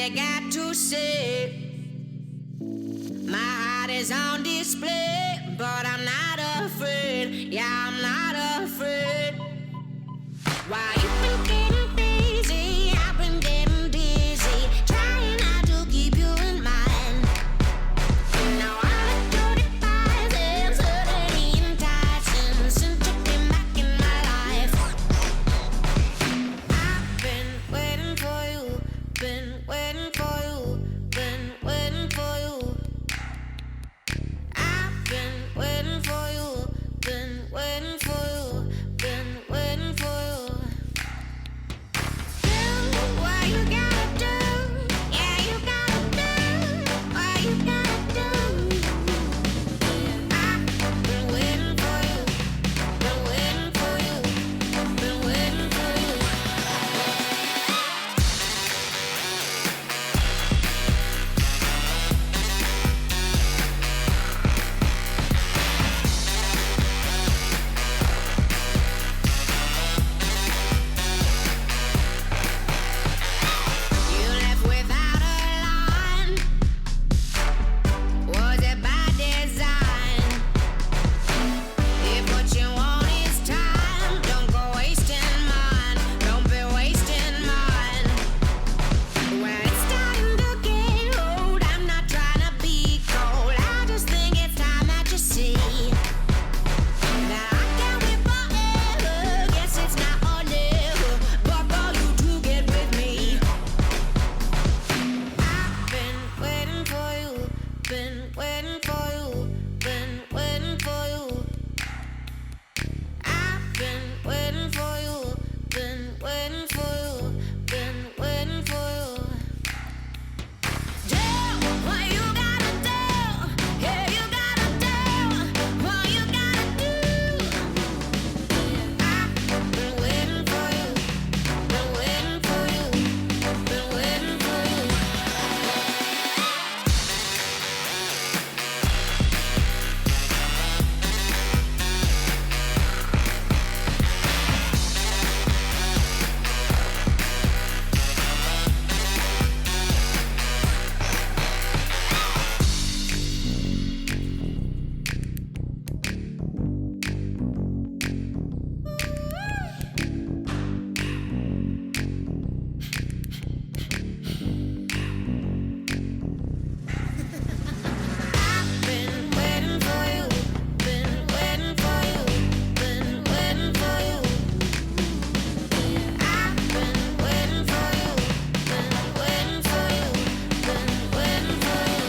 you got to say? My heart is on display, but I'm not afraid. Yeah, I'm not afraid. Why you been getting crazy? I've been getting dizzy, trying not to keep you in mind. Now I'm at 35 and suddenly enticing since you came back in my life. I've been waiting for you, been waiting for you, been waiting for you. I've been waiting for you, been waiting for you, been waiting for you. Do what you gotta do, yeah, you gotta do what you gotta do. I've been waiting for you, been waiting for you, been waiting for you. You left without a line. Was it by design? If what you want is time, don't go wasting mine. Don't be wasting mine. When it's starting to get old, I'm not trying to be cold. I just think it's time that you see that I can't wait forever. Guess it's now or never, but for you to get with me. I've been waiting for you, been waiting for you, been waiting for you. I've been waiting for you, been waiting for you, been waiting for you. Do what you gotta do, yeah, you gotta do what you gotta do. I've been waiting for you, been waiting for you, been waiting for you. I've been waiting for you, been waiting for you, been waiting for you. I've been waiting for you, been waiting for you, been waiting for you.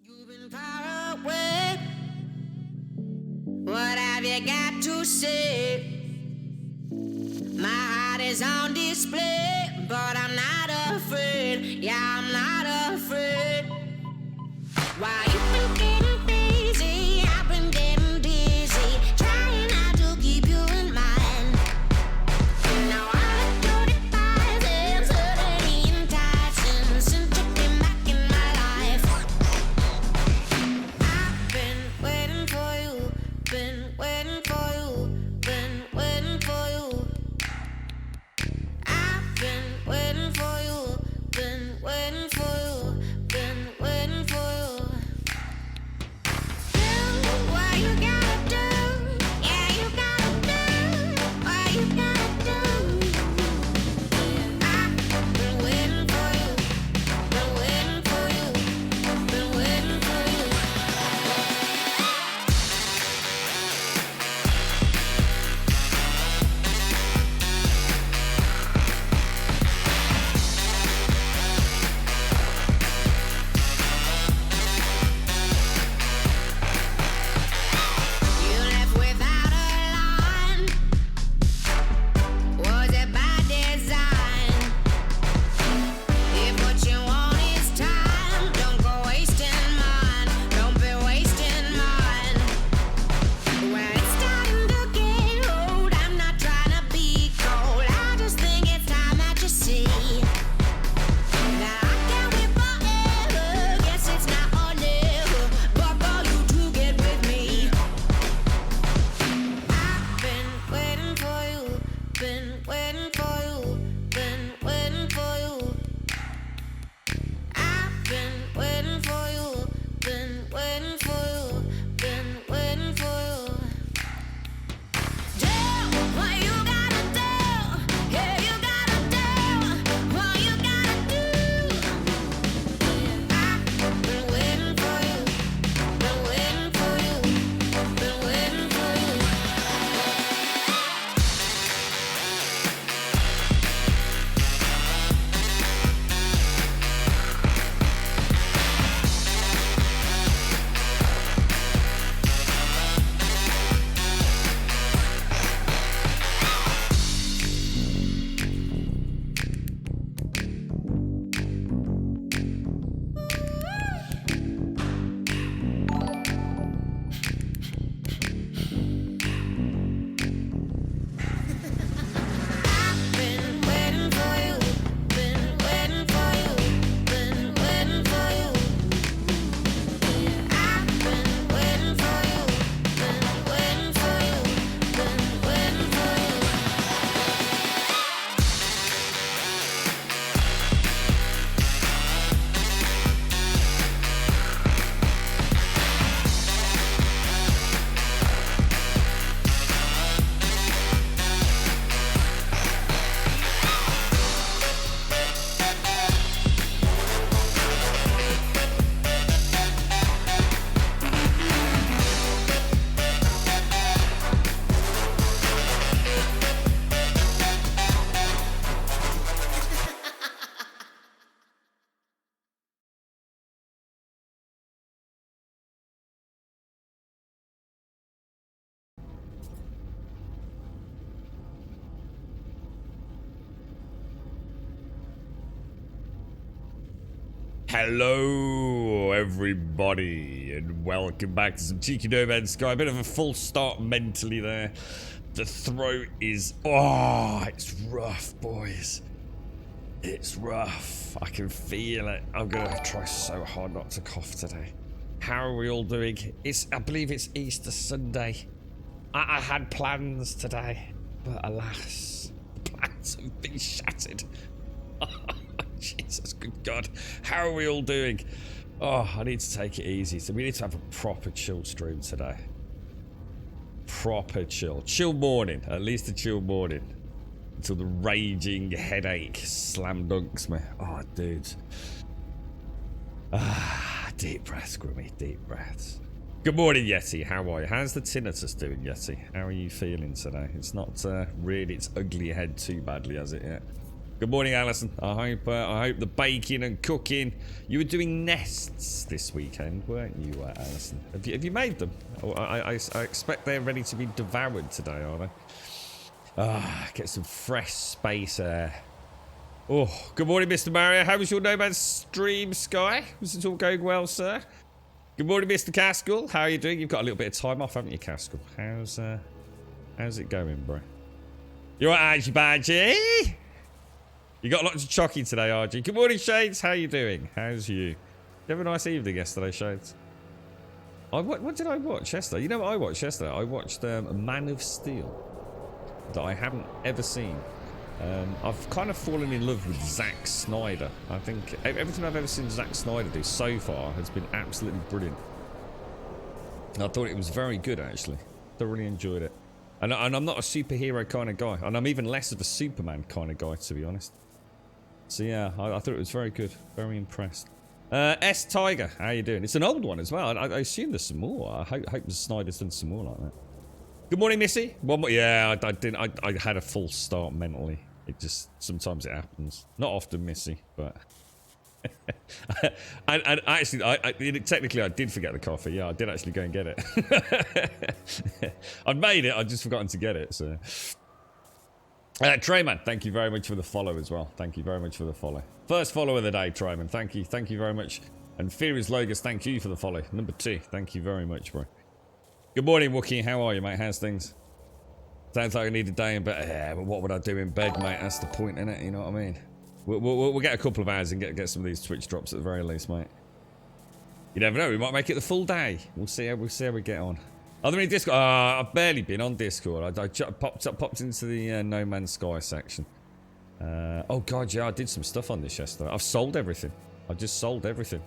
You've been far away. What have you got to say? My heart is on display, but I'm not afraid. Yeah, I'm not afraid. Why you been getting crazy? I've been getting dizzy, trying not to keep you in mind. Now I'm at 35 and suddenly enticing since you came back in my life. I've been waiting for you, been waiting for you, been waiting for you. I've been waiting for you, been waiting for you, been waiting for you. Hello, everybody, and welcome back to some Cheeky Nomad Sky. A bit of a full start mentally there. The throat is... Oh, it's rough, boys. It's rough. I can feel it. I'm going to try so hard not to cough today. How are we all doing? I believe it's Easter Sunday. I had plans today, but alas, the plans have been shattered. Jesus, good God. How are we all doing? Oh, I need to take it easy. So we need to have a proper chill stream today. Proper chill. Chill morning. At least a chill morning. Until the raging headache slam dunks me. Oh, dude. Deep breaths, Grummy. Deep breaths. Good morning, Yeti. How are you? How's the tinnitus doing, Yeti? How are you feeling today? It's not really its ugly head too badly, has it yet? Good morning, Alison. I hope the baking and cooking. You were doing nests this weekend, weren't you, Alison? Have you made them? Oh, I expect they're ready to be devoured today, are they? Get some fresh space air. Oh, good morning, Mr. Mario. How was your Nomad stream, Sky? Was it all going well, sir? Good morning, Mr. Caskell. How are you doing? You've got a little bit of time off, haven't you, Caskell? How's it going, bro? You all right, Archie Badgie? You got lots of chocky today, RG. Good morning, Shades. How you doing? How's you? You have a nice evening yesterday, Shades. What did I watch yesterday? You know what I watched yesterday? I watched Man of Steel that I haven't ever seen. I've kind of fallen in love with Zack Snyder. I think everything I've ever seen Zack Snyder do so far has been absolutely brilliant. I thought it was very good, actually. Thoroughly enjoyed it. And I'm not a superhero kind of guy. And I'm even less of a Superman kind of guy, to be honest. So yeah, I thought it was very good. Very impressed. S Tiger, how you doing? It's an old one as well. I assume there's some more. I hope Snyder's done some more like that. Good morning, Missy. One more. Yeah, I didn't. I had a full start mentally. It just sometimes it happens. Not often, Missy, but. and actually, technically, I did forget the coffee. Yeah, I did actually go and get it. I'd made it. I'd just forgotten to get it. So. Trayman, thank you very much for the follow as well. Thank you very much for the follow. First follow of the day, Trayman. Thank you. Thank you very much. And Furious Logus, thank you for the follow. Number 2. Thank you very much, bro. Good morning, Wookie. How are you, mate? How's things? Sounds like I need a day in bed. Yeah, but what would I do in bed, mate? That's the point, innit? You know what I mean? We'll get a couple of hours and get some of these Twitch drops at the very least, mate. You never know. We might make it the full day. We'll see how we get on. Are there any Discord? I've barely been on Discord. I popped into the No Man's Sky section. Oh god, yeah, I did some stuff on this yesterday. I've sold everything. I just sold everything.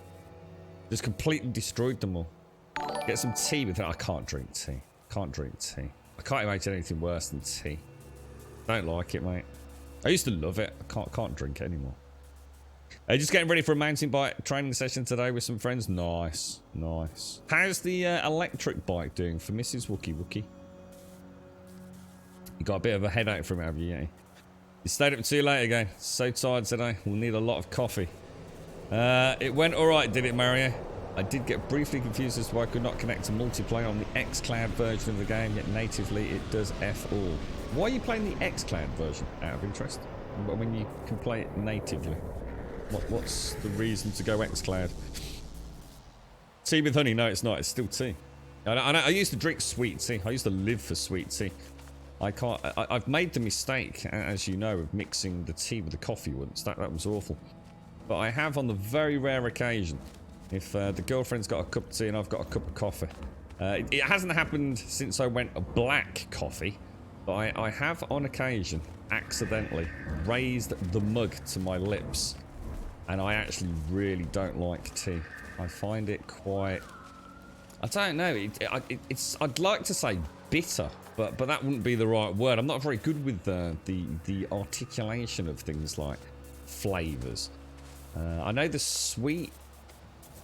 Just completely destroyed them all. Get some tea with it. I can't drink tea. Can't drink tea. I can't imagine anything worse than tea. Don't like it, mate. I used to love it. I can't drink it anymore. Just getting ready for a mountain bike training session today with some friends. Nice, nice. How's the electric bike doing for Mrs. Wookie? You got a bit of a headache from it, have you? Yeah. You stayed up too late again. So tired today. We'll need a lot of coffee. It went all right, did it, Mario? I did get briefly confused as to why I could not connect to multiplayer on the xCloud version of the game, yet natively it does F all. Why are you playing the xCloud version, out of interest, when you can play it natively? What's the reason to go xCloud? Tea with honey? No, it's not. It's still tea. I used to drink sweet tea. I used to live for sweet tea. I've made the mistake, as you know, of mixing the tea with the coffee once. That was awful. But I have, on the very rare occasion, if the girlfriend's got a cup of tea and I've got a cup of coffee. It hasn't happened since I went a black coffee, but I have, on occasion, accidentally raised the mug to my lips. And I actually really don't like tea. I find it quite... I don't know. It's. I'd like to say bitter, but that wouldn't be the right word. I'm not very good with the articulation of things like flavours. I know the sweet,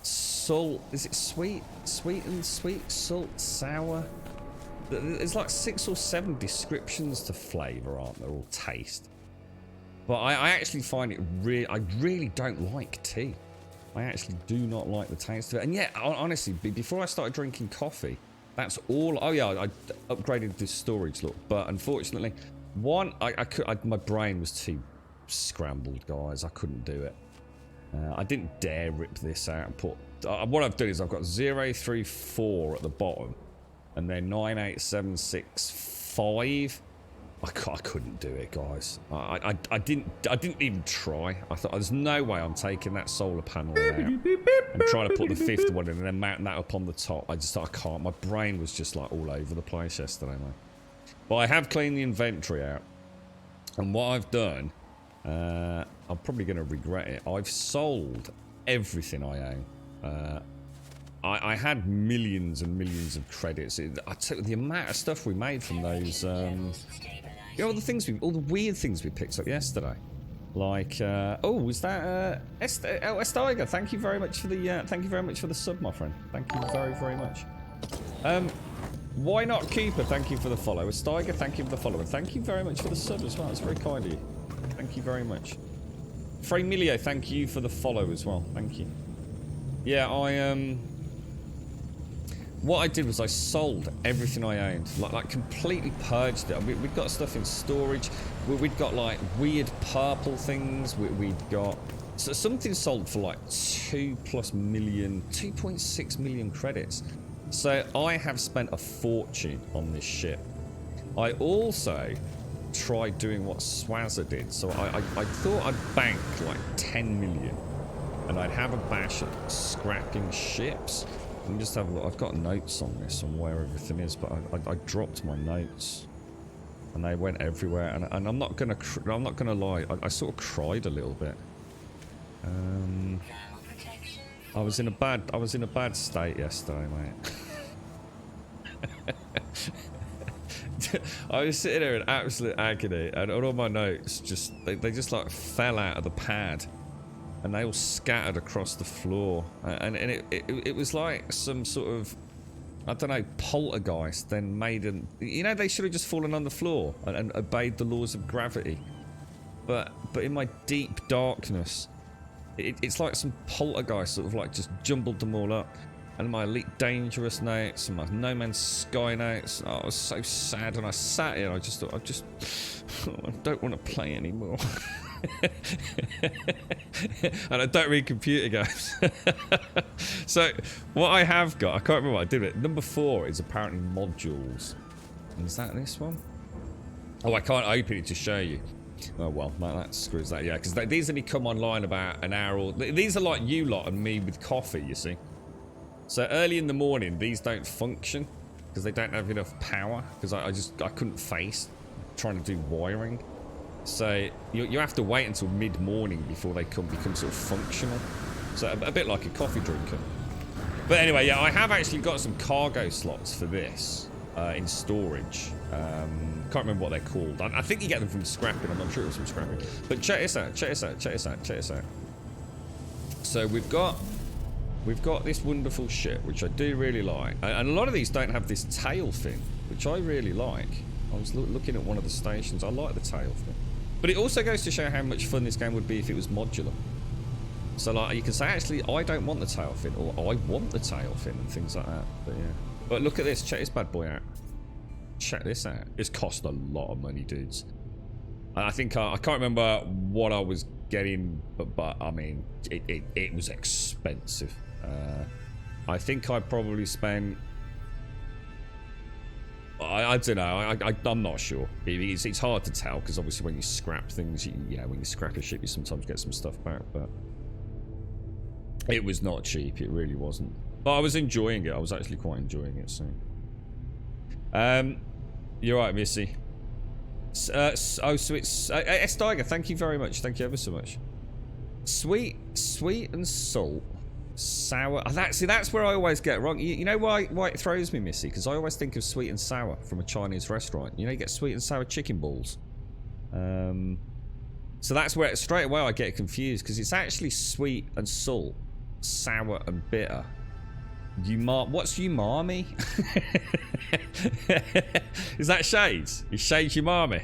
salt. Is it sweet? Sweet and sweet, salt, sour. There's like 6 or 7 descriptions to flavour, aren't there, or taste? But I actually find it I really don't like tea. I actually do not like the taste of it. And yet, honestly, before I started drinking coffee, that's all. Oh yeah, I upgraded the storage look, but unfortunately, my brain was too scrambled, guys. I couldn't do it. I didn't dare rip this out and put... what I've done is I've got 034 at the bottom, and then 98765. I couldn't do it, guys. I didn't even try. I thought there's no way I'm taking that solar panel out and trying to put the 5th one in and then mounting that up on the top. I can't. My brain was just like all over the place yesterday, mate. But I have cleaned the inventory out, and what I've done, I'm probably going to regret it. I've sold everything I own. I had millions and millions of credits. I took the amount of stuff we made from those. You know, all the weird things we picked up yesterday. Like, oh, was that Estiger? Thank you very much for the sub, my friend. Thank you very, very much. Why not Cooper? Thank you for the follow. Estiger, thank you for the follow. And thank you very much for the sub as well. It's very kind of you. Thank you very much. Fremilio, thank you for the follow as well. Thank you. Yeah, what I did was I sold everything I owned, like completely purged it. We'd got stuff in storage. We'd got like weird purple things. We'd got something sold for like 2.6 million credits. So I have spent a fortune on this ship. I also tried doing what Swazza did. So I thought I'd bank like 10 million, and I'd have a bash at scrapping ships. Let me just have a look. I've got notes on this on where everything is, but I dropped my notes, and they went everywhere. And I'm not gonna lie. I sort of cried a little bit. I was in a bad state yesterday, mate. I was sitting there in absolute agony, and all my notes they just like fell out of the pad. And they all scattered across the floor, and it was like some sort of, I don't know, poltergeist then made an, you know, they should have just fallen on the floor and obeyed the laws of gravity, but in my deep darkness, it's like some poltergeist sort of like just jumbled them all up, and my Elite Dangerous notes and my No Man's Sky notes. Oh, I was so sad, and I sat here, I just thought, I don't want to play anymore. And I don't read computer games. So what I have got, I can't remember what I did with it. Number 4 is apparently modules. Is that this one? Oh, I can't open it to show you. Oh well, that screws that. Yeah, because these only come online about an hour or... These are like you lot and me with coffee, you see. So early in the morning, these don't function because they don't have enough power, because I couldn't face trying to do wiring. So you have to wait until mid-morning before they become sort of functional. So a bit like a coffee drinker. But anyway, yeah, I have actually got some cargo slots for this in storage. Can't remember what they're called. I think you get them from scrapping. I'm not sure it was from scrapping. But check this out. So we've got this wonderful ship, which I do really like. And a lot of these don't have this tail fin, which I really like. I was looking at one of the stations. I like the tail fin. But it also goes to show how much fun this game would be if it was modular. So like you can say, actually, I don't want the tail fin, or I want the tail fin, and things like that. But yeah. But look at this. Check this bad boy out. Check this out. It's cost a lot of money, dudes. And I think I can't remember what I was getting, but I mean, it was expensive. I think I probably spent... I don't know. I'm not sure. It's hard to tell, because obviously when you scrap things, when you scrap a ship, you sometimes get some stuff back. But it was not cheap. It really wasn't. But I was enjoying it. I was actually quite enjoying it. So, you're right, Missy. So it's Estiger. Thank you very much. Thank you ever so much. Sweet and salt. Sour. That's where I always get it wrong. You know why it throws me, Missy? Because I always think of sweet and sour from a Chinese restaurant. You know, you get sweet and sour chicken balls. So that's where straight away I get confused, because it's actually sweet and salt, sour and bitter. What's umami? Is that Shades? Is Shades umami?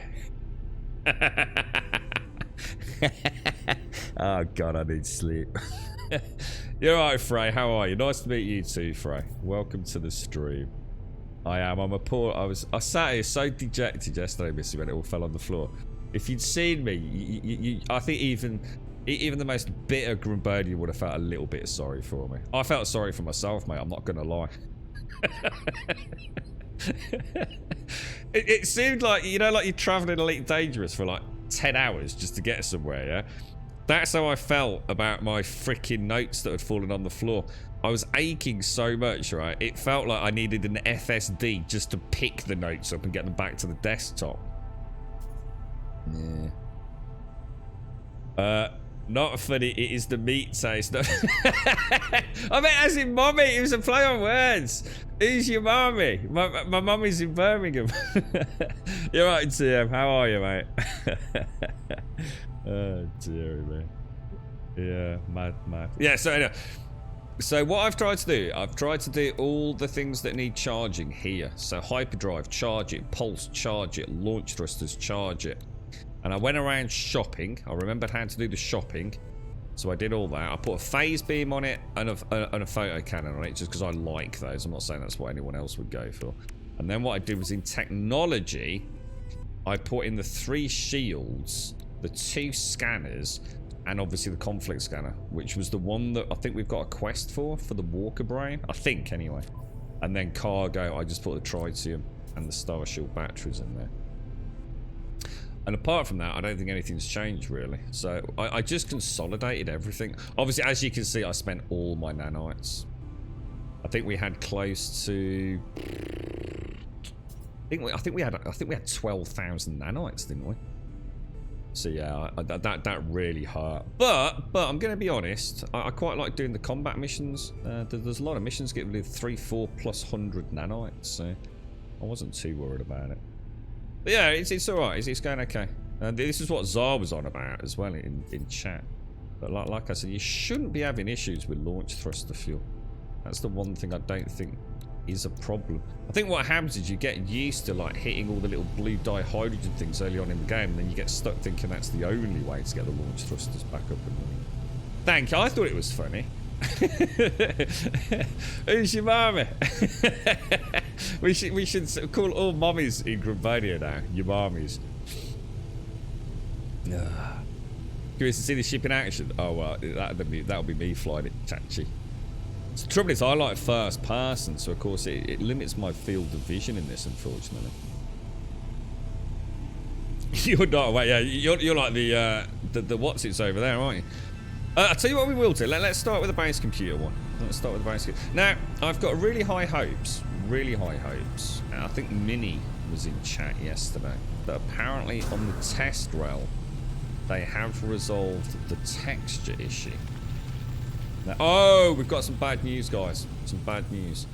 Oh god, I need sleep. You're alright, Frey. How are you? Nice to meet you too, Frey. Welcome to the stream. I sat here so dejected yesterday, Missy, when it all fell on the floor. If you'd seen me, I think even Even the most bitter Grumbodian would have felt a little bit sorry for me. I felt sorry for myself, mate. I'm not gonna lie. It seemed like, you know, like you're traveling Elite Dangerous for like 10 hours just to get somewhere, yeah? That's how I felt about my freaking notes that had fallen on the floor. I was aching so much, right? It felt like I needed an FSD just to pick the notes up and get them back to the desktop. Yeah. Not funny, it is the meat taste. I mean, as in mommy, it was a play on words. Who's your mommy? My mommy's in Birmingham. You're right, Tim. How are you, mate? Oh, dearie me. Yeah, mad. Yeah, so anyway. So what I've tried to do all the things that need charging here. So hyperdrive, charge it. Pulse, charge it. Launch thrusters, charge it. And I went around shopping. I remembered how to do the shopping. So I did all that. I put a phase beam on it and a photo cannon on it just because I like those. I'm not saying that's what anyone else would go for. And then what I did was in technology, I put in the 3 shields, the 2 scanners, and obviously the conflict scanner, which was the one that I think we've got a quest for the Walker Brain. I think, anyway. And then cargo, I just put the tritium and the Star Shield batteries in there. And apart from that, I don't think anything's changed, really. So I just consolidated everything. Obviously, as you can see, I spent all my nanites. I think we had close to... I think we had 12,000 nanites, didn't we? So yeah, that really hurt. But I'm going to be honest. I quite like doing the combat missions. There's a lot of missions getting with 300, 400+ nanites, so I wasn't too worried about it. But yeah, it's all right. It's going okay. And this is what Zar was on about as well in chat. But like I said, you shouldn't be having issues with launch thruster fuel. That's the one thing I don't think is a problem. I think what happens is you get used to like hitting all the little blue dihydrogen things early on in the game, and then you get stuck thinking that's the only way to get the launch thrusters back up and running. Thank you. I thought it was funny. Who's your mommy? we should call all mommies in Grumbonia now your mommies. Curious to see the ship in action. Oh well, that'll be me flying it, Chachi. The trouble is, I like first person, so of course it limits my field of vision in this, unfortunately. You're not, wait, yeah, you're like the what's it's over there, aren't you? I'll tell you what we will do. Let's start with the base computer one. Let's start with the base computer. Now, I've got really high hopes. Really high hopes. And I think Minnie was in chat yesterday. That apparently on the test rail, they have resolved the texture issue. Now, oh, we've got some bad news, guys. Some bad news.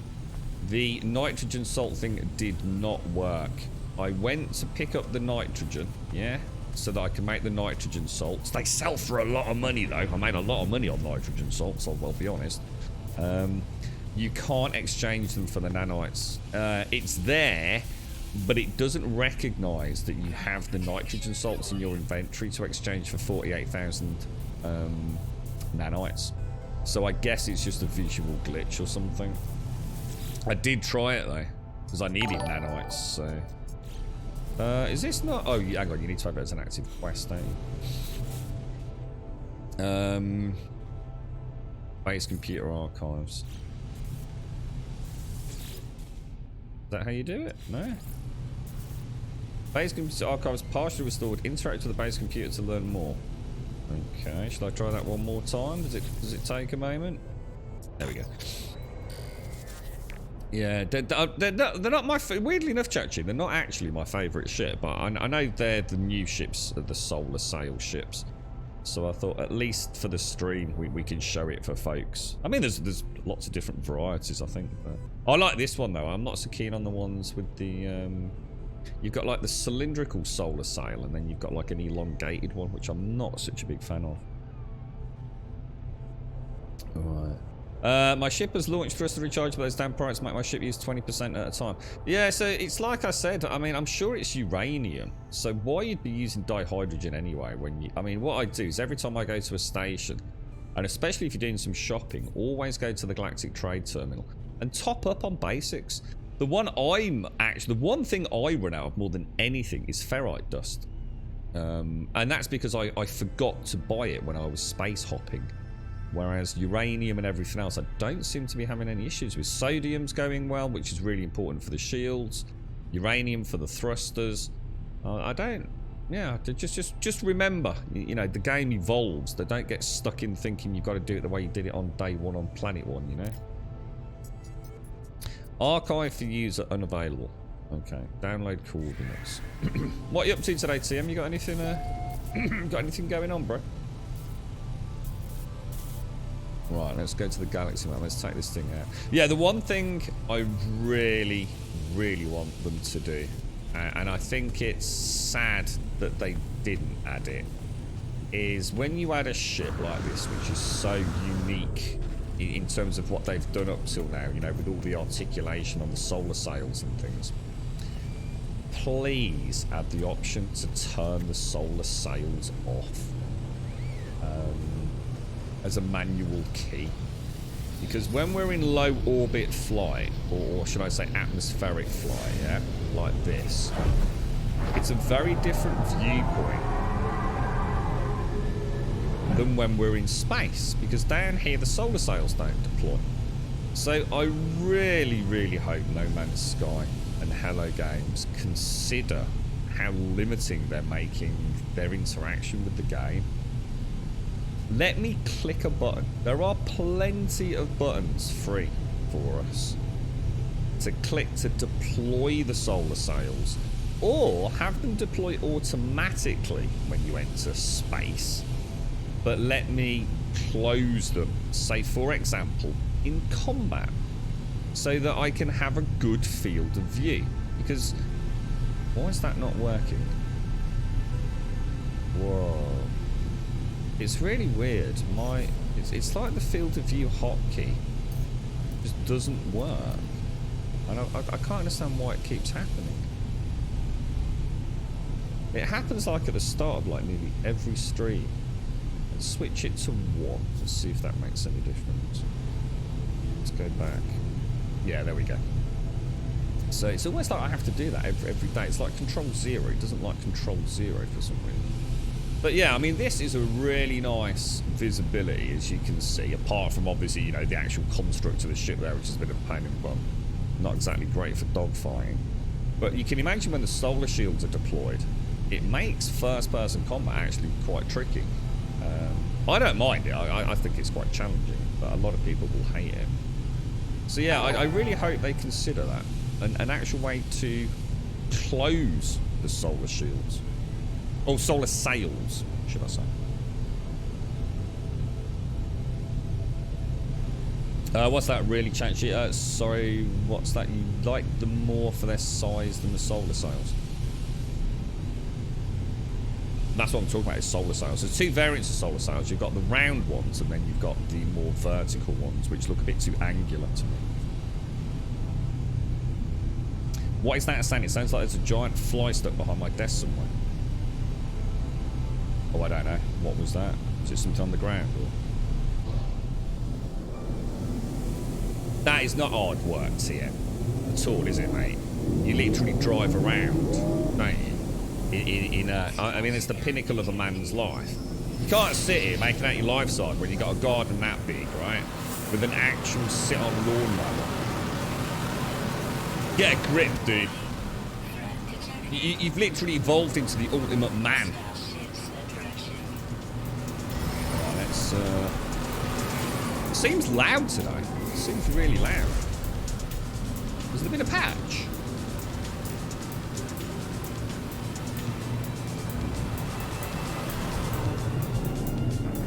The nitrogen salt thing did not work. I went to pick up the nitrogen, yeah? So that I can make the nitrogen salts. They sell for a lot of money, though. I made a lot of money on nitrogen salts, I'll well be honest. You can't exchange them for the nanites. It's there, but it doesn't recognise that you have the nitrogen salts in your inventory to exchange for 48,000 nanites. So I guess it's just a visual glitch or something. I did try it, though, because I needed nanites, so... is this not... Oh, hang on, you need to have it as an active quest, don't you? Base computer archives. Is that how you do it? No? Base computer archives partially restored. Interact with the base computer to learn more. Okay, shall I try that one more time? Does it take a moment? There we go. Yeah, they're not my... Weirdly enough, Chachi, they're not actually my favourite ship, but I know they're the new ships, the solar sail ships. So I thought at least for the stream we can show it for folks. I mean, there's lots of different varieties, I think. But I like this one, though. I'm not so keen on the ones with the... You've got like the cylindrical solar sail, and then you've got like an elongated one, which I'm not such a big fan of. Alright. My ship has launched thruster recharge, but those damn pirates make my ship use 20% at a time. Yeah, so it's like I said, I mean, I'm sure it's uranium. So why you'd be using dihydrogen anyway when you... I mean, what I do is every time I go to a station, and especially if you're doing some shopping, always go to the Galactic Trade Terminal and top up on basics. The one thing I run out of more than anything is ferrite dust. And that's because I forgot to buy it when I was space hopping. Whereas uranium and everything else, I don't seem to be having any issues with. Sodium's going well, which is really important for the shields. Uranium for the thrusters. I don't... Yeah, just remember, you know, the game evolves. They don't get stuck in thinking you've got to do it the way you did it on day one on planet one, you know? Archive for user unavailable. Okay, download coordinates. What are you up to today, TM? You got anything, got anything going on, bro? Right, let's go to the galaxy map. Let's take this thing out. Yeah, the one thing I really, really want them to do, and I think it's sad that they didn't add it, is when you add a ship like this, which is so unique in terms of what they've done up till now, you know, with all the articulation on the solar sails and things, please add the option to turn the solar sails off as a manual key. Because when we're in low orbit flight, or should I say atmospheric flight, yeah, like this, it's a very different viewpoint than when we're in space, because down here the solar sails don't deploy. So I really, really hope No Man's Sky and Hello Games consider how limiting they're making their interaction with the game. Let me click a button. There are plenty of buttons free for us to click to deploy the solar sails, or have them deploy automatically when you enter space. But let me close them, say for example, in combat, so that I can have a good field of view. Because, why is that not working? Whoa. It's really weird. It's like the field of view hotkey just doesn't work. And I can't understand why it keeps happening. It happens like at the start of like nearly every stream. Let's switch it to 1 to see if that makes any difference. Let's go back. Yeah, there we go. So it's almost like I have to do that every day. It's like Control 0. It doesn't like Control 0 for some reason. But yeah, I mean, this is a really nice visibility, as you can see, apart from obviously, you know, the actual construct of the ship there, which is a bit of a pain in the bum. Not exactly great for dogfighting. But you can imagine when the solar shields are deployed, it makes first-person combat actually quite tricky. I don't mind it. I think it's quite challenging, but a lot of people will hate it. So yeah, I really hope they consider that. An actual way to close the solar shields. Oh, solar sails, should I say. What's that really changed? Sorry, what's that? You like them more for their size than the solar sails? That's what I'm talking about, is solar sails. There's two variants of solar sails. You've got the round ones, and then you've got the more vertical ones, which look a bit too angular to me. What is that saying? It sounds like there's a giant fly stuck behind my desk somewhere. Oh, I don't know. What was that? Is it something on the ground? Or? That is not hard work, TM. At all, is it, mate? You literally drive around, don't you? I mean, it's the pinnacle of a man's life. You can't sit here making out your life side when you've got a garden that big, right? With an actual sit-on lawnmower. Get a grip, dude. You've literally evolved into the ultimate man. Right, let's, it seems loud today. It seems really loud. Has there been a patch?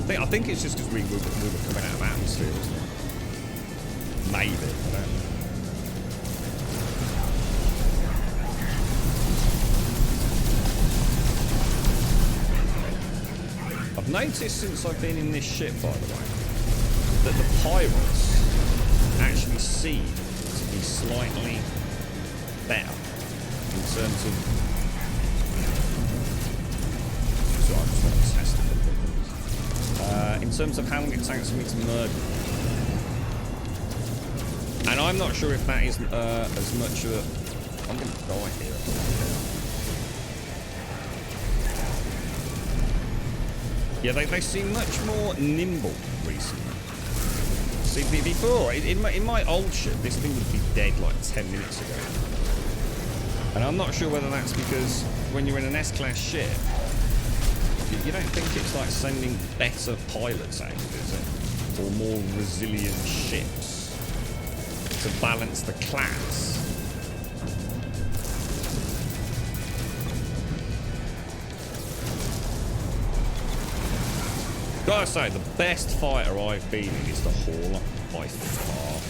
I think it's just because we were coming out of atmosphere, wasn't it? Maybe, I don't know. I've noticed since I've been in this ship, by the way, that the pirates actually seem to be slightly better in terms of... So I just want to test it. In terms of how long it takes for me to murder. And I'm not sure if that is as much of a... I'm going to die here. Yeah, they seem much more nimble recently. See, before, in my old ship, this thing would be dead like 10 minutes ago. And I'm not sure whether that's because when you're in an S-class ship, you don't think it's like sending better pilots out, is it? Or more resilient ships to balance the class. Gotta say, the best fighter I've been in is the Hauler, by far.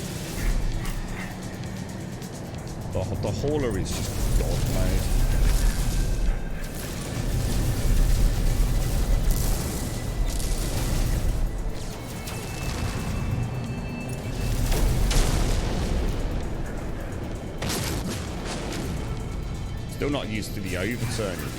The Hauler is just god mode. Still not used to the overturning.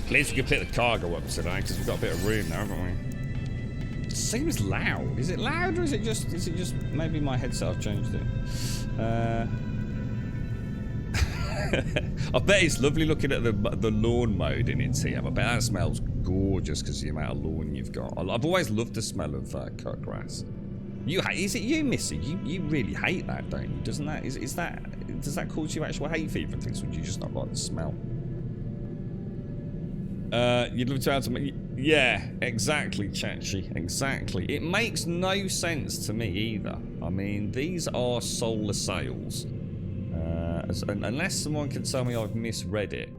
At least we can pick the cargo up today because we've got a bit of room there, haven't we? It seems loud. Is it loud or is it just maybe my headset? I've changed it. I bet it's lovely looking at the lawn mode in it, TM. I bet that smells gorgeous because of the amount of lawn you've got. I've always loved the smell of cut grass. Is it you, Missy? You really hate that, don't you? Doesn't that? Does that cause you actual hay fever and things? Or do you just not like the smell? You'd love to have some... Yeah, exactly, Chachi. Exactly. It makes no sense to me either. I mean, these are solar sails. Unless someone can tell me I've misread it.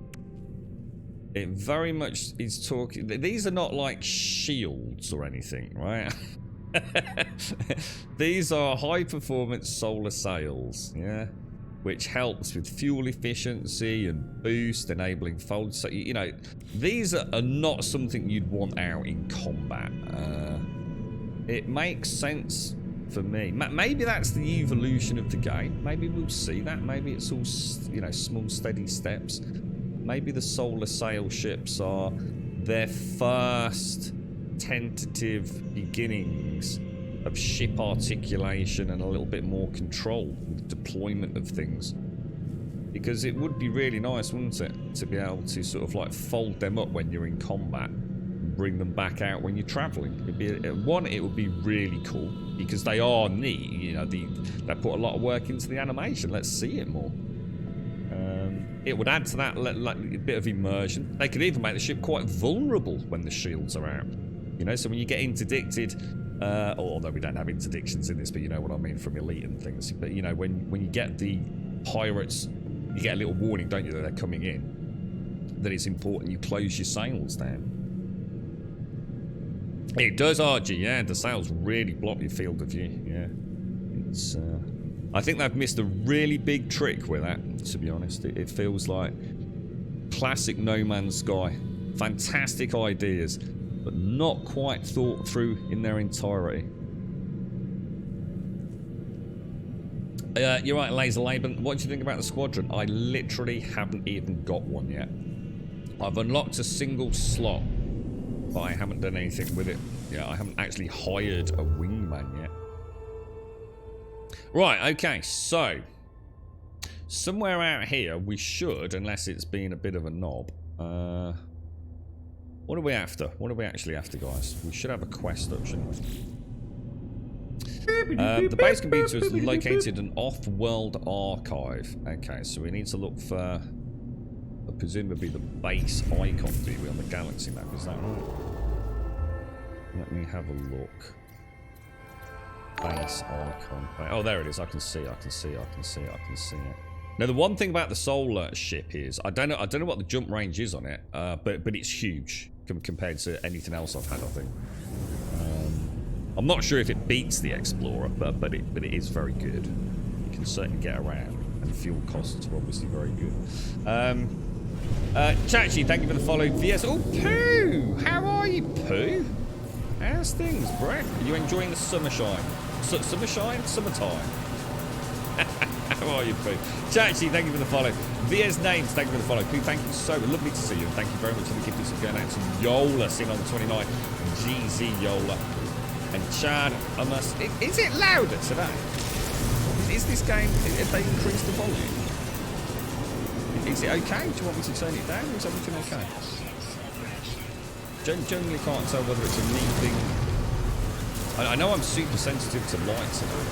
It very much is talking... These are not like shields or anything, right? These are high-performance solar sails, yeah? Which helps with fuel efficiency and boost, enabling fold. So, you know, these are not something you'd want out in combat. It makes sense for me. Maybe that's the evolution of the game. Maybe we'll see that. Maybe it's all, you know, small, steady steps. Maybe the solar sail ships are their first tentative beginnings of ship articulation and a little bit more control with deployment of things. Because it would be really nice, wouldn't it, to be able to sort of like fold them up when you're in combat and bring them back out when you're traveling. It'd be, one, it would be really cool because they are neat, you know, they put a lot of work into the animation. Let's see it more. It would add to that like a bit of immersion. They could even make the ship quite vulnerable when the shields are out. You know, so when you get interdicted, although we don't have interdictions in this, but you know what I mean from elite and things. But you know, when you get the pirates, you get a little warning, don't you, that they're coming in. That it's important you close your sails down. It does, RG, yeah. The sails really block your field of view. Yeah, it's. I think they've missed a really big trick with that. To be honest, it feels like classic No Man's Sky. Fantastic ideas, but not quite thought through in their entirety. You're right, Laser Laban. What do you think about the squadron? I literally haven't even got one yet. I've unlocked a single slot, but I haven't done anything with it. Yeah, I haven't actually hired a wingman yet. Right, okay, so somewhere out here we should, unless it's been a bit of a knob. What are we after? What are we actually after, guys? We should have a quest up, shouldn't we? The base computer has located an off-world archive. Okay, so we need to look for presumably the base icon, do we, on the galaxy map? Is that right? Let me have a look. Base icon. Oh, there it is. I can see it. Now, the one thing about the solar ship is I don't know what the jump range is on it, but it's huge compared to anything else I've had, I think. I'm not sure if it beats the Explorer, but it is very good. You can certainly get around. And fuel costs are obviously very good. Chachi, thank you for the follow. VS. Oh, Pooh! How are you, Pooh? How's things, bro? Are you enjoying the summer shine? Summer shine? Summertime. How are you, Pooh? Chachi, thank you for the follow. VS Names, thank you for the follow. Pooh, thank you so much. Lovely to see you. And thank you very much for the gift of going out to Yola, sing on the 29th. GZ Yola. And Chad, I must... Is it louder today? Is this game... Have they increased the volume? Is it okay? Do you want me to turn it down? Or is everything okay? Generally can't tell whether it's a me thing. I know I'm super sensitive to light today.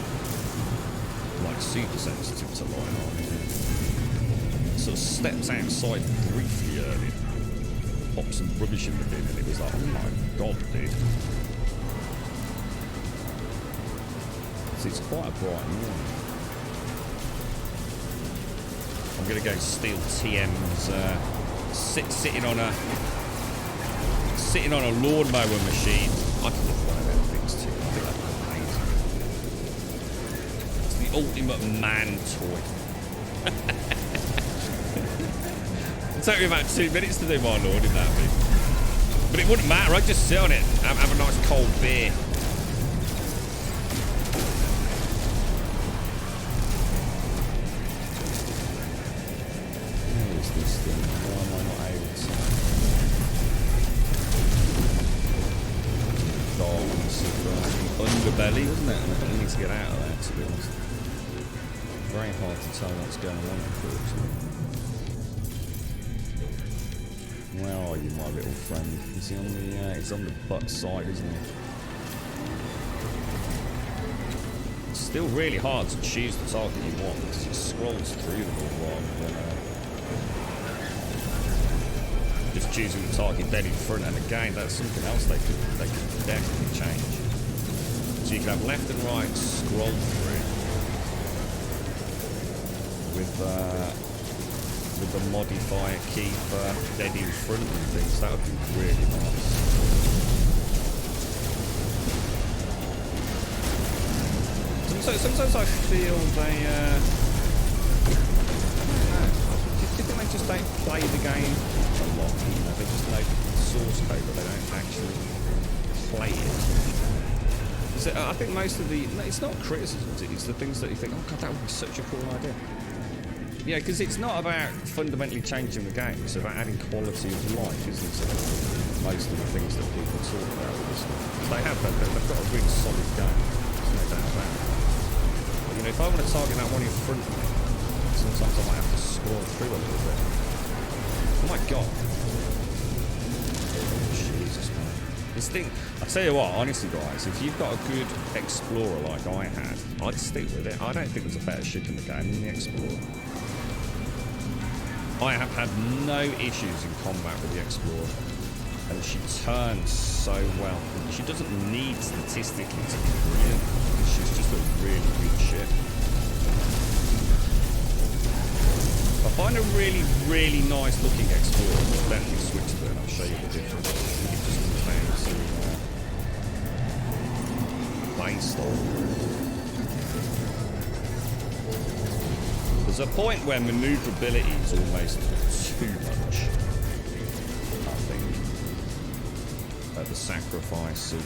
Like super sensitive to light. Sort of stepped outside briefly earlier. Popped some rubbish in the bin and it was like, oh my god, dude. So it's quite a bright morning. I'm gonna go steal TM's sitting on a lawnmower machine. I can look one of them things too. I think I've got paid. It's the ultimate man toy. It took me about 2 minutes to do my lawn in that bit. But it wouldn't matter, I'd just sit on it, have a nice cold beer. Underbelly, wasn't it? And I need to get out of that, to be honest. Very hard to tell what's going on, unfortunately. Where are you, my little friend? Is he on the? He's on the butt side, isn't he? It's still really hard to choose the target you want because it scrolls through them all rather than just choosing the target dead in front. And again, that's something else they could definitely change. So you can have left and right scroll through with the modifier keep dead in front and things. That would be really nice. Sometimes I feel they I don't know. Do you think they just don't play the game a lot? You know, they just know the source code, but they don't actually play it. I think most of the... It's not criticisms, it's the things that you think, oh god, that would be such a cool idea. Yeah, because it's not about fundamentally changing the game, it's about adding quality of life, isn't it? Most of the things that people talk about with this stuff. They've got a really solid game, there's no doubt about it. But, you know, if I want to target that one in front of me, sometimes I might have to scroll through a little bit. Oh my god. Jesus, man. This thing, I tell you what, honestly guys, if you've got a good Explorer like I had, I'd stick with it. I don't think there's a better ship in the game than the Explorer. I have had no issues in combat with the Explorer, and she turns so well. She doesn't need statistically to be brilliant, she's just a really good ship. If I find a really, really nice looking Explorer, I'll definitely switch to it and I'll show you the difference. It just comes down to play style. There's a point where maneuverability is almost too much, I think, at the sacrifice of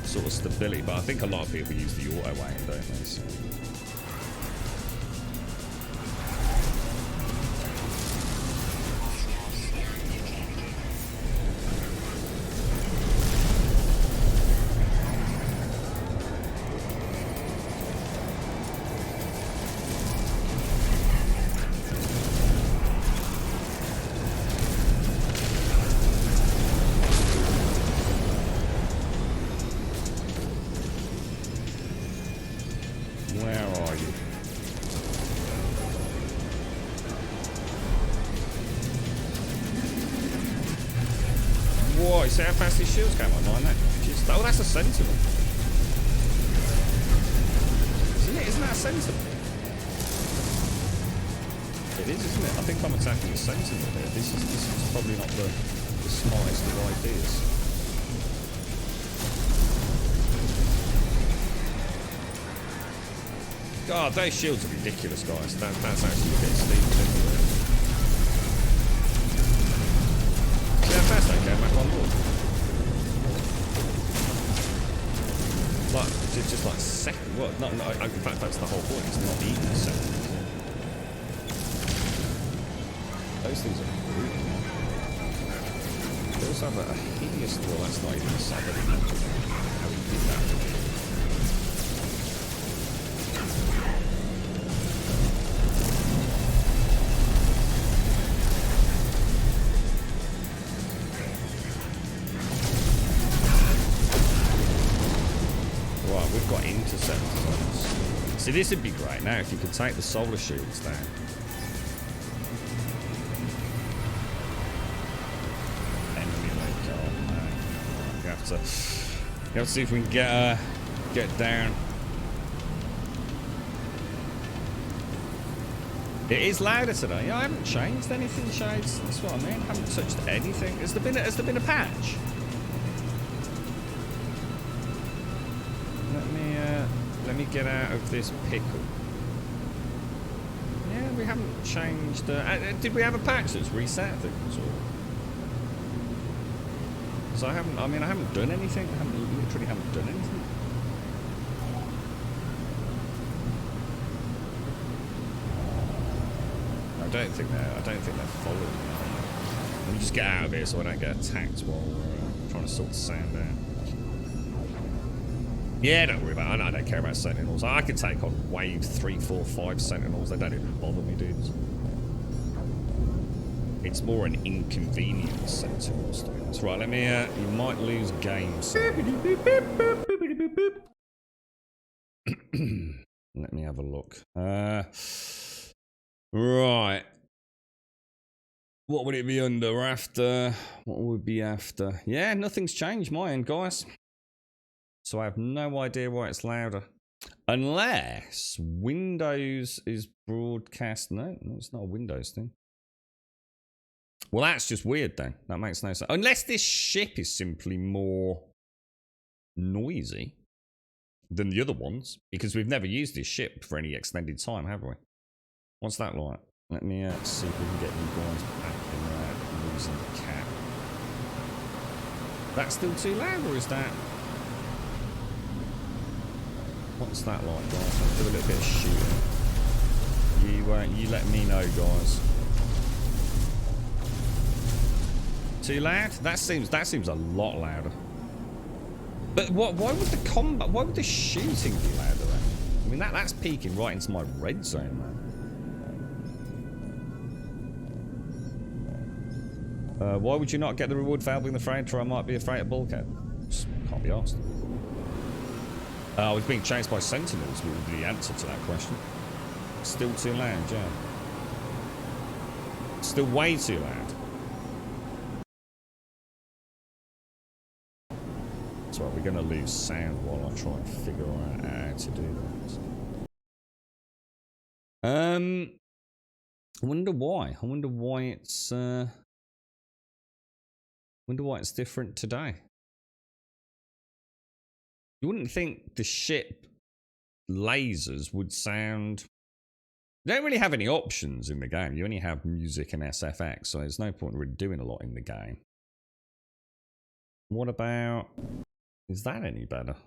sort of stability. But I think a lot of people use the auto aim, don't they? So. See how fast these shields came online, that just, oh, that's a Sentinel. Isn't that a Sentinel? It is, isn't it? I think I'm attacking the Sentinel here. This is probably not the smartest of ideas. God, those shields are ridiculous, guys. That's actually a bit stupid, isn't it? Yeah, that's okay, back on board. Like, it's just like second. Well, no, in fact, that's the whole point. It's not even second. Those things are brutal. They also have a hideous. Well, that's not even a sub anymore. How he did that. We've got interceptors on us. See, this would be great now if you could take the solar shields down. Emulate, oh man. You have to see if we can get down. It is louder today. Yeah, I haven't changed anything, Shades. That's what I mean. I haven't touched anything. Has there been a patch? Let me get out of this pickle. Yeah, we haven't changed. Did we have a patch that's reset things? So I haven't done anything. I literally haven't done anything. I don't think they're following me. Let me just get out of here so I don't get attacked while we're trying to sort the sound out. Yeah, don't worry about it. I don't care about sentinels. I can take on wave 3, 4, 5 sentinels. They don't even bother me, dudes. It's more an inconvenience, sentinels. That's right. Let me. You might lose games. Let me have a look. Right. What would it be under after? What would be after? Yeah, nothing's changed my end, guys. So I have no idea why it's louder. Unless Windows is broadcast. No, it's not a Windows thing. Well, that's just weird then. That makes no sense. Unless this ship is simply more noisy than the other ones. Because we've never used this ship for any extended time, have we? What's that like? Let me see if we can get you guys back in losing the cat. That's still too loud, or is that... What's that like, guys? I'll do a little bit of shooting. You let me know, guys. Too loud? That seems a lot louder. But why would the combat? Why would the shooting be louder then? I mean that's peeking right into my red zone, man. Why would you not get the reward for helping the freighter? I might be afraid of bulkhead. Just can't be asked. I was being chased by sentinels would be the answer to that question. Still too loud, yeah. Still way too loud. That's right, we're going to lose sound while I try and figure out how to do that. I wonder why. I wonder why it's different today. You wouldn't think the ship lasers would sound... You don't really have any options in the game. You only have music and SFX, so there's no point really doing a lot in the game. What about... Is that any better?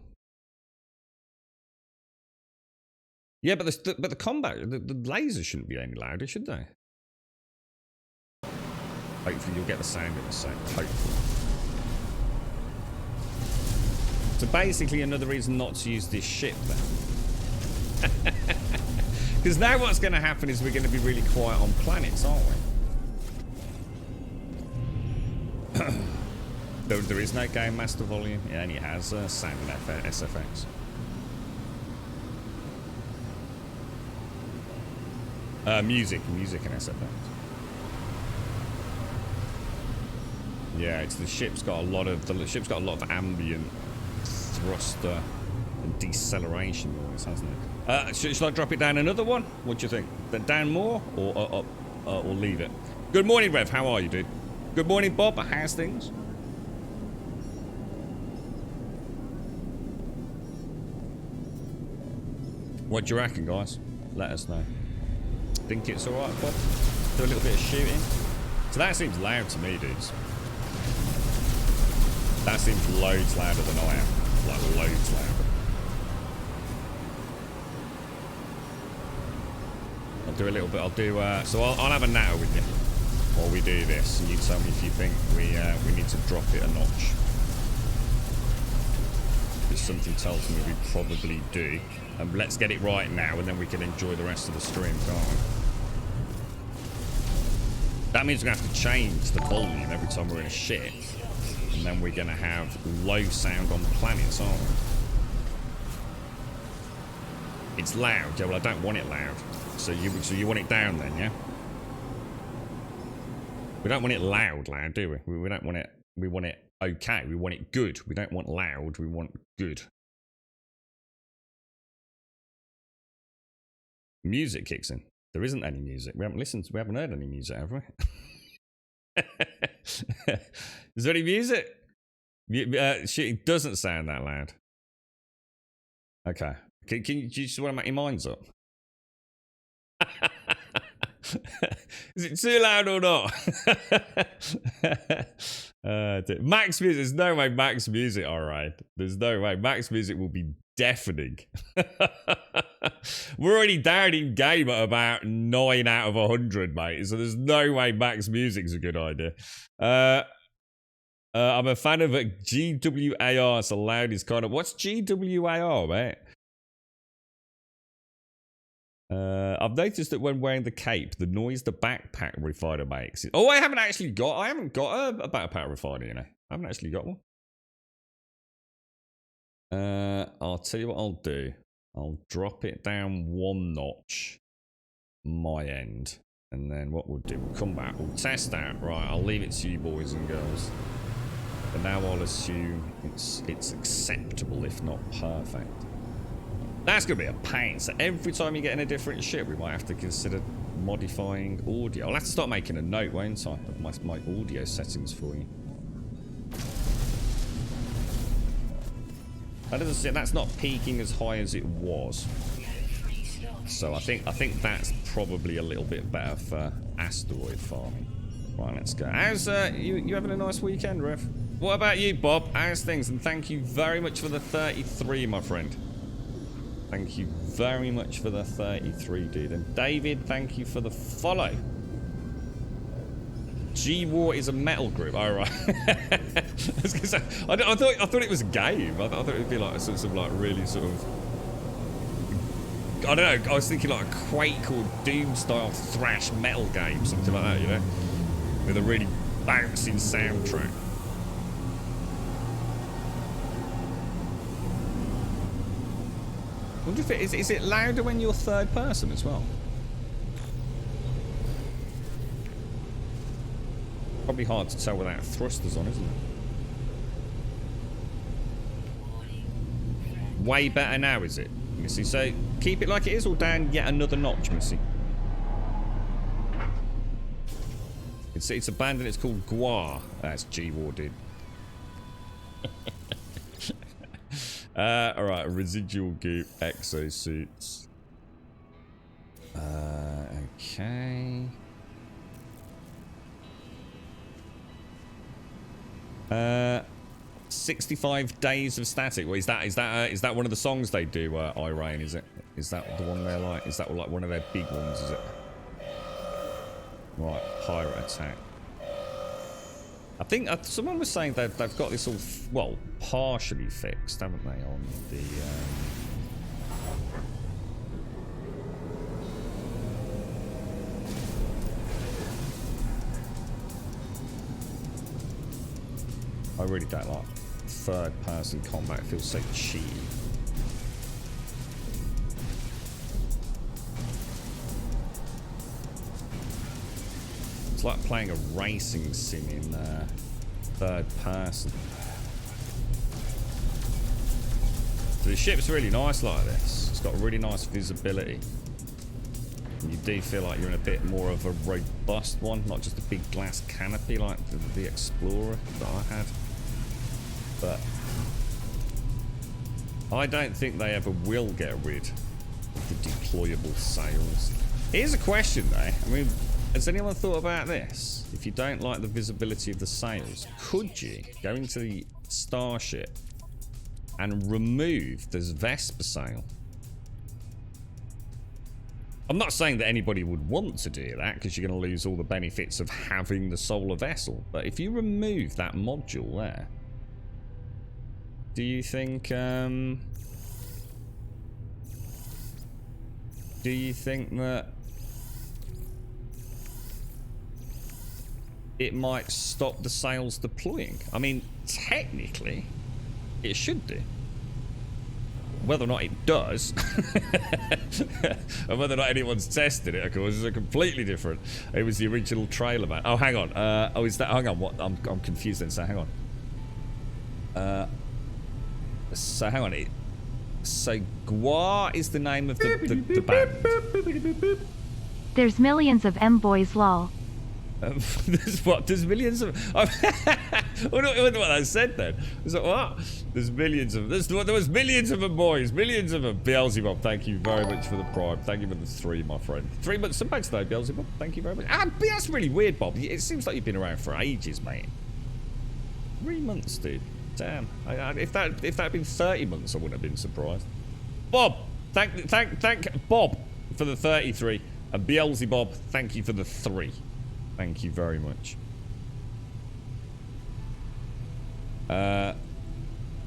Yeah, but the combat, the lasers shouldn't be any louder, should they? Hopefully you'll get the sound in a sec. Hopefully. So basically another reason not to use this ship then. Because now what's going to happen is we're going to be really quiet on planets, aren't we? There is no Game Master volume. It only has sound and SFX. Music and SFX. Yeah, it's the ship's got a lot of ambient thruster and deceleration noise, hasn't it? Should I drop it down another one? What do you think? Down more or leave it? Good morning, Rev. How are you, dude? Good morning, Bob. How's things? What do you reckon, guys? Let us know. Think it's alright, Bob? Do a little bit of shooting. So that seems loud to me, dudes. That seems loads louder than I am. Like, loads louder. I'll do a little bit. I'll do, so I'll have a natter with you while we do this. And you tell me if you think we need to drop it a notch. Because something tells me we probably do. And let's get it right now, and then we can enjoy the rest of the stream, can't we? That means we're going to have to change the volume every time we're in a ship. And then we're going to have low sound on planets, aren't we? It's loud. Yeah, well, I don't want it loud. So you want it down then, yeah? We don't want it loud, do we? We don't want it... We want it okay. We want it good. We don't want loud. We want good. Music kicks in. There isn't any music. We haven't heard any music, have we? Is there any music? It doesn't sound that loud. Okay. Do you just want to make your minds up? Is it too loud or not? Max Music. There's no way Max Music, alright. There's no way. Max Music will be deafening. We're already down in game at about 9 out of 100, mate. So there's no way Max Music's a good idea. I'm a fan of GWAR. So loud is kind of... What's GWAR, mate? I've noticed that when wearing the cape, the noise the backpack refiner makes. Oh, I haven't got a backpack refiner, you know. I haven't actually got one. I'll tell you what I'll do. I'll drop it down 1 notch, my end, and then what we'll do, we'll come back, we'll test out. Right, I'll leave it to you boys and girls. But now I'll assume it's acceptable, if not perfect. That's going to be a pain. So every time you get in a different ship, we might have to consider modifying audio. I'll have to start making a note, won't I, of my audio settings for you. That doesn't say, that's not peaking as high as it was. So I think that's probably a little bit better for asteroid farming. Right, let's go. How's you having a nice weekend, Rev? What about you, Bob? How's things? And thank you very much for the 33, my friend. Thank you very much for the 33, dude. And David, thank you for the follow. G-War is a metal group. Oh, right. I was gonna say, I thought it was a game. I thought it would be like a sort of like really sort of... I don't know. I was thinking like a Quake or Doom style thrash metal game, something like that, you know, with a really bouncing soundtrack. I wonder if is it louder when you're third person as well? Probably hard to tell without thrusters on, isn't it? Way better now, is it, Missy? So keep it like it is or down yet another notch, Missy? It's a band and it's called Guar. That's G-War, dude. Alright, residual goop, exosuits. Okay. 65 days of static. Well, is that one of the songs they do, Irene, is it? Is that the one they're like? Is that like one of their big ones, is it? Right, pirate attack. I think someone was saying that they've got this all, well, partially fixed, haven't they, on the... I really don't like third-person combat. It feels so cheap. It's like playing a racing sim in third person. So the ship's really nice like this. It's got really nice visibility. And you do feel like you're in a bit more of a robust one, not just a big glass canopy like the Explorer that I had. But I don't think they ever will get rid of deployable sails. Here's a question though. I mean, has anyone thought about this? If you don't like the visibility of the sails, could you go into the starship and remove this Vesper sail? I'm not saying that anybody would want to do that because you're going to lose all the benefits of having the solar vessel. But if you remove that module there, do you think that it might stop the sails deploying? I mean, technically, it should do. Whether or not it does, and whether or not anyone's tested it, of course, is a completely different. It was the original trailer, man. Oh, hang on. Oh, is that? Hang on. What? I'm confused. Then. So hang on. So hang on. So Gua is the name of the band. There's millions of M-boys, lol. There's millions of. I wonder what I said then. I was like, what? There's millions of. There was millions of them, boys. Millions of them. Beelzebub, thank you very much for the prime. Thank you for the 3, my friend. 3 months. Some thanks today, Beelzebub. Thank you very much. That's really weird, Bob. It seems like you've been around for ages, mate. 3 months, dude. Damn. If that had been 30 months, I wouldn't have been surprised. Bob, thank Bob for the 33, and Beelzebub, thank you for the 3. Thank you very much.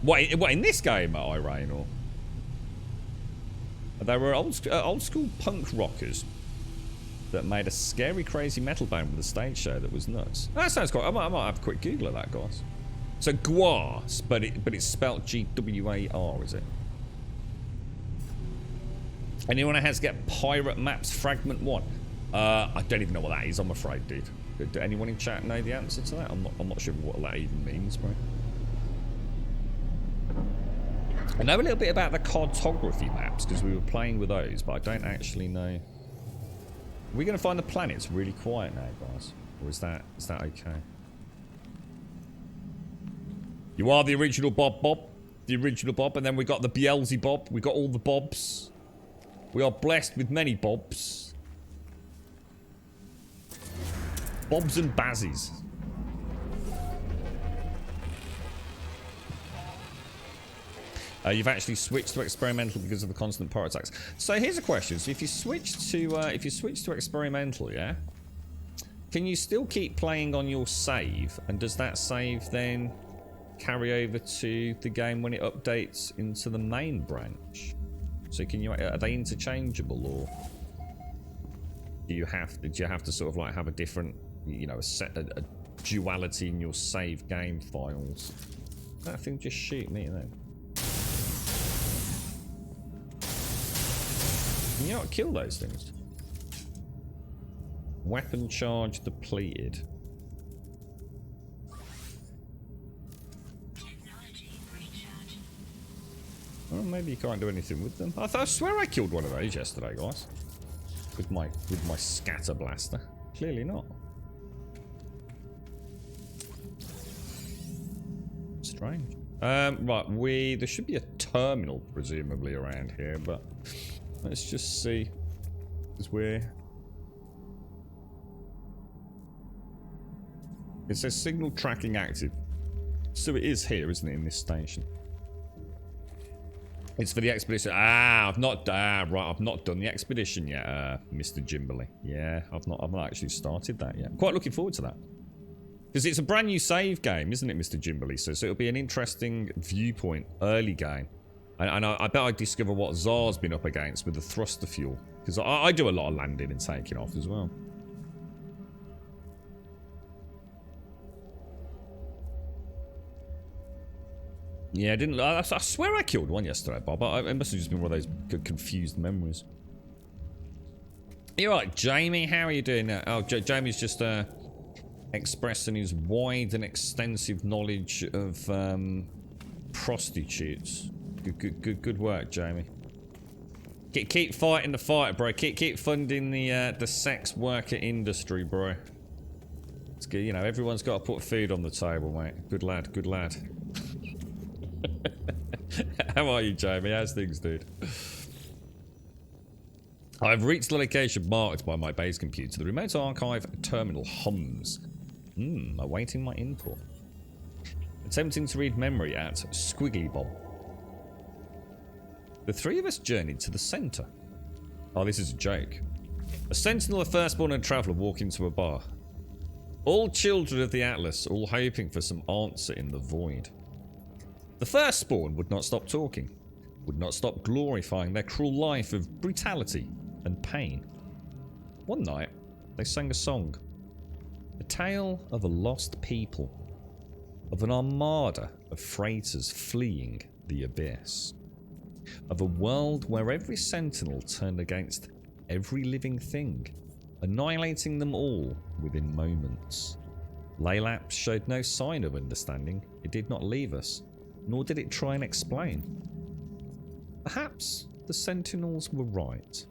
What in this game, Irene, or? They were old school punk rockers that made a scary, crazy metal band with a stage show that was nuts. That sounds quite. I might have a quick Google of that, guys. So Gwar, but it's spelled G-W-A-R, is it? Anyone has to get Pirate Maps Fragment 1? I don't even know what that is, I'm afraid, dude. Do anyone in chat know the answer to that? I'm not sure what that even means, bro. I know a little bit about the cartography maps because we were playing with those, but I don't actually know. Are we going to find the planets really quiet now, guys? Or is that okay? You are the original Bob. The original Bob, and then we got the Beelzebub. We got all the Bobs. We are blessed with many Bobs. Bobs and Bazzies. You've actually switched to experimental because of the constant power attacks. So here's a question: so if you switch to experimental, yeah, can you still keep playing on your save? And does that save then carry over to the game when it updates into the main branch? So can you? Are they interchangeable, or do you have to sort of like have a different, you know, a duality in your save game files? That thing just shoot me then. Can you not kill those things? Weapon charge depleted. Well, maybe you can't do anything with them. I swear I killed one of those yesterday, guys. With my scatter blaster. Clearly not. Strange. Right, there should be a terminal presumably around here, but let's just see. It says signal tracking active. So it is here, isn't it, in this station? It's for the expedition. I've not done the expedition yet, Mr. Jimberly. Yeah, I've not actually started that yet. I'm quite looking forward to that. Because it's a brand new save game, isn't it, Mr. Jimberly? So it'll be an interesting viewpoint, early game. And I bet I discover what Zar's been up against with the thruster fuel. Because I do a lot of landing and taking off as well. Yeah, I swear I killed one yesterday, Bob. It must have just been one of those confused memories. You're right, Jamie. How are you doing now? Oh, Jamie's just expressing his wide and extensive knowledge of prostitutes. Good work, Jamie. Keep fighting the fight, bro. Keep funding the sex worker industry, bro. It's good. You know, everyone's got to put food on the table, mate. Good lad. Good lad. How are you, Jamie? How's things, dude? I've reached the location marked by my base computer. The remote archive terminal hums. Awaiting my input. Attempting to read memory at Squiggly Bob. The three of us journeyed to the center. Oh, this is a joke. A sentinel, a firstborn, and a traveller walk into a bar. All children of the Atlas, all hoping for some answer in the void. The firstborn would not stop talking, would not stop glorifying their cruel life of brutality and pain. One night, they sang a song. A tale of a lost people, of an armada of freighters fleeing the abyss, of a world where every sentinel turned against every living thing, annihilating them all within moments. Laylap showed no sign of understanding. It did not leave us, nor did it try and explain. Perhaps the sentinels were right.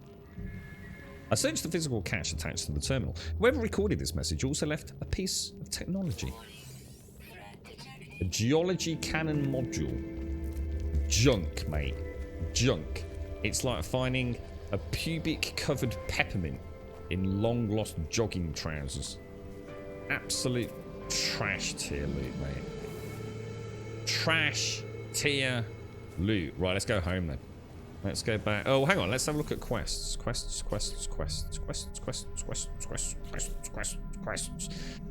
I searched the physical cache attached to the terminal. Whoever recorded this message also left a piece of technology. A geology cannon module. Junk, mate. Junk. It's like finding a pubic covered peppermint in long lost jogging trousers. Absolute trash tier loot, mate. Trash tier loot. Right, let's go home then. Let's go back. Oh, hang on. Let's have a look at quests. Quests.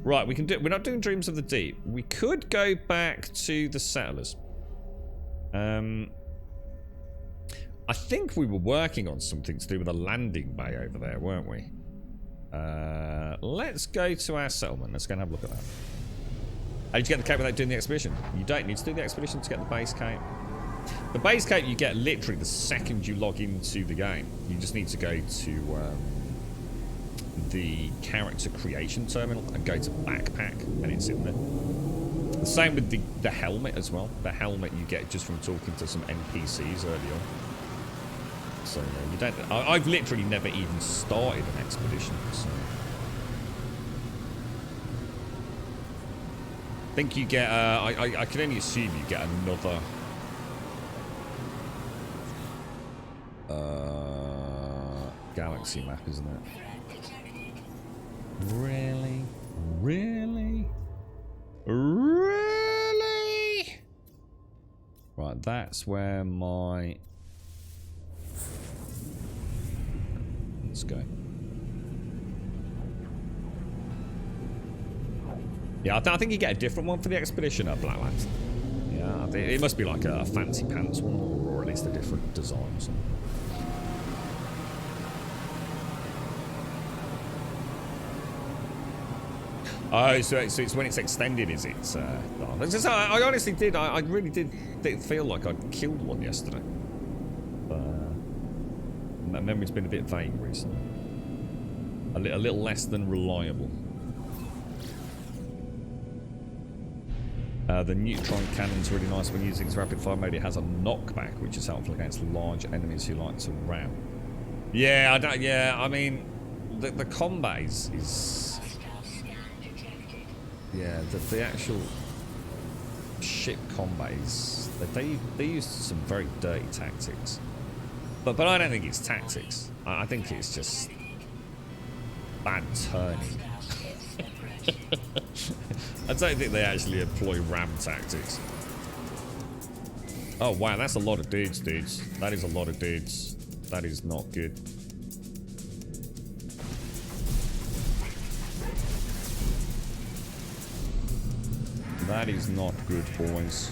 Right, we can do. We're not doing Dreams of the Deep. We could go back to the Settlers. I think we were working on something to do with a landing bay over there, weren't we? Let's go to our settlement. Let's go and have a look at that. How did you get the cape without doing the expedition? You don't need to do the expedition to get the base cape. The base cape you get literally the second you log into the game. You just need to go to the character creation terminal and go to backpack, and it's in there. The same with the helmet as well. The helmet you get just from talking to some NPCs early on. So you don't. I've literally never even started an expedition. So. I think you get. I can only assume you get another. Galaxy map, isn't it? Really? Really? Really? Right, that's where my... Let's go. Yeah, I think you get a different one for the expedition at Blacklands. Yeah, it must be like a fancy pants one, or at least a different design or something. Oh, so it's when it's extended, is it? I honestly did. I really did feel like I'd killed one yesterday. My memory's been a bit vague recently. A little less than reliable. The Neutron Cannon's really nice when using its rapid fire mode. It has a knockback, which is helpful against large enemies who like to ram. Yeah, I mean, the combat is yeah, the actual ship combat is... They use some very dirty tactics. But I don't think it's tactics. I think it's just bad turning. I don't think they actually employ ram tactics. Oh wow, that's a lot of dudes. That is a lot of dudes. That is not good. That is not good, boys.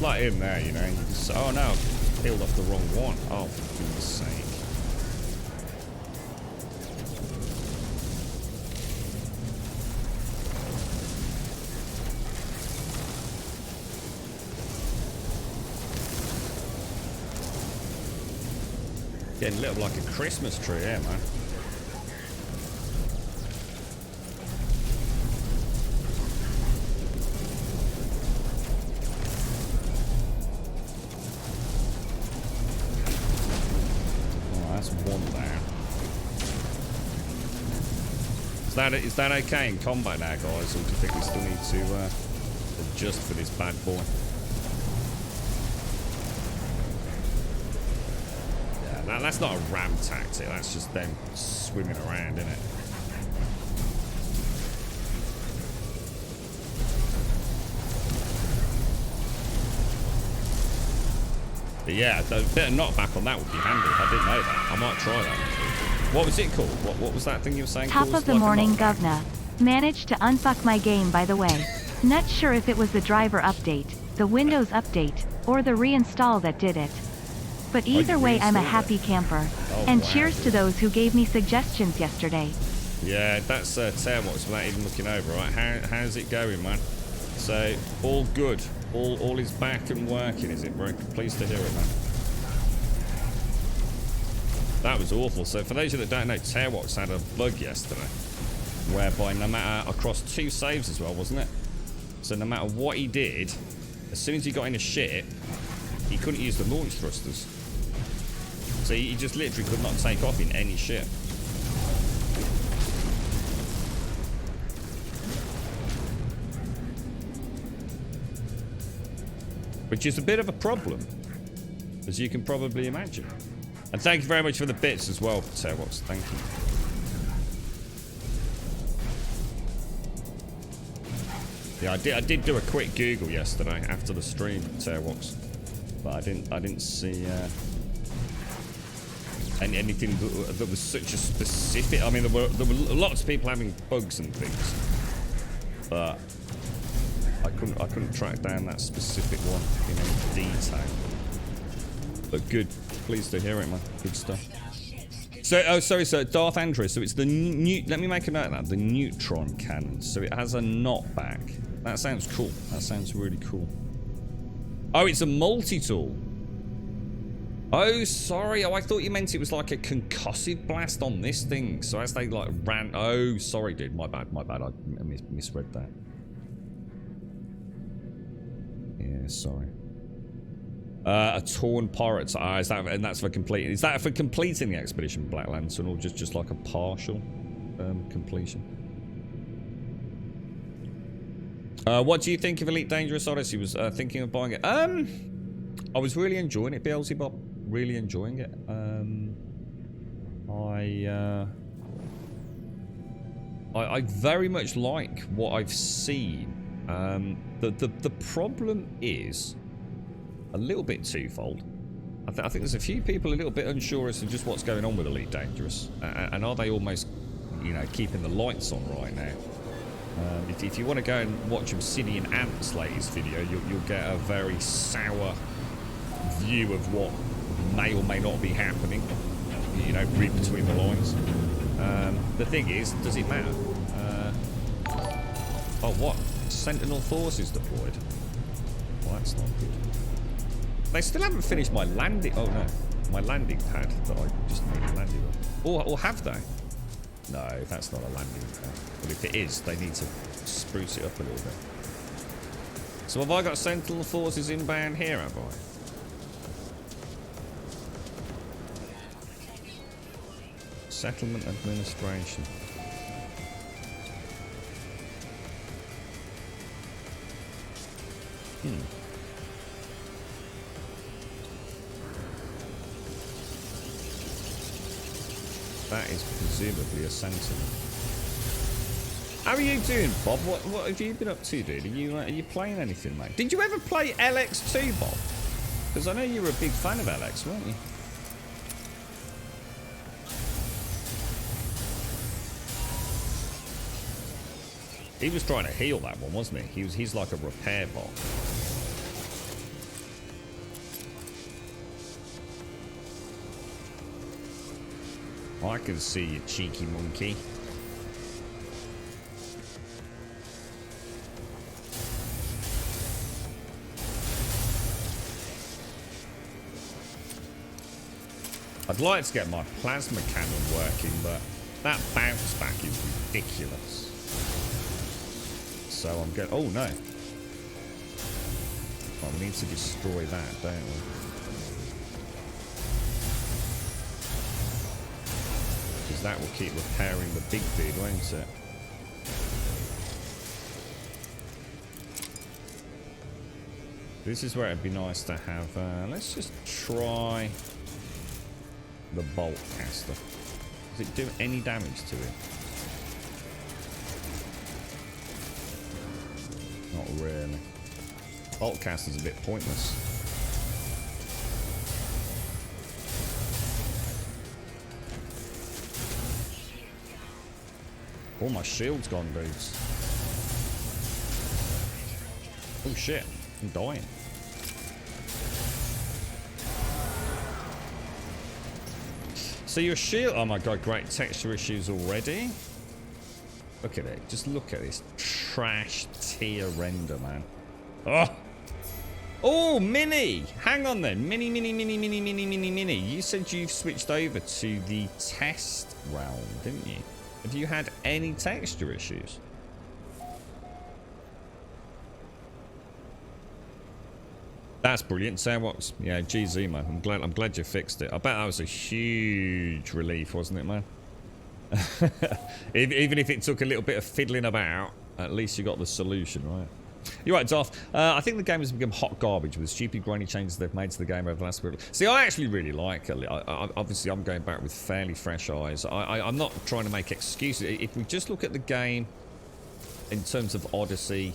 Like in there, you know, you just, oh no, I've peeled off the wrong one. Oh, for goodness sake. Getting lit up like a Christmas tree, yeah, man. Is that okay in combat now, guys, or do you think we still need to adjust for this bad boy? Yeah, that's not a ram tactic. That's just them swimming around, isn't it? But yeah, a bit of knockback on that would be handy. I didn't know that. I might try that. What was it called? What was that thing you were saying? Top of the morning, govna. Managed to unfuck my game, by the way. Not sure if it was the driver update, the Windows update, or the reinstall that did it. But either way, I'm a happy camper. And wow, cheers to those who gave me suggestions yesterday. Yeah, that's Terwatch without even looking over, right? How's it going, man? So, all good. All is back and working, is it, bro? Pleased to hear it, man. That was awful. So for those of you that don't know, Terwatch had a bug yesterday whereby no matter, across 2 saves as well, wasn't it? So no matter what he did, as soon as he got in a ship, he couldn't use the launch thrusters. So he just literally could not take off in any ship. Which is a bit of a problem, as you can probably imagine. And thank you very much for the bits as well, Terwatch. Thank you. Yeah, I did do a quick Google yesterday after the stream, Terwatch, but I didn't see anything that was such a specific. I mean, there were lots of people having bugs and things, but I couldn't track down that specific one in any detail. But good, pleased to hear it, man. Good stuff. So, oh, sorry, so Darth Andrew. So it's the let me make a note of that. The Neutron Cannon. So it has a knockback. That sounds cool. That sounds really cool. Oh, it's a multi-tool. Oh, sorry. Oh, I thought you meant it was like a concussive blast on this thing. So as they like ran. Oh, sorry, dude. My bad. My bad. I misread that. Yeah, sorry. A torn pirate. Is that, and that's for completing. Is that for completing the expedition, Black Lantern, or just like a partial completion? What do you think of Elite Dangerous Odyssey? Was thinking of buying it. I was really enjoying it, Beelzebub. Really enjoying it. I very much like what I've seen. The problem is a little bit twofold. I think there's a few people a little bit unsure as to just what's going on with Elite Dangerous, and are they almost, you know, keeping the lights on right now? If you want to go and watch Obsidian Ants' latest video, you'll get a very sour view of what may or may not be happening. You know, read between the lines. The thing is, does it matter? Oh, what? Sentinel forces deployed. Well, that's not good. They still haven't finished my landing. Oh no, my landing pad that I just need a landing on. Or have they? No, that's not a landing pad. Well, if it is, they need to spruce it up a little bit. So have I got Sentinel forces inbound here, have I? Settlement administration. That is presumably a Sentinel. How are you doing, Bob? What have you been up to, dude? Are you playing anything, mate? Did you ever play LX2, Bob? Because I know you were a big fan of LX, weren't you? He was trying to heal that one, wasn't he? He's like a repair bot. I can see you, cheeky monkey. I'd like to get my plasma cannon working, but that bounce back is ridiculous. So I'm going. Oh no! Oh, we need to destroy that, don't we? Because that will keep repairing the big dude, won't it? This is where it'd be nice to have... let's just try the bolt caster. Does it do any damage to it? Not really. Bolt caster's a bit pointless. Oh, my shield's gone, dudes. Oh shit, I'm dying. So your shield... Oh my god, great texture issues already. Look at it. Just look at this trash tier render, man. Oh! Oh, mini! Hang on then. Mini. You said you've switched over to the test realm, didn't you? Have you had any texture issues? That's brilliant. Say what's... Yeah, GZ, man. I'm glad you fixed it. I bet that was a huge relief, wasn't it, man? Even if it took a little bit of fiddling about, at least you got the solution, right? You're right, Darth. I think the game has become hot garbage with stupid grainy changes they've made to the game over the last period. See, I actually really like it. Obviously, I'm going back with fairly fresh eyes. I'm not trying to make excuses. If we just look at the game in terms of Odyssey,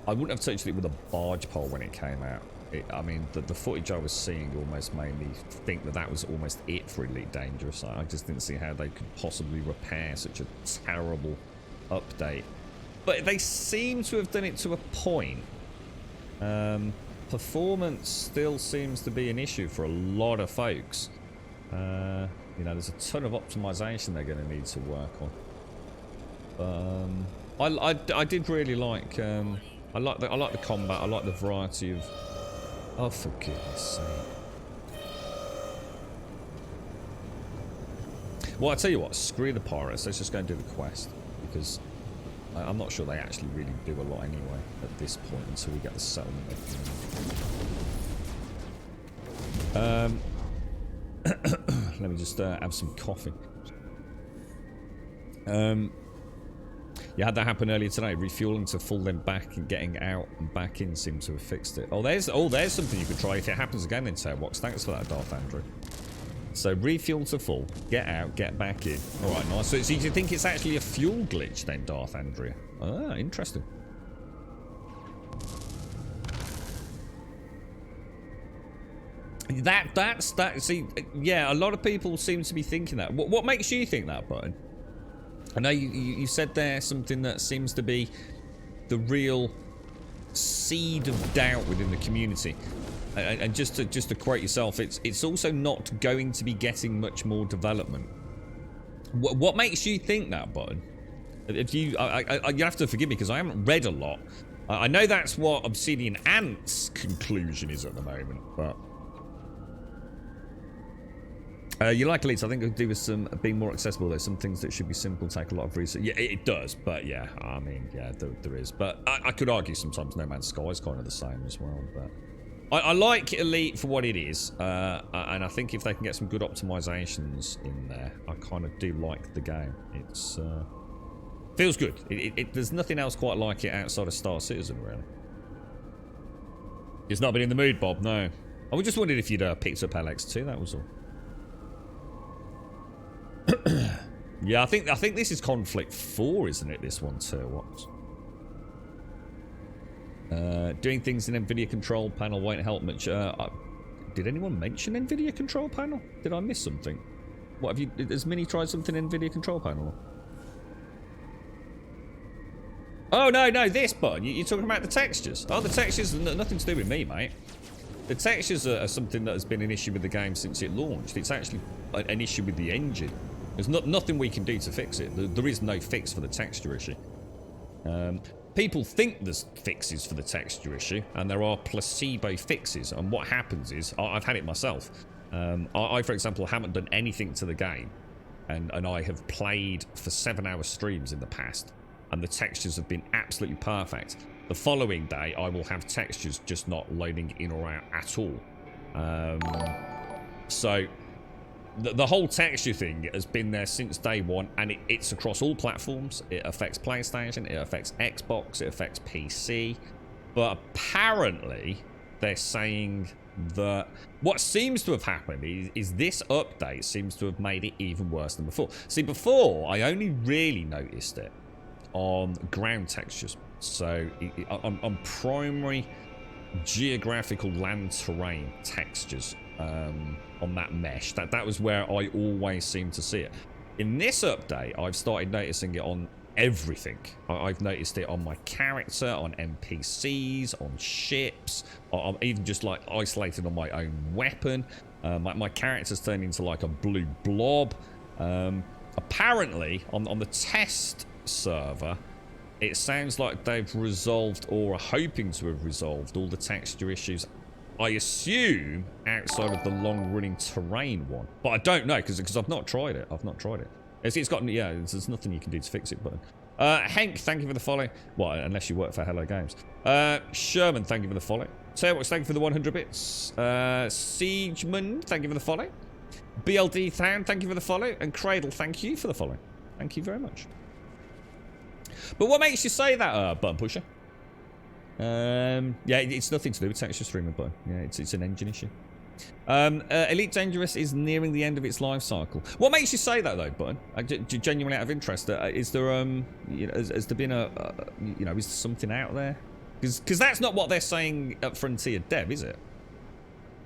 I wouldn't have touched it with a barge pole when it came out. I mean, the footage I was seeing almost made me think that was almost it for Elite Dangerous. I just didn't see how they could possibly repair such a terrible update. But they seem to have done it to a point. Performance still seems to be an issue for a lot of folks. You know, there's a ton of optimization they're going to need to work on. I did really like... I like the combat. I like the variety of... Oh, for goodness sake. Well, I tell you what, screw the pirates. Let's just go and do the quest. Because I'm not sure they actually really do a lot anyway at this point until we get the settlement. Let me just have some coffee. You had that happen earlier today. Refueling to full, then back and getting out and back in seemed to have fixed it. Oh, there's something you could try if it happens again in Tailbox. Thanks for that, Darth Andrew. So refuel to full, get out, get back in. All right, nice. So do you think it's actually a fuel glitch then, Darth Andrew? Ah, interesting. That's. See, yeah, a lot of people seem to be thinking that. What makes you think that, Brian? I know you said there something that seems to be the real seed of doubt within the community. And just to quote yourself, it's also not going to be getting much more development. What makes you think that, Button? If you have to forgive me because I haven't read a lot. I know that's what Obsidian Ant's conclusion is at the moment, but. You like Elites, I think it could do with some being more accessible. There's some things that should be simple, take a lot of research. Yeah, it does, but yeah, I mean, yeah, there is. But I could argue sometimes No Man's Sky is kind of the same as well. But I like Elite for what it is, and I think if they can get some good optimizations in there, I kind of do like the game. It's feels good. There's nothing else quite like it outside of Star Citizen, really. It's not been in the mood, Bob, no. I was just wondering if you'd picked up LX2, that was all. Yeah, I think this is Conflict 4, isn't it? This one too. What? Doing things in NVIDIA control panel won't help much. Did anyone mention NVIDIA control panel? Did I miss something? What have you? Has Mini tried something NVIDIA control panel? Oh no, this button. You're talking about the textures. Oh, the textures are nothing to do with me, mate. The textures are something that has been an issue with the game since it launched. It's actually an issue with the engine. There's nothing we can do to fix it. There is no fix for the texture issue. People think there's fixes for the texture issue, and there are placebo fixes. And what happens is, I've had it myself. I, for example, haven't done anything to the game, and I have played for 7-hour streams in the past, and the textures have been absolutely perfect. The following day, I will have textures just not loading in or out at all. So the whole texture thing has been there since day one, and it's across all platforms. It affects PlayStation, it affects Xbox, it affects PC. But apparently, they're saying that what seems to have happened is this update seems to have made it even worse than before. See, before, I only really noticed it on ground textures. So, on primary geographical land terrain textures on that mesh. That was where I always seemed to see it. In this update, I've started noticing it on everything. I've noticed it on my character, on NPCs, on ships, I'm even just like isolated on my own weapon. My character's turned into like a blue blob. Apparently, on the test server, it sounds like they've resolved or are hoping to have resolved all the texture issues, I assume, outside of the long-running terrain one. But I don't know, because I've not tried it. It's got, yeah, there's nothing you can do to fix it, button. Henk, thank you for the follow. Well, unless you work for Hello Games. Sherman, thank you for the follow. Tailbox, thank you for the 100 bits. Siegeman, thank you for the follow. BLD Town, thank you for the follow. And Cradle, thank you for the follow. Thank you very much. But what makes you say that, button pusher? Yeah, it's nothing to do with texture streaming, button. Yeah, it's an engine issue. Elite Dangerous is nearing the end of its life cycle. What makes you say that, though, button? Genuinely out of interest, is there you know, has there been you know, is there something out there? Because that's not what they're saying at Frontier Dev, is it?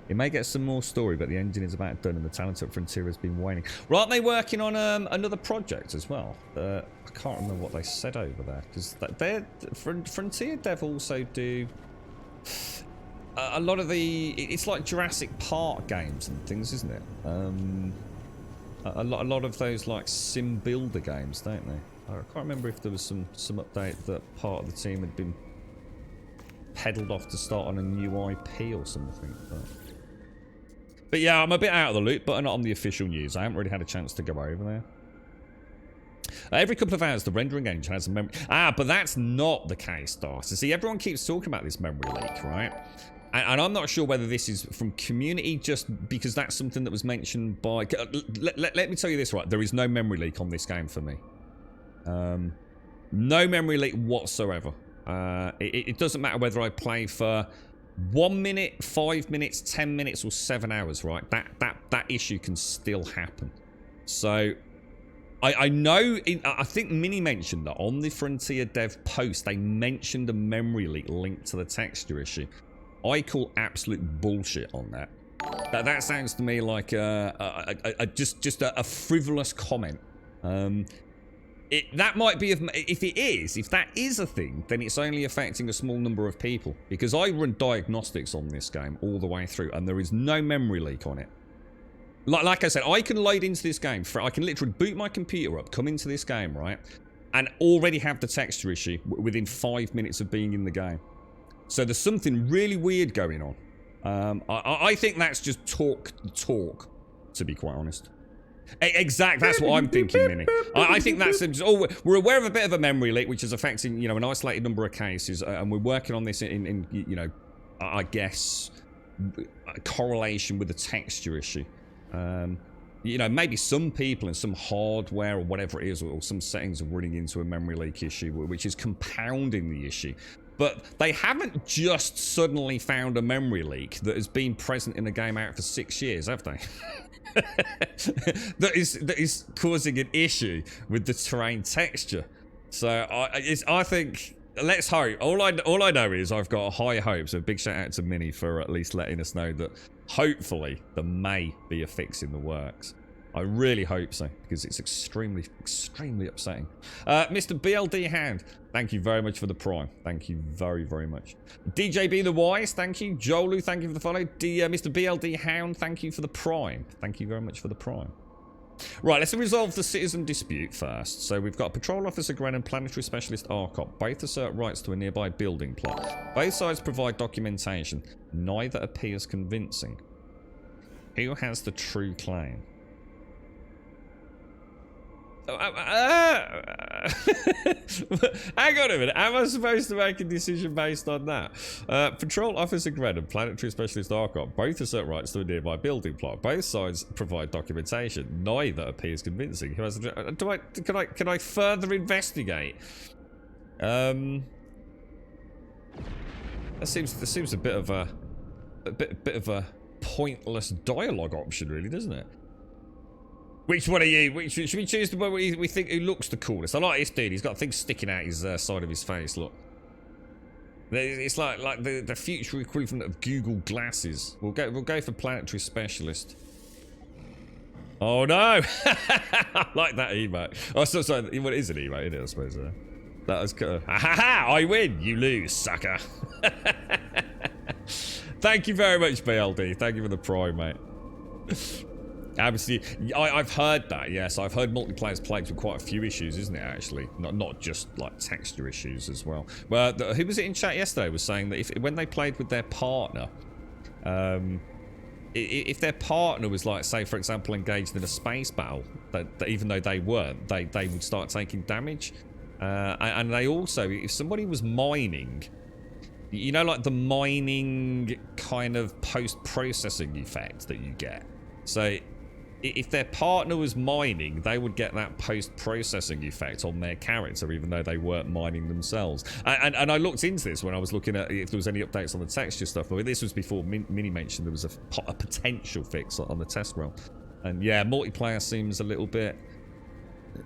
It may get some more story, but the engine is about done and the talent at Frontier has been waning. Well, aren't they working on another project as well? I can't remember what they said over there, because Frontier Dev also do a lot of the, it's like Jurassic Park games and things, isn't it? A lot of those like sim builder games, don't they? I can't remember if there was some update that part of the team had been peddled off to start on a new IP or something. But yeah, I'm a bit out of the loop, but not on the official news. I haven't really had a chance to go over there. Every couple of hours, the rendering engine has a memory. But that's not the case, Darcy. See, everyone keeps talking about this memory leak, right? And I'm not sure whether this is from community, just because that's something that was mentioned by... Let me tell you this, right? There is no memory leak on this game for me. No memory leak whatsoever. It doesn't matter whether I play for 1 minute, 5 minutes, 10 minutes, or 7 hours, right? That issue can still happen. So... I know, I think Mini mentioned that on the Frontier Dev post, they mentioned a memory leak linked to the texture issue. I call absolute bullshit on that. That sounds to me like just a frivolous comment. That might be, if that is a thing, then it's only affecting a small number of people. Because I run diagnostics on this game all the way through, and there is no memory leak on it. Like I said, I can load into this game. I can literally boot my computer up, come into this game, right? And already have the texture issue within 5 minutes of being in the game. So there's something really weird going on. I think that's just talk, to be quite honest. Exactly, that's what I'm thinking, Minnie. I think that's... we're aware of a bit of a memory leak, which is affecting, you know, an isolated number of cases. And we're working on this in you know, I guess, correlation with the texture issue. You know, maybe some people and some hardware or whatever it is, or some settings are running into a memory leak issue, which is compounding the issue. But they haven't just suddenly found a memory leak that has been present in a game out for 6 years, have they? that is causing an issue with the terrain texture. So I think, let's hope. All I know is I've got high hopes. A big shout out to Minnie for at least letting us know that hopefully there may be a fix in the works. I really hope so, because it's extremely upsetting. Mr. BLD Hound, thank you very much for the prime. Thank you very, very much. DJB the Wise, thank you. Jolu, thank you for the follow. Mr. BLD Hound, thank you for the prime. Thank you very much for the prime. Right, let's resolve the citizen dispute first. So we've got Patrol Officer Gren and Planetary Specialist Arcop. Both assert rights to a nearby building plot. Both sides provide documentation. Neither appears convincing. Who has the true claim? Hang on a minute. Am I supposed to make a decision based on that? Patrol Officer Gren and Planetary Specialist Arcop both assert rights to a nearby building plot. Both sides provide documentation. Neither appears convincing. Who has the, can I further investigate? That seems a bit of a a bit of a pointless dialogue option, really, doesn't it? Which one are you? Should we choose the one we think who looks the coolest? I like this dude. He's got things sticking out his side of his face. Look, it's like the future equivalent of Google glasses. We'll go for planetary specialist. Oh no! I like that emote. Oh, sorry. What is an emote? Isn't it, I suppose. That was kind of. Ha ha ha! I win. You lose, sucker. Thank you very much, BLD. Thank you for the prime, mate. Obviously, I've heard that. Yes, I've heard multiplayer's plagued with quite a few issues, isn't it? Actually, not just like texture issues as well. Well, who was it in chat yesterday was saying that when they played with their partner, if their partner was like, say, for example, engaged in a space battle, that even though they weren't, they would start taking damage. And they also, if somebody was mining, you know, like the mining kind of post-processing effect that you get. So if their partner was mining, they would get that post-processing effect on their character, even though they weren't mining themselves. And I looked into this when I was looking at if there was any updates on the texture stuff. I mean, this was before Mini mentioned there was a potential fix on the test realm. And yeah, multiplayer seems a little bit,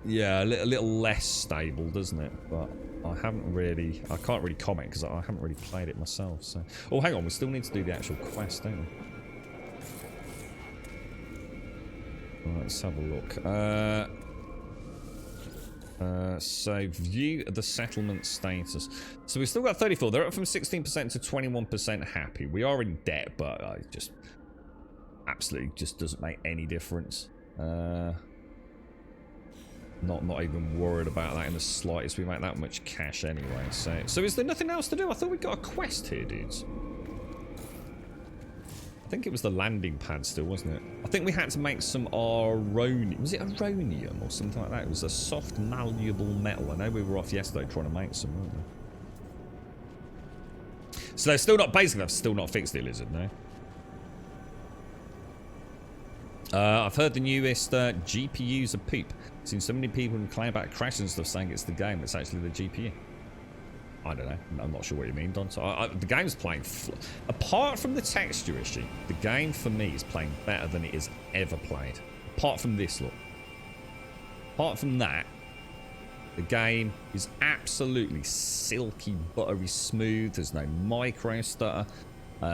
yeah, a little less stable, doesn't it? But I can't really comment because I haven't really played it myself. So, oh, hang on, we still need to do the actual quest, don't we? Right, let's have a look. So view the settlement status. So we've still got 34. They're up from 16% to 21% happy. We are in debt, but I just absolutely just doesn't make any difference. Not even worried about that in the slightest. We make that much cash anyway. So is there nothing else to do? I thought we got a quest here, dudes. I think it was the landing pad still, wasn't it? I think we had to make some aronium. Was it aronium or something like that? It was a soft, malleable metal. I know we were off yesterday trying to make some, weren't we? So they're still not, basically, they've still not fixed the lizard, no? I've heard the newest GPUs are poop. Seen so many people claim about crashes and stuff saying it's the game. It's actually the GPU. I don't know. I'm not sure what you mean, Don. So the game's playing... Apart from the texture issue, the game for me is playing better than it has ever played. Apart from this, look. Apart from that, the game is absolutely silky, buttery smooth. There's no micro stutter.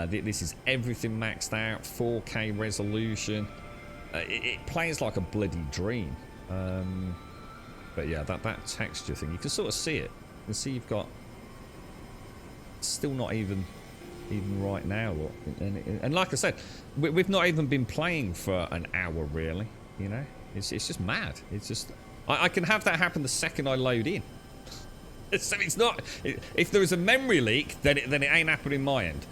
This is everything maxed out, 4K resolution. It plays like a bloody dream. But yeah, that texture thing, you can sort of see it. You can see you've got... Still not even right now. Look. And like I said, we've not even been playing for an hour, really. You know? It's just mad. It's just... I can have that happen the second I load in. So it's not... If there is a memory leak, then it ain't happening my end.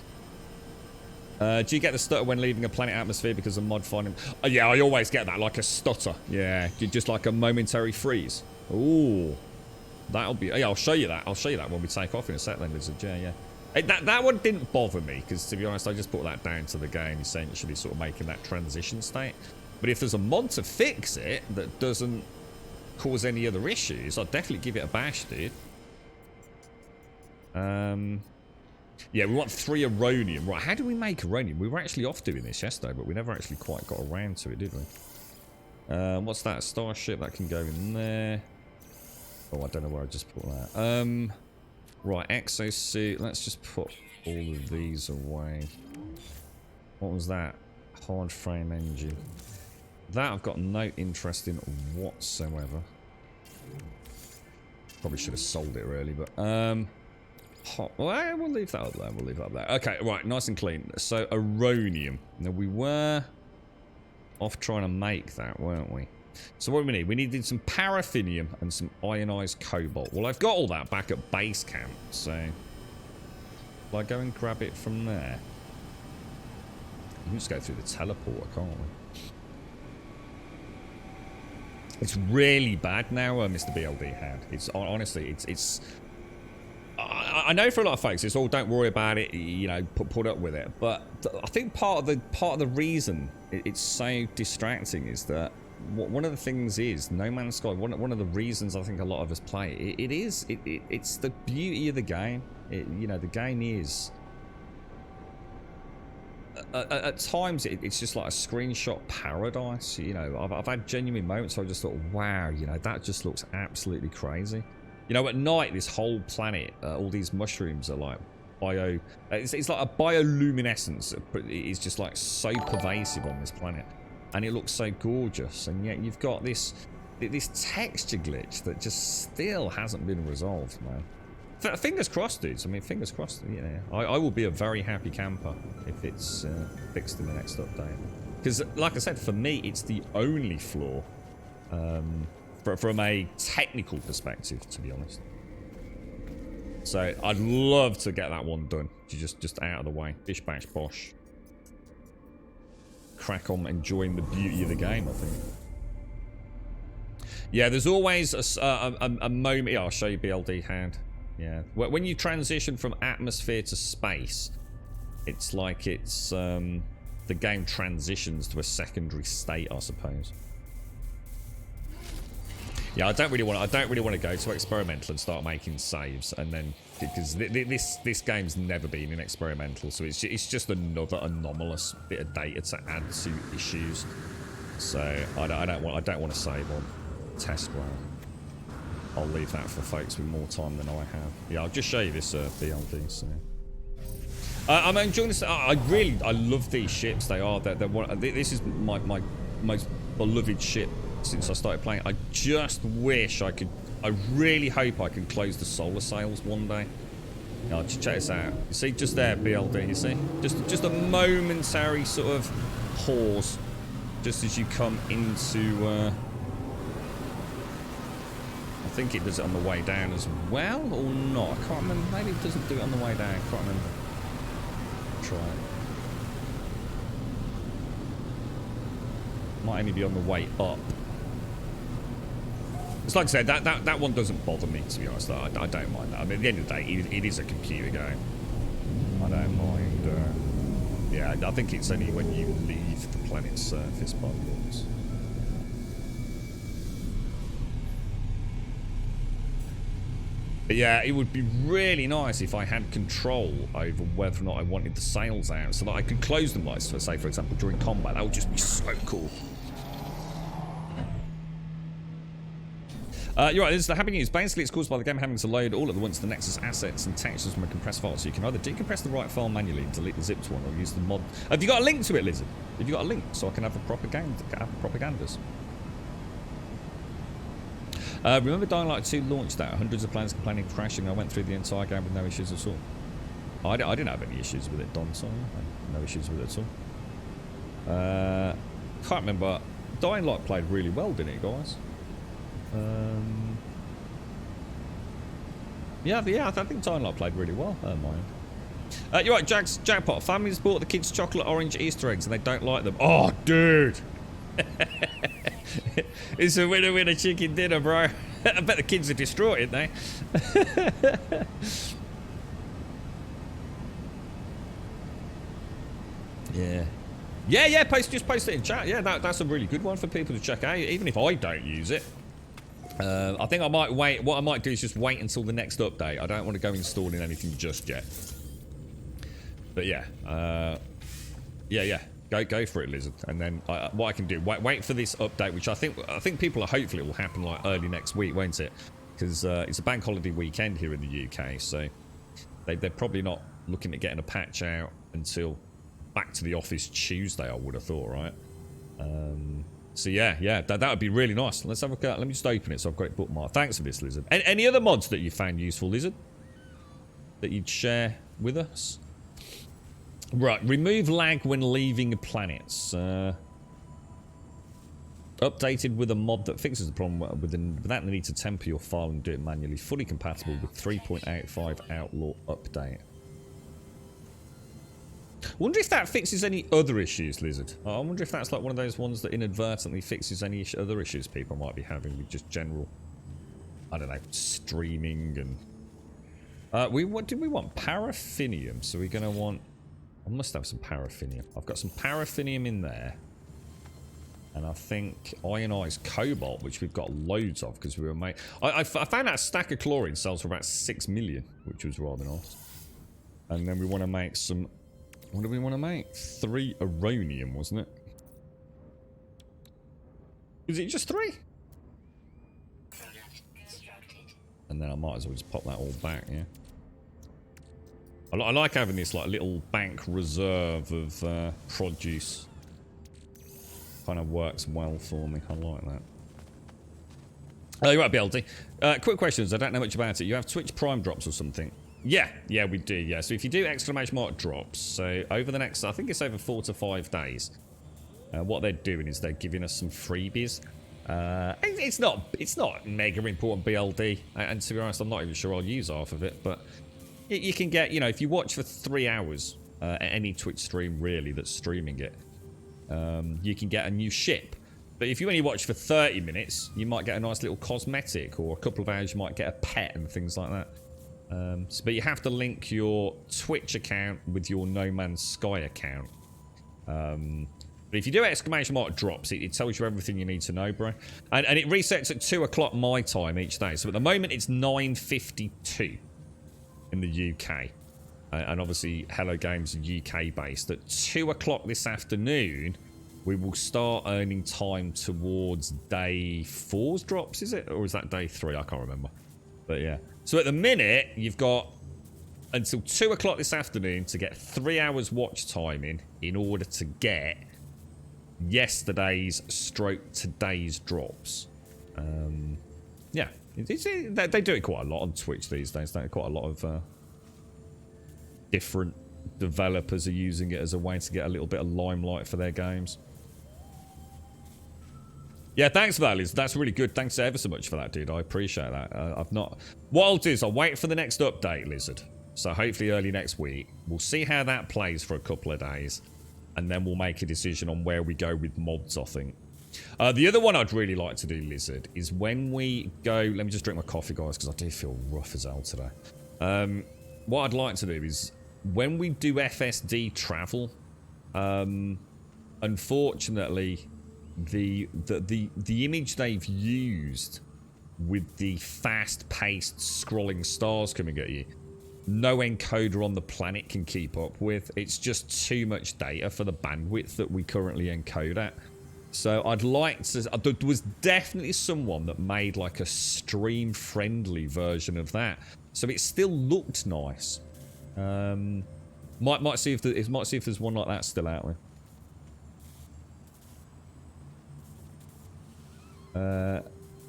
Do you get the stutter when leaving a planet atmosphere because of mod finding? Yeah, I always get that, like a stutter. Yeah, just like a momentary freeze. Ooh, that'll be. Yeah, I'll show you that. I'll show you that when we take off in a sec. Then there's a yeah. That one didn't bother me because, to be honest, I just put that down to the game essentially, sort of making that transition state. But if there's a mod to fix it that doesn't cause any other issues, I'll definitely give it a bash, dude. Yeah, we want 3 aronium. Right, how do we make aronium? We were actually off doing this yesterday, but we never actually quite got around to it, did we? What's that? Starship, that can go in there. Oh, I don't know where I just put that. Right, exosuit. Let's just put all of these away. What was that? Hard frame engine. That I've got no interest in whatsoever. Probably should have sold it really, but... Well, we'll leave that up there. We'll leave that up there. Okay, right, nice and clean. So, aronium. Now, we were off trying to make that, weren't we? So, what do we need? We needed some paraffinium and some ionized cobalt. Well, I've got all that back at base camp, so... Will I go and grab it from there? We can just go through the teleporter, can't we? It's really bad now, Mr. BLD had. It's honestly, it's. I know for a lot of folks, it's all don't worry about it, you know, put up with it. But I think part of the reason it's so distracting is that one of the things is No Man's Sky. One of the reasons I think a lot of us play it's the beauty of the game. You know, the game is at times it's just like a screenshot paradise. You know, I've had genuine moments where I just thought, wow, you know, that just looks absolutely crazy. You know, at night, this whole planet, all these mushrooms are like it's like a bioluminescence, but it's just like so pervasive on this planet, and it looks so gorgeous. And yet you've got this texture glitch that just still hasn't been resolved, man. Fingers crossed, dudes. I mean, fingers crossed. You know, I will be a very happy camper if it's fixed in the next update. Because, like I said, for me, it's the only flaw from a technical perspective, to be honest. So I'd love to get that one done. Just out of the way. Bish bash bosh. Crack on enjoying the beauty of the game, I think. Yeah, there's always a moment. Yeah, I'll show you BLD hand. Yeah, when you transition from atmosphere to space, it's like it's the game transitions to a secondary state, I suppose. Yeah, I don't really want to go to experimental and start making saves, and then because this game's never been in experimental, so it's just another anomalous bit of data to add to issues. So I don't want to save on test ground. I'll leave that for folks with more time than I have. Yeah, I'll just show you this BLD. So. I'm enjoying this. I love these ships. They're one. This is my most beloved ship since I started playing. I just wish I could. I really hope I can close the solar sails one day. Yeah, just check this out. You see, just there, BLD. You see, just a momentary sort of pause, just as you come into. I think it does it on the way down as well, or not. I can't remember. Maybe it doesn't do it on the way down. I can't remember. Try it. Might only be on the way up. It's like I said, that one doesn't bother me, to be honest. I don't mind that. I mean, at the end of the day, it is a computer game. I don't mind. Yeah, I think it's only when you leave the planet's surface by the looks. But yeah, it would be really nice if I had control over whether or not I wanted the sails out, so that I could close them, like, say, for example, during combat. That would just be so cool. You're right, this is the happy news. Basically, it's caused by the game having to load all at once the Nexus assets and textures from a compressed file, so you can either decompress the right file manually and delete the zipped one, or use the mod. Have you got a link to it, Lizard? Have you got a link so I can have a propagandas? Remember Dying Light 2 launched that? Hundreds of players complaining of crashing. I went through the entire game with no issues at all. I didn't have any issues with it, Don, so no issues with it at all. Can't remember. Dying Light played really well, didn't it, guys? Yeah, I think Dying Light played really well. Mine. You're right, Jackpot. Families bought the kids chocolate orange Easter eggs and they don't like them. Oh, dude! It's a winner chicken dinner, bro. I bet the kids are distraught, aren't they? Yeah. Just post it in chat. Yeah, that's a really good one for people to check out, even if I don't use it. I think I might wait. What I might do is just wait until the next update. I don't want to go installing anything just yet. But yeah, yeah. Go for it, Lizard. And then what I can do, wait for this update, which I think people are hopefully it will happen like early next week, won't it? Because it's a bank holiday weekend here in the UK, so they're probably not looking at getting a patch out until back to the office Tuesday, I would have thought, right? So yeah, that would be really nice. Let's have a look. Let me just open it so I've got it bookmarked. Thanks for this, Lizard. Any other mods that you found useful, Lizard, that you'd share with us? Right, remove lag when leaving planets. Updated with a mod that fixes the problem without the need to temper your file and do it manually. Fully compatible with 3.85 Outlaw update. Wonder if that fixes any other issues, Lizard. I wonder if that's like one of those ones that inadvertently fixes any other issues people might be having with just general, I don't know, streaming and... what did we want? Paraffinium. So we're going to want... I must have some paraffinium. I've got some paraffinium in there. And I think ionized cobalt, which we've got loads of because we were made... I found out a stack of chlorine sells for about 6 million, which was rather nice. And then we want to make some What do we want to make? 3 Aronium, wasn't it? Is it just 3? And then I might as well just pop that all back, yeah. I like having this like little bank reserve of produce. Kind of works well for me. I like that. Oh, you're right, BLD. Quick questions. I don't know much about it. You have Twitch Prime drops or something? Yeah, we do, yeah. So if you do exclamation mark drops, so over the next, I think it's over 4 to 5 days, what they're doing is they're giving us some freebies. It's not mega important BLD, and to be honest, I'm not even sure I'll use half of it, but you can get, you know, if you watch for 3 hours, any Twitch stream really that's streaming it, you can get a new ship. But if you only watch for 30 minutes, you might get a nice little cosmetic, or a couple of hours you might get a pet and things like that. But you have to link your Twitch account with your No Man's Sky account. But if you do exclamation mark drops, it tells you everything you need to know, bro. And it resets at 2 o'clock my time each day. So at the moment it's 9:52 in the UK. And obviously Hello Games are UK based. At 2 o'clock this afternoon, we will start earning time towards day 4's drops, is it? Or is that day 3? I can't remember. But yeah. So at the minute, you've got until 2 o'clock this afternoon to get 3 hours watch time in order to get yesterday's / today's drops. Yeah. They do it quite a lot on Twitch these days. Quite a lot of different developers are using it as a way to get a little bit of limelight for their games. Yeah, thanks for that, Liz. That's really good. Thanks ever so much for that, dude. I appreciate that. I've not... What I'll do is I'll wait for the next update, Lizard. So hopefully early next week. We'll see how that plays for a couple of days. And then we'll make a decision on where we go with mods, I think. The other one I'd really like to do, Lizard, is when we go... Let me just drink my coffee, guys, because I do feel rough as hell today. What I'd like to do is when we do FSD travel, unfortunately... The image they've used with the fast-paced scrolling stars coming at you, no encoder on the planet can keep up with. It's just too much data for the bandwidth that we currently encode at. So I'd like to... There was definitely someone that made like a stream-friendly version of that, so it still looked nice. Might see if there's one like that still out there.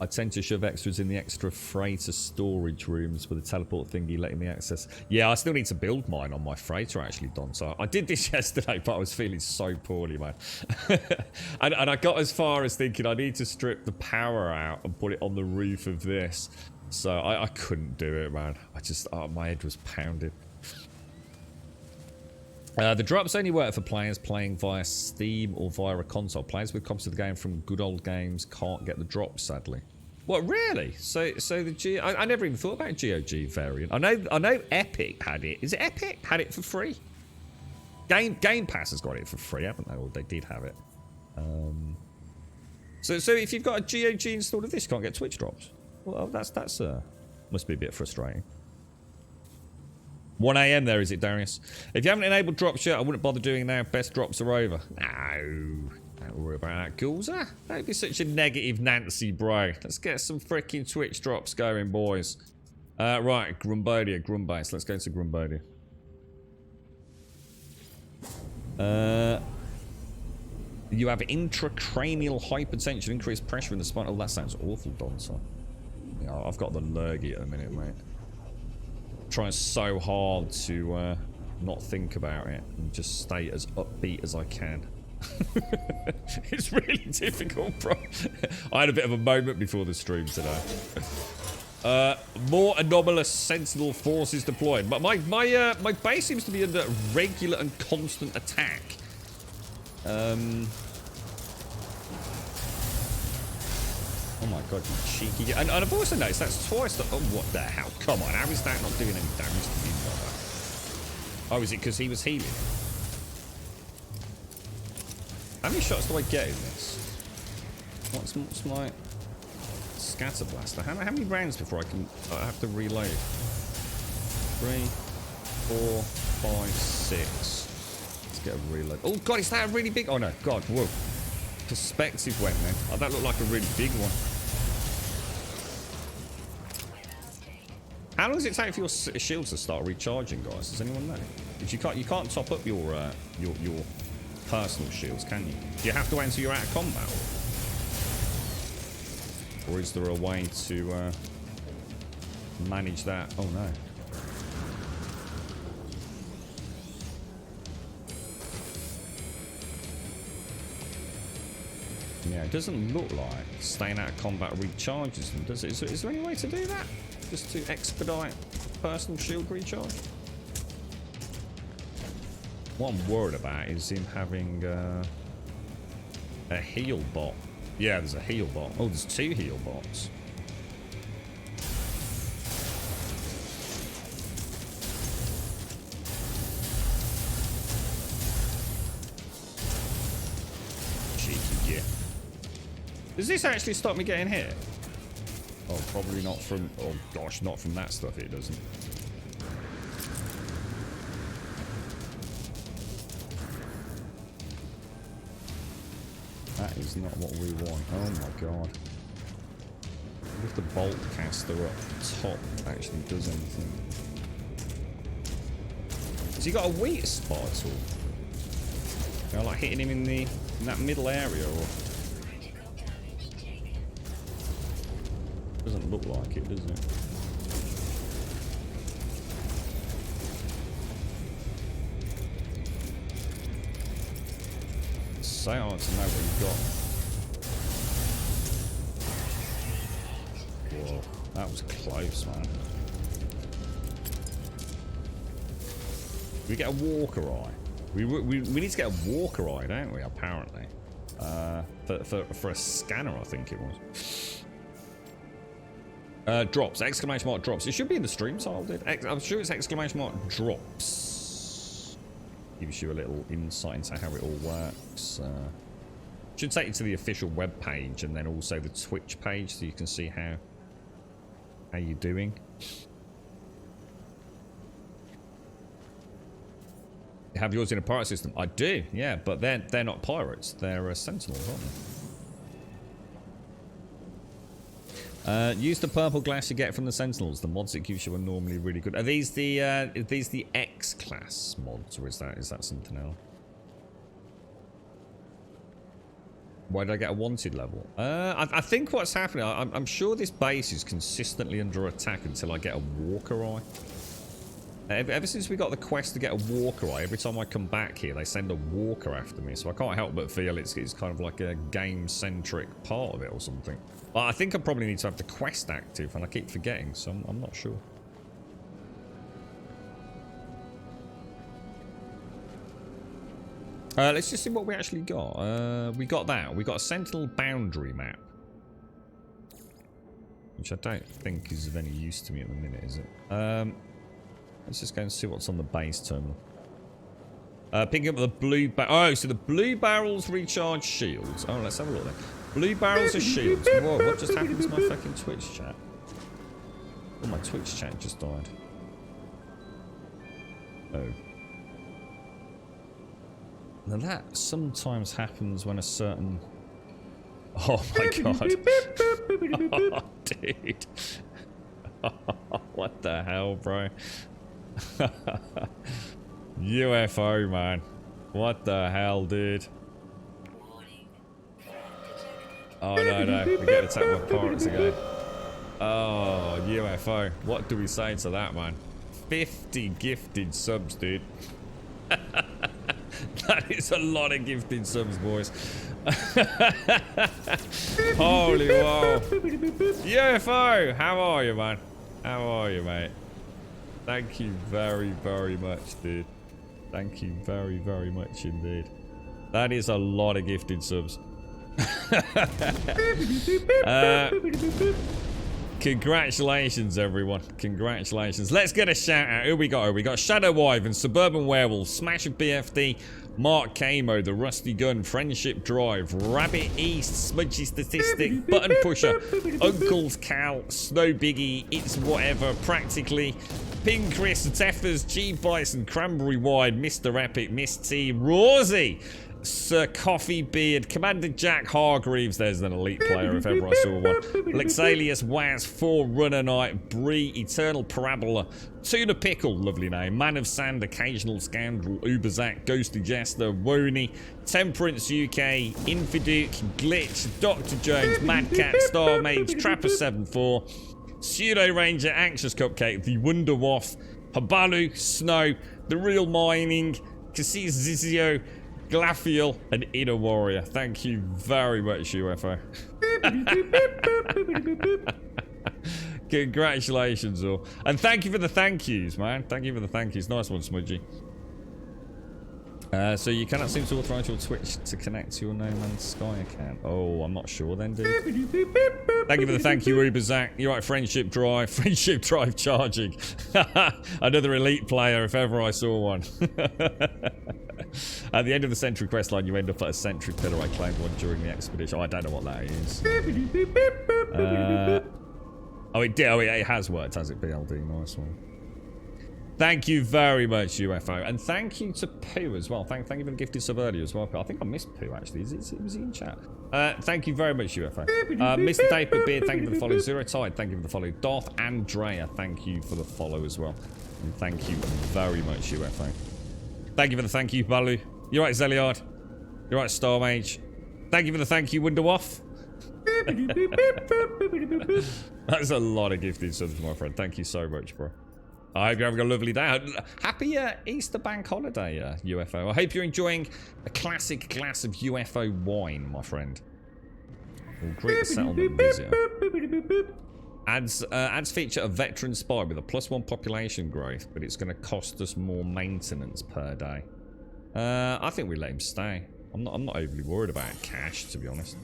I tend to shove extras in the extra freighter storage rooms with a teleport thingy letting me access. Yeah, I still need to build mine on my freighter actually, Don. So I did this yesterday, but I was feeling so poorly, man. and I got as far as thinking I need to strip the power out and put it on the roof of this. So I couldn't do it, man. My head was pounded. The drops only work for players playing via Steam or via a console. Players with copies of the game from good old games can't get the drops, sadly. What, really? So the I never even thought about GOG variant. I know Epic had it. Is it Epic had it for free? Game Pass has got it for free, haven't they? Or they did have it. So if you've got a GOG installed of this, you can't get Twitch drops. Well, that's must be a bit frustrating. 1 AM there, is it, Darius? If you haven't enabled drops yet, I wouldn't bother doing now. Best drops are over. No. Don't worry about that, Gulza. Don't be such a negative Nancy, bro. Let's get some freaking Twitch drops going, boys. Right, Grumbodia, Grumbase. Let's go to Grumbodia. You have intracranial hypertension, increased pressure in the spine. Oh, that sounds awful, Don. So, yeah, I've got the lurgy at the minute, mate. Trying so hard to not think about it and just stay as upbeat as I can. It's really difficult, bro. I had a bit of a moment before the stream today. More anomalous sentinel forces deployed. But my base seems to be under regular and constant attack. Oh my god, you cheeky... And I've also noticed that's twice the... Oh, what the hell? Come on, how is that not doing any damage to me like that? Oh, is it because he was healing? How many shots do I get in this? What's my... Scatter blaster? How many rounds before I have to reload? 3, 4, 5, 6. Let's get a reload. Oh, God, is that a really big... Oh, no. God, whoa. Perspective went then. Oh, that looked like a really big one. How long does it take for your shields to start recharging, guys? Does anyone know? Because you can't top up your personal shields, can you? Do you have to enter your out of combat? Or is there a way to manage that? Oh, no. Yeah, it doesn't look like staying out of combat recharges them, does it? Is there any way to do that? Just to expedite personal shield recharge? What I'm worried about is him having a heal bot. Yeah, there's a heal bot. Oh, there's 2 heal bots. Cheeky git. Does this actually stop me getting hit? Oh, probably not from... Oh, gosh, not from that stuff, it doesn't. That is not what we want. Oh, my God. What if the bolt caster up top actually does anything? Has he got a weak spot at all? You know, like hitting him in that middle area, or... Doesn't look like it, does it? It's so hard to know what you've got. Whoa, that was close, man. We get a walker eye. We need to get a walker eye, don't we? Apparently, for a scanner, I think it was. Drops, exclamation mark drops. It should be in the stream title, dude. I'm sure it's exclamation mark drops. Gives you a little insight into how it all works. Should take you to the official web page and then also the Twitch page so you can see how you're doing. You have yours in a pirate system? I do, yeah, but they're not pirates. They're sentinels, aren't they? Use the purple glass you get from the Sentinels. The mods it gives you are normally really good. Are these the X class mods, or is that something else? Why did I get a wanted level? I think what's happening, I'm sure this base is consistently under attack until I get a walker eye. Ever since we got the quest to get a walker eye, every time I come back here, they send a walker after me. So I can't help but feel it's kind of like a game-centric part of it or something. But I think I probably need to have the quest active, and I keep forgetting, so I'm not sure. Let's just see what we actually got. We got that. We got a Sentinel boundary map. Which I don't think is of any use to me at the minute, is it? Let's just go and see what's on the base terminal. Picking up the blue oh, so the blue barrels recharge shields. Oh, let's have a look then. Blue barrels are shields. Whoa, what just happened to my fucking Twitch chat? Oh, my Twitch chat just died. Oh. Now that sometimes happens when a certain... Oh my god. Oh, dude. What the hell, bro? UFO, man. What the hell, dude? Oh, no. We get attacked by pirates again. Oh, UFO. What do we say to that, man? 50 gifted subs, dude. That is a lot of gifted subs, boys. Holy wow. UFO! How are you, man? How are you, mate? Thank you very, very much, dude. Thank you very, very much indeed. That is a lot of gifted subs. Congratulations, everyone. Congratulations. Let's get a shout out. Who we got? We got Shadow Wyvern, Suburban Werewolf, Smash of BFD, Mark Camo, The Rusty Gun, Friendship Drive, Rabbit East, Smudgy Statistic, Button Pusher, Uncle's Cal, Snow Biggie, It's Whatever, Practically, Pink Chris, Teffers, G Bison, Cranberry Wide, Mr. Epic, Miss T, Rosie, Sir Coffee Beard, Commander Jack Hargreaves, there's an elite player if ever I saw one. Lexalius, Waz, Forerunner Knight, Bree, Eternal Parabola, Tuna Pickle, lovely name, Man of Sand, Occasional Scoundrel, Uberzak, Ghosty Jester, Woney, Temperance UK, Infiduke, Glitch, Dr. Jones, Mad Cat, Star Mage, Trapper74, Pseudo Ranger, Anxious Cupcake, The Wonder Waff, Habalu, Snow, The Real Mining, Cassis Zizio, Glafiel, and Inner Warrior. Thank you very much, UFO. Congratulations, all. And thank you for the thank yous, man. Thank you for the thank yous. Nice one, Smudgy. So you cannot seem to authorize your Twitch to connect to your No Man's Sky account. Oh, I'm not sure then, dude. Thank you for the thank you, Uberzak. You're right, Friendship Drive. Friendship Drive charging. Another elite player if ever I saw one. At the end of the Sentry quest line, you end up at a Sentry pillar. I claimed one during the expedition. Oh, I don't know what that is. Oh, it did. Oh, it has worked, has it, BLD? Nice one. Thank you very much, UFO. And thank you to Pooh as well. Thank you for the gifted sub earlier as well. I think I missed Pooh, actually. Was he in chat? Thank you very much, UFO. Mr. Dave Beard, thank you for the follow. Zero Tide, thank you for the follow. Darth Andrea, thank you for the follow as well. And thank you very much, UFO. Thank you for the thank you, Balu. You're right, Zeliard. You're right, Star Mage. Thank you for the thank you, Wonderwaff. That's a lot of gifted subs, my friend. Thank you so much, bro. I hope you're having a lovely day. Happy Easter bank holiday, UFO. I hope you're enjoying a classic glass of UFO wine, my friend. We'll greet the settlement visitor. Ads feature a veteran spy with a +1 population growth, but it's going to cost us more maintenance per day. I think we let him stay. I'm not overly worried about cash, to be honest.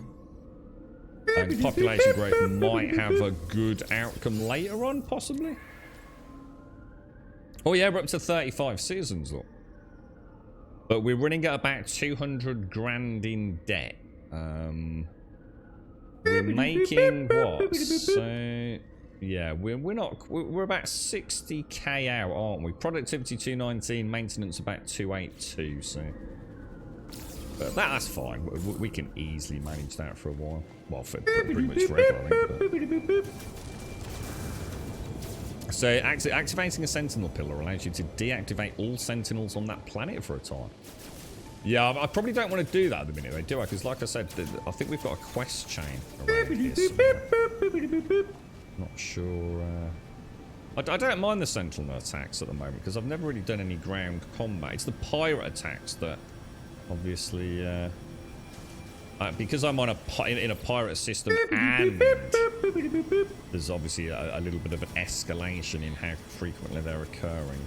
And population growth might have a good outcome later on, possibly. Oh yeah, we're up to 35 citizens, look. But we're running at about 200 grand in debt. We're making what? So yeah, we're about 60k out, aren't we? Productivity 219, maintenance about 282. So, but that's fine. We can easily manage that for a while. Well, for pretty much forever, I think. But. So activating a Sentinel pillar allows you to deactivate all Sentinels on that planet for a time. Yeah, I probably don't want to do that at the minute, though, do I? Because like I said, I think we've got a quest chain around this. Not sure. I don't mind the Sentinel attacks at the moment, because I've never really done any ground combat. It's the pirate attacks that, obviously, because I'm on in a pirate system, and there's obviously a little bit of an escalation in how frequently they're occurring.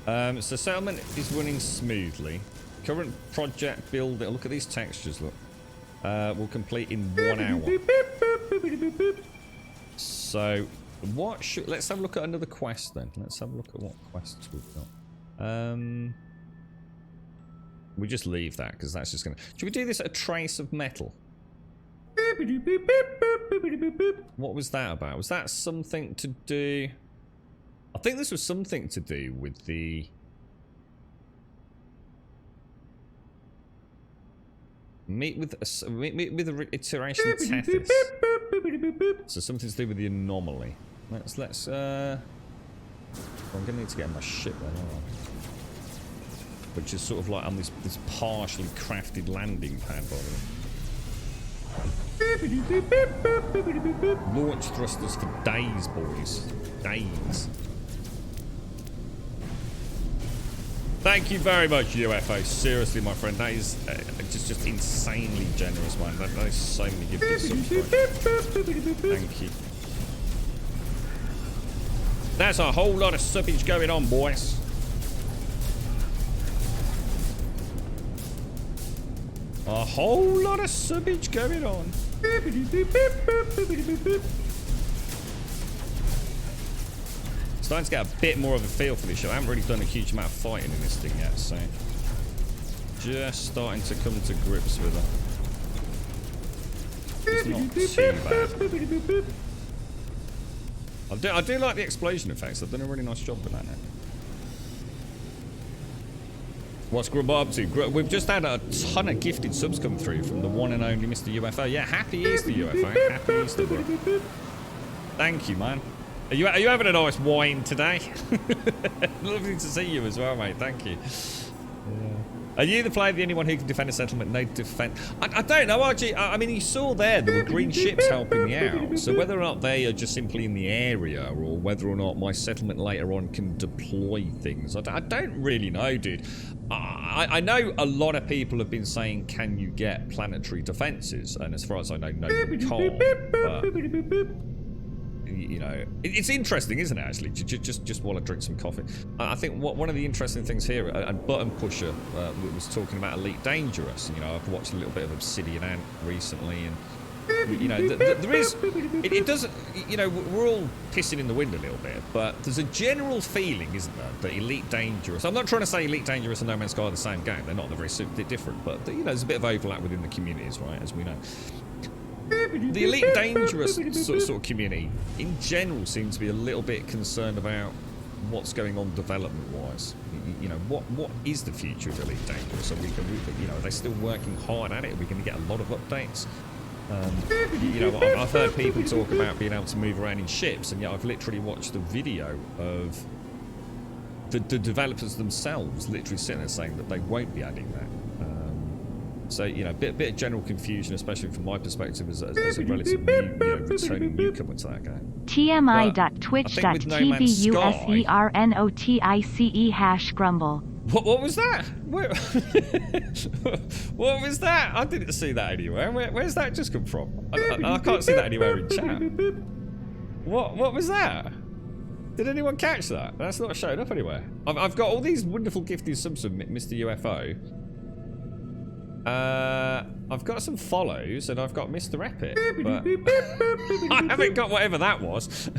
So settlement is running smoothly. Current project build. Look at these textures. Look, will complete in 1 hour. So what should? Let's have a look at another quest then. Let's have a look at what quests we've got. We just leave that because that's just gonna. Should we do this at a trace of metal? What was that about? Was that something to do? I think this was something to do with the meet with the iteration Tethys. So something to do with the anomaly. Let's I'm gonna need to get my ship then, aren't I? Which is sort of like on this partially crafted landing pad, by the way. Launch thrusters for days, boys. Days. Thank you very much, UFO. Seriously, my friend, that is just insanely generous, man. That is so many gifted subs. Thank you. That's a whole lot of suppage going on, boys. A whole lot of suppage going on. Starting to get a bit more of a feel for this show. I haven't really done a huge amount of fighting in this thing yet, so just starting to come to grips with it. It's not too bad. I do like the explosion effects. I've done a really nice job with that now. What's Grubba up to? We've just had a ton of gifted subs come through from the one and only Mr. UFO. Yeah, happy Easter, UFO. Happy Easter, bro. Thank you, man. Are you having a nice wine today? Lovely to see you as well, mate. Thank you. Are you the player the only one who can defend a settlement? No defend. I don't know, RG. I mean, you saw there were green ships helping me out. So whether or not they are just simply in the area, or whether or not my settlement later on can deploy things, I don't really know, dude. I know a lot of people have been saying, can you get planetary defenses? And as far as I know, no, you can't. But, you know, it's interesting, isn't it, actually? Just while I drink some coffee. I think one of the interesting things here, and Button Pusher was talking about Elite Dangerous. You know, I've watched a little bit of Obsidian Ant recently, and you know, there is, it doesn't, you know, we're all pissing in the wind a little bit, but there's a general feeling, isn't there, that Elite Dangerous, I'm not trying to say Elite Dangerous and No Man's Sky are the same game, they're not, they're very different, but, you know, there's a bit of overlap within the communities, right, as we know. The Elite Dangerous sort of community, in general, seems to be a little bit concerned about what's going on development-wise. You know, what is the future of Elite Dangerous? You know, are they still working hard at it? Are we going to get a lot of updates? You know, I've heard people talk about being able to move around in ships, and yet I've literally watched a video of the developers themselves literally sitting there saying that they won't be adding that. So, you know, a bit of general confusion, especially from my perspective as a relative new, you know, returning newcomer to that game. TMI.twitch.tv/USERNOTICE #grumble. What was that? What was that? I didn't see that anywhere. Where's that just come from? I can't see that anywhere in chat. What was that? Did anyone catch that? That's not showing up anywhere. I've got all these wonderful gifted subs from Mr. UFO. I've got some follows and I've got Mr. Epic, but I haven't got whatever that was.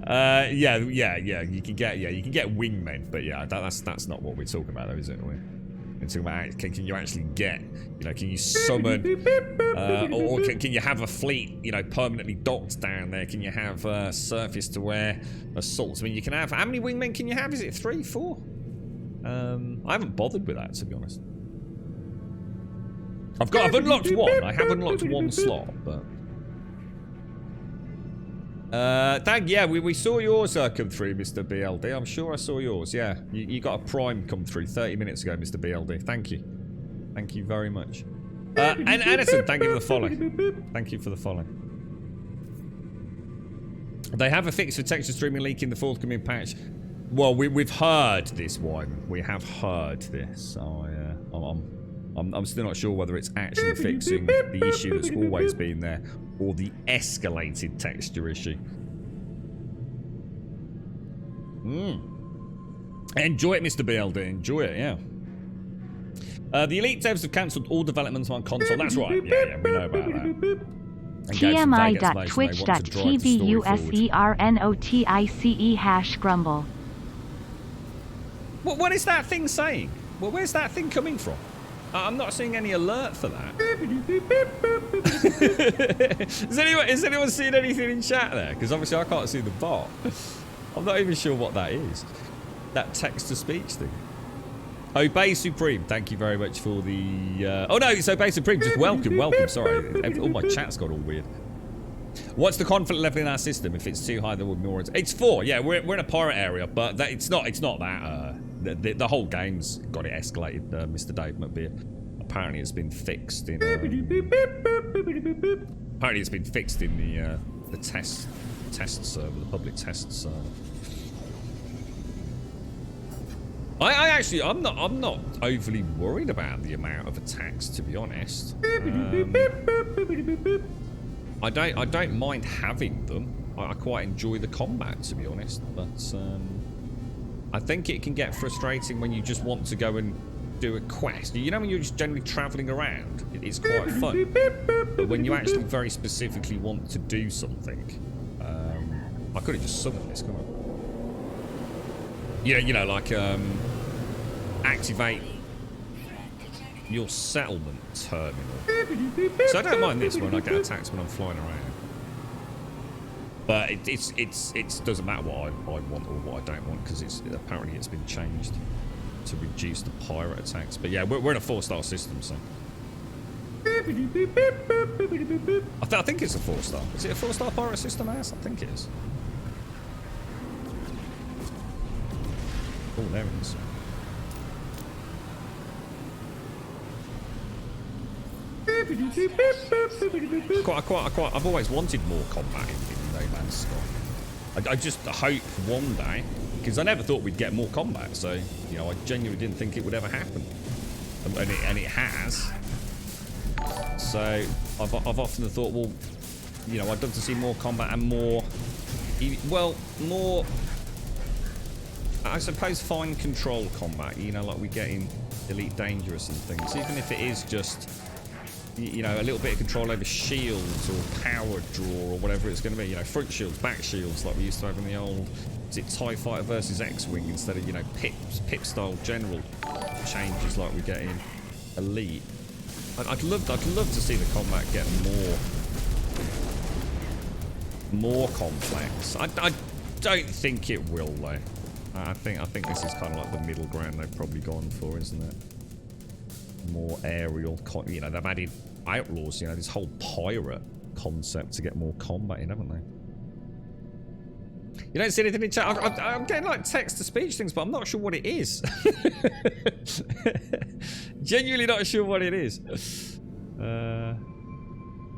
Yeah, you can get wingmen, but yeah, that's not what we're talking about, though, is it? We're talking about can you actually get, you know, can you summon, or can you have a fleet, you know, permanently docked down there? Can you have surface to air assaults? I mean, you can have, how many wingmen can you have? Is it 3, 4? I haven't bothered with that, to be honest. I've unlocked one. I have unlocked one slot, but yeah, we saw yours come through, Mr. BLD. I'm sure I saw yours. Yeah, you got a prime come through 30 minutes ago, Mr. BLD. Thank you very much. And Anderson, thank you for the follow. Thank you for the follow. They have a fix for texture streaming leak in the forthcoming patch. Well, we've heard this one. We have heard this. So I'm still not sure whether it's actually fixing the issue that's always been there, or the escalated texture issue. Enjoy it, Mr. BLD. Enjoy it, yeah. The Elite devs have cancelled all developments on console. That's right. Yeah, we know about that. TMI.twitch.tv/USERNOTICE #grumble. What is that thing saying? Well, where's that thing coming from? I'm not seeing any alert for that. Is anyone seeing anything in chat there? Because obviously I can't see the bot. I'm not even sure what that is. That text-to-speech thing. Obey Supreme, thank you very much for the... Oh no, it's Obey Supreme, just welcome. Sorry, all my chat's got all weird. What's the conflict level in our system? If it's too high, then we'll ignore it. It's 4, yeah, we're in a pirate area, but it's not that... The whole game's got it escalated, Mr. Dave McBeer. Apparently it's been fixed in... apparently it's been fixed in the test server, the public test server. I'm not overly worried about the amount of attacks, to be honest. I don't mind having them. I quite enjoy the combat, to be honest, but I think it can get frustrating when you just want to go and do a quest. You know, when you're just generally travelling around, it's quite fun. But when you actually very specifically want to do something, I could have just summoned this, couldn't I? Yeah, you know, like activate your settlement terminal. So I don't mind this when I get attacked when I'm flying around. But it doesn't matter what I want or what I don't want, because apparently it's been changed to reduce the pirate attacks. But yeah, we're in a 4-star system, so. I think it's a 4-star. Is it a 4-star pirate system, Ass? I think it is. Oh, there it is. I've always wanted more combat in No Man's Sky. I just hope one day, because I never thought we'd get more combat, so, you know, I genuinely didn't think it would ever happen. And it has. So, I've often thought, well, you know, I'd love to see more combat and more, I suppose, fine control combat, you know, like we get in Elite Dangerous and things. Even if it is just, you know, a little bit of control over shields or power draw or whatever it's going to be. You know, front shields, back shields, like we used to have in the old, is it TIE Fighter versus X-Wing, instead of, you know, pip-style general changes like we get in Elite. I'd love to see the combat get more complex. I don't think it will, though. I think this is kind of like the middle ground they've probably gone for, isn't it? More aerial, you know, they've added Outlaws, you know, this whole pirate concept to get more combat in, haven't they? You don't see anything in chat. I'm getting like text-to-speech things, but I'm not sure what it is. Genuinely not sure what it is.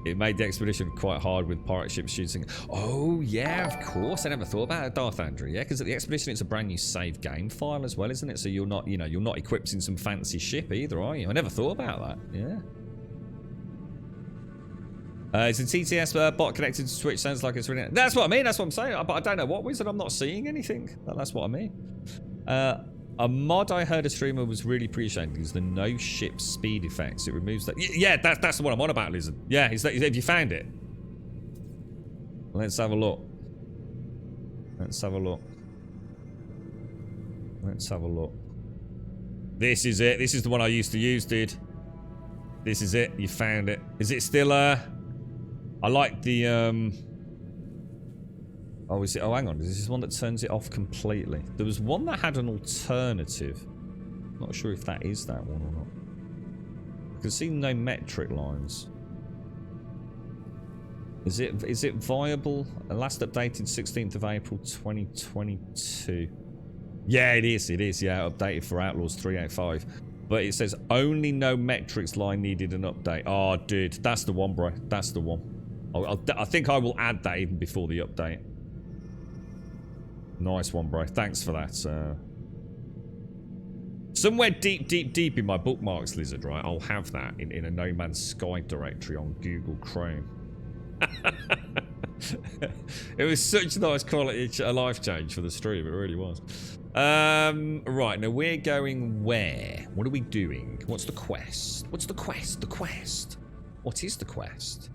It made the expedition quite hard with pirate ships shooting. Oh, yeah, of course. I never thought about it, Darth Andrew. Yeah, because at the expedition, it's a brand new save game file as well, isn't it? So you're not, you know, you're not equipped in some fancy ship either, are you? I never thought about that. Yeah. Is the TTS bot connected to Twitch? Sounds like it's really... That's what I mean. That's what I'm saying. But I don't know what wizard. I'm not seeing anything. That's what I mean. A mod I heard a streamer was really appreciating is the no ship speed effects. It removes that. Yeah, that's the one I'm on about, Lizard. Yeah, have you found it? Let's have a look. Let's have a look. Let's have a look. This is it. This is the one I used to use, dude. This is it. You found it. Is it still I like the Oh, is it? Oh, hang on. Is this one that turns it off completely? There was one that had an alternative. Not sure if that is that one or not. I can see no metric lines. Is it viable? Last updated 16th of April 2022. Yeah, it is. It is. Yeah, updated for Outlaws 385. But it says only no metrics line needed an update. Oh, dude, that's the one, bro. That's the one. I think I will add that even before the update. Nice one, bro. Thanks for that. Somewhere deep in my bookmarks, Lizard, right? I'll have that in a No Man's Sky directory on Google Chrome. It was such a nice quality, a life change for the stream. It really was. Right, now we're going where? What are we doing? What's the quest? What's the quest? The quest. What is the quest?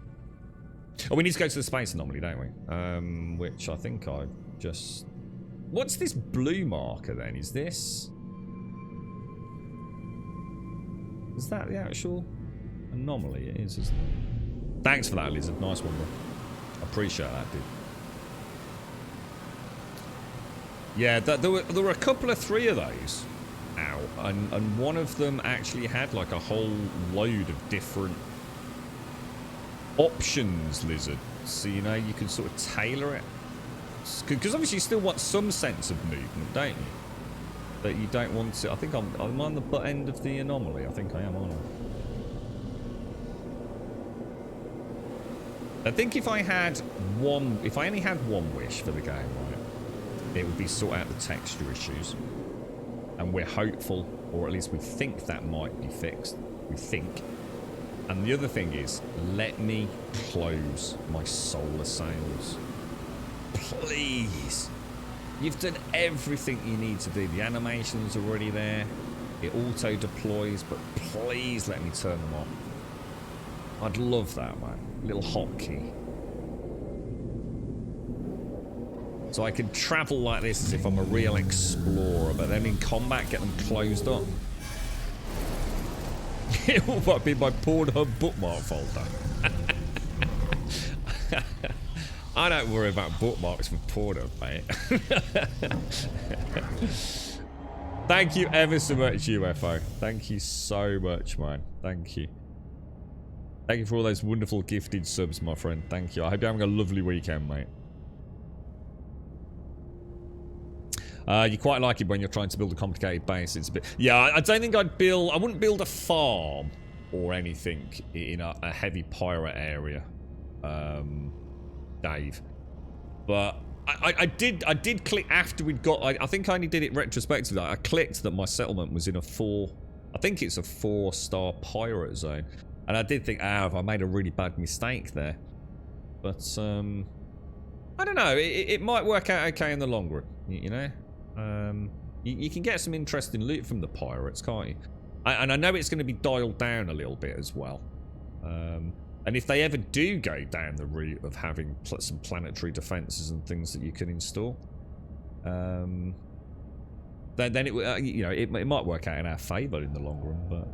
Oh, we need to go to the space anomaly, don't we? Which I think I just... What's this blue marker then? Is this... Is that the actual anomaly? It is, isn't it? Thanks for that, Lizard. Nice one, bro. I appreciate that, dude. Yeah, there were a couple of 3 of those out, and one of them actually had like a whole load of different options, Lizard. So, you know, you can sort of tailor it. Because obviously you still want some sense of movement, don't you? But you don't want to... I think I'm on the butt end of the anomaly. I think I am, aren't I? I think if I only had one wish for the game, right, it would be sort out the texture issues. And we're hopeful, or at least we think that might be fixed. We think. And the other thing is, let me close my solar sails. Please. You've done everything you need to do. The animation's already there. It auto deploys, but please let me turn them off. I'd love that, man. Little hotkey. So I can travel like this as if I'm a real explorer, but then in combat get them closed up. It will be my Pornhub bookmark folder. I don't worry about bookmarks for Porter, mate. Thank you ever so much, UFO. Thank you so much, man. Thank you. Thank you for all those wonderful gifted subs, my friend. Thank you. I hope you're having a lovely weekend, mate. You quite like it when you're trying to build a complicated base. It's a bit... Yeah, I don't think I'd build... I wouldn't build a farm or anything in a heavy pirate area, Dave. But I did click after we'd got... I think I only did it retrospectively. I clicked that my settlement was in a 4... I think it's a 4-star pirate zone. And I did think, have I made a really bad mistake there? But, I don't know. It might work out okay in the long run, you know? You can get some interesting loot from the pirates, can't you? And I know it's going to be dialed down a little bit as well. And if they ever do go down the route of having some planetary defenses and things that you can install, then it you know, it might work out in our favour in the long run.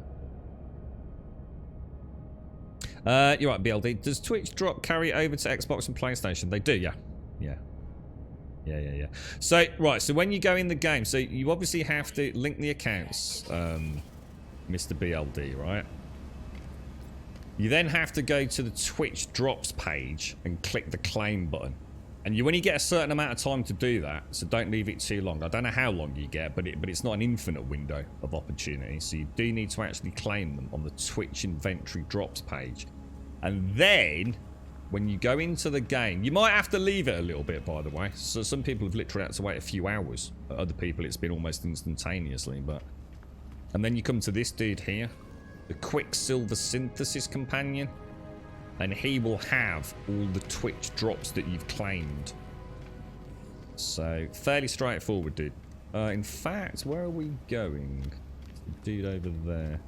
But you're right, BLD. Does Twitch drop carry over to Xbox and PlayStation? They do, yeah. Yeah. So, right, so when you go in the game, so you obviously have to link the accounts, Mr. BLD, right? You then have to go to the Twitch drops page and click the claim button. And you only get a certain amount of time to do that, so don't leave it too long. I don't know how long you get, but it's not an infinite window of opportunity, so you do need to actually claim them on the Twitch inventory drops page. And then... when you go into the game, you might have to leave it a little bit, by the way. So some people have literally had to wait a few hours. Other people, it's been almost instantaneously. But and then you come to this dude here, the Quicksilver Synthesis Companion, and he will have all the Twitch drops that you've claimed. So fairly straightforward, dude. In fact, where are we going? The dude over there.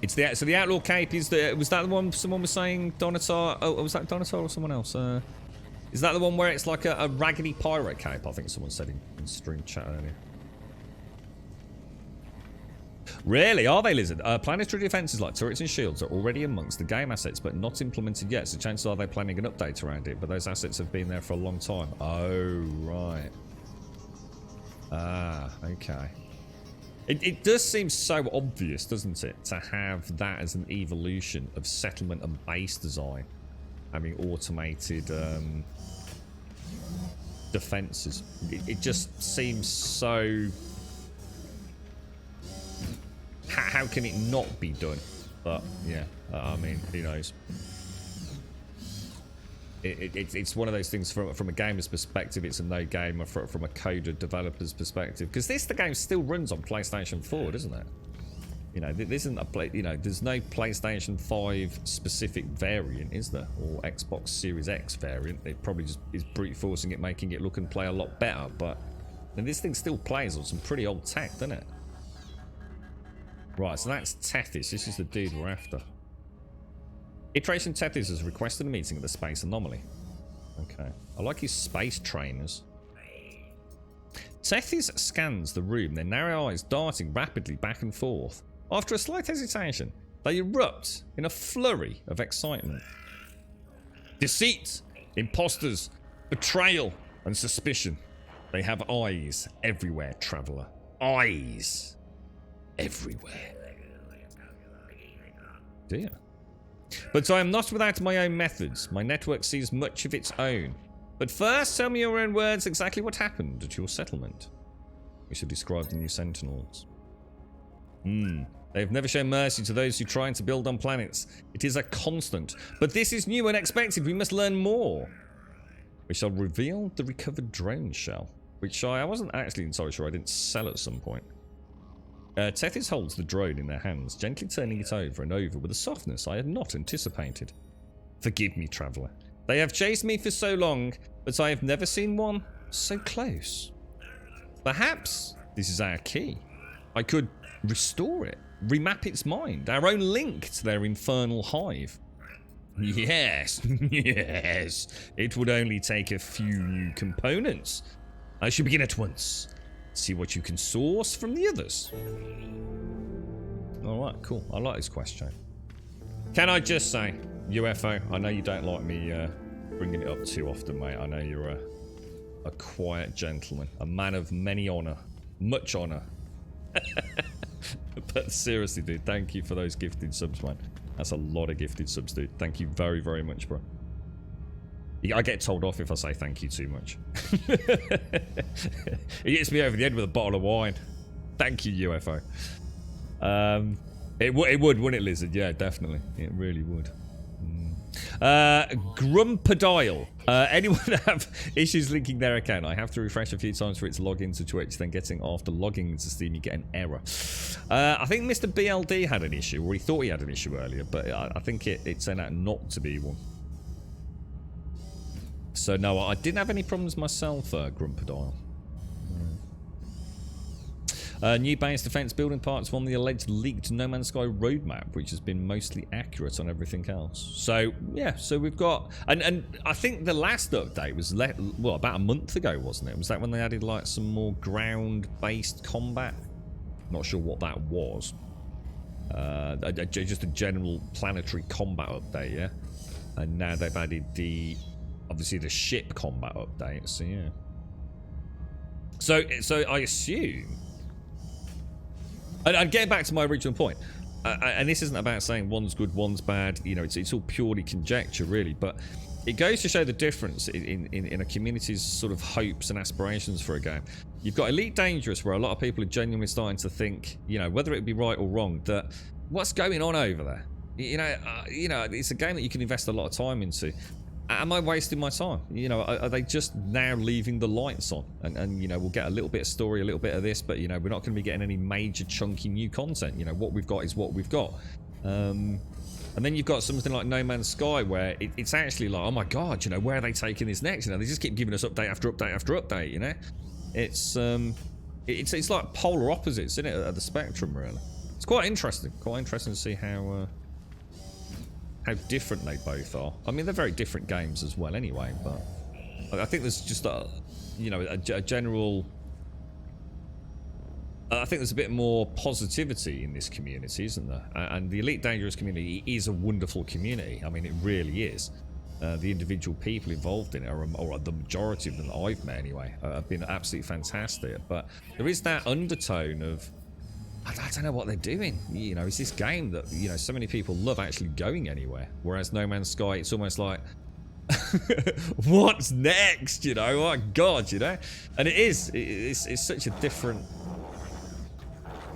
It's the so the Outlaw Cape is the was that the one someone was saying Donatar? Oh, was that Donatar or someone else? Is that the one where it's like a raggedy pirate cape? I think someone said in stream chat earlier. Really? Are they, Lizard? Planetary defenses like turrets and shields are already amongst the game assets, but not implemented yet. So chances are they're planning an update around it. But those assets have been there for a long time. Oh right. Ah, okay. It does seem so obvious, doesn't it, to have that as an evolution of settlement and base design, having automated defenses. It just seems so... How can it not be done? But, yeah, I mean, who knows? It's one of those things from a gamer's perspective, it's a no-gamer. From a coder developer's perspective, because the game still runs on PlayStation 4, doesn't it? You know, this isn't there's no PlayStation 5 specific variant, is there? Or Xbox Series X variant. It probably just is brute forcing it, making it look and play a lot better. But and this thing still plays on some pretty old tech, doesn't it? Right, so that's Tethys. This is the dude we're after. Iteration Tethys has requested a meeting at the Space Anomaly. Okay. I like his space trainers. Tethys scans the room, their narrow eyes darting rapidly back and forth. After a slight hesitation, they erupt in a flurry of excitement. Deceit, imposters, betrayal, and suspicion. They have eyes everywhere, traveller. Eyes everywhere. Dear. But I am not without my own methods. My network sees much of its own. But first, tell me your own words exactly what happened at your settlement. We shall describe the new Sentinels. They have never shown mercy to those who try to build on planets. It is a constant. But this is new and unexpected. We must learn more. We shall reveal the recovered drone shell, which I wasn't actually entirely sure I didn't sell at some point. Tethys holds the drone in their hands, gently turning it over and over with a softness I had not anticipated. Forgive me, traveller. They have chased me for so long, but I have never seen one so close. Perhaps this is our key. I could restore it, remap its mind, our own link to their infernal hive. Yes, yes. It would only take a few new components. I should begin at once. See what you can source from the others. Alright, cool. I like this question. Can I just say, UFO, I know you don't like me bringing it up too often, mate. I know you're a quiet gentleman, a man of many honor, much honor. But seriously, dude, thank you for those gifted subs, man. That's a lot of gifted subs, dude. Thank you very, very much, bro. I get told off if I say thank you too much. He hits me over the head with a bottle of wine. Thank you, UFO. It would, wouldn't it, Lizard? Yeah, definitely. It really would. Grumpadile. Anyone have issues linking their account? I have to refresh a few times for it to log into Twitch, then getting after logging into Steam you get an error. I think Mr. BLD had an issue, or he thought he had an issue earlier, but I think it turned out not to be one. So no, I didn't have any problems myself, Grumpadile. New base defense building parts on the alleged leaked No Man's Sky roadmap, which has been mostly accurate on everything else. So yeah, so we've got, and I think the last update was well, about a month ago, wasn't it? Was that when they added like some more ground-based combat? Not sure what that was. Just a general planetary combat update, yeah. And now they've added obviously the ship combat update. So yeah. So I assume. And getting back to my original point, and this isn't about saying one's good, one's bad, you know, it's all purely conjecture, really, but it goes to show the difference in a community's sort of hopes and aspirations for a game. You've got Elite Dangerous, where a lot of people are genuinely starting to think, you know, whether it be right or wrong, that what's going on over there? You know, it's a game that you can invest a lot of time into. Am I wasting my time? You know, are they just now leaving the lights on? And you know, we'll get a little bit of story, a little bit of this, but, you know, we're not going to be getting any major chunky new content. You know, what we've got is what we've got. And then you've got something like No Man's Sky, where it's actually like, oh my god, you know, where are they taking this next? You know, they just keep giving us update after update after update, you know? It's like polar opposites, isn't it, at the spectrum, really. It's quite interesting to see how different they both are. I mean, they're very different games as well anyway, but I think there's just a general, I think there's a bit more positivity in this community, isn't there? And the Elite Dangerous community is a wonderful community. I mean, it really is. The individual people involved in it, or the majority of them that I've met anyway, have been absolutely fantastic. But there is that undertone of, I don't know what they're doing. You know, is this game that, you know, so many people love actually going anywhere? Whereas No Man's Sky, it's almost like, what's next? You know, oh my god, you know? And it's such a different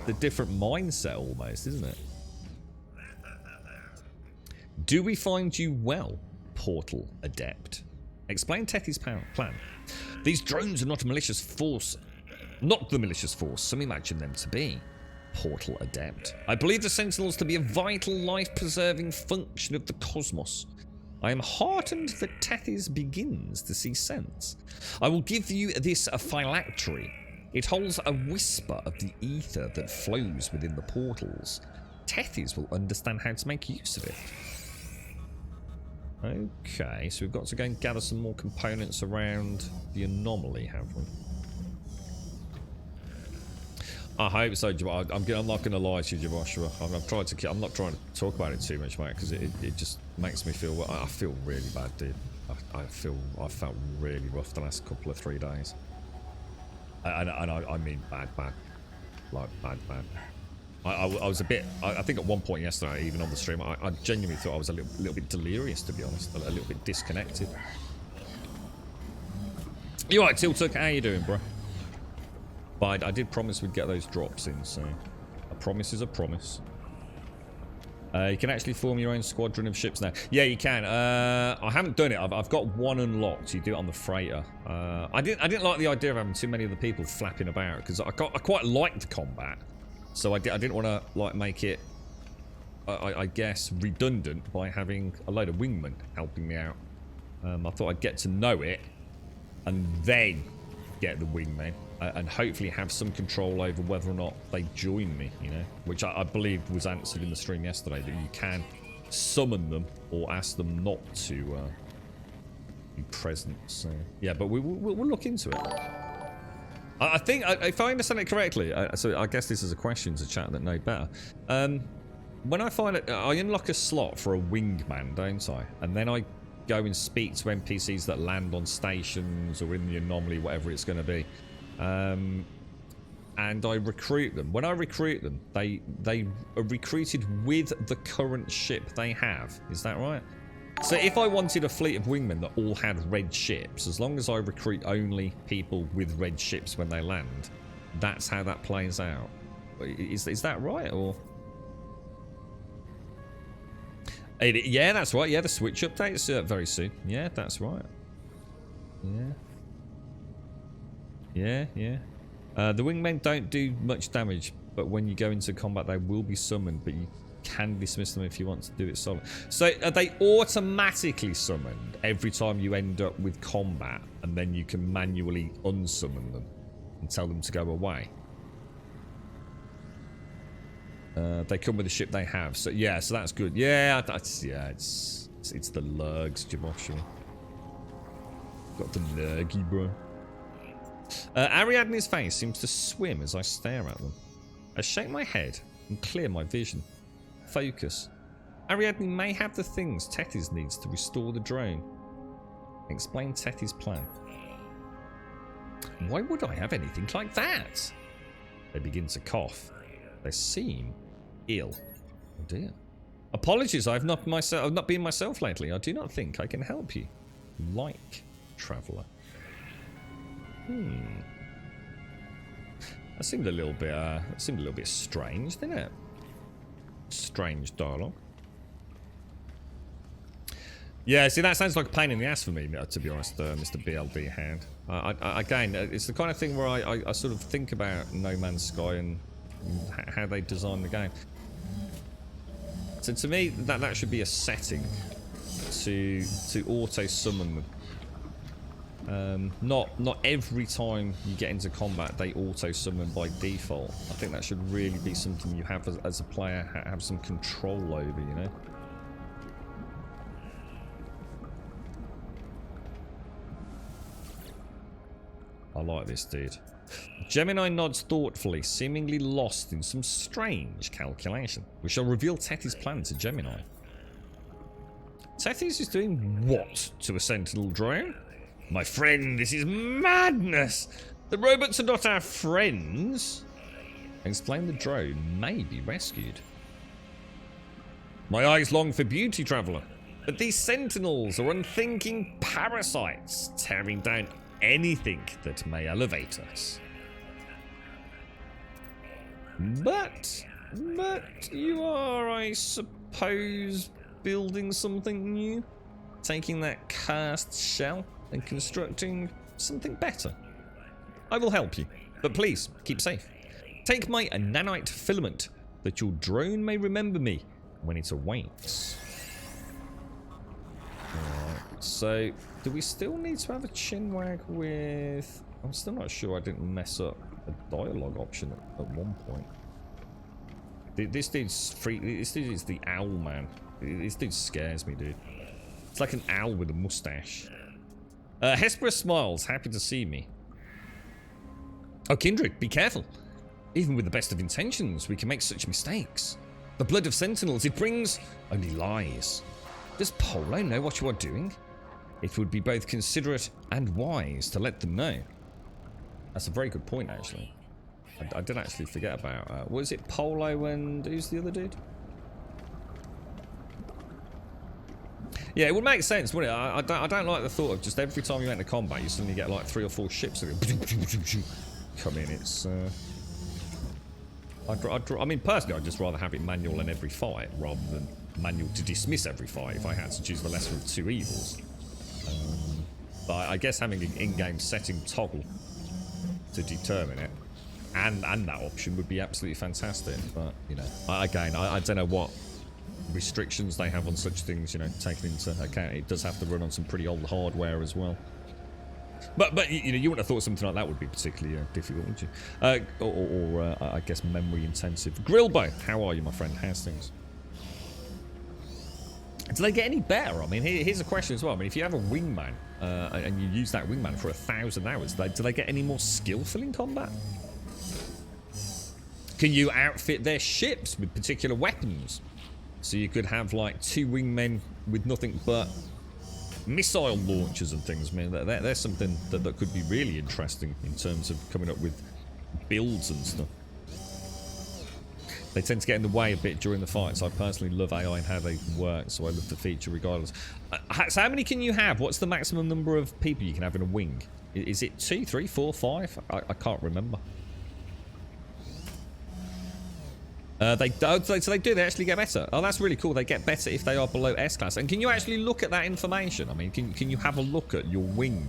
mindset almost, isn't it? Do we find you well, Portal Adept? Explain Tethy's plan. These drones are not a malicious force. Not the malicious force some imagine them to be. Portal Adept. I believe the Sentinels to be a vital life-preserving function of the cosmos. I am heartened that Tethys begins to see sense. I will give you this a phylactery. It holds a whisper of the ether that flows within the portals. Tethys will understand how to make use of it. Okay, so we've got to go and gather some more components around the anomaly, have we? I hope so, Joshua. I'm not going to lie to you, Joshua. I'm not trying to talk about it too much, mate, because it just makes me feel. I feel really bad, dude. I felt really rough the last couple of 3 days. And I mean bad, like bad. I was a bit. I think at one point yesterday, even on the stream, I genuinely thought I was a little bit delirious, to be honest, a little bit disconnected. You alright, Tiltuk? How you doing, bro? But I did promise we'd get those drops in, so a promise is a promise. You can actually form your own squadron of ships now. Yeah, you can. I haven't done it. I've got one unlocked. You do it on the freighter. I didn't like the idea of having too many of the people flapping about, because I quite liked combat, so I didn't want to like make it, I guess, redundant by having a load of wingmen helping me out. I thought I'd get to know it, and then get the wingmen. And hopefully have some control over whether or not they join me, you know, which I believe was answered in the stream yesterday, that you can summon them or ask them not to be present. So yeah, but we'll look into it. I think, if I understand it correctly, so I guess this is a question to chat that know better. when I find it, I unlock a slot for a wingman, don't I? And then I go and speak to NPCs that land on stations or in the anomaly, whatever it's going to be. And I recruit them. When I recruit them, they are recruited with the current ship they have. Is that right? So if I wanted a fleet of wingmen that all had red ships, as long as I recruit only people with red ships when they land, that's how that plays out. Is that right, or? Yeah, that's right. Yeah, the Switch update's very soon. Yeah, that's right. Yeah. The wingmen don't do much damage, but when you go into combat, they will be summoned, but you can dismiss them if you want to do it solo. So are they automatically summoned every time you end up with combat, and then you can manually unsummon them and tell them to go away? They come with the ship they have, so yeah, so that's good. Yeah, it's the lurgs, Jaboshi. Got the lurgy, bro. Ariadne's face seems to swim as I stare at them. I shake my head and clear my vision. Focus. Ariadne may have the things Tethys needs to restore the drone. Explain Tethys' plan. Why would I have anything like that? They begin to cough. They seem ill. Oh dear. Apologies, I've not been myself lately. I do not think I can help you. Like, traveller. That seemed a little bit strange, didn't it? Strange dialogue. Yeah, see, that sounds like a pain in the ass for me, to be honest, Mr. BLD Hand. Again, it's the kind of thing where I sort of think about No Man's Sky and how they design the game. So to me, that should be a setting to auto summon them. Not every time you get into combat they auto summon by default. I think that should really be something you have as a player have some control over, you know. I like this dude. Gemini nods thoughtfully, seemingly lost in some strange calculation. We shall reveal Tethys' plan to Gemini. Tethys is doing what to a Sentinel drone? My friend, this is madness! The robots are not our friends! Explain the drone may be rescued. My eyes long for beauty, traveller, but these Sentinels are unthinking parasites, tearing down anything that may elevate us. But you are, I suppose, building something new? Taking that cast shell and constructing something better? I will help you, but please, keep safe. Take my nanite filament, that your drone may remember me when it awakes. Alright, so do we still need to have a chinwag with... I'm still not sure I didn't mess up a dialogue option at one point. This dude's free. This dude is the owl man. This dude scares me, dude. It's like an owl with a mustache. Hesperus smiles, happy to see me. Oh, Kindred, be careful. Even with the best of intentions, we can make such mistakes. The blood of Sentinels, it brings only lies. Does Polo know what you are doing? It would be both considerate and wise to let them know. That's a very good point, actually. I did actually forget about... was it Polo and... who's the other dude? Yeah, it would make sense, wouldn't it? I don't like the thought of just every time you enter combat, you suddenly get like 3 or 4 ships that go come in. It's... I mean, personally, I'd just rather have it manual in every fight rather than manual to dismiss every fight if I had to choose the lesser of 2 evils. But I guess having an in-game setting toggle to determine it and that option would be absolutely fantastic. But, you know, I don't know what restrictions they have on such things, you know, taken into account. It does have to run on some pretty old hardware as well. But you know, you wouldn't have thought something like that would be particularly difficult, would you? I guess memory intensive. Grillbo, how are you, my friend? How's things? Do they get any better? I mean, here's a question as well. I mean, if you have a wingman and you use that wingman for 1,000 hours, do they get any more skillful in combat? Can you outfit their ships with particular weapons? So you could have like 2 wingmen with nothing but missile launchers and things. I mean, there's something that could be really interesting in terms of coming up with builds and stuff. They tend to get in the way a bit during the fights. I personally love AI and how they work, so I love the feature regardless. So how many can you have? What's the maximum number of people you can have in a wing? Is it 2, 3, 4, 5? I can't remember. So they do. They actually get better. Oh, that's really cool. They get better if they are below S class. And can you actually look at that information? I mean, can you have a look at your wing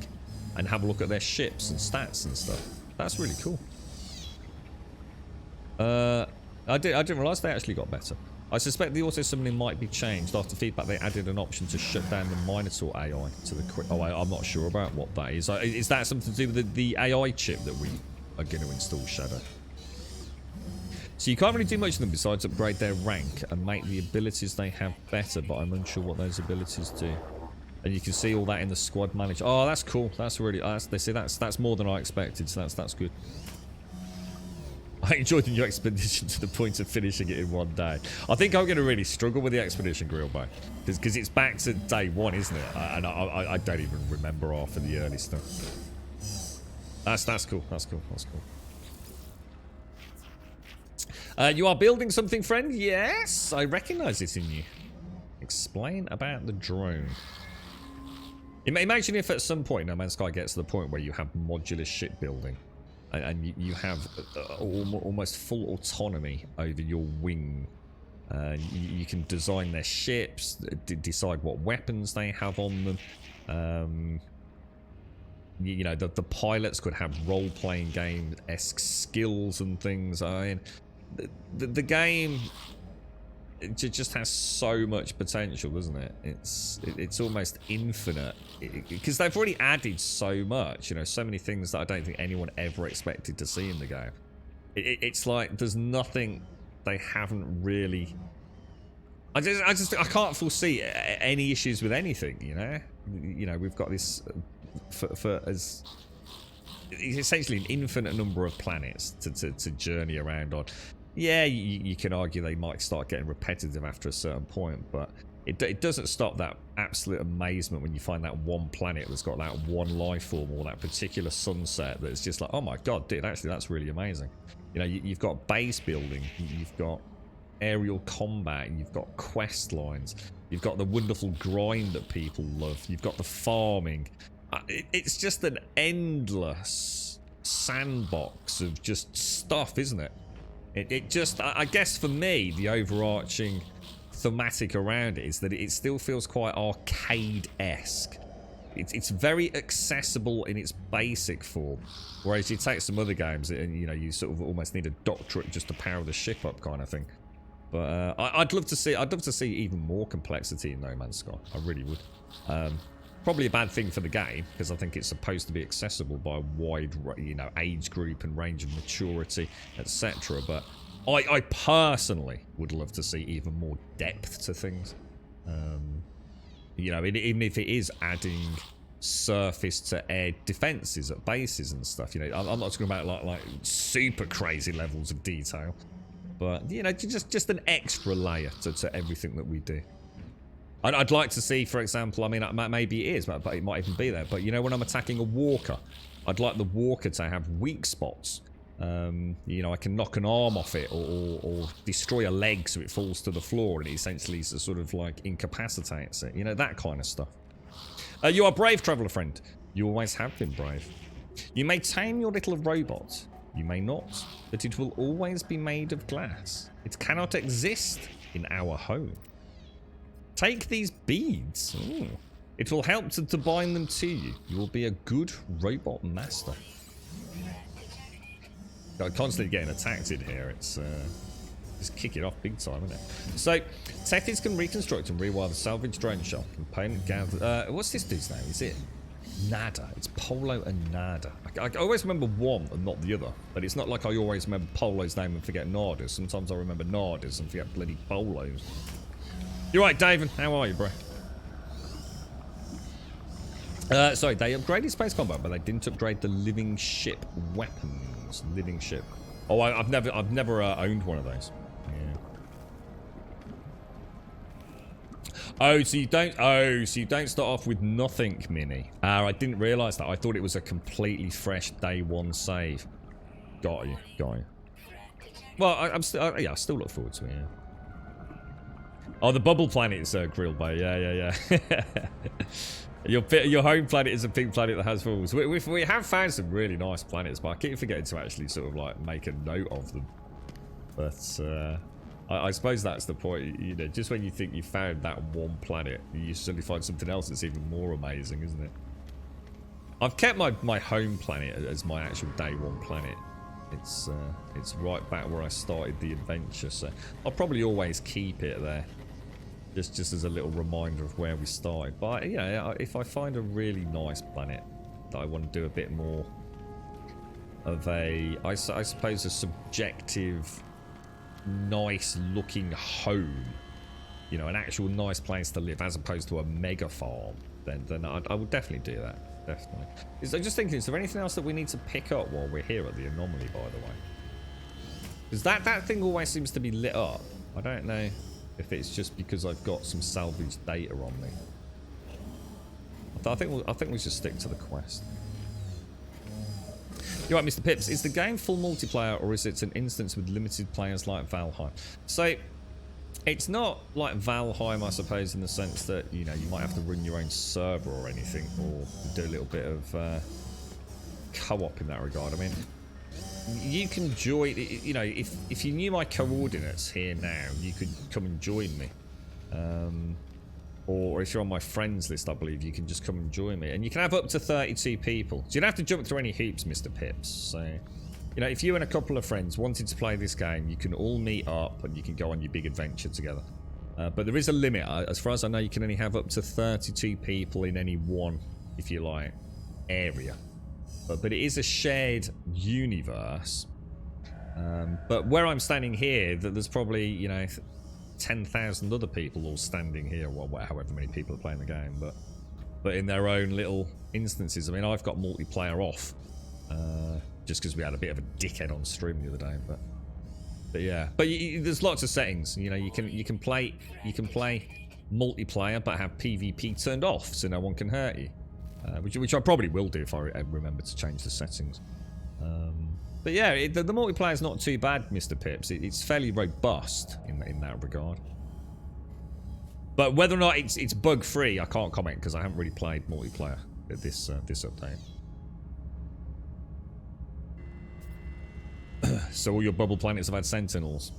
and have a look at their ships and stats and stuff? That's really cool. I didn't realise they actually got better. I suspect the auto summoning might be changed. After feedback, they added an option to shut down the Minotaur AI to the quick. Oh, I'm not sure about what that is. Is that something to do with the AI chip that we are going to install, Shadow? So you can't really do much of them besides upgrade their rank and make the abilities they have better, but I'm unsure what those abilities do. And you can see all that in the squad manager. Oh, that's cool. That's really. That's more than I expected. So that's good. I enjoyed the new expedition to the point of finishing it in one day. I think I'm going to really struggle with the expedition, Grillback, because it's back to day 1, isn't it? And I don't even remember half of the early stuff. That's cool. That's cool. That's cool. You are building something, friend? Yes, I recognise it in you. Explain about the drone. Imagine if at some point No Man's Sky gets to the point where you have modular shipbuilding. And you have almost full autonomy over your wing. You can design their ships, decide what weapons they have on them. You know, the pilots could have role-playing game-esque skills and things. I mean, the game, it just has so much potential, doesn't it? It's almost infinite, because they've already added so much, you know, so many things that I don't think anyone ever expected to see in the game. It's like there's nothing they haven't really. I can't foresee any issues with anything, you know. You know, we've got this for as essentially an infinite number of planets to journey around on. Yeah, you can argue they might start getting repetitive after a certain point, but it doesn't stop that absolute amazement when you find that one planet that's got that one life form or that particular sunset that's just like, oh my god, dude, actually that's really amazing. You know, you've got base building, you've got aerial combat, you've got quest lines, you've got the wonderful grind that people love, you've got the farming. It's just an endless sandbox of just stuff, isn't it? It just, I guess for me, the overarching thematic around it is that it still feels quite arcade-esque. It's very accessible in its basic form, whereas you take some other games and, you know, you sort of almost need a doctorate just to power the ship up kind of thing. But I'd love to see even more complexity in No Man's Sky. I really would. Probably a bad thing for the game, because I think it's supposed to be accessible by a wide, you know, age group and range of maturity, etc. But I personally would love to see even more depth to things. You know, even if it is adding surface to air defenses at bases and stuff. You know, I'm not talking about like super crazy levels of detail, but you know, just an extra layer to everything that we do. I'd like to see, for example, I mean, maybe it is, but it might even be there. But you know, when I'm attacking a walker, I'd like the walker to have weak spots. You know, I can knock an arm off it or destroy a leg so it falls to the floor and it essentially sort of like incapacitates it. You know, that kind of stuff. You are brave, traveller friend. You always have been brave. You may tame your little robot. You may not, but it will always be made of glass. It cannot exist in our home. Take these beads. Ooh. It will help to bind them to you. You will be a good robot master. I'm constantly getting attacked in here. It's just kick it off big time, isn't it? So, Tethys can reconstruct and rewire the salvage drone shell. Component gather. What's this dude's name? Is it Nada? It's Polo and Nada. I always remember one and not the other. But it's not like I always remember Polo's name and forget Nada's. Sometimes I remember Nada's and forget bloody Polo's. You're right, David. How are you, bro? Sorry, they upgraded space combat, but they didn't upgrade the living ship weapons. Living ship. Oh, I've never owned one of those. Oh, so you don't. Oh, so you don't start off with nothing, Mini. I didn't realise that. I thought it was a completely fresh day one save. Got you. Got you. Well, I'm still. Yeah, I still look forward to it. Yeah. Oh, the bubble planet's Grill Bay. Yeah. Your home planet is a pink planet that has falls. We have found some really nice planets, but I keep forgetting to actually sort of like make a note of them. But I suppose that's the point. You know, just when you think you found that one planet, you suddenly find something else that's even more amazing, isn't it? I've kept my home planet as my actual day one planet. It's right back where I started the adventure, so I'll probably always keep it there. Just as a little reminder of where we started. But yeah, if I find a really nice planet that I want to do a bit more of I suppose a subjective, nice looking home, you know, an actual nice place to live as opposed to a mega farm, then I would definitely do that. Definitely. I'm just thinking, is there anything else that we need to pick up while we're here at the anomaly, by the way? Because that thing always seems to be lit up. I don't know if it's just because I've got some salvaged data on me. I think we'll just stick to the quest. You're right, Mr. Pips. Is the game full multiplayer, or is it an instance with limited players like Valheim? So it's not like Valheim, I suppose, in the sense that, you know, you might have to run your own server or anything, or do a little bit of co-op in that regard. I mean, you can join, you know, if you knew my coordinates here now, you could come and join me. Or if you're on my friends list, I believe, you can just come and join me. And you can have up to 32 people. So you don't have to jump through any hoops, Mr. Pips. So, you know, if you and a couple of friends wanted to play this game, you can all meet up and you can go on your big adventure together. But there is a limit. As far as I know, you can only have up to 32 people in any one, if you like, area. But it is a shared universe. But where I'm standing here, there's probably, you know, 10,000 other people all standing here, well, however many people are playing the game, but in their own little instances. I mean, I've got multiplayer off, just because we had a bit of a dickhead on stream the other day. But yeah, but there's lots of settings. You know, you can play multiplayer, but have PvP turned off, so no one can hurt you. Which I probably will do if I remember to change the settings. But yeah, the multiplayer is not too bad, Mr. Pips. It's fairly robust in that regard. But whether or not it's bug free, I can't comment because I haven't really played multiplayer at this update. So all your bubble planets have had sentinels.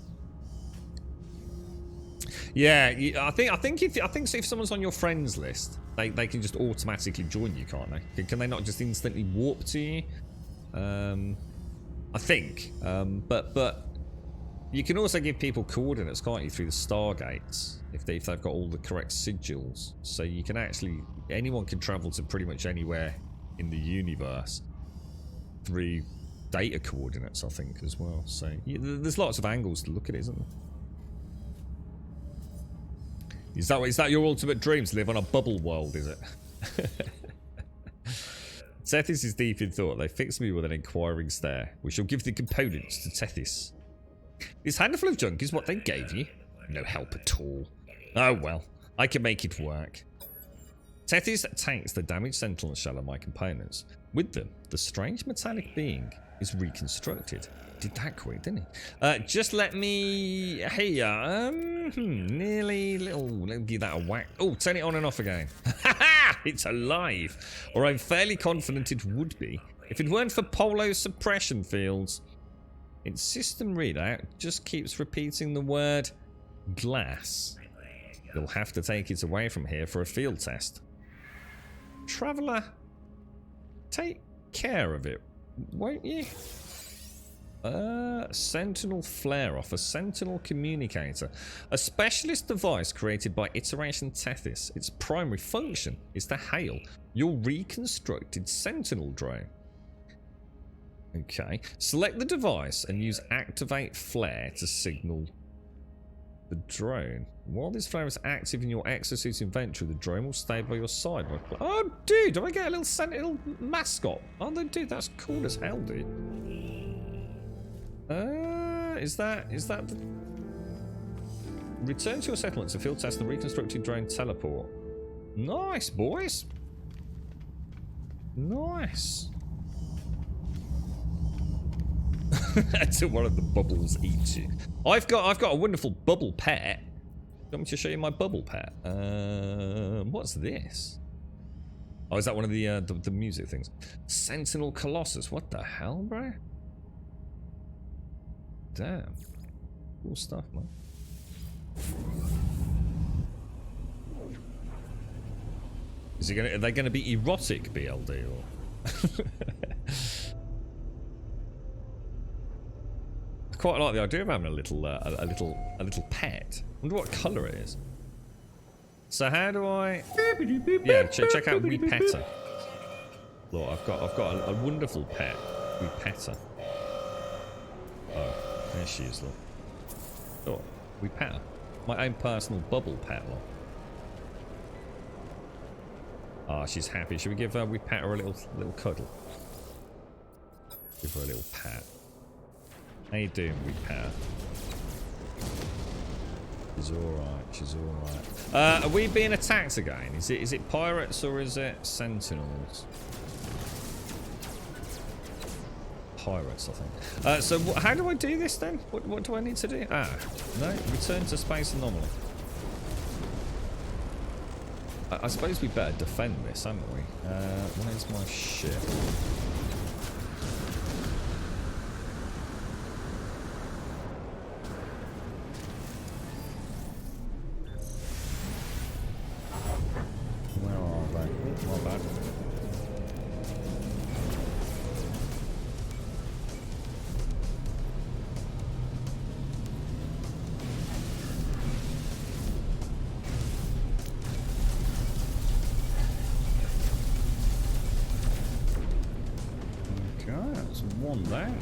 Yeah, I think if someone's on your friends list, they can just automatically join you, can't they? Can they not just instantly warp to you? I think, but you can also give people coordinates, can't you, through the Stargates if they've got all the correct sigils. So you can actually, anyone can travel to pretty much anywhere in the universe through data coordinates, I think, as well. So there's lots of angles to look at it, isn't there? Is that your ultimate dream, to live on a bubble world, is it? Tethys is deep in thought. They fix me with an inquiring stare. We shall give the components to Tethys. This handful of junk is what they gave you? No help at all. Oh well, I can make it work. Tethys takes the damaged sentinel shell of my components. With them, the strange metallic being is reconstructed. Did that quick, didn't he? Just let me... Hey, nearly little... Let me give that a whack. Oh, turn it on and off again. Ha! It's alive. Or I'm fairly confident it would be if it weren't for Polo suppression fields. Its system readout just keeps repeating the word glass. You'll have to take it away from here for a field test. Traveller, take care of it, won't you? Sentinel flare-off, a sentinel communicator. A specialist device created by Iteration Tethys. Its primary function is to hail your reconstructed sentinel drone. Okay. Select the device and use activate flare to signal the drone. While this flare is active in your exosuit inventory, the drone will stay by your side. Oh, dude, do I get a little sentinel mascot? Oh, dude, that's cool as hell, dude. Is that the... Return to your settlement to field test the reconstructed drone teleport. Nice, boys. Nice. Until one of the bubbles eats you. I've got a wonderful bubble pet. Do you want me to show you my bubble pet? What's this? Oh, is that one of the music things? Sentinel Colossus. What the hell, bro? Damn. Cool stuff, man. Are they gonna be erotic, BLD, or? I quite like the idea of having a little pet. I wonder what colour it is. So how do I? Yeah, check out Wee Petter. Look, I've got a wonderful pet, Wee Petter. Oh, there she is. Look. Oh, Wee Petter. My own personal bubble pet. Look. Ah, oh, she's happy. Should we give Wee Petter a little cuddle? Give her a little pat. How you doing, Wee Petter? She's alright, she's alright. Are we being attacked again? Is it pirates or is it sentinels? Pirates, I think. So how do I do this then? What do I need to do? Ah, no, return to space anomaly. I suppose we better defend this, haven't we? Where's my ship? Where are they? My bad. That's one down.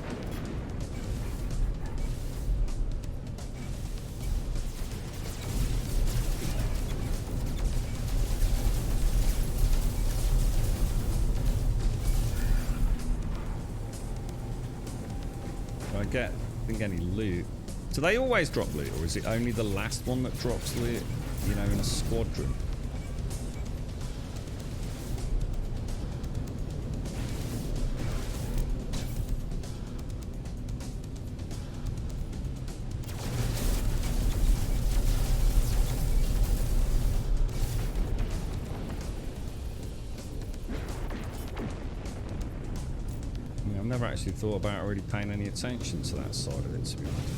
Didn't get any loot. Do they always drop loot, or is it only the last one that drops loot? You know, in a squadron. I've never actually thought about really paying any attention to that side of it, to be honest.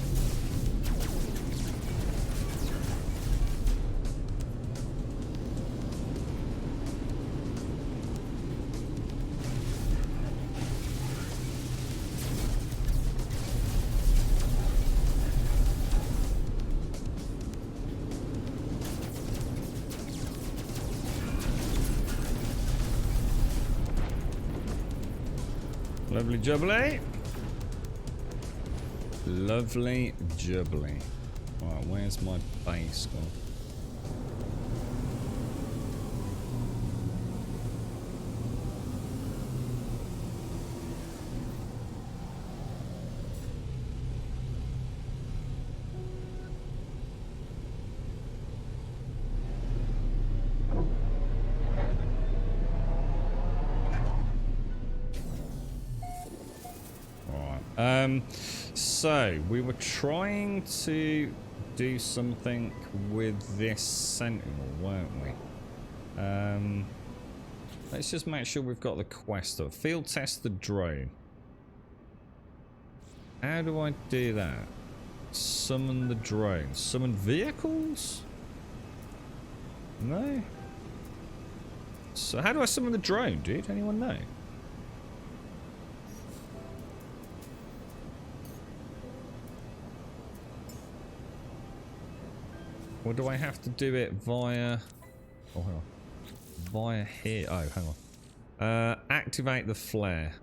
Lovely jubbly. Lovely jubbly. Alright, where's my base gone? So we were trying to do something with this sentinel, weren't we? Let's just make sure we've got the quest up. Field test the drone. How do I do that? Summon the drone. Summon vehicles? No. So how do I summon the drone, dude? Anyone know? Or do I have to do it via... Oh, hang on. Via here. Oh, hang on. Activate the flare.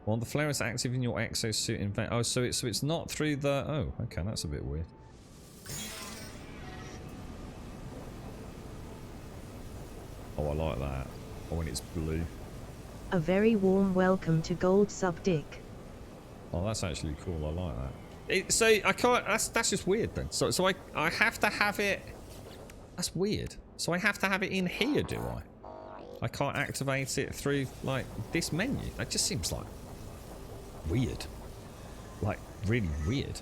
Well, the flare is active in your exosuit event. Oh, so it's not through the... Oh, okay, that's a bit weird. Oh, I like that. Oh, and it's blue. A very warm welcome to Gold Sub Dick. Oh, that's actually cool. I like that. So I can't. That's just weird then. So I have to have it. That's weird. So I have to have it in here, do I? I can't activate it through like this menu. That just seems like weird. Like really weird.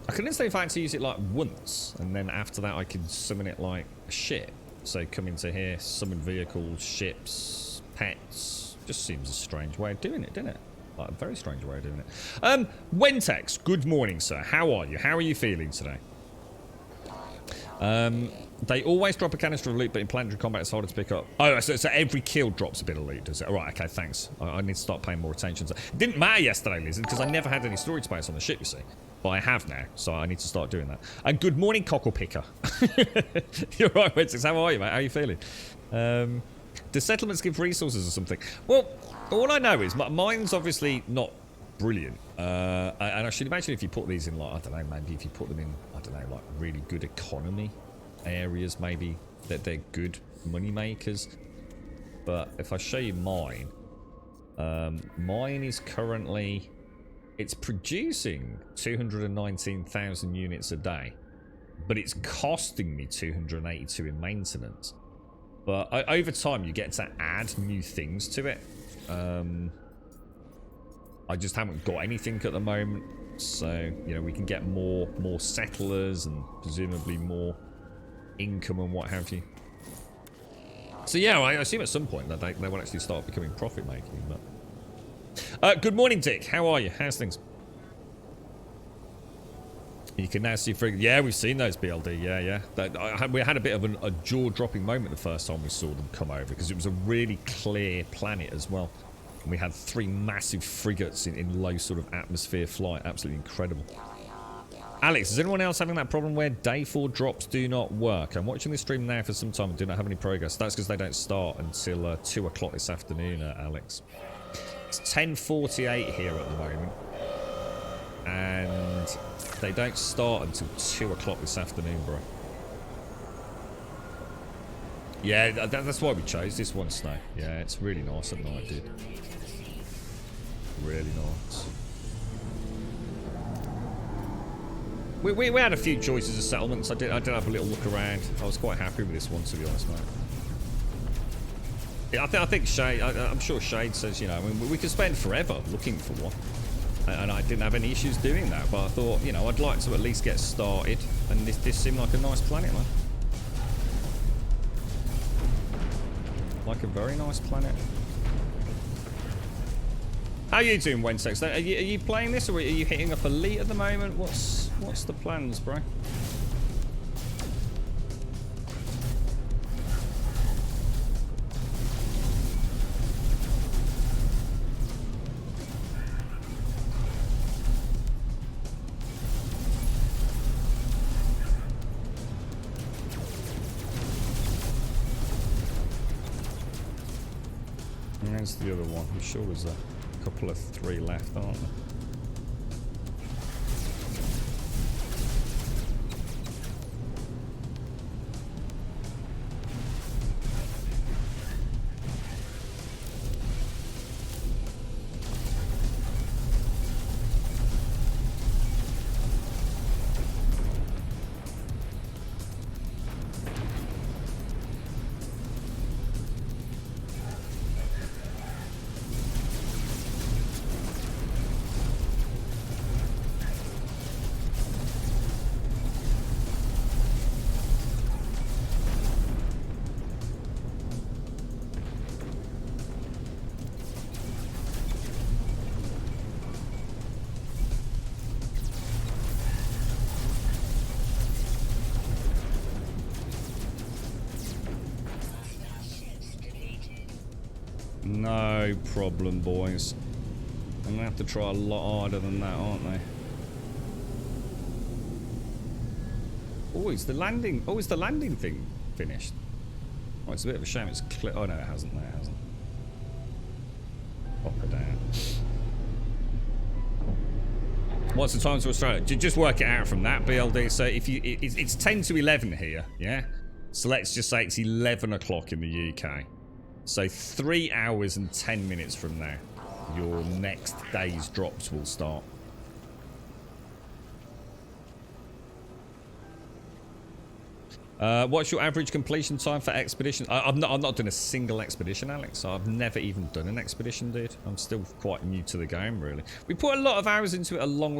I can instantly find to use it like once, and then after that I can summon it like a ship. So come into here, summon vehicles, ships, pets. Just seems a strange way of doing it, doesn't it? Like a very strange way of doing it. Wentex, good morning, sir. How are you? How are you feeling today? They always drop a canister of loot, but in planetary combat it's harder to pick up. Oh, so every kill drops a bit of loot, does it? All right, okay, thanks. I need to start paying more attention. It didn't matter yesterday, Lizard, because I never had any storage space on the ship, you see. But I have now, so I need to start doing that. And good morning, Cocklepicker. You're right, Wentex. How are you, mate? How are you feeling? Do settlements give resources or something? Well, all I know is mine's obviously not brilliant. And I should imagine if you put these in, like, I don't know, maybe if you put them in, I don't know, like really good economy areas, maybe that they're good money makers. But if I show you mine, mine is currently, it's producing 219,000 units a day, but it's costing me 282 in maintenance. But over time, you get to add new things to it. I just haven't got anything at the moment. So, you know, we can get more settlers and presumably more income and what have you. So, yeah, I assume at some point that they will actually start becoming profit-making. But good morning, Dick. How are you? How's things? You can now see frigate. Yeah, we've seen those BLD. Yeah. We had a bit of a jaw-dropping moment the first time we saw them come over because it was a really clear planet as well. And we had 3 massive frigates in low sort of atmosphere flight. Absolutely incredible. Alex, is anyone else having that problem where day 4 drops do not work? I'm watching this stream now for some time and do not have any progress. That's because they don't start until 2 o'clock this afternoon, Alex. It's 10:48 here at the moment. And they don't start until 2 o'clock this afternoon, bro. Yeah, that's why we chose this one, Snow. Yeah, it's really nice at night, dude. Really nice. We had a few choices of settlements. I did have a little look around. I was quite happy with this one, to be honest, mate. Yeah, I think Shade. I'm sure Shade says, you know, I mean, we could spend forever looking for one. And I didn't have any issues doing that, but I thought, you know, I'd like to at least get started. And this seemed like a nice planet, man. Like a very nice planet. How are you doing, Wentex? Are you playing this, or are you hitting up Elite at the moment? What's the plans, bro? Where's the other one? I'm sure there's a couple of 3 left, aren't there? No problem, boys. I'm gonna have to try a lot harder than that, aren't they? Oh, is the landing? Oh, is the landing thing finished? Oh, it's a bit of a shame. It's oh no, it hasn't. No, it hasn't. Pop her down. What's the time to Australia? Just work it out from that, BLD. So if you, it's 10 to 11 here, yeah. So let's just say it's 11 o'clock in the UK. So 3 hours and 10 minutes from now, your next day's drops will start. What's your average completion time for expedition? I'm not doing a single expedition, Alex. I've never even done an expedition, dude. I'm still quite new to the game, really. We put a lot of hours into it a long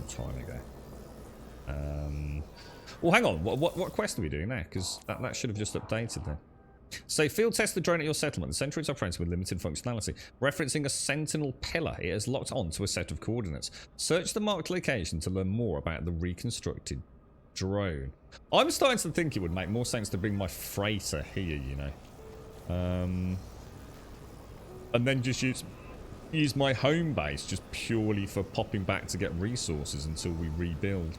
time ago. Well, hang on. What quest are we doing now? Because that should have just updated then. So, field test the drone at your settlement. The center is operating with limited functionality. Referencing a sentinel pillar, it is locked onto a set of coordinates. Search the marked location to learn more about the reconstructed drone. I'm starting to think it would make more sense to bring my freighter here, you know. And then just use my home base just purely for popping back to get resources until we rebuild.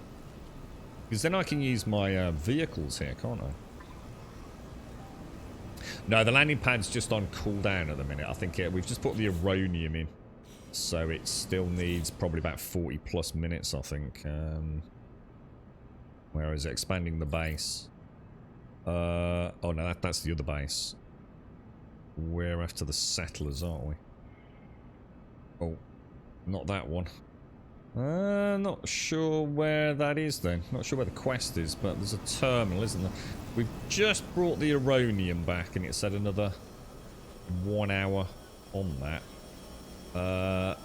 Because then I can use my vehicles here, can't I? No, the landing pad's just on cooldown at the minute. I think we've just put the uranium in. So it still needs probably about 40 plus minutes, I think. Where is it? Expanding the base. Oh no, that's the other base. We're after the settlers, aren't we? Oh, not that one. Not sure where that is then. Not sure where the quest is, but there's a terminal, isn't there? We've just brought the uranium back, and it said another 1 hour on that.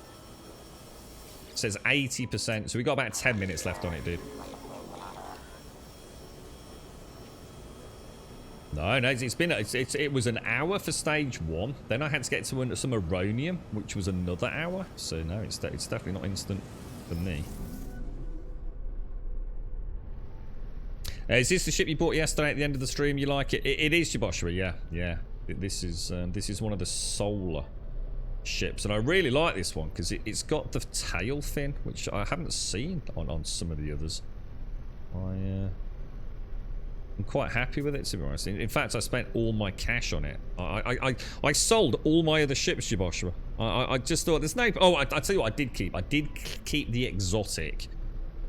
It says 80%, so we got about 10 minutes left on it, dude. No, it was an hour for stage 1. Then I had to get to some uranium, which was another hour. So no, it's definitely not instant for me. Is this the ship you bought yesterday at the end of the stream? You like it? It is, Shiboshua, yeah. This is one of the solar ships, and I really like this one because it's got the tail fin, which I haven't seen on some of the others. I'm quite happy with it, to be honest. In fact, I spent all my cash on it. I sold all my other ships, Shiboshua. I just thought there's no... Oh, I tell you what I did keep. I did keep the exotic.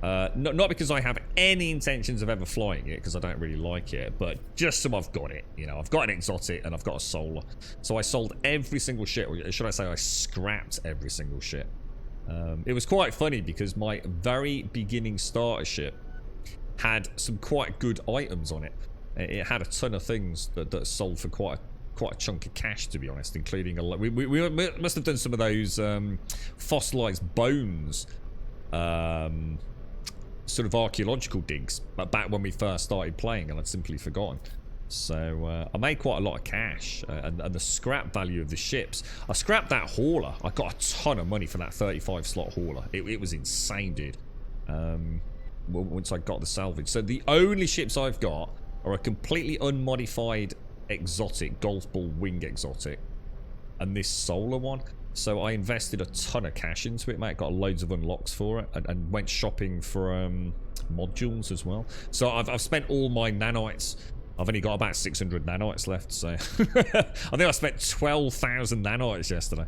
Not because I have any intentions of ever flying it, because I don't really like it, but just so I've got it. You know, I've got an exotic and I've got a solar. So I sold every single ship, or should I say I scrapped every single ship. It was quite funny because my very beginning starter ship had some quite good items on it. It had a ton of things that sold for quite a chunk of cash, to be honest, including a lot. We must have done some of those fossilized bones, sort of archaeological digs, but back when we first started playing, and I'd simply forgotten. So I made quite a lot of cash, and the scrap value of the ships. I scrapped that hauler. I got a ton of money for that 35 slot hauler. It was insane, dude. Once I got the salvage. So the only ships I've got are a completely unmodified exotic, golf ball wing exotic, and this solar one. So I invested a ton of cash into it, mate. Got loads of unlocks for it, and went shopping for modules as well. So I've spent all my nanites. I've only got about 600 nanites left, so I think I spent 12,000 nanites yesterday.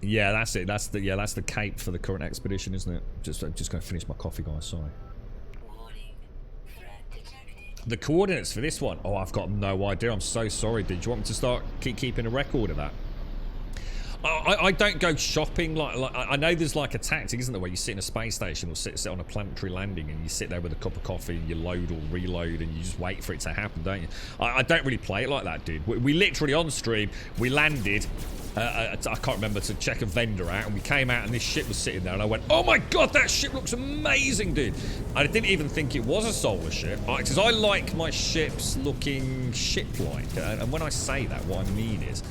Yeah, that's it. That's the cape for the current expedition, isn't it? I'm just going to finish my coffee, guys. Sorry. The coordinates for this one. Oh, I've got no idea. I'm so sorry, dude. Do you want me to start keeping a record of that? I don't go shopping like I know there's like a tactic, isn't there, where you sit in a space station or sit on a planetary landing and you sit there with a cup of coffee and you load or reload and you just wait for it to happen, don't you? I don't really play it like that, dude. We literally on stream, we landed, I can't remember, to check a vendor out, and we came out and this ship was sitting there and I went, oh my god, that ship looks amazing, dude. I didn't even think it was a solar ship, because I like my ships looking ship-like, and when I say that, what I mean is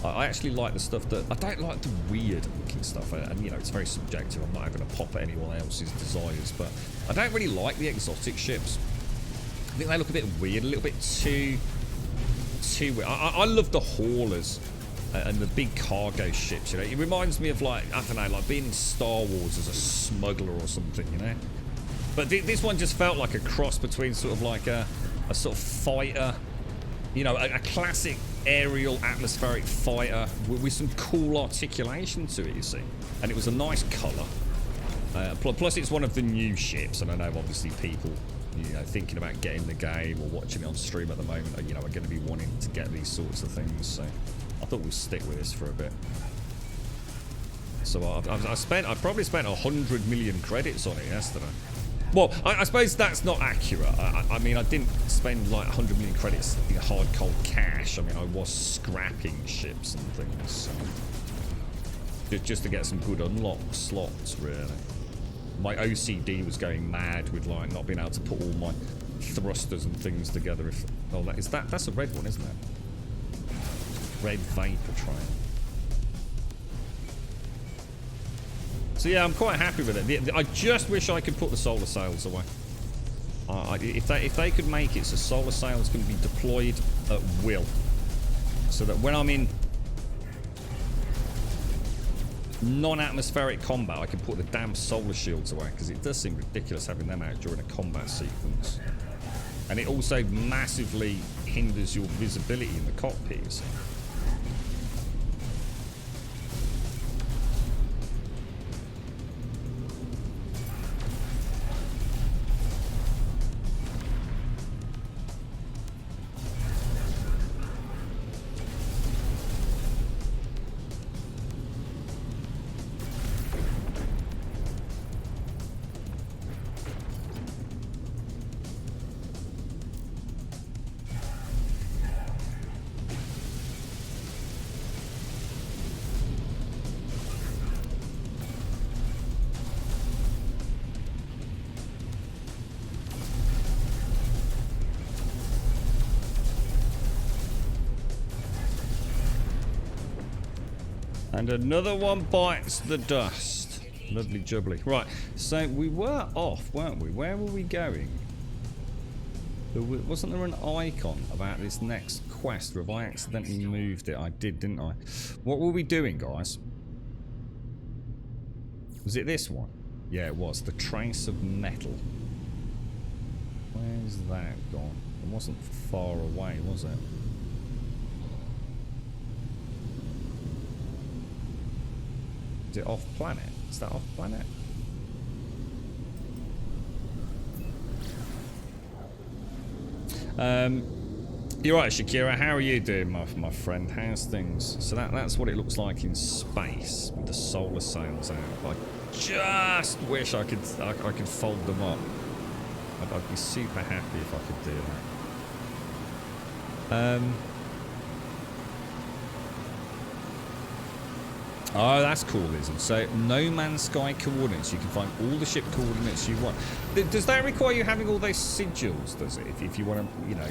I actually like the stuff that... I don't like the weird-looking stuff, and, you know, it's very subjective. I'm not going to pop at anyone else's desires, but I don't really like the exotic ships. I think they look a bit weird, a little bit too weird. I love the haulers and the big cargo ships, you know. It reminds me of, like, I don't know, like being in Star Wars as a smuggler or something, you know. But this one just felt like a cross between sort of like a sort of fighter, you know, a classic aerial atmospheric fighter with some cool articulation to it, you see. And it was a nice colour. Plus it's one of the new ships, and I know obviously people, you know, thinking about getting the game or watching it on stream at the moment, you know, are going to be wanting to get these sorts of things. So I thought we'll stick with this for a bit. So I probably spent 100 million credits on it yesterday. Well, I suppose that's not accurate. I mean, I didn't spend like 100 million credits in hard cold cash. I mean, I was scrapping ships and things. So just to get some good unlock slots, really. My OCD was going mad with like not being able to put all my thrusters and things together. If oh, that's a red one, isn't it? Red vapor train. So yeah, I'm quite happy with it. I just wish I could put the solar sails away. If they could make it so solar sails can be deployed at will, so that when I'm in non-atmospheric combat, I can put the damn solar shields away, because it does seem ridiculous having them out during a combat sequence. And it also massively hinders your visibility in the cockpits. And another one bites the dust. Lovely jubbly. Right, so we were off, weren't we? Where were we going? Wasn't there an icon about this next quest, or have I accidentally moved it? I did, didn't I? What were we doing, guys? Was it this one? Yeah, it was. The Trace of Metal. Where's that gone? It wasn't far away, was it? Is it off planet? Is that off planet? You're right, Shakira. How are you doing, my friend? How's things? So that's what it looks like in space with the solar sails out. I just wish I could fold them up. I'd be super happy if I could do that. Oh, that's cool, isn't it? So, No Man's Sky coordinates. You can find all the ship coordinates you want. Does that require you having all those sigils, does it? If you want to, you know,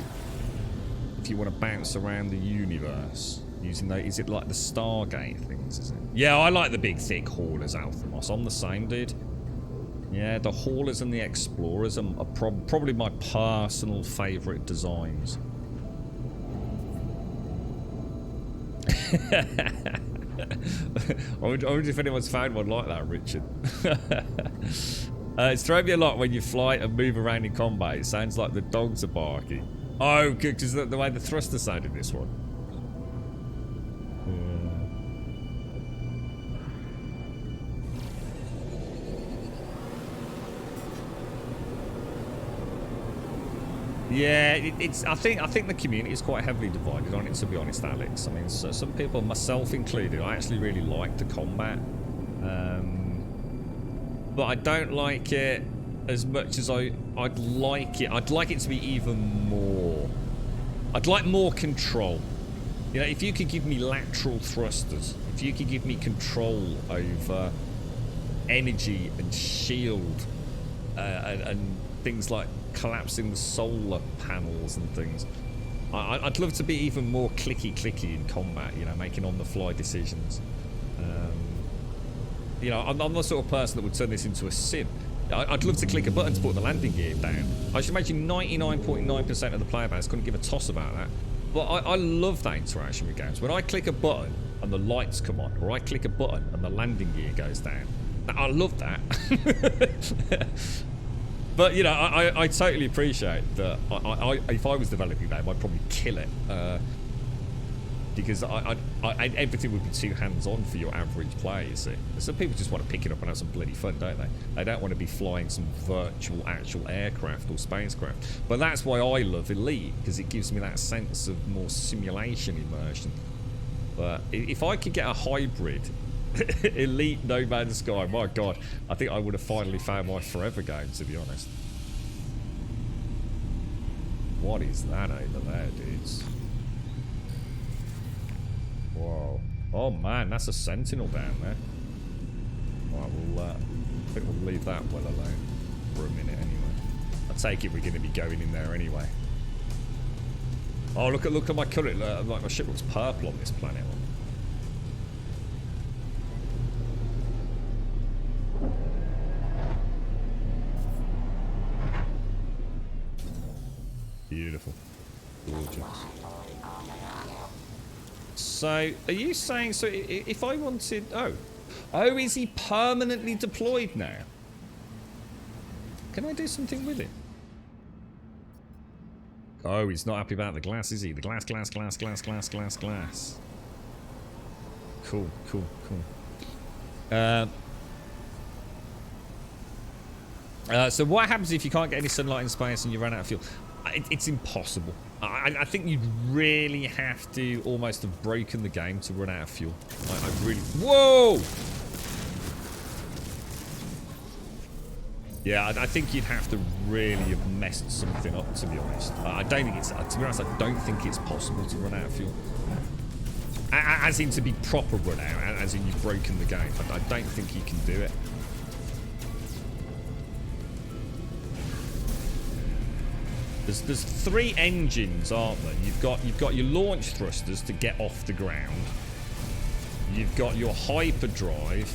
if you want to bounce around the universe using those, is it like the Stargate things, is it? Yeah, I like the big, thick haulers, Althamos. I'm the same, dude. Yeah, the haulers and the explorers are probably my personal favourite designs. I wonder if anyone's found one like that, Richard. It's thrown me a lot when you fly and move around in combat. It sounds like the dogs are barking. Oh, good, because the way the thruster sounded in this one. Yeah, it's. I think the community is quite heavily divided on it, to be honest, Alex. I mean, so some people, myself included, I actually really like the combat, but I don't like it as much as I'd like it. I'd like it to be even more. I'd like more control. You know, if you could give me lateral thrusters, if you could give me control over energy and shield and things like collapsing the solar panels and things. I'd love to be even more clicky in combat, you know, making on-the-fly decisions. You know, I'm the sort of person that would turn this into a sim. I'd love to click a button to put the landing gear down. I should imagine 99.9% of the player base couldn't give a toss about that. But I love that interaction with games. When I click a button and the lights come on, or I click a button and the landing gear goes down, I love that. But, you know, I totally appreciate that. If I was developing that, I'd probably kill it. Because everything would be too hands-on for your average player, you see. Some people just want to pick it up and have some bloody fun, don't they? They don't want to be flying some virtual, actual aircraft or spacecraft. But that's why I love Elite, because it gives me that sense of more simulation immersion. But if I could get a hybrid elite No Man's Sky, my god, I think I would have finally found my forever game, to be honest. What is that over there, dudes? Whoa. Oh man, that's a sentinel down there. Right, I think we'll leave that well alone for a minute anyway. I take it we're going to be going in there anyway. Oh, look at my colour. Like my ship looks purple on this planet. Beautiful. Gorgeous. So, are you saying, so if I wanted... Oh, is he permanently deployed now? Can I do something with him? Oh, he's not happy about the glass, is he? The glass. Cool. So what happens if you can't get any sunlight in space and you run out of fuel? It's impossible. I think you'd really have to almost have broken the game to run out of fuel. I really... Whoa! Yeah, I think you'd have to really have messed something up, to be honest. I don't think it's... To be honest, I don't think it's possible to run out of fuel. As in to be proper run out, as in you've broken the game. I don't think you can do it. There's 3 engines, aren't there? You've got your launch thrusters to get off the ground. You've got your hyperdrive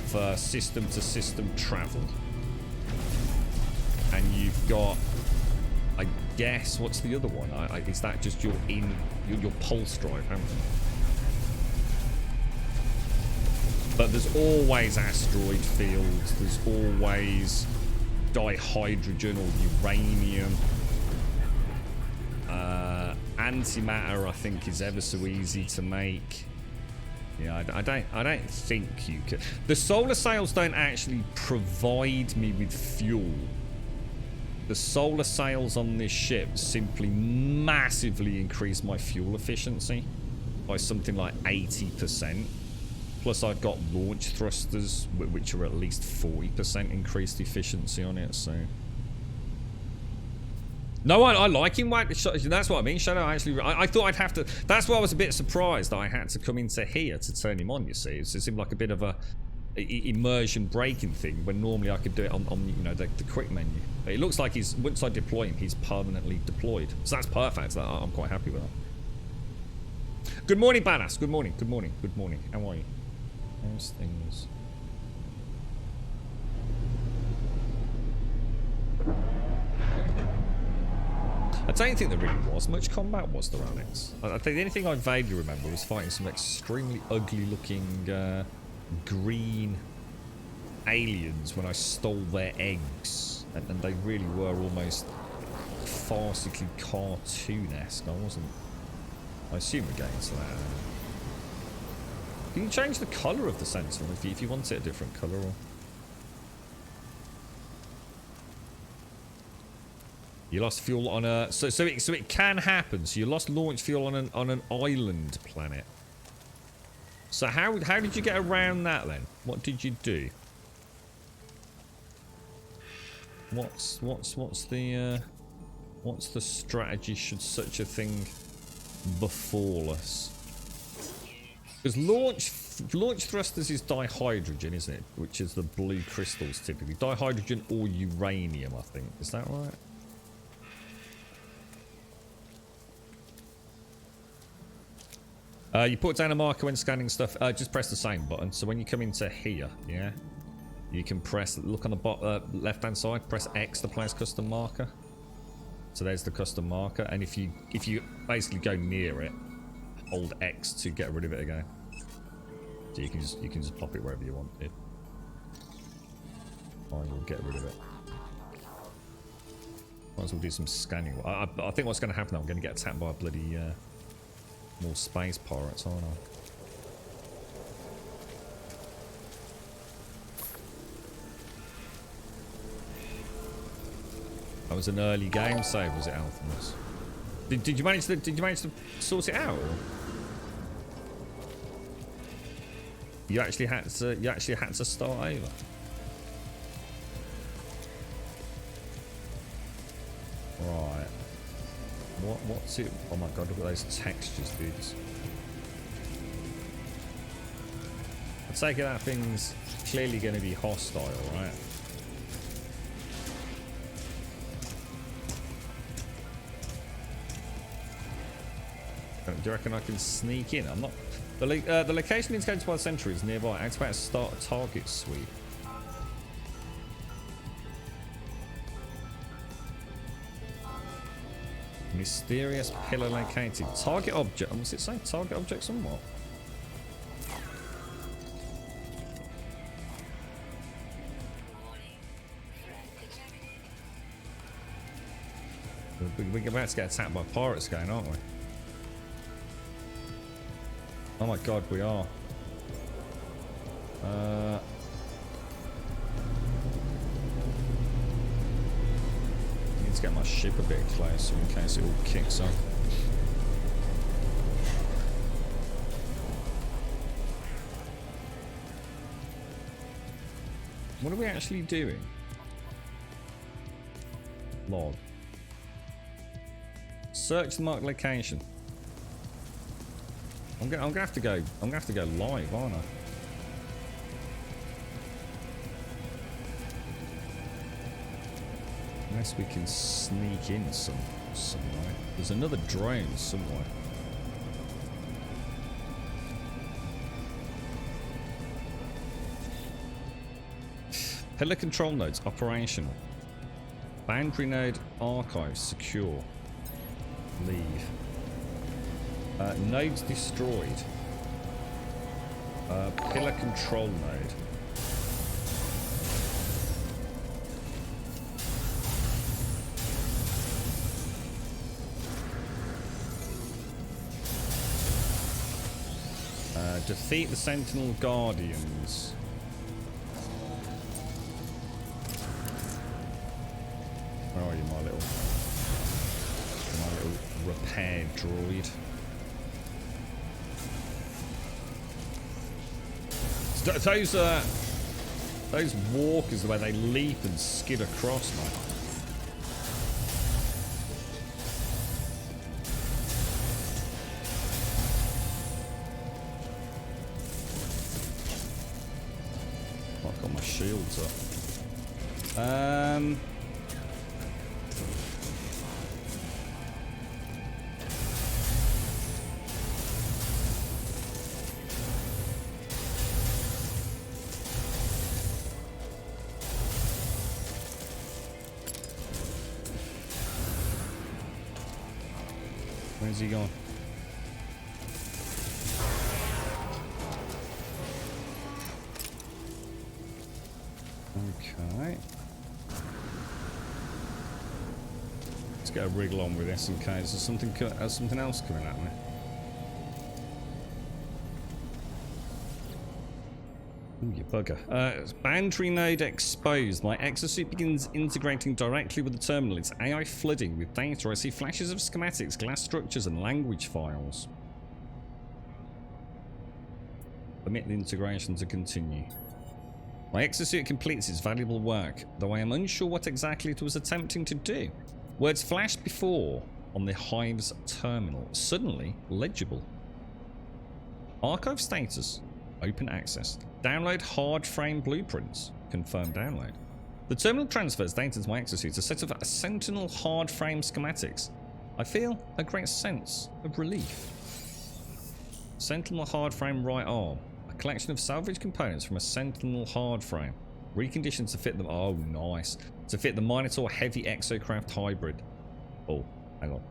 for system-to-system travel. And you've got, I guess, what's the other one? Is that just your pulse drive, haven't you? But there's always asteroid fields. There's always dihydrogen or uranium. Antimatter, I think, is ever so easy to make. Yeah, I don't think you could. The solar sails don't actually provide me with fuel. The solar sails on this ship simply massively increase my fuel efficiency by something like 80%. Plus I've got launch thrusters, which are at least 40% increased efficiency on it, so... No, I like him. That's what I mean, Shadow. Actually, I thought I'd have to... That's why I was a bit surprised that I had to come into here to turn him on, you see. It seemed like a bit of a immersion breaking thing, when normally I could do it on you know, the quick menu. But it looks like he's... Once I deploy him, he's permanently deployed. So that's perfect. I'm quite happy with that. Good morning, Badass. Good morning. How are you? How's things? I don't think there really was much combat, was there, Alex? I think the only thing I vaguely remember was fighting some extremely ugly looking green aliens when I stole their eggs. And they really were almost farcically cartoon-esque. I assume we're getting to that. Can you change the colour of the Sentinel if you want it a different colour? Or... You lost fuel on a... So it can happen. So you lost launch fuel on an island planet. So how did you get around that then? What did you do? What's the strategy should such a thing befall us? Because launch thrusters is dihydrogen, isn't it? Which is the blue crystals typically. Dihydrogen or uranium, I think. Is that right? You put down a marker when scanning stuff. Just press the same button. So when you come into here, yeah, you can press. Look on the bottom left-hand side. Press X to place custom marker. So there's the custom marker, and if you basically go near it, hold X to get rid of it again. So you can just pop it wherever you want it. I will get rid of it. Might as well do some scanning. I think what's going to happen now, I'm going to get attacked by a bloody more space pirates, aren't I? That was an early game save, was it, Alphamus? Did you manage to sort it out? Or? You actually had to start over. Right. What's it? Oh my god, look at those textures, dudes. I take it that thing's clearly going to be hostile, right? Do you reckon I can sneak in? I'm not. The location indicated by the sentry is nearby. Activate start a target sweep. Mysterious pillar located. Target object. What's it say? Target object somewhat. We're about to get attacked by pirates again, aren't we? Oh my god, we are. Need to get my ship a bit closer in case it all kicks off. What are we actually doing? Log. Search the marked location. I'm gonna have to go. I'm gonna have to go live, aren't I? Unless we can sneak in somewhere. There's another drone somewhere. Pillar control nodes operational. Boundary node archives secure. Leave. Nodes destroyed. Pillar control node. Defeat the Sentinel Guardians. Where are you, my little repair droid? Those walkers, the way they leap and skid across, man. I've got my shields up. Where's he gone? Okay. Let's get a wriggle on with this in case there's something else coming at me. Ooh, you bugger. Boundary node exposed. My exosuit begins integrating directly with the terminal. It's AI flooding with data. I see flashes of schematics, glass structures, and language files. Permit the integration to continue. My exosuit completes its valuable work, though I am unsure what exactly it was attempting to do. Words flashed before on the Hive's terminal. Suddenly legible. Archive status. Open access. Download hard frame blueprints. Confirm download. The terminal transfers data to my exosuit, a set of Sentinel hard frame schematics. I feel a great sense of relief. Sentinel hard frame right arm. A collection of salvage components from a Sentinel hard frame. Reconditioned to fit them. Oh, nice. To fit the Minotaur heavy exocraft hybrid. Oh, hang on.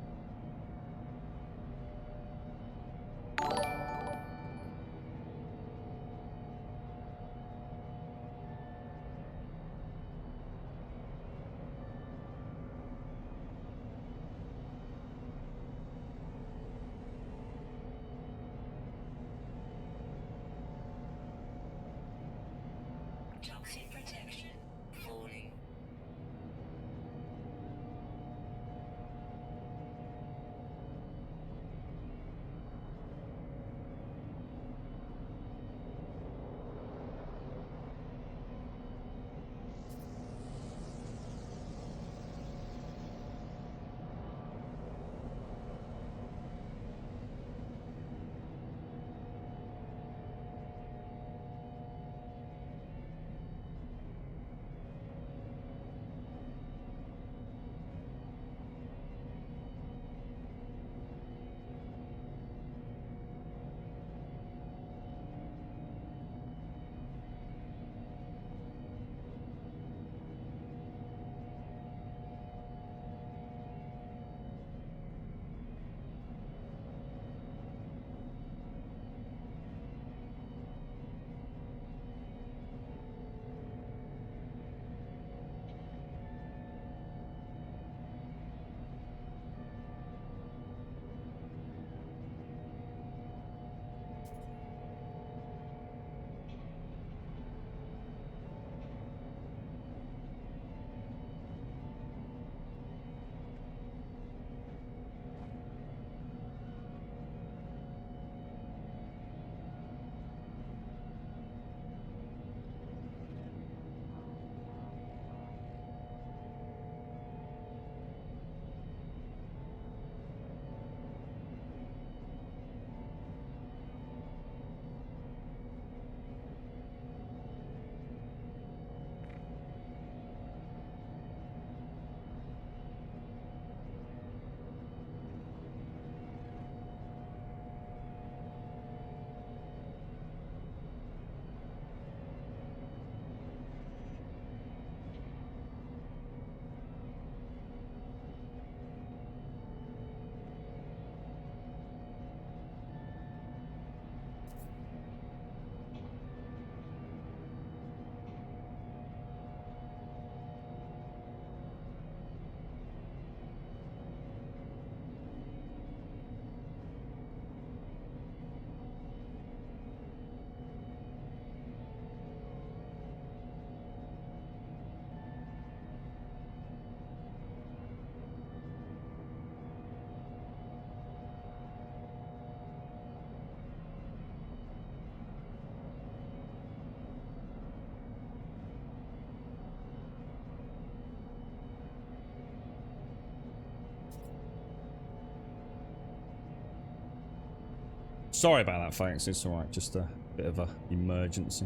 Sorry about that, folks. It's alright. Just a bit of a emergency.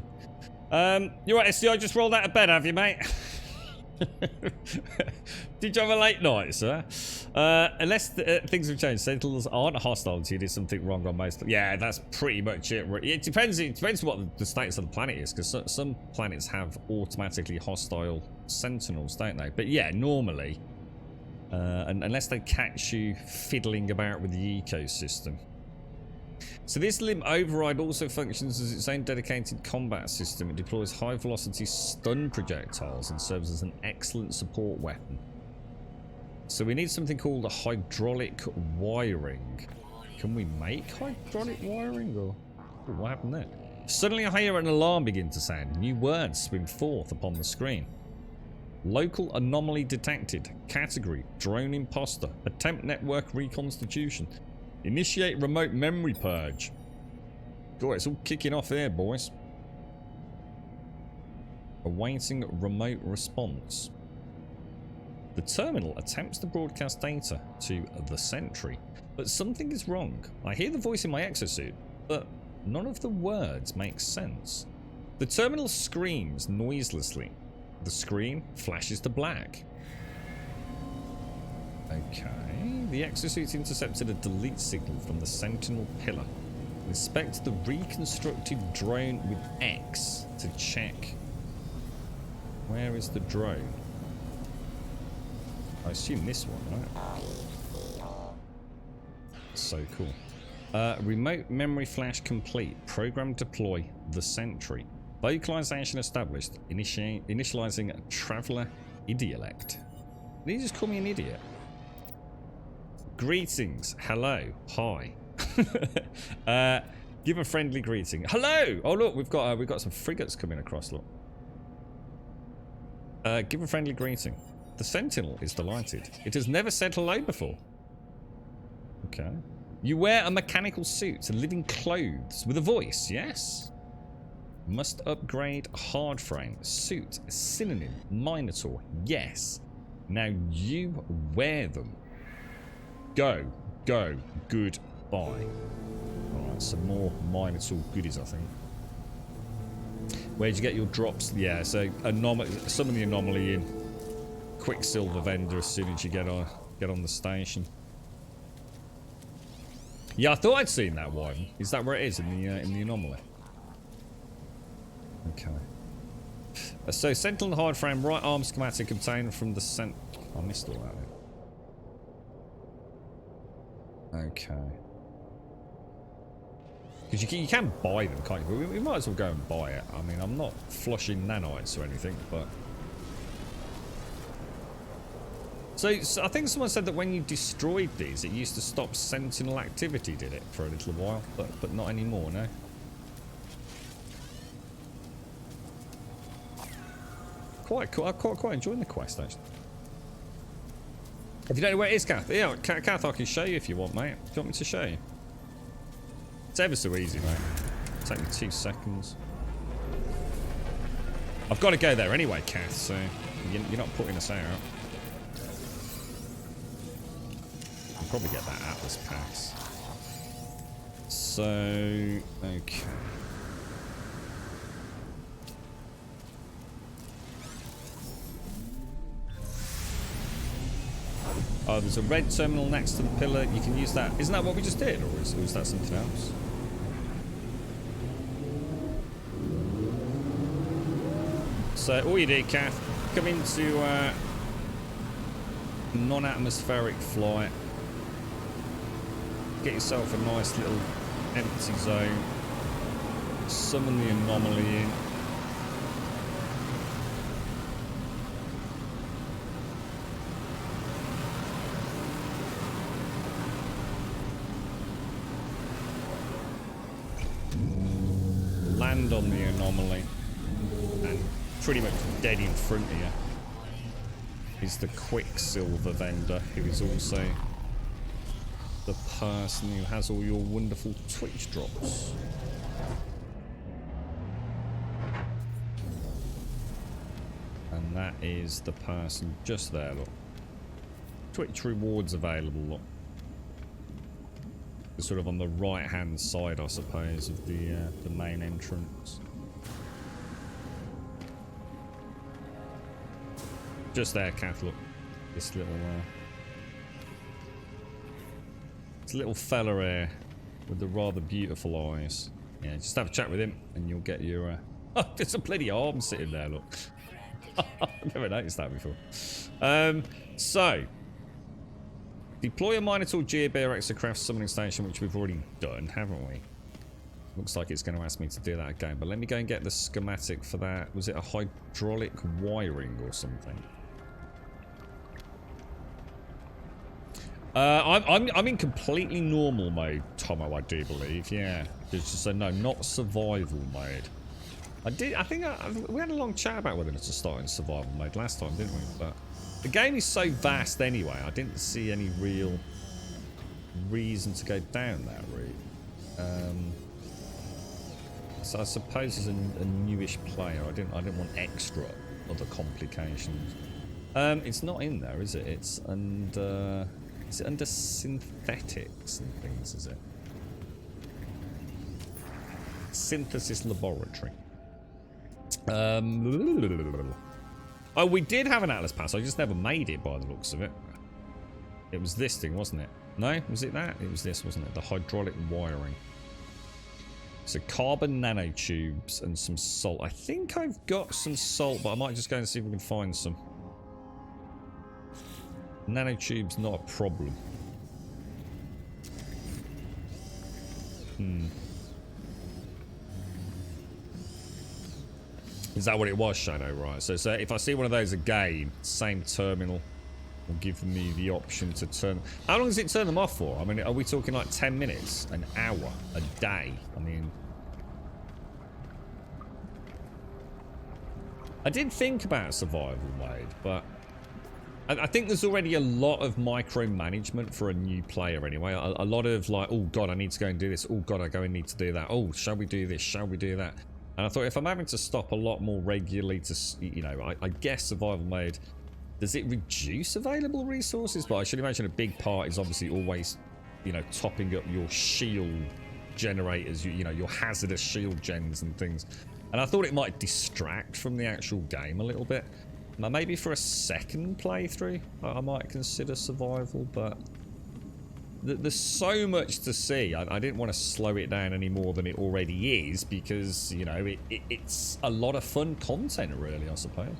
You're right, SDI. Just rolled out of bed, have you, mate? Did you have a late night, sir? Unless things have changed, Sentinels aren't hostile to you. There's something wrong on most. Yeah, that's pretty much it. It depends. It depends what the status of the planet is, because some planets have automatically hostile Sentinels, don't they? But yeah, normally, unless they catch you fiddling about with the ecosystem. So this limb override also functions as its own dedicated combat system. It deploys high velocity stun projectiles and serves as an excellent support weapon. So we need something called a hydraulic wiring. Can we make hydraulic wiring, or what happened there? Suddenly I hear an alarm begin to sound. New words swim forth upon the screen. Local anomaly detected. Category: drone imposter. Attempt network reconstitution. Initiate remote memory purge. God, it's all kicking off here, boys. Awaiting remote response. The terminal attempts to broadcast data to the sentry, but something is wrong. I hear the voice in my exosuit, but none of the words make sense. The terminal screams noiselessly. The screen flashes to black. Okay, the exosuit intercepted a delete signal from the Sentinel pillar. Inspect the reconstructed drone with X to check. Where is the drone? I assume this one, right? So cool. Remote memory flash complete. Program deploy the sentry. Vocalization established. Initializing traveler idiolect. Did he just call me an idiot? Greetings. Hello. Hi. Give a friendly greeting. Hello. Oh look, we've got some frigates coming across. Look. Give a friendly greeting. The Sentinel is delighted. It has never said hello before. Okay. You wear a mechanical suit and live in clothes with a voice. Yes. Must upgrade hard frame. Suit. Synonym. Minotaur. Yes. Now you wear them. Go. Goodbye. Alright, some more Minotaur goodies, I think. Where'd you get your drops? Yeah, so some of the anomaly in Quicksilver vendor as soon as you get on the station. Yeah, I thought I'd seen that one. Is that where it is in the anomaly? Okay. So Sentinel hard frame, right arm schematic obtained from the I missed all that. Okay. Because you can buy them, can't you? But we might as well go and buy it. I mean, I'm not flushing nanites or anything, but... So I think someone said that when you destroyed these, it used to stop Sentinel activity, did it, for a little while? But not anymore, no? Quite cool. I'm quite enjoying the quest, actually. If you don't know where it is, Kath, yeah, Kath, I can show you if you want, mate. Do you want me to show you? It's ever so easy, mate. Take me 2 seconds. I've got to go there anyway, Kath, so you're not putting us out. I'll probably get that Atlas pass. So, okay. Oh, there's a red terminal next to the pillar. You can use that. Isn't that what we just did, or is that something else? So all you do, Kath, come into non-atmospheric flight. Get yourself a nice little empty zone. Summon the anomaly in. Land on the anomaly, and pretty much dead in front of you is the Quicksilver vendor, who is also the person who has all your wonderful Twitch drops. And that is the person just there, look. Twitch rewards available, look. sort of on the right-hand side, I suppose, of the main entrance. Just there, Kath, look. This little fella here with the rather beautiful eyes. Yeah, just have a chat with him and you'll get your... Oh, there's a bloody arm sitting there, look. I've never noticed that before. So, deploy a Minotaur Gearbear Exocraft summoning station, which we've already done, haven't we? Looks like it's going to ask me to do that again, but let me go and get the schematic for that. Was it a hydraulic wiring or something? I'm in completely normal mode, Tomo, I do believe. Yeah, so no, not survival mode. I think we had a long chat about whether to start in survival mode last time, didn't we? But the game is so vast anyway. I didn't see any real reason to go down that route. So I suppose as a newish player, I didn't want extra other complications. It's not in there, is it? It's under. Is it under synthetics and things, is it? Synthesis laboratory. Oh, we did have an Atlas Pass. I just never made it by the looks of it. It was this thing, wasn't it? No? Was it that? It was this, wasn't it? The hydraulic wiring. So carbon nanotubes and some salt. I think I've got some salt, but I might just go and see if we can find some. Nanotubes not a problem. Is that what it was, Shadow? Right. So if I see one of those again, same terminal will give me the option to turn. How long does it turn them off for? I mean, are we talking like 10 minutes, an hour, a day? I mean, I did think about survival mode, but I think there's already a lot of micromanagement for a new player anyway. A lot of like, oh god, I need to go and do this. Oh god, I go and need to do that. Oh, shall we do this? Shall we do that? And I thought if I'm having to stop a lot more regularly to, you know, I guess survival mode, does it reduce available resources? But I should imagine a big part is obviously always, you know, topping up your shield generators, you know, your hazardous shield gens and things. And I thought it might distract from the actual game a little bit. Now, maybe for a second playthrough, I might consider survival, but there's so much to see. I didn't want to slow it down any more than it already is because, you know, it's a lot of fun content, really, I suppose.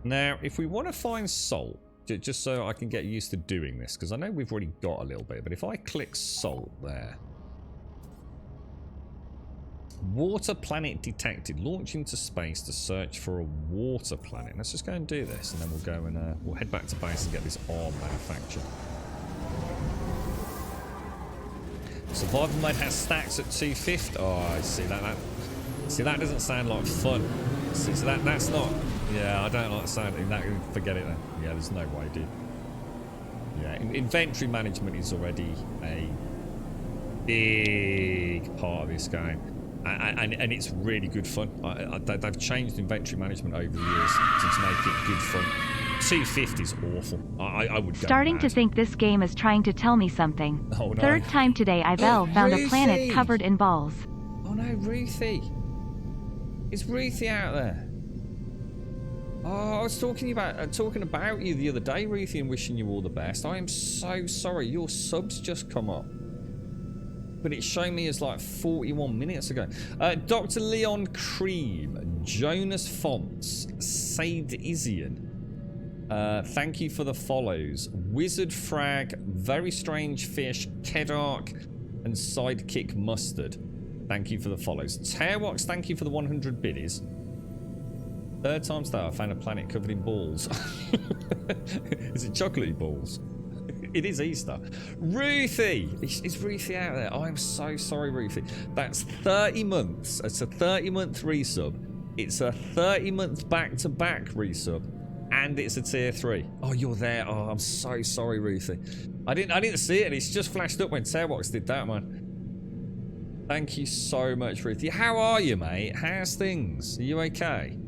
Now, if we want to find salt, just so I can get used to doing this, because I know we've already got a little bit, but if I click salt there, water planet detected. Launch into space to search for a water planet. Let's just go and do this, and then we'll go and we'll head back to base and get this arm manufactured. Survival mode has stacks at 250. Oh, I see that. See, that doesn't sound like fun. See, so that's not. Yeah, I don't like the sound of that. Forget it then. Yeah, there's no way, dude. Yeah, inventory management is already a big part of this game. And it's really good fun. They've changed inventory management over the years to make it good fun. 250 is awful. I would go Starting mad. to think this game is trying to tell me something. Oh, no. Third time today I've found a planet covered in balls. Oh no, Ruthie. Is Ruthie out there? Oh, I was talking about you the other day, Ruthie, and wishing you all the best. I am so sorry. Your sub's just come up. But it's shown me as like 41 minutes ago. Dr. Leon Cream, Jonas Fonts, Said Izian. Thank you for the follows. Wizard Frag, Very Strange Fish, Kedark, and Sidekick Mustard. Thank you for the follows. Tearwax, thank you for the 100 biddies. Third time star, I found a planet covered in balls. Is it chocolatey balls? It is Easter. Ruthie! Is Ruthie out there? Oh, I'm so sorry, Ruthie. That's 30 months. It's a 30-month resub. It's a 30-month back-to-back resub. And it's a tier 3. Oh, you're there. Oh, I'm so sorry, Ruthie. I didn't see it. It's just flashed up when Tearwax did that, man. Thank you so much, Ruthie. How are you, mate? How's things? Are you okay?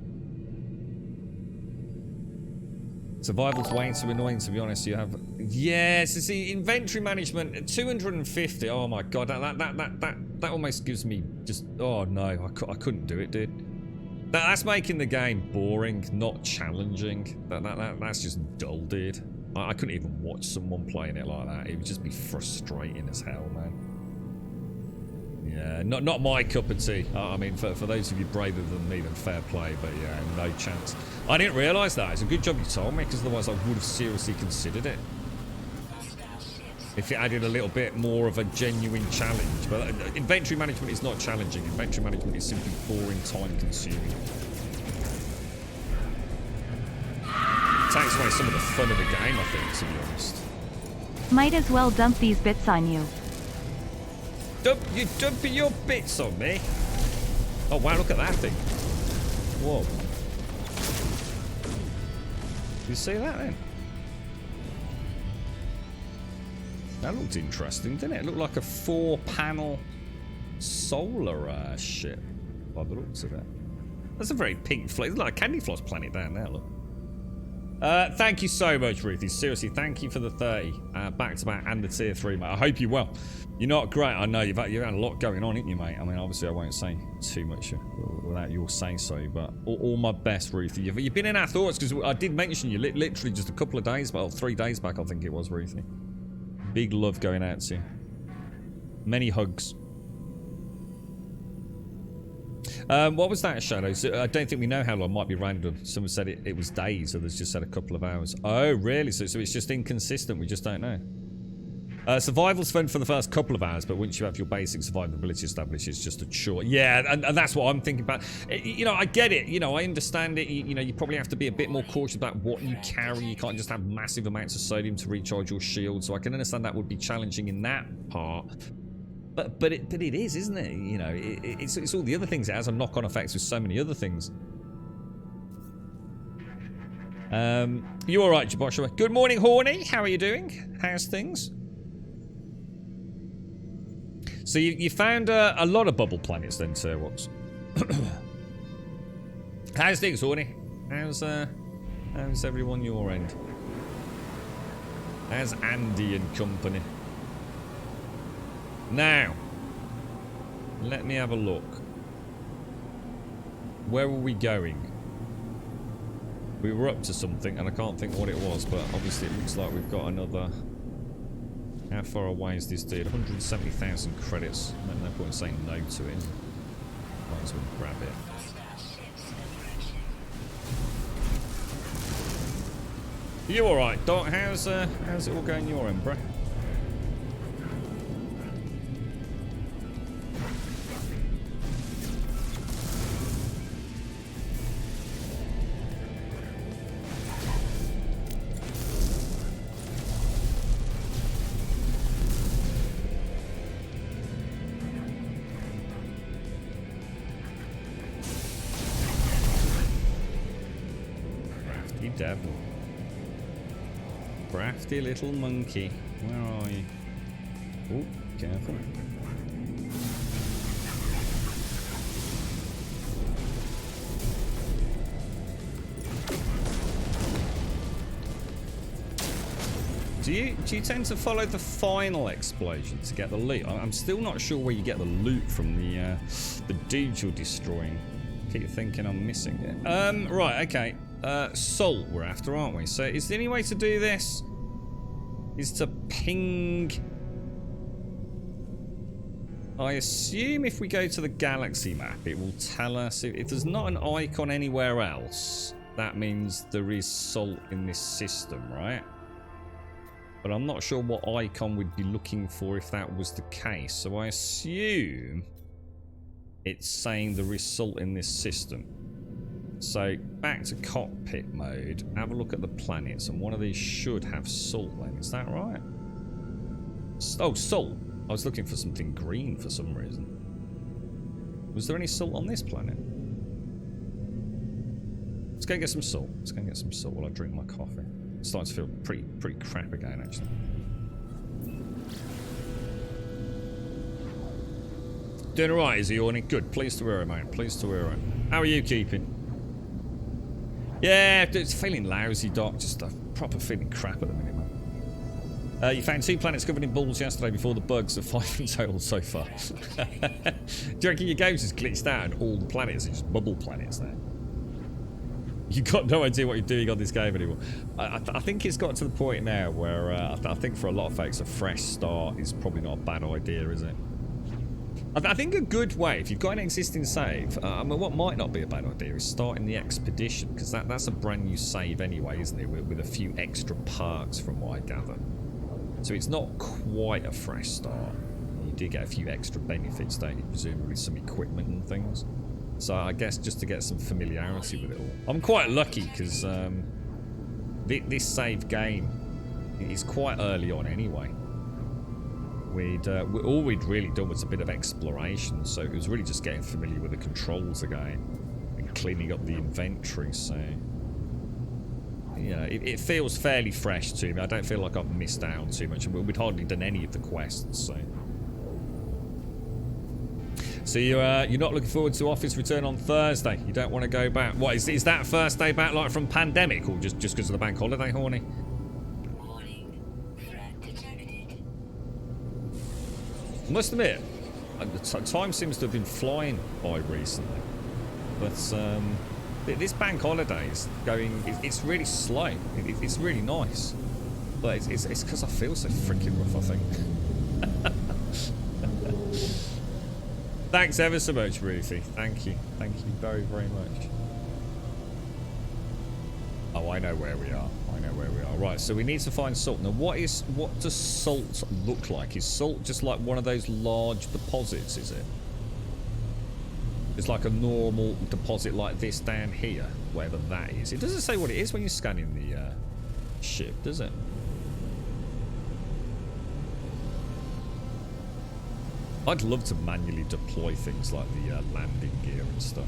Survival's way too annoying, to be honest. You have... Yes, you see, inventory management, 250. Oh my god, that almost gives me just... Oh no, I couldn't do it, dude. That's making the game boring, not challenging. That's just dull, dude. I couldn't even watch someone playing it like that. It would just be frustrating as hell, man. Yeah, not my cup of tea. I mean, for those of you braver than me, then fair play, but yeah, no chance. I didn't realise that. It's a good job you told me, because otherwise I would have seriously considered it. If it added a little bit more of a genuine challenge. But inventory management is not challenging. Inventory management is simply boring, time-consuming. Takes away some of the fun of the game, I think, to be honest. Might as well dump these bits on you. You dumping your bits on me? Oh wow, look at that thing. Whoa. You see that then? That looked interesting, didn't it? It looked like a 4-panel solar ship by the looks of it. That's a very pink floss. It's like a candy floss planet down there, look. Thank you so much, Ruthie. Seriously, thank you for the 30 back-to-back and the tier 3, mate. I hope you're well. You're not great. I know you've had a lot going on, haven't you, mate? I mean, obviously, I won't say too much without your saying so, but all my best, Ruthie. You've been in our thoughts, because I did mention you literally just a couple of days back, or 3 days back, I think it was, Ruthie. Big love going out to you. Many hugs. What was that, Shadow? So, I don't think we know how long. Might be random. Someone said it was days, others just said a couple of hours. Oh, really? So it's just inconsistent. We just don't know. Survival's fun for the first couple of hours, but once you have your basic survivability established, it's just a chore. Yeah, and that's what I'm thinking about. You know, I get it. You know, I understand it. You know, you probably have to be a bit more cautious about what you carry. You can't just have massive amounts of sodium to recharge your shield. So I can understand that would be challenging in that part. But it is, isn't it? You know, it's all the other things. It has a knock-on effects with so many other things. You all right, Joshua? Good morning, Horny. How are you doing? How's things? So you found a lot of bubble planets then, Sirwox. How's things, Horny? How's everyone your end? How's Andy and company? Now, let me have a look. Where were we going? We were up to something, and I can't think what it was, but obviously it looks like we've got another... How far away is this dude? 170,000 credits. No point in saying no to it. Might as well grab it. Are you alright, Doc? How's it all going your end, bro? Devil. Crafty little monkey. Where are you? Oh, careful. Do you tend to follow the final explosion to get the loot? I'm still not sure where you get the loot from the dudes you're destroying. Keep thinking I'm missing it. Right, okay. Salt we're after, aren't we? So is there any way to do this? Is to ping... I assume if we go to the galaxy map, it will tell us... If there's not an icon anywhere else, that means there is salt in this system, right? But I'm not sure what icon we'd be looking for if that was the case. So I assume it's saying there is salt in this system. So, back to cockpit mode, have a look at the planets, and one of these should have salt then, is that right? Oh, salt! I was looking for something green for some reason. Was there any salt on this planet? Let's go and get some salt. Let's go and get some salt while I drink my coffee. It's starting to feel pretty crap again, actually. Doing alright, is he, Orny? Good, pleased to hear it, mate. Pleased to hear it. How are you keeping? Yeah, it's feeling lousy, Doc. Just a proper feeling crap at the minute, man. You found 2 planets covered in balls yesterday before the bugs, so 5 in total so far. Do you reckon your game's just glitched out and all the planets are just bubble planets there? You've got no idea what you're doing on this game anymore. I think it's got to the point now where I think for a lot of folks a fresh start is probably not a bad idea, is it? I think a good way, if you've got an existing save, I mean, what might not be a bad idea is starting the expedition, because that's a brand new save anyway, isn't it? With a few extra perks from what I gather. So it's not quite a fresh start. You do get a few extra benefits, don't you? Presumably some equipment and things. So I guess just to get some familiarity with it all. I'm quite lucky because this save game is quite early on anyway. All we'd really done was a bit of exploration, so it was really just getting familiar with the controls again and cleaning up the inventory. So yeah, it feels fairly fresh to me. I don't feel like I've missed out on too much. We'd hardly done any of the quests, so you're not looking forward to office return on Thursday. You don't want to go back. What is that first day back like from pandemic, or just because of the bank holiday, horny? I must admit, time seems to have been flying by recently, but this bank holiday is going. It's really slow. It's really nice, but it's because I feel so freaking rough, I think. Thanks ever so much, Ruthie. Thank you very, very much. Oh, I know where we are. Right, so we need to find salt. Now, what does salt look like? Is salt just like one of those large deposits, is it? It's like a normal deposit like this down here, wherever that is. It doesn't say what it is when you're scanning the ship, does it? I'd love to manually deploy things like the landing gear and stuff.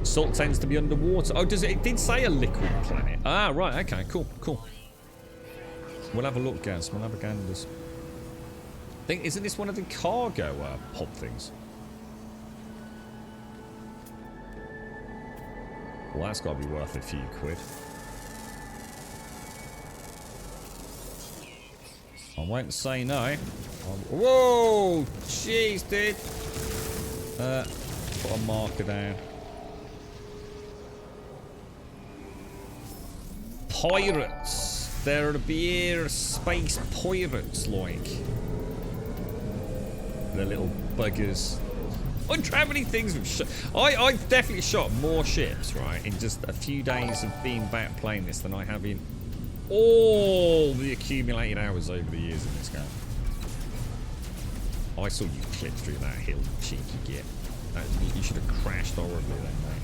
Salt tends to be underwater. Oh, does it? It did say a liquid planet. Ah, right. Okay. Cool. We'll have a look, Gaz. We'll have a ganders. Isn't this one of the cargo pod things? Well, that's got to be worth a few quid. I won't say no. Whoa! Jeez, dude. Put a marker down. Pirates. There are beer space pirates, like. The little buggers. I wonder how many things we've shot. I've definitely shot more ships, right, in just a few days of being back playing this than I have in all the accumulated hours over the years in this game. I saw you clip through that hill, cheeky git. You should have crashed horribly then, mate.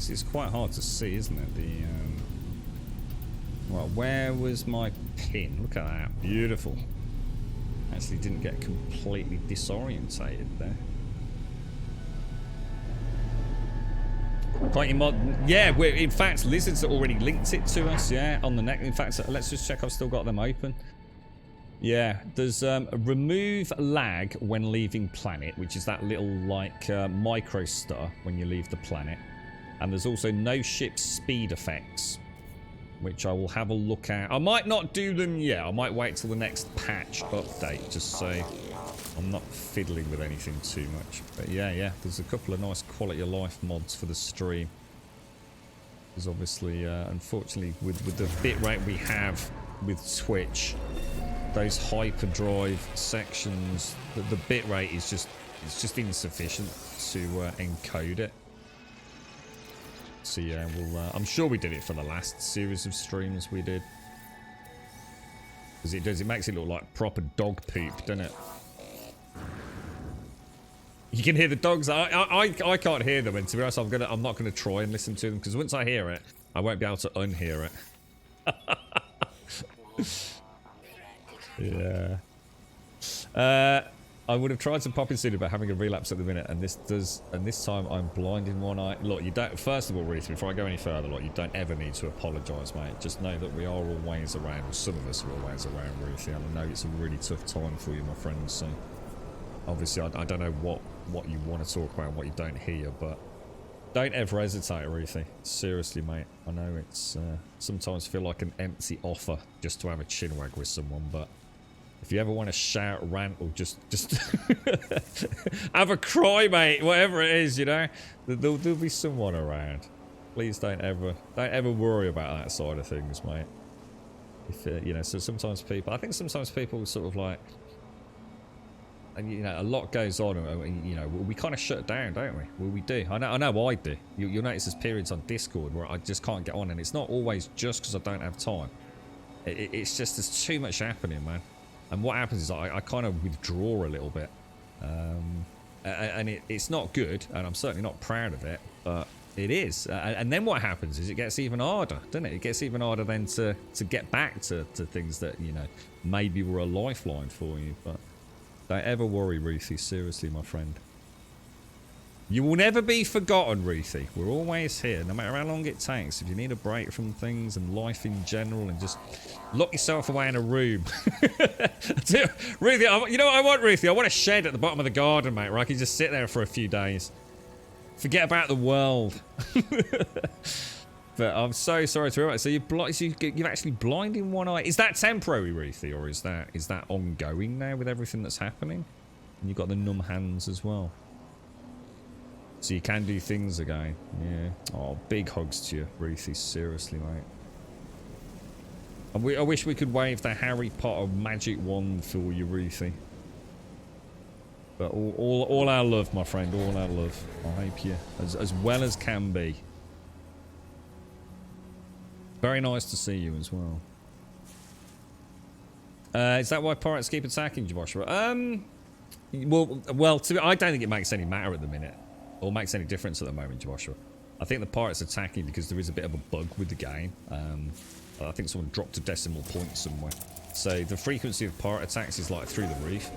It's quite hard to see, isn't it? Well, where was my pin? Look at that. Beautiful. Actually didn't get completely disorientated there. Quite mod. Yeah, in fact, Lizards already linked it to us, yeah, on the neck. In fact, let's just check I've still got them open. Yeah, there's remove lag when leaving planet, which is that little, like, micro star when you leave the planet. And there's also no ship speed effects, which I will have a look at. I might not do them yet. I might wait till the next patch update, just so I'm not fiddling with anything too much. But yeah, there's a couple of nice quality of life mods for the stream. Because obviously, unfortunately, with the bitrate we have with Twitch, those hyperdrive sections, the bitrate is just insufficient to encode it. So yeah, we'll. I'm sure we did it for the last series of streams we did. Because it does. It makes it look like proper dog poop, doesn't it? You can hear the dogs. I can't hear them, and to be honest, I'm not gonna try and listen to them because once I hear it, I won't be able to unhear it. Yeah. I would have tried to pop in sooner, but having a relapse at the minute, and this time I'm blind in one eye. Look, you don't. First of all, Reese, before I go any further, look, you don't ever need to apologise, mate. Just know that we are always around. Or some of us are always around, Reese. And I know it's a really tough time for you, my friends. So obviously, I don't know what you want to talk about and what you don't hear, but don't ever hesitate, Reese. Seriously, mate. I know it's sometimes feel like an empty offer just to have a chinwag with someone, but if you ever want to shout, rant, or just have a cry, mate, whatever it is, you know, there'll be someone around. Please don't ever worry about that side of things, mate. If you know, so sometimes people sort of like, and you know, a lot goes on, and you know, we kind of shut down, don't we? Well, we do. I know I do. You'll notice there's periods on Discord where I just can't get on, and it's not always just because I don't have time. It's just there's too much happening, man. And what happens is I kind of withdraw a little bit, and it's not good, and I'm certainly not proud of it, but it is. And then what happens is it gets even harder, doesn't it? It gets even harder then to get back to things that, you know, maybe were a lifeline for you. But don't ever worry, Ruthie. Seriously, my friend. You will never be forgotten, Ruthie. We're always here, no matter how long it takes. If you need a break from things and life in general, and just lock yourself away in a room. Ruthie, you know what I want, Ruthie? I want a shed at the bottom of the garden, mate, where I can just sit there for a few days. Forget about the world. But I'm so sorry to hear that. So you're actually blind in one eye. Is that temporary, Ruthie, or is that ongoing now with everything that's happening? And you've got the numb hands as well. So you can do things again. Yeah. Oh, big hugs to you, Ruthie. Seriously, mate. I wish we could wave the Harry Potter magic wand for you, Ruthie. But all our love, my friend. All our love. I hope you as well as can be. Very nice to see you as well. Is that why pirates keep attacking, Joshua? Well, I don't think it makes any matter at the minute. Or makes any difference at the moment, Joshua. I think the pirates are attacking because there is a bit of a bug with the game. I think someone dropped a decimal point somewhere. So the frequency of pirate attacks is like through the roof.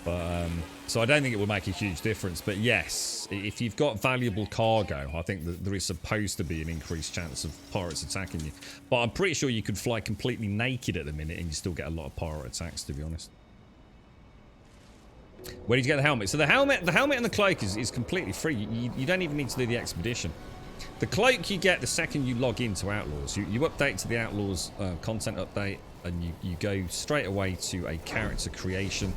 But so I don't think it will make a huge difference. But yes, if you've got valuable cargo, I think that there is supposed to be an increased chance of pirates attacking you. But I'm pretty sure you could fly completely naked at the minute and you still get a lot of pirate attacks, to be honest. Where did you get the helmet? So the helmet and the cloak is completely free. You don't even need to do the expedition. The cloak you get the second you log into Outlaws. You update to the Outlaws content update, and you go straight away to a character creation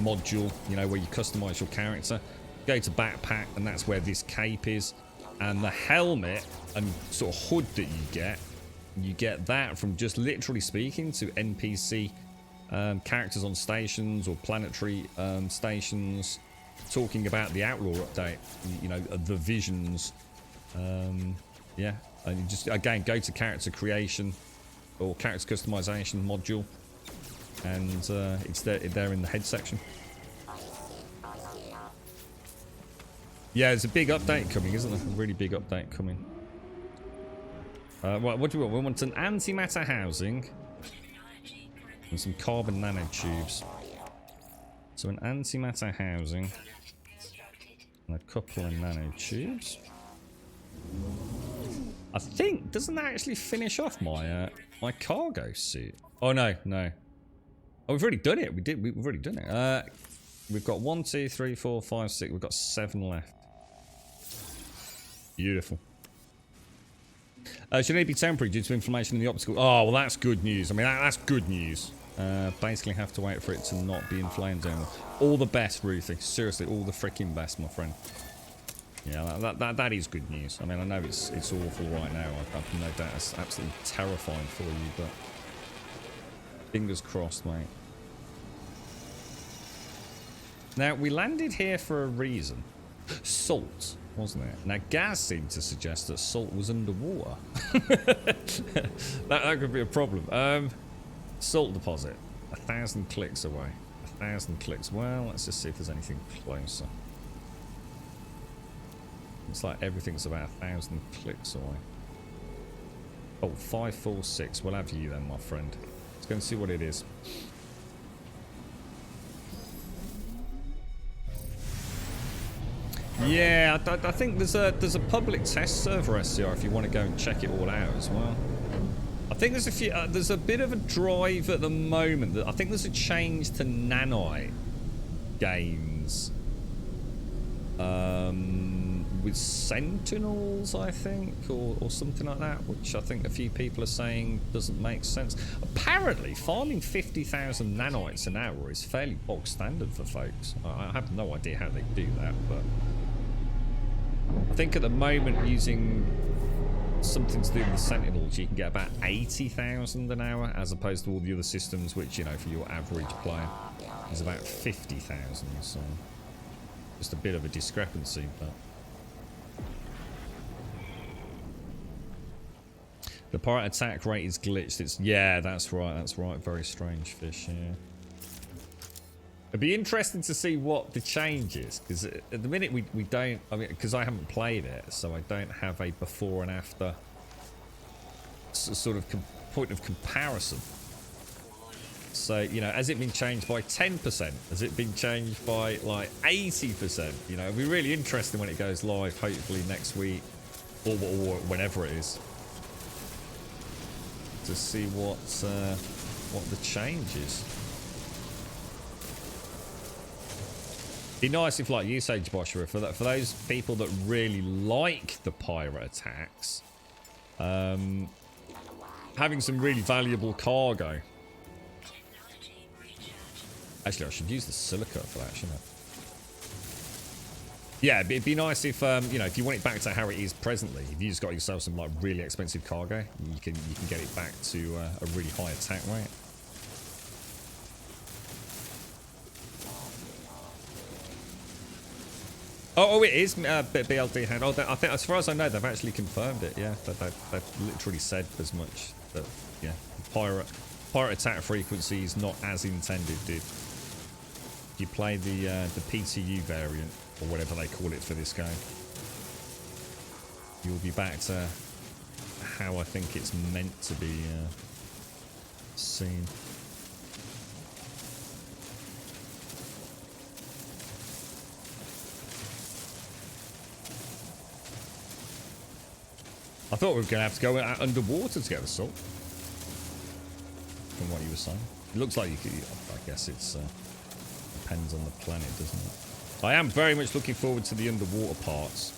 module, you know, where you customize your character. Go to backpack, and that's where this cape is. And the helmet and sort of hood that you get that from just literally speaking to NPC characters on stations or planetary stations, talking about the Outlaw update, you know, the visions. Yeah, and you just again go to character creation or character customization module, and it's there in the head section. Yeah, there's a big update coming, isn't there? A really big update coming. What do we want? We want an antimatter housing and some carbon nanotubes. So an antimatter housing and a couple of nanotubes. I think, doesn't that actually finish off my my cargo suit? Oh no. Oh, we've already done it. We've already done it. We've got 1, 2, 3, 4, 5, 6. We've got 7 left. Beautiful. Should it be temporary due to inflammation in the optical? Oh, well, that's good news. I mean, that's good news. Basically have to wait for it to not be inflamed anymore. All the best, Ruthie. Seriously, all the freaking best, my friend. Yeah, that is good news. I mean, I know it's awful right now. I've no doubt it's absolutely terrifying for you, but fingers crossed, mate. Now, we landed here for a reason. Salt, wasn't it? Now, Gaz seemed to suggest that salt was underwater. that could be a problem. Salt deposit. 1,000 clicks away. 1,000 clicks. Well, let's just see if there's anything closer. It's like everything's about 1,000 clicks away. Oh, 546. We'll have you then, my friend. Let's go and see what it is. Yeah, I think there's a public test server SCR if you want to go and check it all out as well. I think there's a few. There's a bit of a drive at the moment. I think there's a change to nanite games with Sentinels, I think, or something like that, which I think a few people are saying doesn't make sense. Apparently, farming 50,000 nanites an hour is fairly bog standard for folks. I have no idea how they do that, but I think at the moment, using something to do with the Sentinels, you can get about 80,000 an hour, as opposed to all the other systems, which, you know, for your average player is about 50,000. So just a bit of a discrepancy, but the pirate attack rate is glitched. Yeah, that's right. That's right. Very strange fish. Yeah. It'd be interesting to see what the change is, because at the minute we don't. I mean, because I haven't played it, so I don't have a before and after sort of point of comparison. So, you know, has it been changed by 10%? Has it been changed by like 80%? You know, it'd be really interesting when it goes live, hopefully next week or whenever it is, to see what the change is. Be nice if, like you say, Joshua, for those people that really like the pirate attacks, having some really valuable cargo. Actually, I should use the silica for that, shouldn't I? Yeah, it'd be nice if you know, if you want it back to how it is presently, if you just got yourself some like really expensive cargo, you can get it back to a really high attack rate. Oh, it is BLD hand. Oh, I think, as far as I know, they've actually confirmed it. Yeah, they've literally said as much. That yeah, pirate attack frequency is not as intended, dude. If you play the PTU variant or whatever they call it for this game, you'll be back to how I think it's meant to be seen. I thought we were going to have to go underwater to get the salt. From what you were saying. It looks like you could, I guess it's depends on the planet, doesn't it? I am very much looking forward to the underwater parts.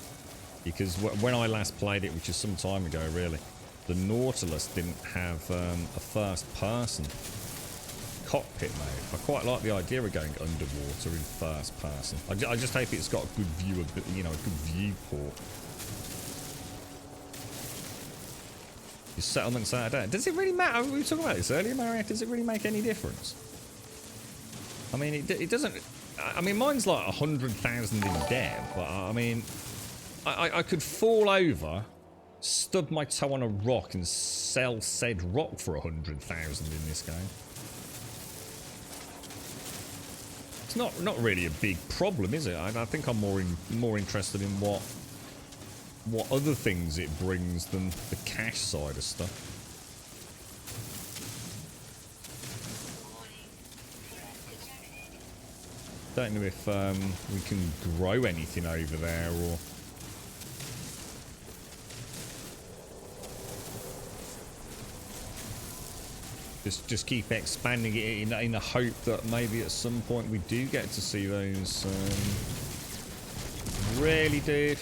Because when I last played it, which is some time ago really, the Nautilus didn't have a first person cockpit mode. I quite like the idea of going underwater in first person. I just hope it's got a good view of, you know, a good viewport. Your settlement's out of date. Does it really matter? We were talking about this earlier, Mario. Does it really make any difference? I mean, it doesn't. I mean, mine's like 100,000 in debt, but I mean, I could fall over, stub my toe on a rock, and sell said rock for 100,000 in this game. It's not really a big problem, is it? I think I'm more interested in what other things it brings than the cash side of stuff. Don't know if we can grow anything over there, or just keep expanding it in the hope that maybe at some point we do get to see those. Really, dude?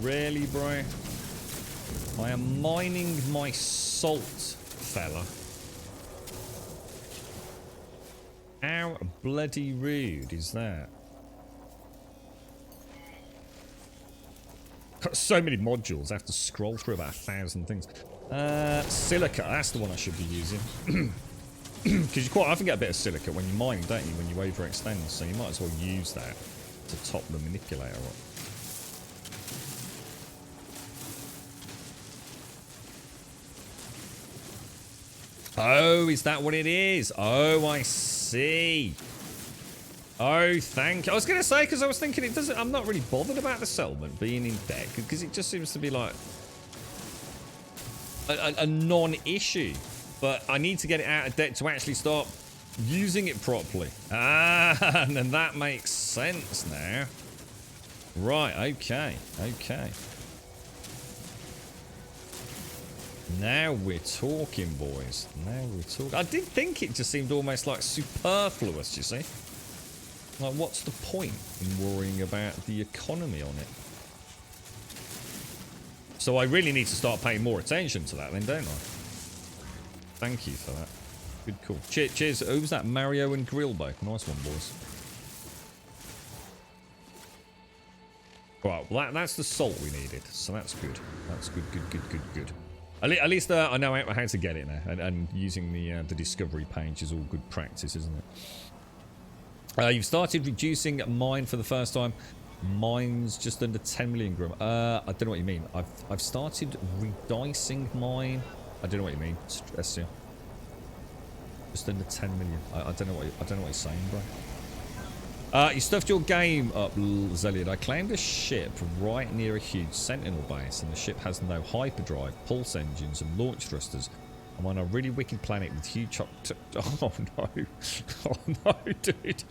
Really, bro? I am mining my salt, fella. How bloody rude is that? Got so many modules, I have to scroll through about 1,000 things. Silica, that's the one I should be using. Because you quite often get a bit of silica when you're mining, don't you? When you overextend, so you might as well use that to top the manipulator up. Oh, is that what it is? Oh, I see. Oh, thank you. I was going to say, because I was thinking it doesn't... I'm not really bothered about the settlement being in debt, because it just seems to be like a non-issue. But I need to get it out of debt to actually start using it properly. Ah, and then that makes sense now. Right, okay, okay. Now we're talking, boys. Now we're talking. I did think it just seemed almost like superfluous, you see. Like, what's the point in worrying about the economy on it? So I really need to start paying more attention to that then, don't I? Thank you for that. Good call. Cheers. Who was that? Mario and Grillbo. Nice one, boys. Right, well, that's the salt we needed. So that's good. That's good, good, good, good, good. At least I know how to get it now. And using the discovery page is all good practice, isn't it? You've started reducing mine for the first time. Mine's just under 10 million gram. I don't know what you mean. I've started redicing mine. I don't know what you mean. SCR. Just under 10 million. I don't know what you're saying, bro. You stuffed your game up, Zeliad. I claimed a ship right near a huge Sentinel base, and the ship has no hyperdrive, pulse engines, and launch thrusters. I'm on a really wicked planet with huge... Oh, no. Oh, no, dude.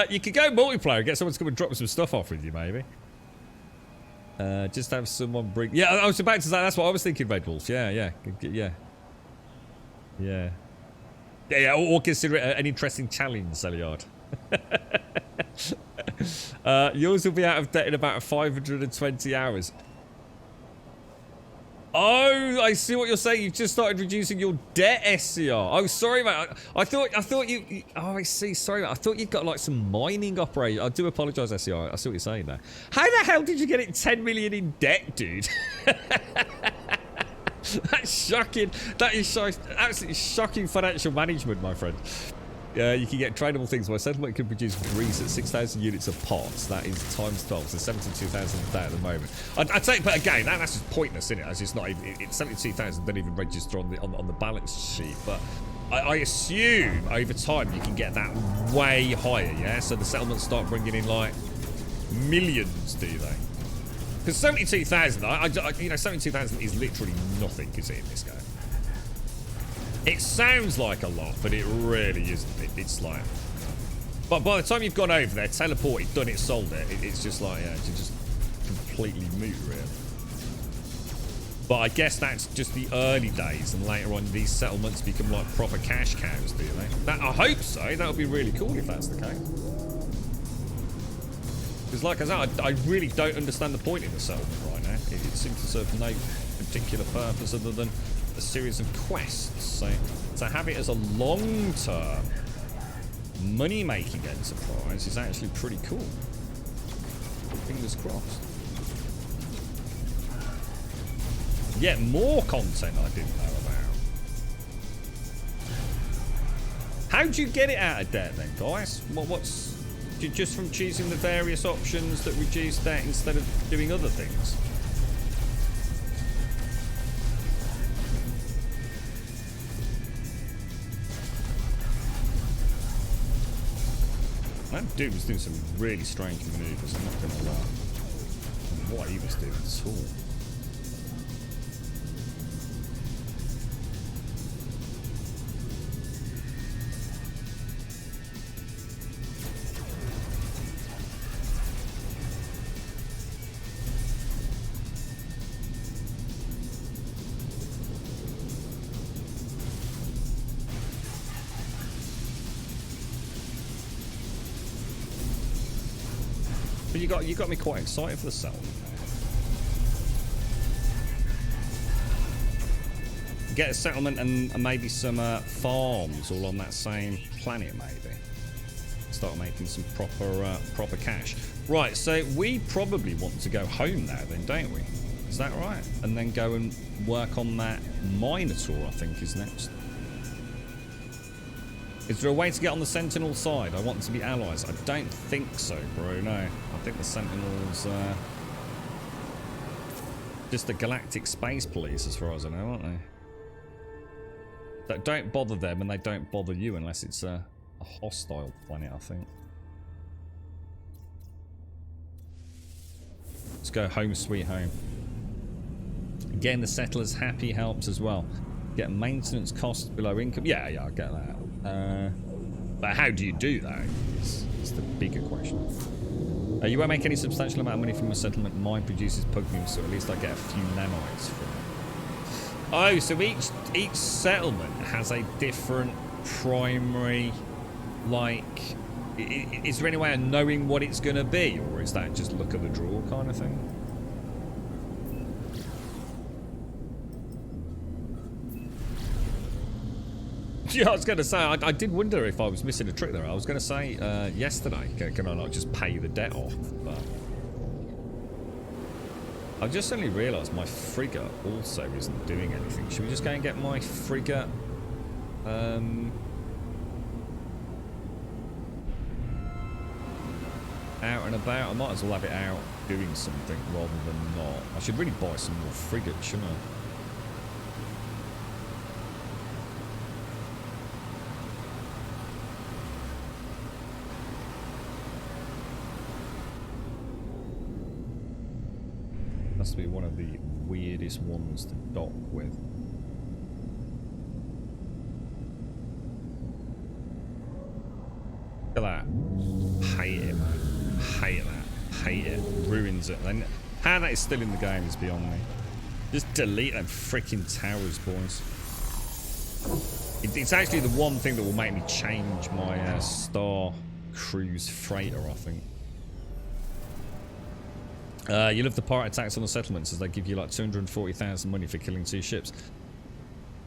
You could go multiplayer and get someone to come and drop some stuff off with you, maybe. Just have someone bring... Yeah, I was about to say, that's what I was thinking, Red Wolf. Yeah. Or consider it an interesting challenge, Zeliad. Yours will be out of debt in about 520 hours. Oh, I see what you're saying. You've just started reducing your debt, SCR. Oh, sorry, mate. I thought you... Oh, I see. Sorry, mate. I thought you'd got, like, some mining operation. I do apologise, SCR. I see what you're saying there. How the hell did you get it 10 million in debt, dude? That's shocking. That is absolutely shocking financial management, my friend. You can get tradable things. My settlement can produce grease at 6,000 units of pots. That is times 12, so 72,000 a day at the moment. I'd say, but again, that's just pointless, isn't it? It's just not even. It's 72,000 don't even register on the balance sheet. But I assume over time you can get that way higher. Yeah, so the settlements start bringing in like millions, do they? Because 72,000, you know, 72,000 is literally nothing, is it, in this game? It sounds like a lot, but it really isn't. It's like... But by the time you've gone over there, teleported, done it, sold it, it's just like, yeah, it's just completely moot, really. But I guess that's just the early days, and later on these settlements become like proper cash cows, do they? I hope so. That would be really cool if that's the case. Because like I said, I really don't understand the point in the settlement right now. It seems to serve no particular purpose other than a series of quests. So to have it as a long-term money-making enterprise is actually pretty cool. Fingers crossed. Yet more content I didn't know about. How'd you get it out of debt then, guys? What's just from choosing the various options that reduce debt instead of doing other things? That dude was doing some really strange maneuvers, I'm not going to lie. I don't know what he was doing at all. But you got me quite excited for the settlement. Get a settlement and maybe some farms all on that same planet, maybe. Start making some proper cash. Right, so we probably want to go home now then, don't we? Is that right? And then go and work on that Minotaur, I think, is next. Is there a way to get on the Sentinel side? I want to be allies. I don't think so, bro. No. I think the Sentinels just the Galactic Space Police, as far as I know, aren't they? don't bother them, and they don't bother you unless it's a hostile planet, I think. Let's go home sweet home. Again, the settlers happy helps as well. Get maintenance costs below income. Yeah, I get that. But how do you do that? It's the bigger question. You won't make any substantial amount of money from a settlement. Mine produces pugnium, so at least I get a few nanites from it. Oh, so each settlement has a different primary, like... Is there any way of knowing what it's going to be? Or is that just look at the draw kind of thing? Yeah, I was going to say, I did wonder if I was missing a trick there. I was going to say yesterday, can I not just pay the debt off? But I've just suddenly realised my frigate also isn't doing anything. Should we just go and get my frigate? Out and about. I might as well have it out doing something rather than not. I should really buy some more frigates, shouldn't I? Must be one of the weirdest ones to dock with. Look at that. Hate it, man. Hate that. Hate it. Ruins it. And how that is still in the game is beyond me. Just delete them freaking towers, boys. It's actually the one thing that will make me change my Star Cruise freighter, I think. You love the pirate attacks on the settlements as they give you like 240,000 money for killing 2 ships.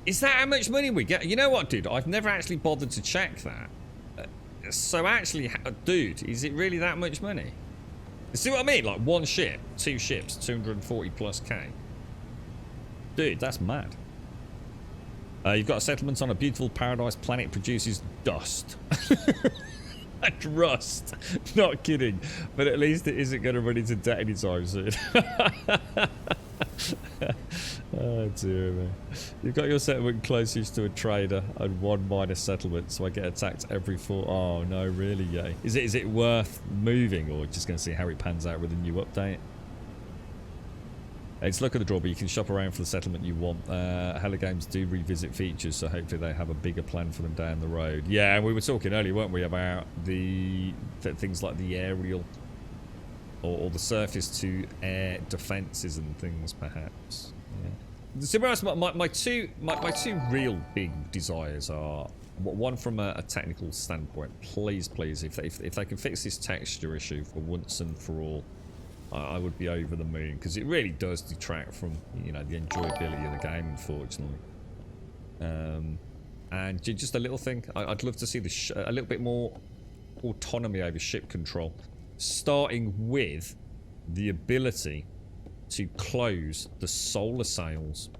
Is that how much money we get? You know what, dude? I've never actually bothered to check that. So actually, dude, is it really that much money? You see what I mean? Like 1 ship, 2 ships, 240 plus K. Dude, that's mad. You've got a settlement on a beautiful paradise planet. It produces dust. And rust. Not kidding. But at least it isn't going to run into debt anytime soon. Oh dear me. You've got your settlement closest to a trader and 1 minor settlement, so I get attacked every 4. Oh no, really, yay. Is it worth moving, or just going to see how it pans out with a new update? It's luck of the draw, but you can shop around for the settlement you want. Hello Games do revisit features, so hopefully they have a bigger plan for them down the road. Yeah, and we were talking earlier, weren't we, about the things like the aerial or the surface to air defences and things, perhaps. Yeah. To be honest, my two real big desires are, one from a technical standpoint. Please, if they can fix this texture issue for once and for all, I would be over the moon, because it really does detract from, you know, the enjoyability of the game, unfortunately. And just a little thing, I'd love to see a little bit more autonomy over ship control, starting with the ability to close the solar sails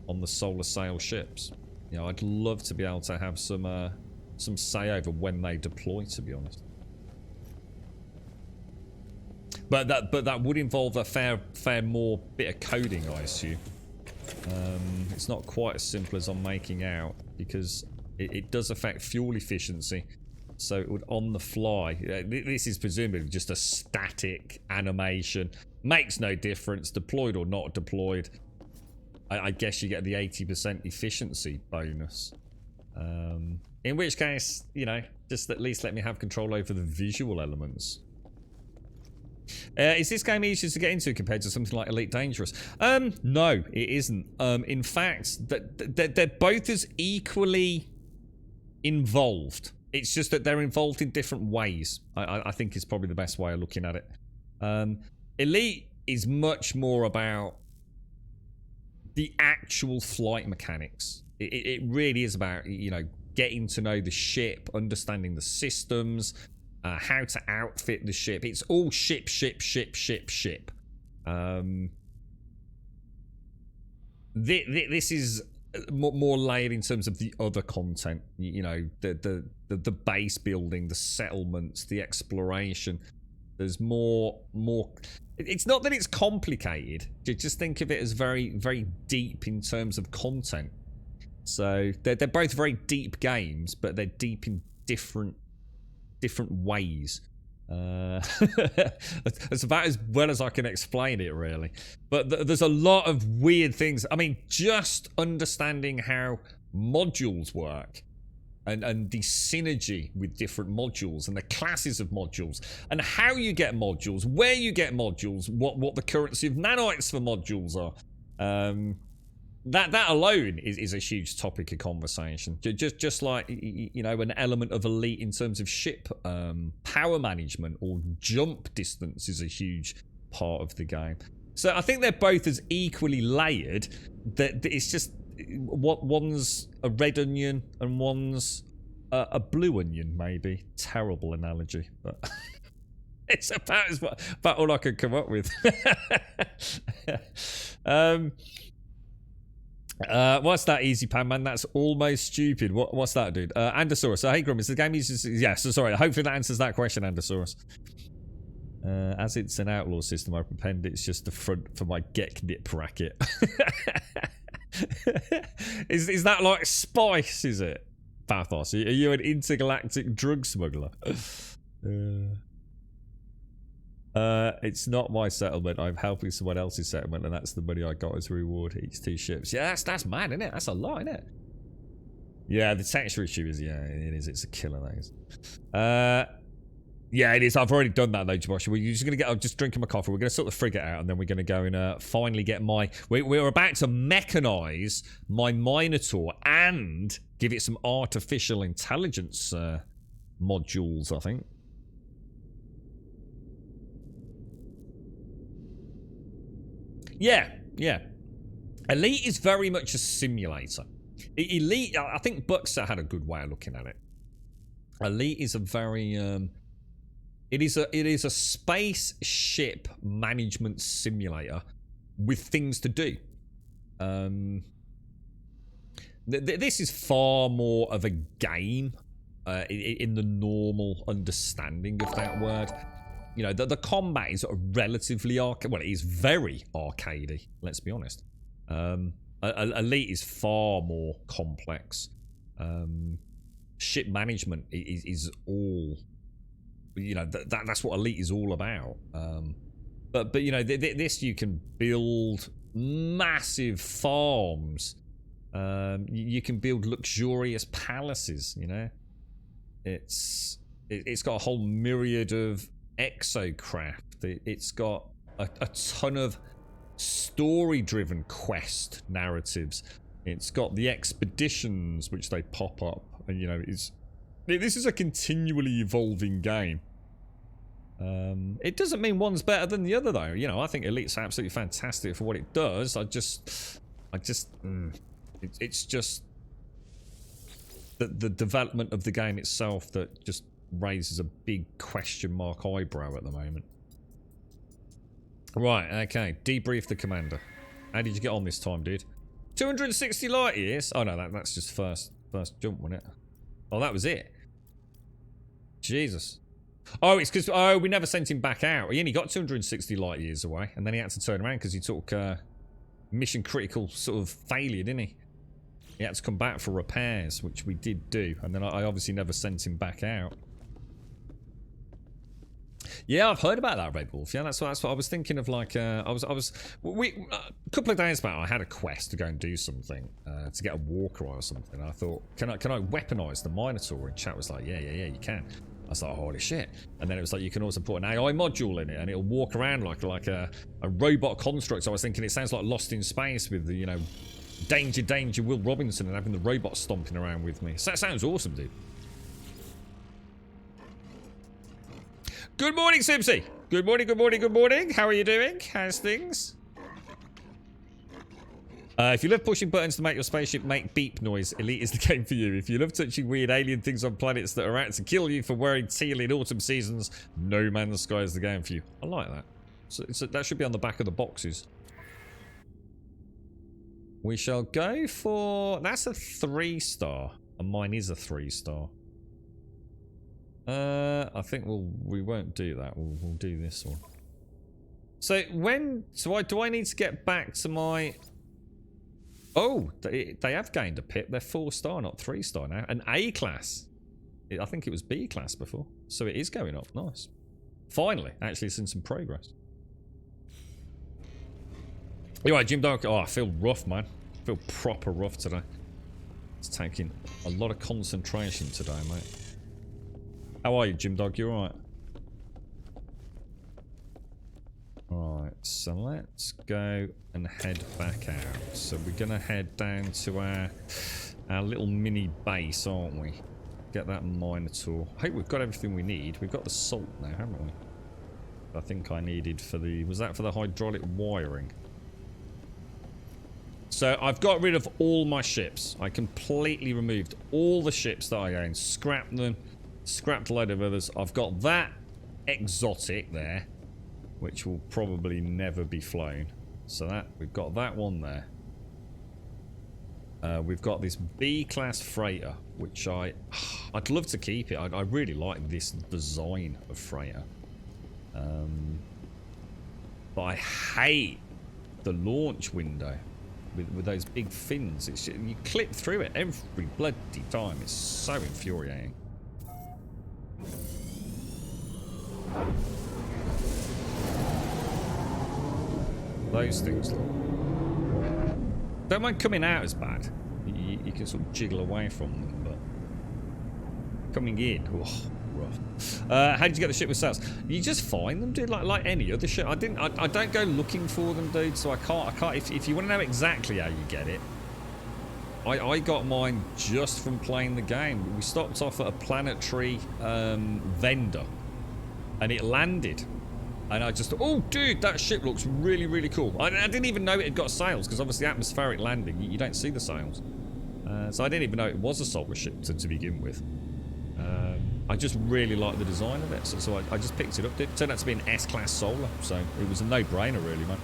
on the solar sail ships. You know, I'd love to be able to have some say over when they deploy, to be honest. But that would involve a fair more bit of coding, I assume. It's not quite as simple as I'm making out, because it does affect fuel efficiency. So it would on the fly. This is presumably just a static animation. Makes no difference, deployed or not deployed. I guess you get the 80% efficiency bonus. In which case, you know, just at least let me have control over the visual elements. Is this game easier to get into compared to something like Elite Dangerous? No, it isn't. In fact, they're both as equally involved. It's just that they're involved in different ways. I think is probably the best way of looking at it. Elite is much more about the actual flight mechanics. It really is about, you know, getting to know the ship, understanding the systems, how to outfit the ship. It's all ship. This is more layered in terms of the other content. You know, the base building, the settlements, the exploration. There's more. It's not that it's complicated. Just think of it as very, very deep in terms of content. So they're both very deep games, but they're deep in different ways. That's about as well as I can explain it, really. But there's a lot of weird things. I mean, just understanding how modules work and the synergy with different modules and the classes of modules and how you get modules, where you get modules, what the currency of nanites for modules are. That alone is a huge topic of conversation. Just like, you know, an element of Elite in terms of ship power management or jump distance is a huge part of the game. So I think they're both as equally layered. That it's just one's a red onion and one's a blue onion, maybe. Terrible analogy, but it's about all I could come up with. What's that, Easy Pan Man? That's almost stupid. What's that, dude? Andosaurus. So, hey, Grum, is the game uses... Yeah, so sorry. Hopefully that answers that question, Andosaurus. As it's an outlaw system, I pretend it's just the front for my Geknip racket. Is that like spice, is it? Pathos, are you an intergalactic drug smuggler? It's not my settlement. I'm helping someone else's settlement, and that's the money I got as a reward. Each 2 ships. Yeah, that's mad, isn't it? That's a lot, isn't it? Yeah, the texture issue is, yeah, it is. It's a killer, that is. Yeah, it is. I've already done that, though, Josh. We're just going to get... I'm just drinking my coffee. We're going to sort the frigate out, and then we're going to go and finally get my... We're about to mechanize my Minotaur and give it some artificial intelligence modules, I think. Yeah. Elite is very much a simulator. Elite, I think Buxer had a good way of looking at it. Elite is a very... It is a spaceship management simulator with things to do. This is far more of a game in the normal understanding of that word. You know, the combat is relatively arcade. Well, it is very arcadey. Let's be honest. Elite is far more complex. Ship management is all. You know, that's what Elite is all about. But you know, this you can build massive farms. You can build luxurious palaces. You know, it's got a whole myriad of exocraft. It's got a ton of story-driven quest narratives. It's got the expeditions which they pop up, and you know, this is a continually evolving game. It doesn't mean one's better than the other, though. You know, I think Elite's absolutely fantastic for what it does. It's just the development of the game itself that just raises a big question mark eyebrow at the moment. Right, okay. Debrief the commander. How did you get on this time, dude? 260 light years? Oh no, that's just first jump, wasn't it? Oh, that was it. Jesus. Oh, it's because we never sent him back out. He only got 260 light years away, and then he had to turn around because he took mission critical sort of failure, didn't he? He had to come back for repairs, which we did do, and then I obviously never sent him back out. Yeah, I've heard about that, Red Wolf. Yeah, that's what I was thinking of. Like, a couple of days back, I had a quest to go and do something to get a Walker or something. I thought, can I weaponize the Minotaur? And chat was like, yeah, you can. I was like, holy shit! And then it was like, you can also put an AI module in it, and it'll walk around like a robot construct. So I was thinking, it sounds like Lost in Space with the, you know, danger, Will Robinson, and having the robot stomping around with me. So that sounds awesome, dude. Good morning, Simpsy. Good morning. How are you doing? How's things? If you love pushing buttons to make your spaceship make beep noise, Elite is the game for you. If you love touching weird alien things on planets that are out to kill you for wearing teal in autumn seasons, No Man's Sky is the game for you. I like that. So that should be on the back of the boxes. We shall go for... That's a 3-star. And mine is a 3-star. I think we won't do that. We'll do this one. So do I need to get back to my Oh, they have gained a pip. They're 4-star, not 3-star now. An A class. I think it was B class before. So it is going up. Nice. Finally, actually seen some progress. You right, Jim Dog? Oh, I feel rough, man. I feel proper rough today. It's taking a lot of concentration today, mate. How are you, Jim Dog? You alright? Alright, so let's go and head back out. So we're going to head down to our little mini base, aren't we? Get that Minotaur. I hope we've got everything we need. We've got the salt now, haven't we? I think I needed for the... Was that for the hydraulic wiring? So I've got rid of all my ships. I completely removed all the ships that I own. Scrapped them. Scrapped a load of others. I've got that exotic there, which will probably never be flown. So that we've got that one there. We've got this B-class freighter, which I'd love to keep it. I really like this design of freighter. But I hate the launch window with those big fins. It's just, you clip through it every bloody time. It's so infuriating. Those things look... Don't mind coming out as bad. You can sort of jiggle away from them, but coming in, oh, rough. How did you get the ship with sales? You just find them, dude, like any other ship. I don't go looking for them, dude. So I can't. If you want to know exactly how you get it, I got mine just from playing the game. We stopped off at a planetary vendor, and it landed. And I just thought, oh, dude, that ship looks really, really cool. I didn't even know it had got sails, because obviously atmospheric landing, you don't see the sails. So I didn't even know it was a solar ship to begin with. I just really like the design of it, so I just picked it up. It turned out to be an S-class solar, so it was a no-brainer, really, man.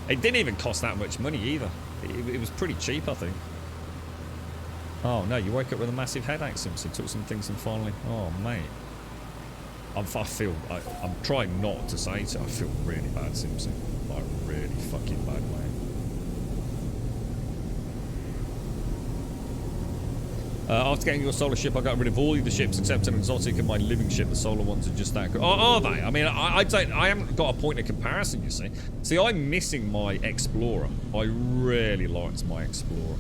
It didn't even cost that much money, either. It was pretty cheap, I think. Oh, no, you woke up with a massive headache, Simpson. Took some things and finally... Oh, mate. I'm trying not to say it. I feel really bad, Simpson. Like, really fucking bad, mate. After getting your solar ship, I got rid of all the ships except an exotic and my living ship. The solar ones are just that good. Oh, are they? I mean, I haven't got a point of comparison, you see. See, I'm missing my Explorer. I really liked my Explorer.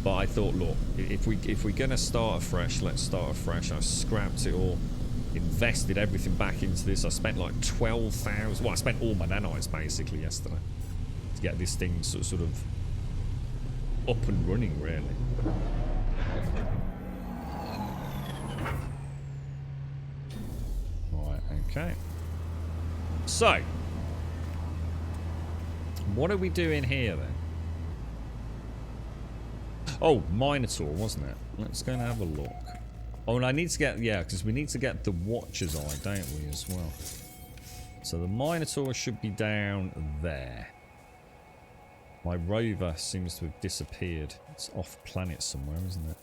But I thought, look, if we're going to start afresh, let's start afresh. I scrapped it all. Invested everything back into this. I spent like 12,000. Well, I spent all my nanites basically yesterday to get this thing sort of up and running, really. Right, okay. So, what are we doing here then? Oh, Minotaur, wasn't it? Let's go and have a look. Oh, and I need to get, yeah, because we need to get the Watcher's Eye, don't we, as well? So the Minotaur should be down there. My rover seems to have disappeared. It's off planet somewhere, isn't it?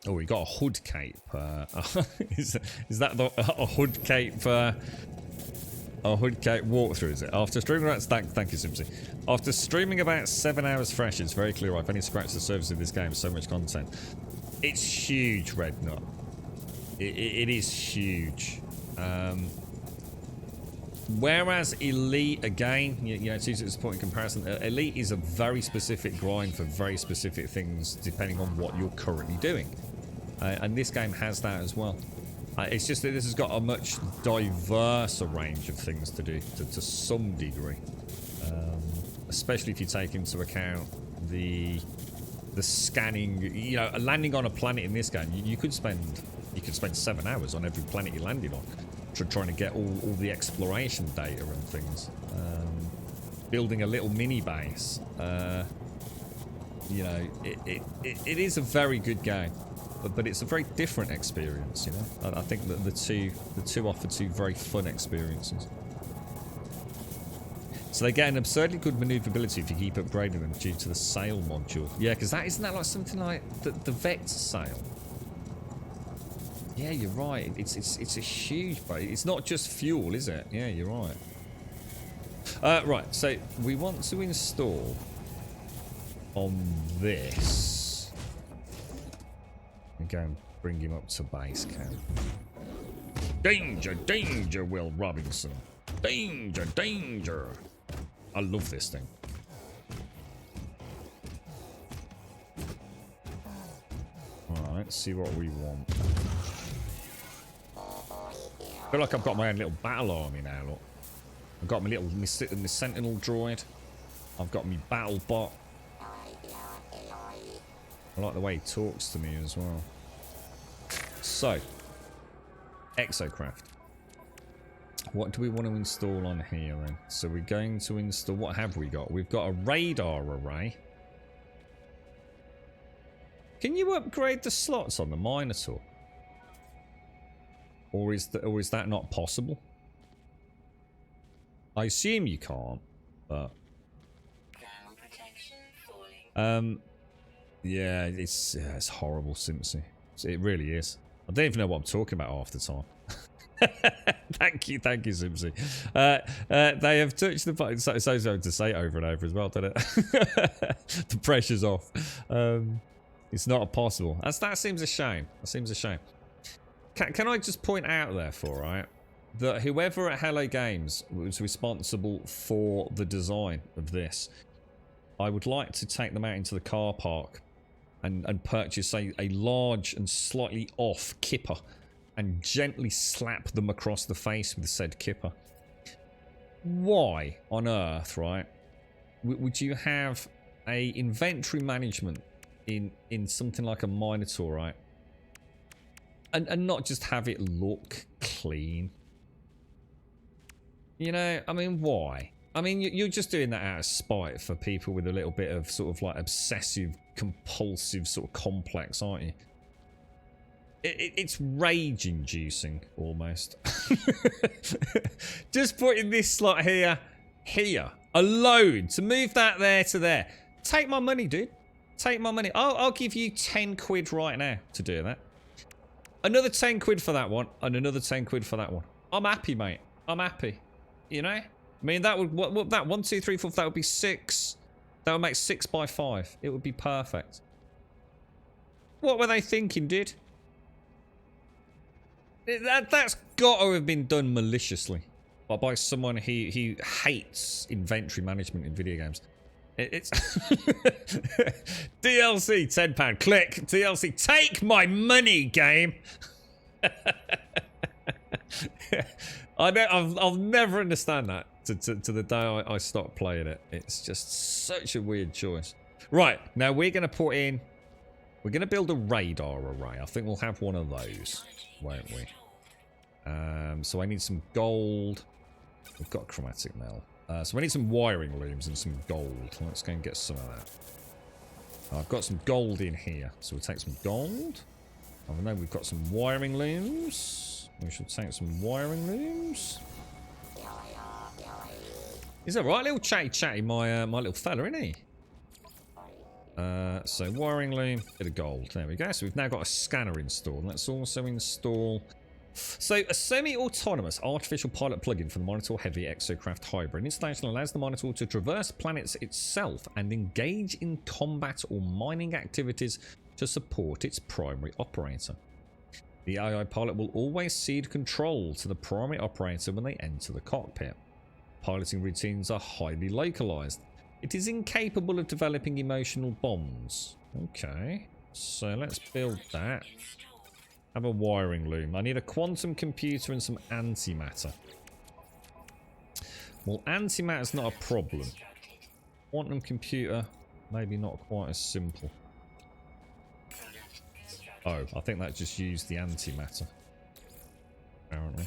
Oh, we got a hood cape. Is that a hood cape? A hood cape walkthrough, is it? After streaming about thank you, Simpsy. After streaming about 7 hours fresh, it's very clear I've only scratched the surface of this game. So much content. It's huge, Red Nut. It is huge. Whereas Elite, again, you know, it's used as a point of comparison. Elite is a very specific grind for very specific things, depending on what you're currently doing. And this game has that as well. It's just that this has got a much diverse range of things to do, to some degree. Especially if you take into account the scanning. You know, landing on a planet in this game, you could spend 7 hours on every planet you landed on, trying to get all the exploration data and things. Building a little mini base. You know, it is a very good game. But it's a very different experience, you know. I think that the two offer two very fun experiences. So they get an absurdly good maneuverability if you keep upgrading them due to the sail module. Yeah, because isn't that like something like the Vector sail? Yeah, you're right. It's a huge boat. It's not just fuel, is it? Yeah, you're right. Right, so we want to install on this. And go and bring him up to base camp. Danger, danger, Will Robinson. Danger, danger. I love this thing. Alright, let's see what we want. I feel like I've got my own little battle army now, look. I've got my little my sentinel droid. I've got my battle bot. I like the way he talks to me as well. So, Exocraft. What do we want to install on here then? So we're going to install, what have we got? We've got a radar array. Can you upgrade the slots on the Minotaur? Or is that not possible? I assume you can't, but yeah, it's horrible, Simpsy. It really is. I don't even know what I'm talking about half the time. Thank you, Simpsy. They have touched the button. So to say over and over as well, don't it? The pressure's off. It's not possible. That seems a shame. That seems a shame. Can I just point out, therefore, right, that whoever at Hello Games was responsible for the design of this, I would like to take them out into the car park and purchase a large and slightly off kipper and gently slap them across the face with said kipper. Why on earth, right, would you have a inventory management in something like a Minotaur, right? And not just have it look clean. You know, I mean, why? I mean, you're just doing that out of spite for people with a little bit of sort of like obsessive, compulsive sort of complex, aren't you? It's rage-inducing, almost. Just putting this slot here, alone, to move that there to there. Take my money, dude. Take my money. I'll give you 10 quid right now to do that. Another 10 quid for that one, and another 10 quid for that one. I'm happy, mate. I'm happy. You know? I mean, that would, what that, 1, 2, 3, 4, that would be 6. That would make 6 by 5. It would be perfect. What were they thinking, dude? That's got to have been done maliciously. By someone who hates inventory management in video games. It's DLC, £10. Click. DLC, take my money, game. I'll never understand that to the day I stop playing it. It's just such a weird choice. Right, now we're going to put in... We're going to build a radar array. I think we'll have one of those, won't we? So I need some gold. We've got chromatic metal. So we need some wiring looms and some gold. Let's go and get some of that. I've got some gold in here. So we'll take some gold. I know we've got some wiring looms. We should take some wiring looms. He's a right little chatty, my little fella, isn't he? So wiring loom, bit of gold. There we go. So we've now got a scanner installed. Let's also install... So, a semi-autonomous artificial pilot plugin for the Minotaur Heavy Exocraft Hybrid. Installation allows the Minotaur to traverse planets itself and engage in combat or mining activities to support its primary operator. The AI pilot will always cede control to the primary operator when they enter the cockpit. Piloting routines are highly localized. It is incapable of developing emotional bonds. Okay, so let's build that. Have a wiring loom. I need a quantum computer and some antimatter. Well, antimatter's not a problem. Quantum computer, maybe not quite as simple. Oh, I think that just used the antimatter. Apparently.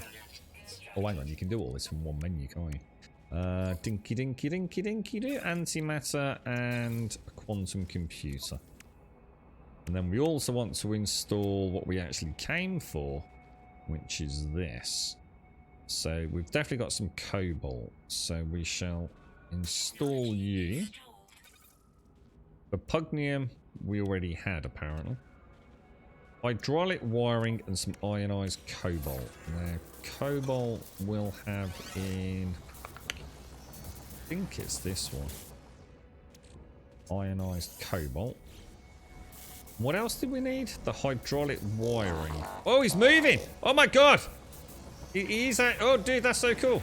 Oh, hang on, you can do all this from one menu, can't you? Dinky dinky dinky dinky do. Antimatter and a quantum computer. And then we also want to install what we actually came for, which is this. So we've definitely got some cobalt. So we shall install you. The pugnium we already had, apparently. Hydraulic wiring and some ionized cobalt. Now, cobalt we'll have in think it's this one. Ionized cobalt. What else did we need? The hydraulic wiring. Oh, he's moving! Oh my god! He's at... Oh, dude, that's so cool.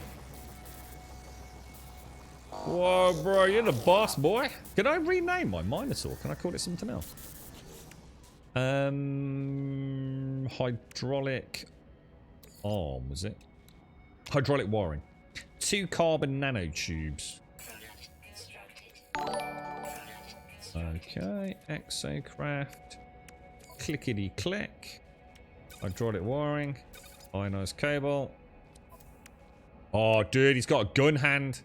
Whoa, bro, you're the boss, boy. Can I rename my Minotaur? Can I call it something else? Hydraulic arm, was it? Hydraulic wiring. 2 carbon nanotubes. Okay, exocraft. Clickety click. Hydraulic wiring. Ionized cable. Oh, dude, he's got a gun hand.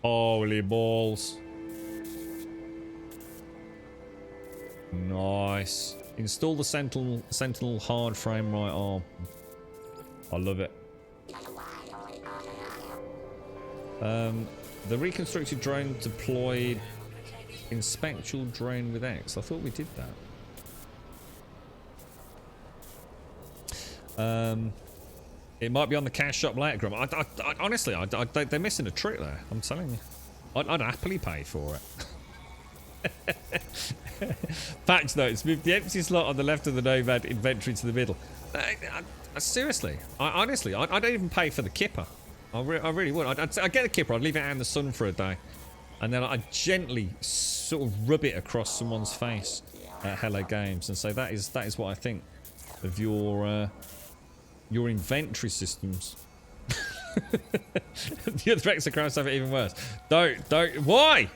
Holy balls. Nice. Install the Sentinel hard frame right arm. I love it. The reconstructed drone deployed. Inspectual drone with X. I thought we did that. It might be on the cash shop later, Grum. Honestly, they're missing a trick there. I'm telling you. I'd happily pay for it. Patch notes. Move the empty slot on the left of the Nomad inventory to the middle. Seriously. Honestly, I don't even pay for the kipper. I really would. I'd get a kipper. I'd leave it out in the sun for a day. And then I'd gently sort of rub it across someone's face at Hello Games and say, that is what I think of your inventory systems. The other exocrafts have it even worse. Don't. Why?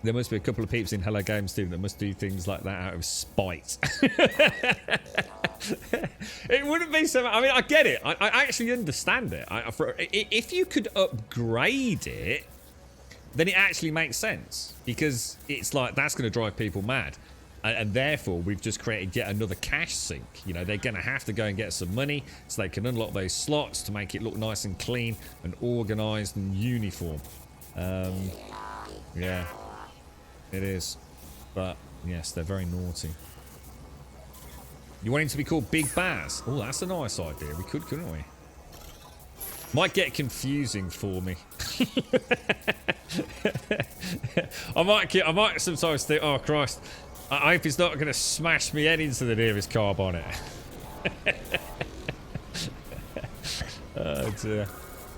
There must be a couple of peeps in Hello Games team that must do things like that out of spite. It wouldn't be so... I mean, I get it. I actually understand it. If you could upgrade it, then it actually makes sense. Because it's like, that's going to drive people mad. And therefore, we've just created yet another cash sink. You know, they're going to have to go and get some money so they can unlock those slots to make it look nice and clean and organised and uniform. Yeah, it is. But, yes, they're very naughty. You want him to be called Big Baz? Oh, that's a nice idea. We could, couldn't we? Might get confusing for me. I might sometimes think, oh, Christ. I hope he's not going to smash me head into the nearest car bonnet. Oh dear.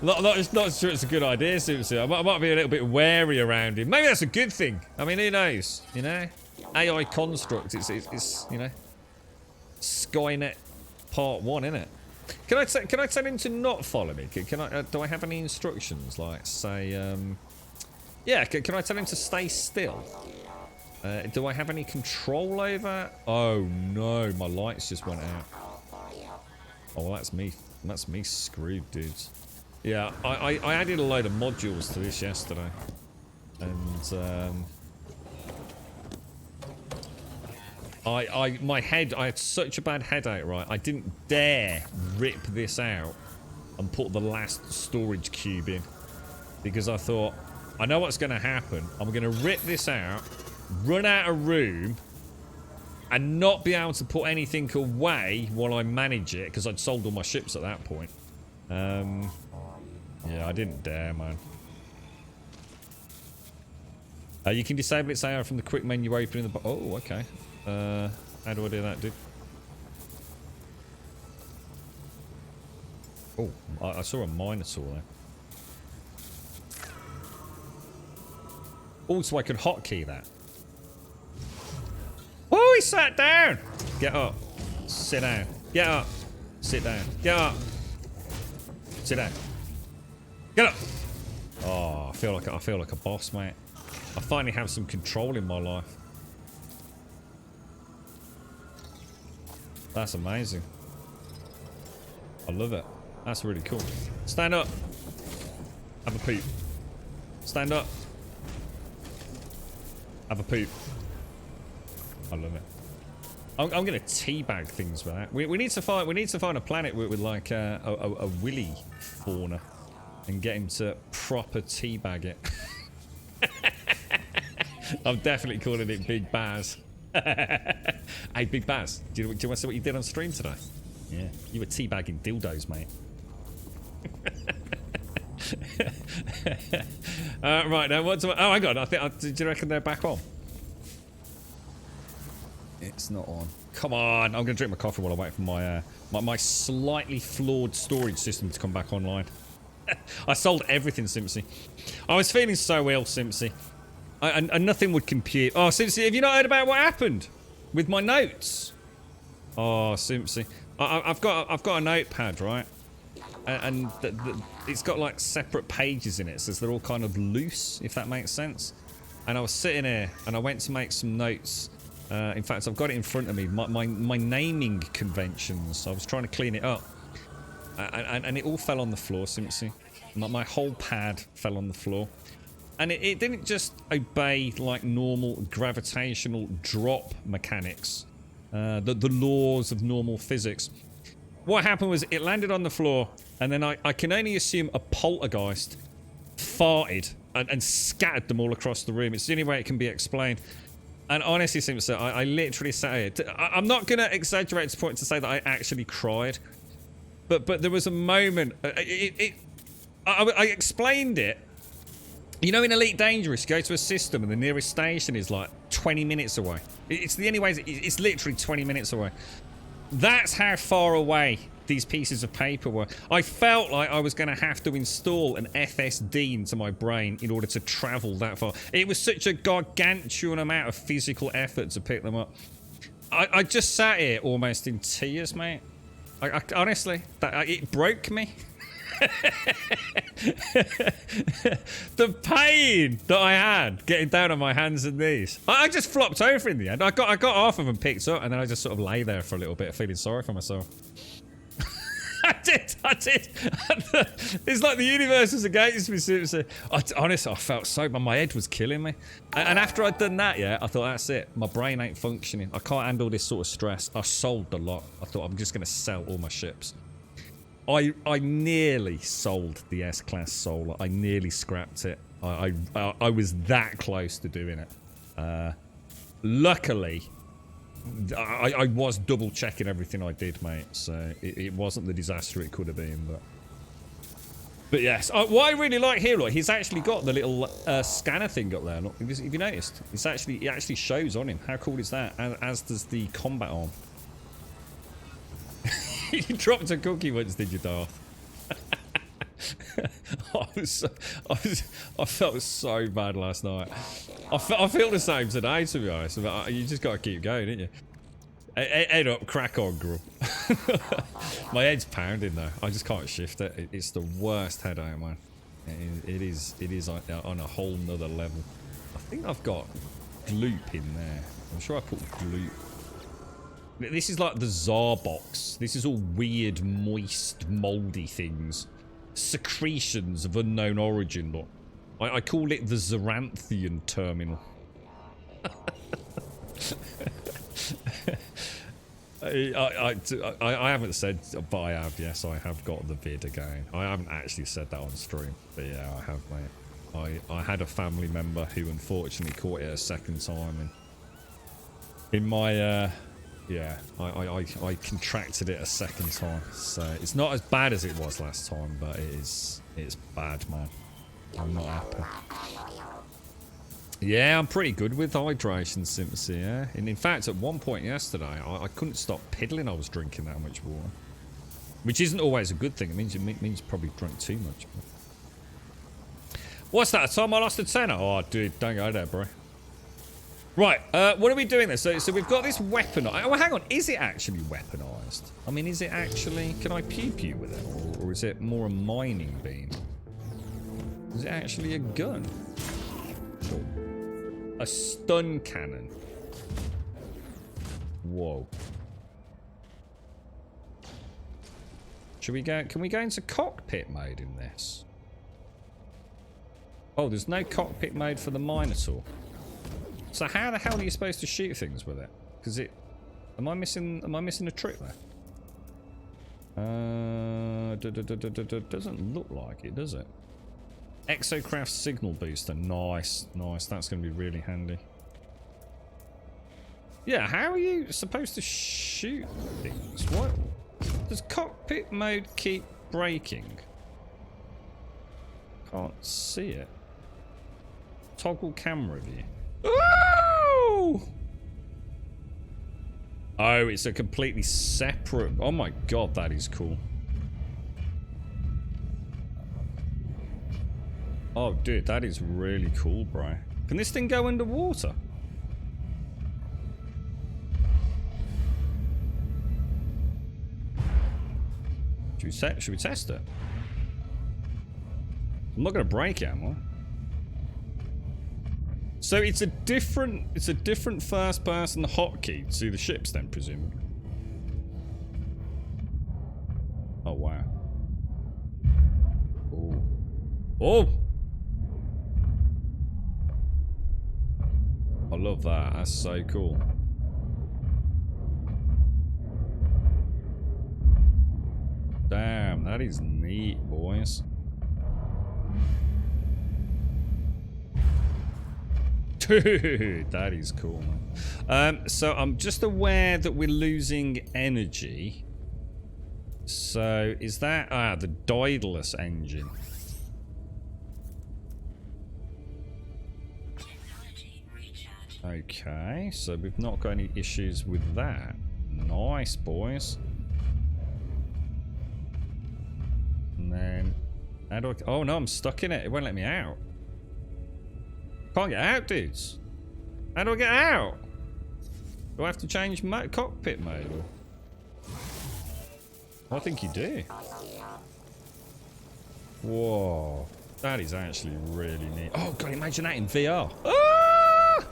Not sure it's a good idea, Super. I might be a little bit wary around him. Maybe that's a good thing. I mean, who knows? You know, AI construct. It's you know, Skynet Part 1, isn't it? Can I tell him to not follow me? Can I? Do I have any instructions? Like say, yeah. Can I tell him to stay still? Do I have any control over? Oh no, my lights just went out. Oh, well, that's me. That's me screwed, dudes. Yeah, I added a load of modules to this yesterday, and my head. I had such a bad headache. Right, I didn't dare rip this out and put the last storage cube in because I thought I know what's going to happen. I'm going to rip this out, run out of room, and not be able to put anything away while I manage it because I'd sold all my ships at that point. Yeah, I didn't dare, man. You can disable its AI from the quick menu opening the... Oh, okay. How do I do that, dude? Oh, I saw a Minotaur there. Also, I could hotkey that. Oh, he sat down! Get up. Sit down. Get up. Sit down. Get up. Sit down. Get up! Oh, I feel like a boss, mate. I finally have some control in my life. That's amazing. I love it. That's really cool. Stand up. Have a poop. Stand up. Have a poop. I love it. I'm gonna teabag things with that. We need to find a planet with like a willy fauna and get him to proper teabag it. I'm definitely calling it Big Baz. Hey, Big Baz, do you want to see what you did on stream today? Yeah, you were teabagging dildos, mate. Right, now what's... Oh, hang on, do you reckon they're back on? It's not on. Come on, I'm going to drink my coffee while I wait for my slightly flawed storage system to come back online. I sold everything, Simpsy. I was feeling so ill, Simpsy. And nothing would compute. Oh, Simpsy, have you not heard about what happened with my notes? Oh, Simpsy. I've got a notepad, right? And it's got like separate pages in it, so they're all kind of loose, if that makes sense. And I was sitting here, and I went to make some notes. In fact, I've got it in front of me. My naming conventions. I was trying to clean it up, and it all fell on the floor, Simpsy. My whole pad fell on the floor. And it didn't just obey like normal gravitational drop mechanics, the laws of normal physics. What happened was it landed on the floor, and then I can only assume a poltergeist farted and scattered them all across the room. It's the only way it can be explained. And honestly, Simpson, I literally sat here. I'm not going to exaggerate to the point to say that I actually cried, but there was a moment. I explained it. You know, in Elite Dangerous, you go to a system and the nearest station is like 20 minutes away. It's the only way, it's literally 20 minutes away. That's how far away these pieces of paper were. I felt like I was going to have to install an FSD into my brain in order to travel that far. It was such a gargantuan amount of physical effort to pick them up. I just sat here almost in tears, mate. Honestly, it broke me. The pain that I had getting down on my hands and knees. I just flopped over in the end. I got off of and picked up, and then I just sort of lay there for a little bit, feeling sorry for myself. I did. It's like the universe was against me. Honestly, I felt so bad. My head was killing me. And after I'd done that, yeah, I thought, that's it. My brain ain't functioning. I can't handle this sort of stress. I sold a lot. I thought, I'm just going to sell all my ships. I nearly sold the S-Class Solar. I nearly scrapped it. I was that close to doing it. Luckily, I was double checking everything I did, mate. So it wasn't the disaster it could have been. But yes, what I really like here, look, he's actually got the little scanner thing up there. Look, have you noticed? It actually shows on him. How cool is that? As does the combat arm. You dropped a cookie once, did you, Darth? I felt so bad last night. I feel the same today, to be honest. But you just got to keep going, didn't you? Head up, crack on, grub. My head's pounding though. I just can't shift it. It's the worst headache, man. It is on a whole nother level. I think I've got gloop in there. I'm sure I put gloop. This is like the Tsar box. This is all weird, moist, mouldy things. Secretions of unknown origin, look. I call it the Zaranthian terminal. I haven't said, but I have, yes, I have got the vid again. I haven't actually said that on stream, but yeah, I have, mate. I had a family member who unfortunately caught it a second time, and in my, yeah, I contracted it a second time, so it's not as bad as it was last time, but it's bad, man. I'm not happy. Yeah, I'm pretty good with hydration, Simpsy, yeah. And in fact, at one point yesterday, I couldn't stop piddling. I was drinking that much water. Which isn't always a good thing. It means you probably drank too much. What's that? Tom, I lost a tenner? Oh, dude, don't go there, bro. Right, what are we doing there? So we've got this weapon. Oh, hang on. Is it actually weaponized? I mean, is it actually... Can I pew-pew with it? Or is it more a mining beam? Is it actually a gun? Cool. A stun cannon. Whoa. Should we go... Can we go into cockpit mode in this? Oh, there's no cockpit mode for the Minotaur. So how the hell are you supposed to shoot things with it? Because it... Am I missing a trick there? Doesn't look like it, does it? Exocraft signal booster. Nice, nice. That's going to be really handy. Yeah, how are you supposed to shoot things? What? Does cockpit mode keep breaking? Can't see it. Toggle camera view. Ooh! Oh, it's a completely separate... Oh my god, that is cool. Oh, dude, that is really cool, bro. Can this thing go underwater? Should we test it? I'm not going to break it, am I? So it's a different first-person hotkey to the ships, then, presumably. Oh wow! Oh! Oh! I love that. That's so cool. Damn, that is neat, boys. Dude, that is cool, man. So I'm just aware that we're losing energy. So is that the Daedalus engine? Okay, so we've not got any issues with that. Nice, boys. And then how do I... Oh no, I'm stuck in it. It won't let me out. Can't get out, dudes. How do I get out? Do I have to change cockpit mode? Or... I think you do. Whoa. That is actually really neat. Oh, God, imagine that in VR. Ah!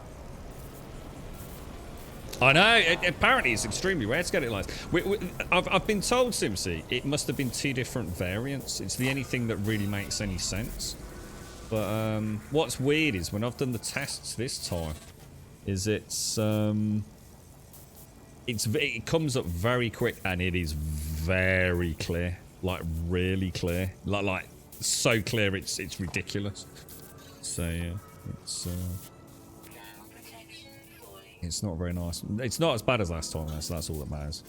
I know. Apparently, it's extremely rare to get it like I've been told, Simsy, it must have been 2 different variants. It's the only thing that really makes any sense. But what's weird is when I've done the tests this time, is it comes up very quick and it is very clear, like really clear, like so clear it's ridiculous. So yeah, it's not very nice. It's not as bad as last time, so that's all that matters.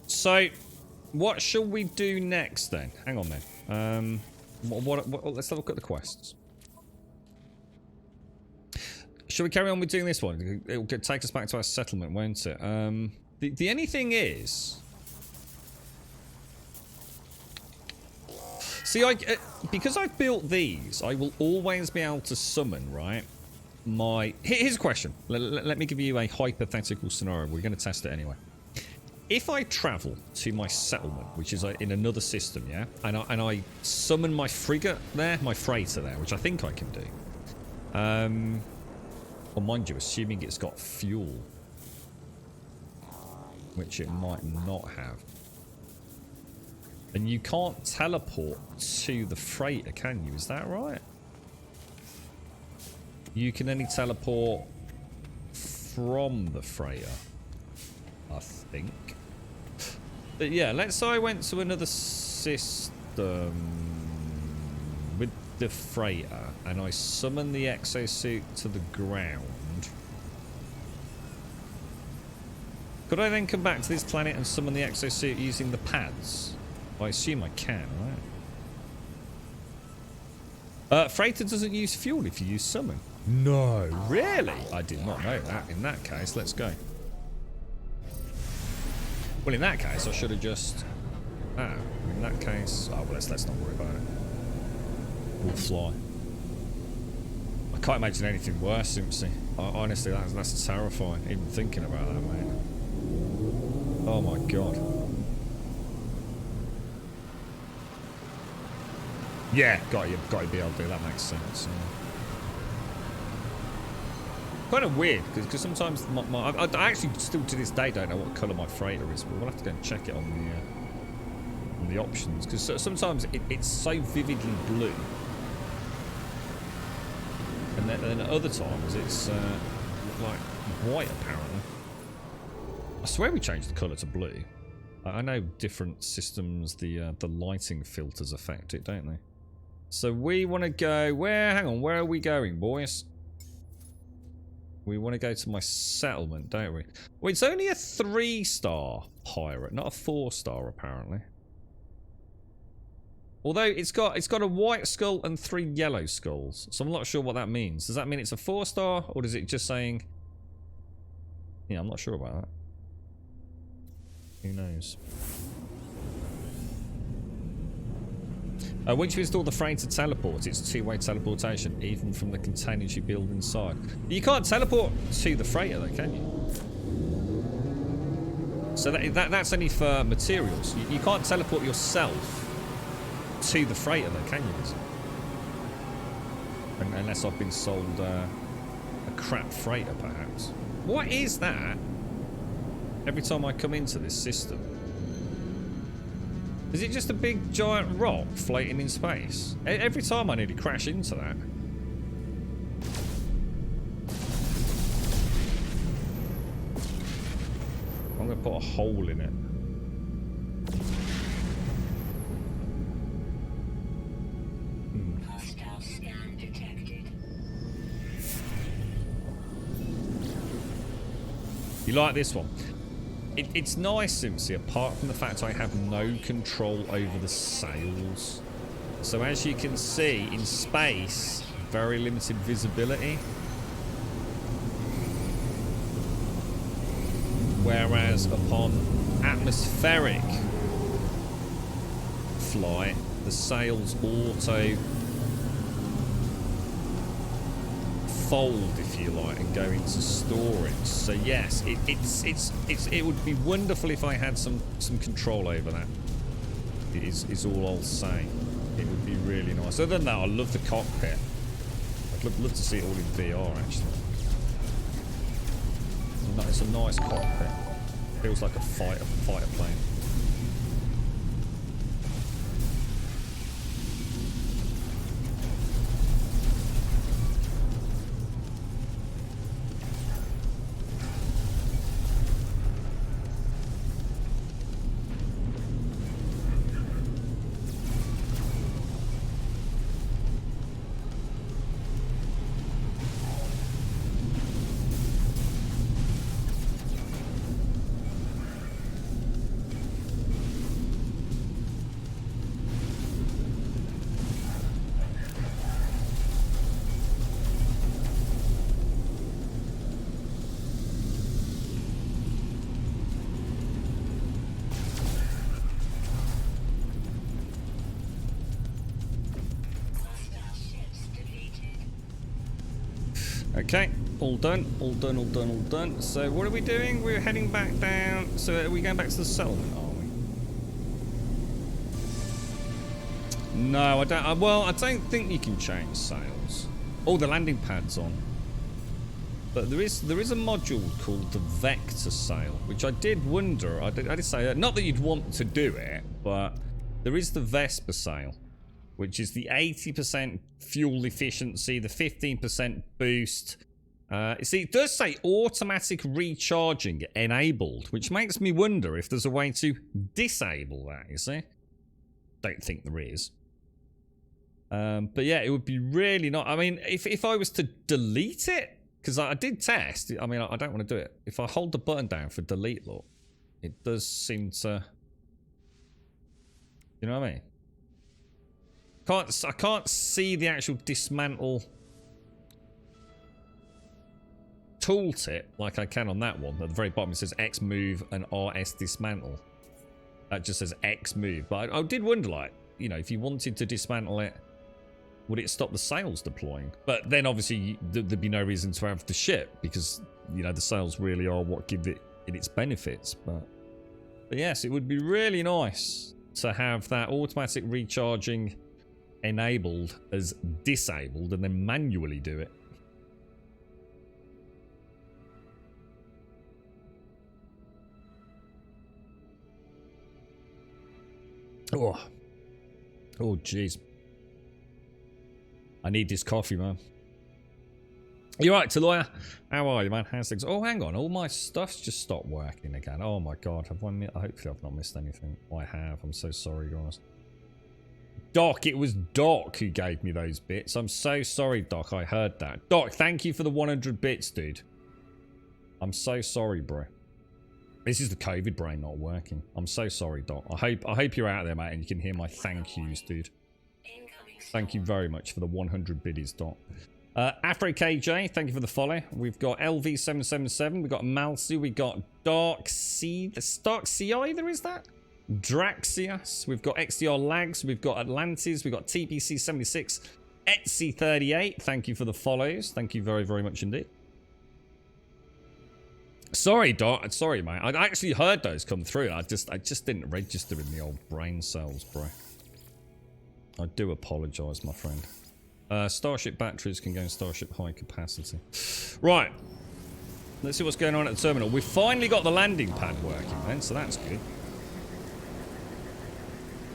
So what shall we do next then? Hang on then. Let's have a look at the quests. Shall we carry on with doing this one? It'll take us back to our settlement, won't it? The only thing is... See, because I've built these, I will always be able to summon, right? Here's a question. Let me give you a hypothetical scenario. We're going to test it anyway. If I travel to my settlement, which is in another system, yeah, and I summon my frigate there, my freighter there, which I think I can do. Well, mind you, assuming it's got fuel, which it might not have. And you can't teleport to the freighter, can you? Is that right? You can only teleport from the freighter, I think. But yeah, let's say I went to another system with the freighter and I summon the exosuit to the ground. Could I then come back to this planet and summon the exosuit using the pads? I assume I can, right? Freighter doesn't use fuel if you use summon. No, really? I did not know that. In that case, let's go. Well, in that case, I should have just... in that case... Oh, well, let's not worry about it. We'll fly. I can't imagine anything worse, Simpsy. Honestly, that's terrifying, even thinking about that, mate. Oh, my God. Yeah, got to be able to do that. Makes sense. Yeah. Kind of weird because sometimes I actually still to this day don't know what colour my freighter is, but we'll have to go and check it on the options because sometimes it's so vividly blue, and then at other times it's like white apparently. I swear we changed the colour to blue. I know different systems the lighting filters affect it, don't they? So we want to go where? Hang on, where are we going, boys? We want to go to my settlement, don't we? Well, it's only a 3-star pirate, not a 4-star apparently. Although it's got a white skull and 3 yellow skulls, so I'm not sure what that means. Does that mean it's a 4-star, or is it just saying? Yeah, I'm not sure about that. Who knows? Once you install the freighter teleport, it's 2-way teleportation, even from the containers you build inside. You can't teleport to the freighter, though, can you? So that's only for materials. You can't teleport yourself to the freighter, though, can you? Unless I've been sold a crap freighter, perhaps. What is that? Every time I come into this system. Is it just a big giant rock floating in space? Every time I nearly crash into that. I'm going to put a hole in it. Hostile scan detected. You like this one? It's nice, Simpsy, apart from the fact I have no control over the sails. So as you can see, in space, very limited visibility. Whereas upon atmospheric flight, the sails auto fold, if you like, and go into storage. So yes, it would be wonderful if I had some control over that. Is all I'll say. It would be really nice. Other than that, I love the cockpit. I'd love to see it all in VR actually. It's a nice cockpit. Feels like a fighter plane. Okay, all done. So what are we doing? We're heading back down. So are we going back to the settlement, are we? No, I don't. Well, I don't think you can change sails. Oh, the landing pad's on. But there is a module called the vector sail, which I did wonder. I did say that. Not that you'd want to do it, but there is the Vesper sail, which is the 80% fuel efficiency, the 15% boost. See, it does say automatic recharging enabled, which makes me wonder if there's a way to disable that, you see? Don't think there is. But yeah, it would be really not... I mean, if I was to delete it, because I did test, I mean, I don't want to do it. If I hold the button down for delete, look, it does seem to... You know what I mean? I can't see the actual dismantle tooltip like I can on that one. At the very bottom it says X move and RS dismantle. That just says X move. But I did wonder, like, you know, if you wanted to dismantle it, would it stop the sails deploying? But then obviously there'd be no reason to have the ship, because, you know, the sails really are what give it its benefits. But yes, it would be really nice to have that automatic recharging enabled as disabled and then manually do it. Oh jeez, I need this coffee, man. You right, Taloya? How are you, man? How's things? Oh, hang on, all my stuff's just stopped working again. Oh my god, hopefully I've not missed anything. I have. I'm so sorry, guys. Doc, it was Doc who gave me those bits. I'm so sorry, Doc. I heard that. Doc, thank you for the 100 bits, dude. I'm so sorry, bro. This is the COVID brain not working. I'm so sorry, Doc. I hope you're out there, mate, and you can hear my thank yous, dude. Thank you very much for the 100 biddies, Doc. Afro KJ, thank you for the follow. We've got LV777, we've got Malsu, we've got Dark Sea, the Stark Sea either, is that? Draxias, we've got XDR Lags, we've got Atlantis, we've got TBC76, Etsy38, thank you for the follows. Thank you very, very much indeed. Sorry, Doc. Sorry, mate. I actually heard those come through. I just didn't register in the old brain cells, bro. I do apologise, my friend. Starship batteries can go in Starship high capacity. Right. Let's see what's going on at the terminal. We've finally got the landing pad working, then, so that's good.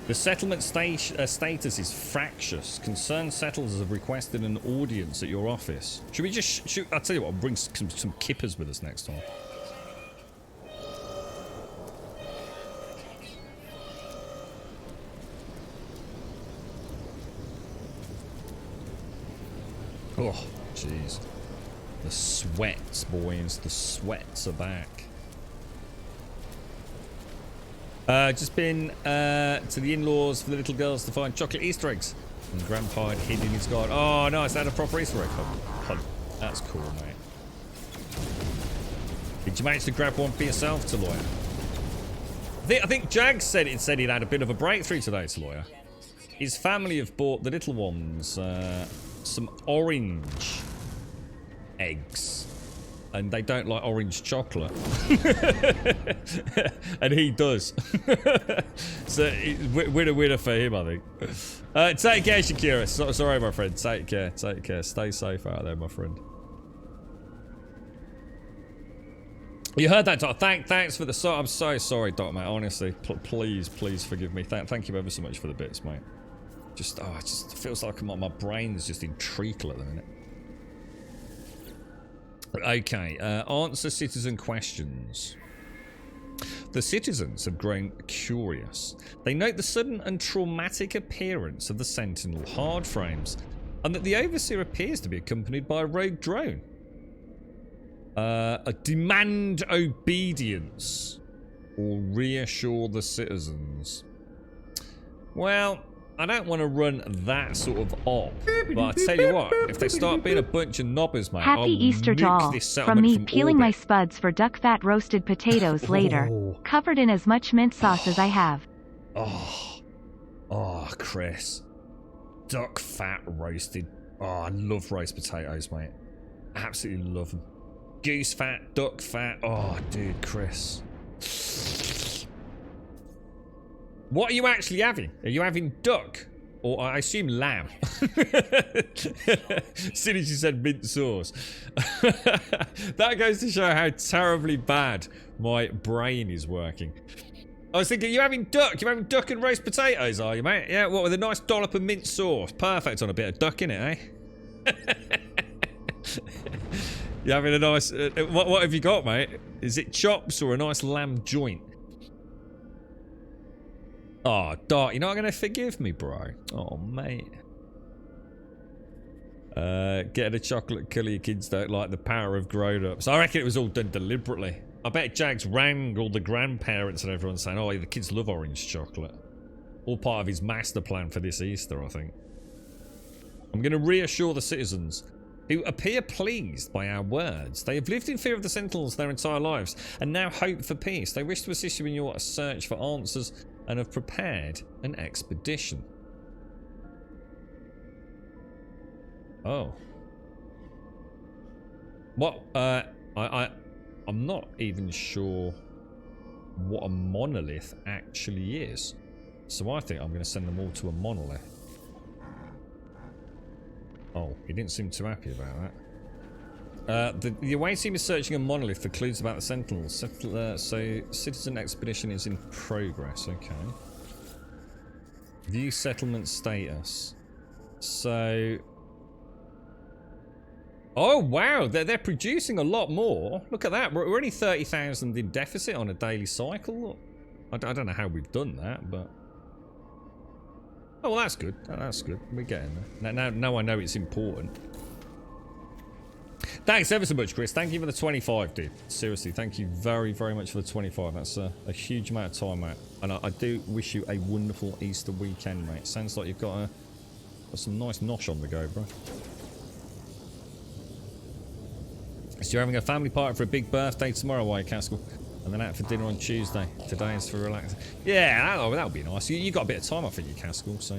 The settlement status is fractious. Concerned settlers have requested an audience at your office. Should we just shoot? I'll tell you what, I'll bring some kippers with us next time. Oh, jeez. The sweats, boys. The sweats are back. Just been to the in-laws for the little girls to find chocolate Easter eggs. And Grandpa had hid in his garden. Oh, nice. They had a proper Easter egg hunt. That's cool, mate. Did you manage to grab one for yourself, Taloya? I think Jag said he'd had a bit of a breakthrough today, Taloya. His family have bought the little ones some orange eggs. And they don't like orange chocolate. And he does. So, winner for him, I think. Take care, Shakira. Sorry, my friend. Take care. Take care. Stay safe out there, my friend. You heard that, Doc. Thanks for the... I'm so sorry, Doc, mate. Honestly, please forgive me. Thank you ever so much for the bits, mate. It just feels like my brain is just in treacle at the minute. Okay, answer citizen questions. The citizens have grown curious. They note the sudden and traumatic appearance of the Sentinel hard frames, and that the Overseer appears to be accompanied by a rogue drone. Demand obedience or reassure the citizens. Well, I don't want to run that sort of op, but I tell you what, if they start being a bunch of knobbers, mate, Happy I'll Easter to all. From me peeling my spuds for duck fat roasted potatoes later, covered in as much mint sauce as I have. Oh, Chris. Duck fat roasted. Oh, I love roast potatoes, mate. Absolutely love them. Goose fat, duck fat. Oh, dude, Chris. What are you actually having? Are you having duck? Or I assume lamb. As soon as you said mint sauce. That goes to show how terribly bad my brain is working. I was thinking, you're having duck. You're having duck and roast potatoes, are you, mate? Yeah, what, with a nice dollop of mint sauce. Perfect on a bit of duck in it, eh? You're having a nice... what have you got, mate? Is it chops or a nice lamb joint? Oh, Dart, you're not going to forgive me, bro. Oh, mate. Getting a chocolate killer your kids don't like the power of grown-ups. I reckon it was all done deliberately. I bet Jags rang all the grandparents and everyone saying, oh, the kids love orange chocolate. All part of his master plan for this Easter, I think. I'm going to reassure the citizens who appear pleased by our words. They have lived in fear of the Sentinels their entire lives and now hope for peace. They wish to assist you in your search for answers and have prepared an expedition. Oh. What? I'm not even sure what a monolith actually is. So I think I'm going to send them all to a monolith. Oh, he didn't seem too happy about that. The away team is searching a monolith for clues about the Sentinels. So citizen expedition is in progress. Okay. View settlement status. So... Oh, wow. They're producing a lot more. Look at that. We're only 30,000 in deficit on a daily cycle. I don't know how we've done that, but... Oh, well, that's good. That's good. We're getting there. Now I know it's important. Thanks ever so much, Chris. Thank you for the 25, dude. Seriously, thank you very, very much for the 25. That's a huge amount of time, mate. And I do wish you a wonderful Easter weekend, mate. Sounds like you've got some nice nosh on the go, bro. So you're having a family party for a big birthday tomorrow, are you, Caskell? And then out for dinner on Tuesday. Today is for relaxing. Yeah, that'll be nice. You got a bit of time off, you, Caskell, so...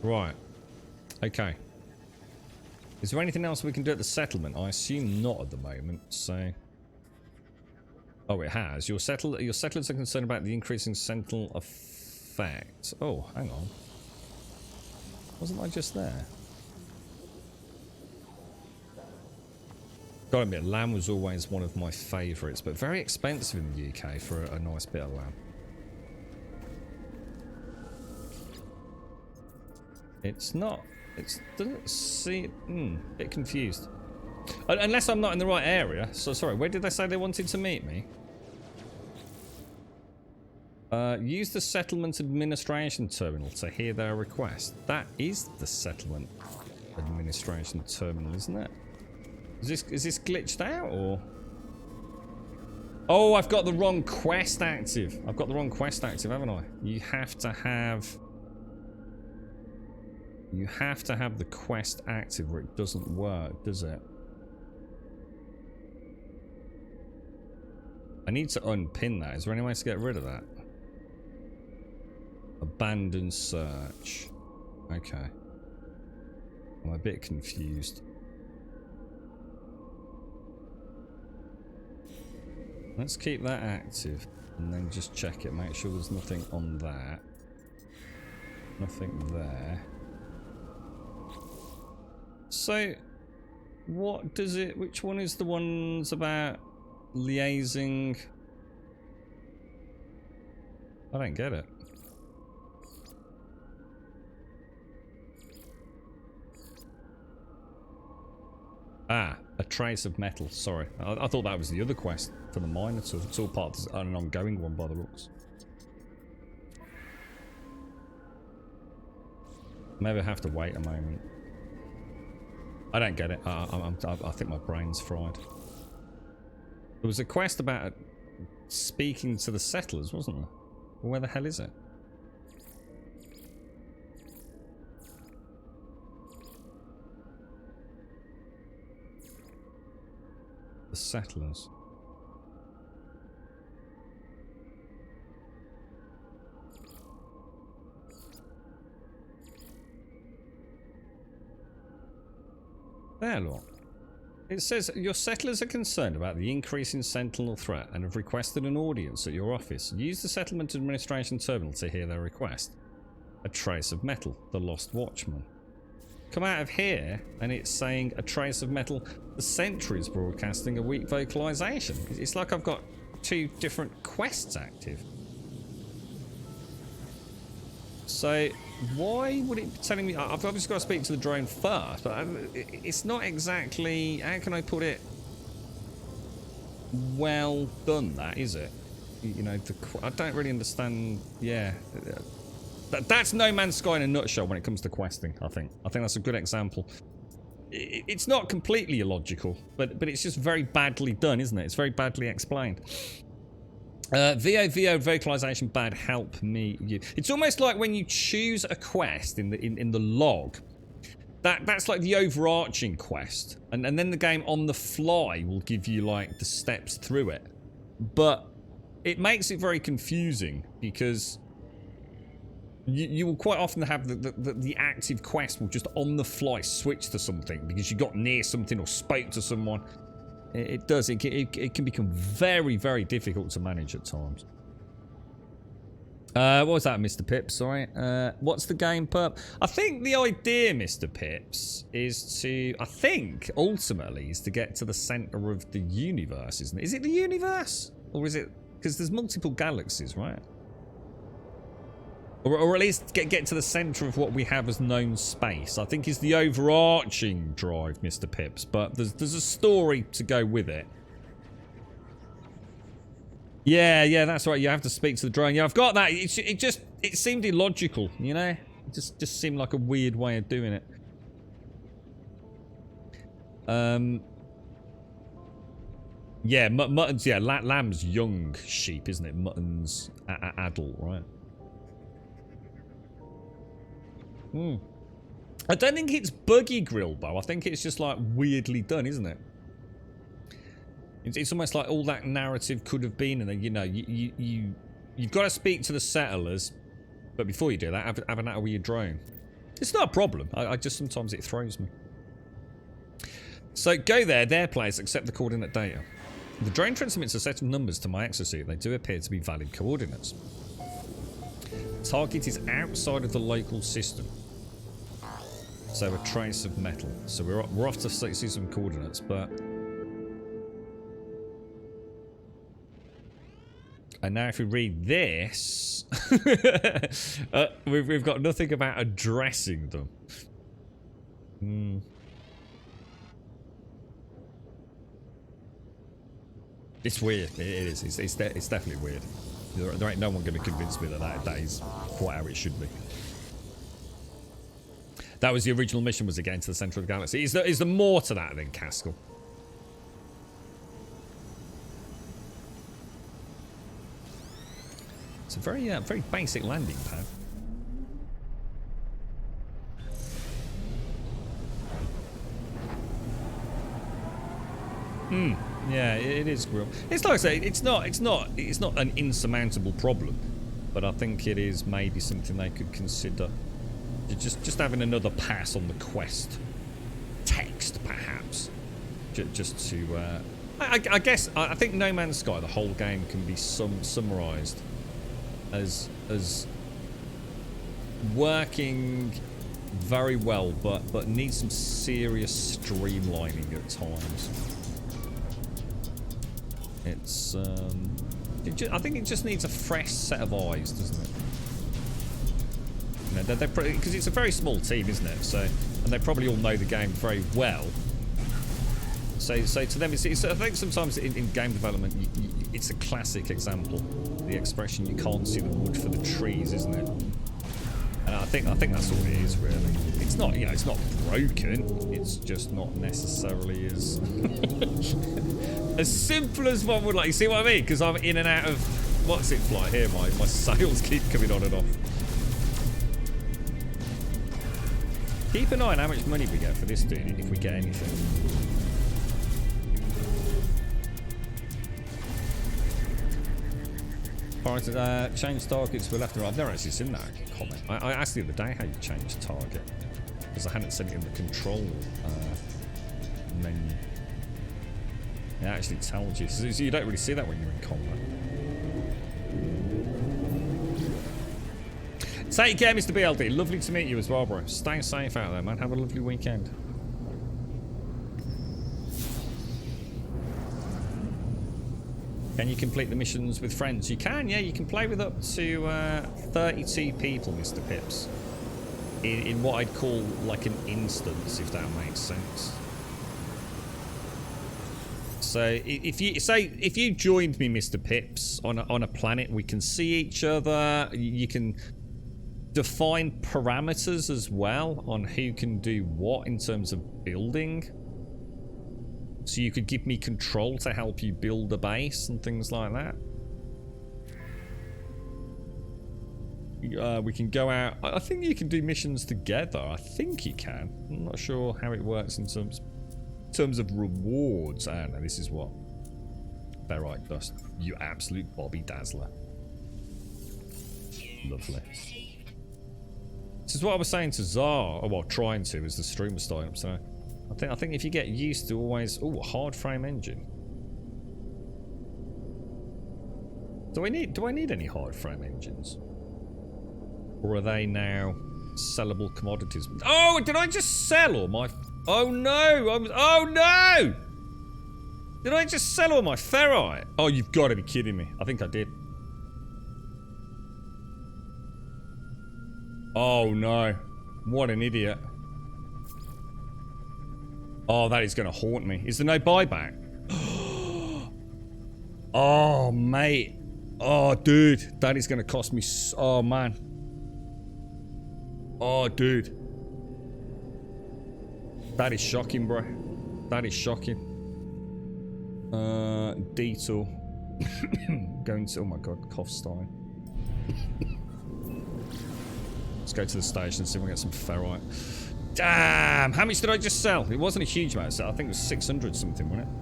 Right. Okay. Is there anything else we can do at the settlement? I assume not at the moment, so... Oh, it has. Your settlers are concerned about the increasing sentinel effect. Oh, hang on. Wasn't I just there? Gotta admit, lamb was always one of my favourites, but very expensive in the UK for a nice bit of lamb. It's not. It doesn't see. Bit confused. Unless I'm not in the right area. So sorry. Where did they say they wanted to meet me? Use the settlement administration terminal to hear their request. That is the settlement administration terminal, isn't it? Is this glitched out or? Oh, I've got the wrong quest active. I've got the wrong quest active, haven't I? You have to have the quest active or it doesn't work, does it? I need to unpin that. Is there any way to get rid of that? Abandon search. Okay. I'm a bit confused. Let's keep that active and then just check it. Make sure there's nothing on that. Nothing there. So, what does it... Which one is the ones about liaising? I don't get it. Ah, a trace of metal. Sorry. I thought that was the other quest for the mine. It's all part of an ongoing one by the looks. Maybe I have to wait a moment. I don't get it. I think my brain's fried. There was a quest about speaking to the settlers, wasn't there? Well, where the hell is it? The settlers. There, look. It says, your settlers are concerned about the increase in sentinel threat and have requested an audience at your office. Use the settlement administration terminal to hear their request. A trace of metal, the lost watchman. Come out of here and it's saying a trace of metal, the sentry's broadcasting a weak vocalization. It's like I've got two different quests active. So why would it be telling me? I've obviously got to speak to the drone first, but it's not exactly, how can I put it, well done, that is it? You know, I don't really understand. Yeah, that's No Man's Sky in a nutshell when it comes to questing. I think that's a good example. It's not completely illogical, but it's just very badly done, isn't it? It's very badly explained. VO vocalization bad, help me you. It's almost like when you choose a quest in the log. That's like the overarching quest, and then the game on the fly will give you like the steps through it. But it makes it very confusing because you will quite often have the active quest will just on the fly switch to something because you got near something or spoke to someone. It does. It can become very, very difficult to manage at times. What was that, Mr. Pips? Sorry. What's the game perp? I think the idea, Mr. Pips, is to... I think, ultimately, is to get to the centre of the universe, isn't it? Is it the universe? Or is it... Because there's multiple galaxies, right? Or at least get to the centre of what we have as known space. I think is the overarching drive, Mr. Pips. But there's a story to go with it. Yeah, that's right. You have to speak to the drone. Yeah, I've got that. It seemed illogical, you know? It just seemed like a weird way of doing it. Yeah, mutton's, yeah, lamb's young sheep, isn't it? Mutton's adult, right? I don't think it's buggy grilled, though. I think it's just, like, weirdly done, isn't it? It's almost like all that narrative could have been, and you know, you've got to speak to the settlers, but before you do that, have an hour with your drone. It's not a problem. I just, sometimes it throws me. So, go there, their place, accept the coordinate data. The drone transmits a set of numbers to my exosuit. They do appear to be valid coordinates. Target is outside of the local system. So, a trace of metal. So, we're off to see some coordinates, but... And now if we read this, we've got nothing about addressing them. It's weird. It is. It's definitely weird. There ain't no one going to convince me that is quite how it should be. That was the original mission, was again to the centre of the galaxy. Is there more to that than Caskell? It's a very basic landing pad. Yeah, it is grill. It's like I say, it's not an insurmountable problem, but I think it is maybe something they could consider. Just having another pass on the quest text, perhaps, just to. I guess I think No Man's Sky, the whole game, can be summarised as working very well, but needs some serious streamlining at times. It's I think it just needs a fresh set of eyes, doesn't it? You know, because it's a very small team, isn't it? So, and they probably all know the game very well. So to them, it's I think sometimes in game development, it's a classic example. The expression "you can't see the wood for the trees," isn't it? And I think that's all it is, really. It's not, you know, it's not broken. It's just not necessarily as as simple as one would like. You see what I mean? Because I'm in and out of what's it like here. My sails keep coming on and off. Keep an eye on how much money we get for this, dude. If we get anything. Alright, change targets to the left and right. I've never actually seen that comment. I asked the other day how you change target, because I hadn't seen it in the control menu. It actually tells you. So you don't really see that when you're in combat. Take care, Mr. BLD. Lovely to meet you as well, bro. Stay safe out there, man. Have a lovely weekend. Can you complete the missions with friends? You can, yeah. You can play with up to 32 people, Mr. Pips. In what I'd call like an instance, if that makes sense. So if you joined me, Mr. Pips, on a planet, we can see each other. You can define parameters as well on who can do what in terms of building. So you could give me control to help you build a base and things like that. We can go out. I think you can do missions together. I think you can. I'm not sure how it works in terms of rewards. I don't know. This is what ferrite dust. You absolute Bobby Dazzler. Lovely. This is what I was saying to Zar. Oh, well, trying to as the stream was starting up. So I think if you get used to always... Oh, hard frame engine. Do I need any hard frame engines? Or are they now sellable commodities? Oh, did I just sell all my... Oh no! Oh no! Did I just sell all my ferrite? Oh, you've got to be kidding me. I think I did. Oh no. What an idiot. Oh, that is going to haunt me. Is there no buyback? Oh, mate. Oh, dude. That is going to cost me... Oh, man. Oh, dude. That is shocking, bro. That is shocking. Detour. Going to... Oh my god, cough starting. Let's go to the station and see if we can get some ferrite. Damn! How much did I just sell? It wasn't a huge amount, so I think it was 600 something, wasn't it?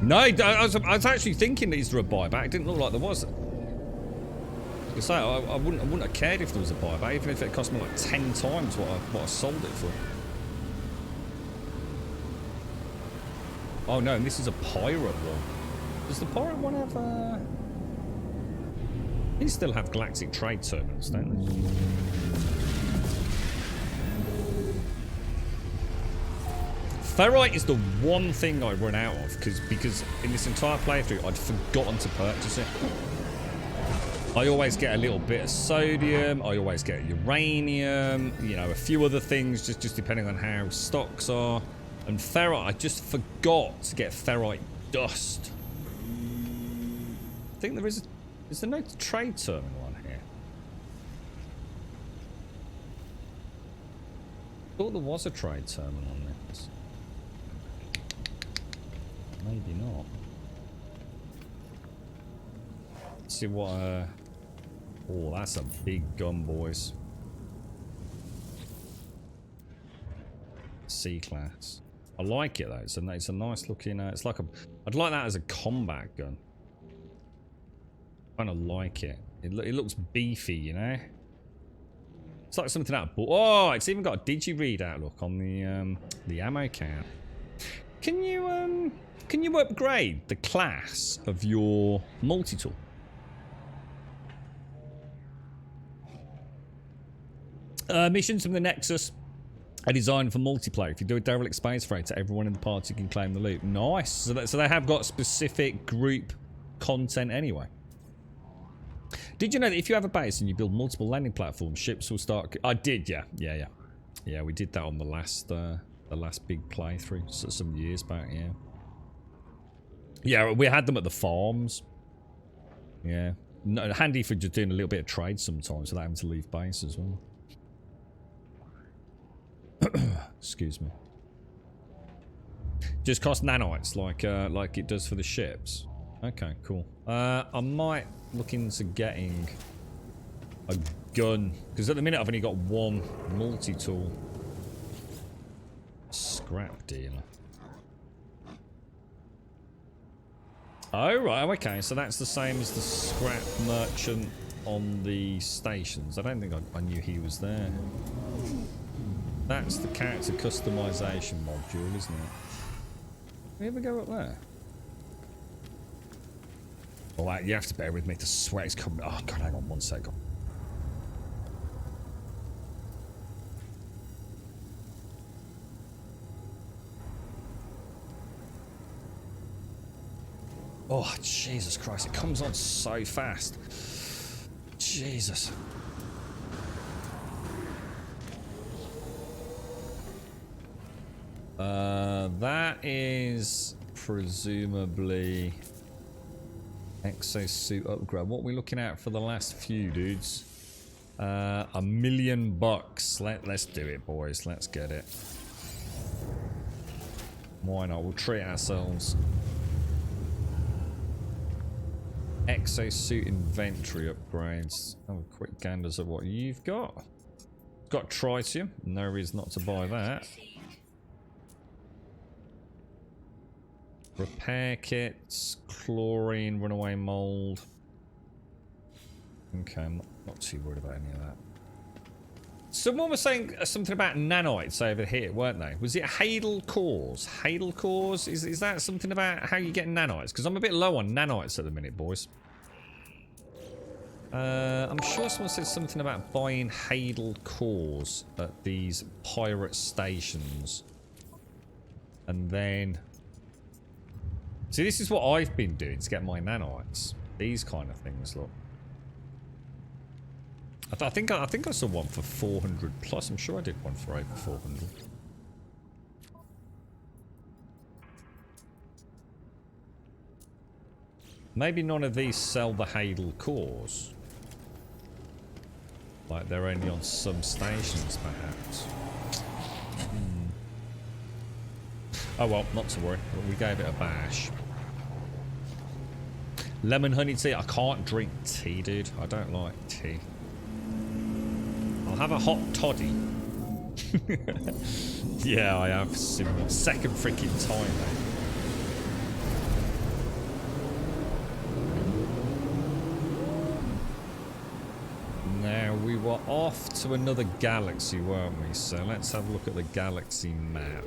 No, I was actually thinking these were a buyback. It didn't look like there was. Like I say, I wouldn't have cared if there was a buyback, even if it cost me like 10 times what I sold it for. Oh no, and this is a pirate one. Does the pirate one have These still have galactic trade terminals, don't they? Ferrite is the one thing I run out of because in this entire playthrough I'd forgotten to purchase it. I always get a little bit of sodium, I always get uranium, you know, a few other things just depending on how stocks are. And ferrite, I just forgot to get ferrite dust. I think there is there no trade terminal on here? I thought there was a trade terminal on this. Maybe not. Let's see what oh, that's a big gun, boys. C-class. I like it though. It's a nice looking. It's like a. I'd like that as a combat gun. Kind of like it. It looks beefy, you know. It's like something out of. Oh, it's even got a digi readout look on the ammo can. Can you upgrade the class of your multi-tool? Missions from the Nexus are designed for multiplayer. If you do a derelict space raid to everyone in the party can claim the loot. Nice. So they have got specific group content anyway. Did you know that if you have a base and you build multiple landing platforms, ships will start... I did, yeah. Yeah, we did that on the last big playthrough some years back, yeah. Yeah, we had them at the farms. Yeah. No, handy for just doing a little bit of trade sometimes without having to leave base as well. Excuse me. Just cost nanites like it does for the ships. Okay, cool. I might look into getting a gun because at the minute I've only got one multi-tool. Scrap dealer. Oh right, okay. So that's the same as the scrap merchant on the stations. I don't think I knew he was there. That's the character customization module, isn't it? Can we ever go up there? Oh, you have to bear with me. The sweat is coming. Oh, God, hang on one second. Oh, Jesus Christ. It comes on so fast. Jesus. That is presumably exosuit upgrade. What are we looking at for the last few, dudes? $1 million. Let's do it, boys. Let's get it. Why not? We'll treat ourselves. Exosuit inventory upgrades. Have a quick ganders at what you've got. Got tritium. No reason not to buy that. Repair kits, chlorine, runaway mold. Okay, I'm not too worried about any of that. Someone was saying something about nanites over here, weren't they? Was it Hadal cores? Hadal cores? Is that something about how you get nanites? Because I'm a bit low on nanites at the minute, boys. I'm sure someone said something about buying Hadal cores at these pirate stations. And then... See, this is what I've been doing to get my nanites. These kind of things, look. I think I saw one for 400 plus. I'm sure I did one for over 400. Maybe none of these sell the Hadal cores. Like they're only on some stations, perhaps. Oh well, not to worry. We gave it a bash. Lemon honey tea. I can't drink tea, dude. I don't like tea. I'll have a hot toddy. Yeah, I have. Second freaking time, mate. Now, we were off to another galaxy, weren't we? So let's have a look at the galaxy map.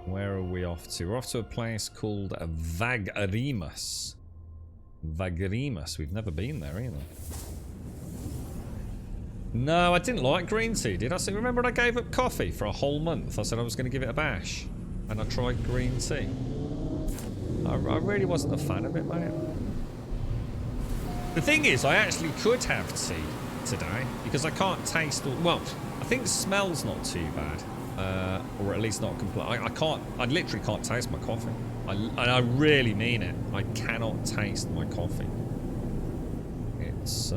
Where are we off to? We're off to a place called Vagrimus. Vagrimus. We've never been there either. No, I didn't like green tea, did I? So remember when I gave up coffee for a whole month? I said I was going to give it a bash. And I tried green tea. I really wasn't a fan of it, mate. The thing is, I actually could have tea today because I can't taste all... Well, I think the smell's not too bad. Or at least not complete. I literally can't taste my coffee. And I really mean it. I cannot taste my coffee. It's...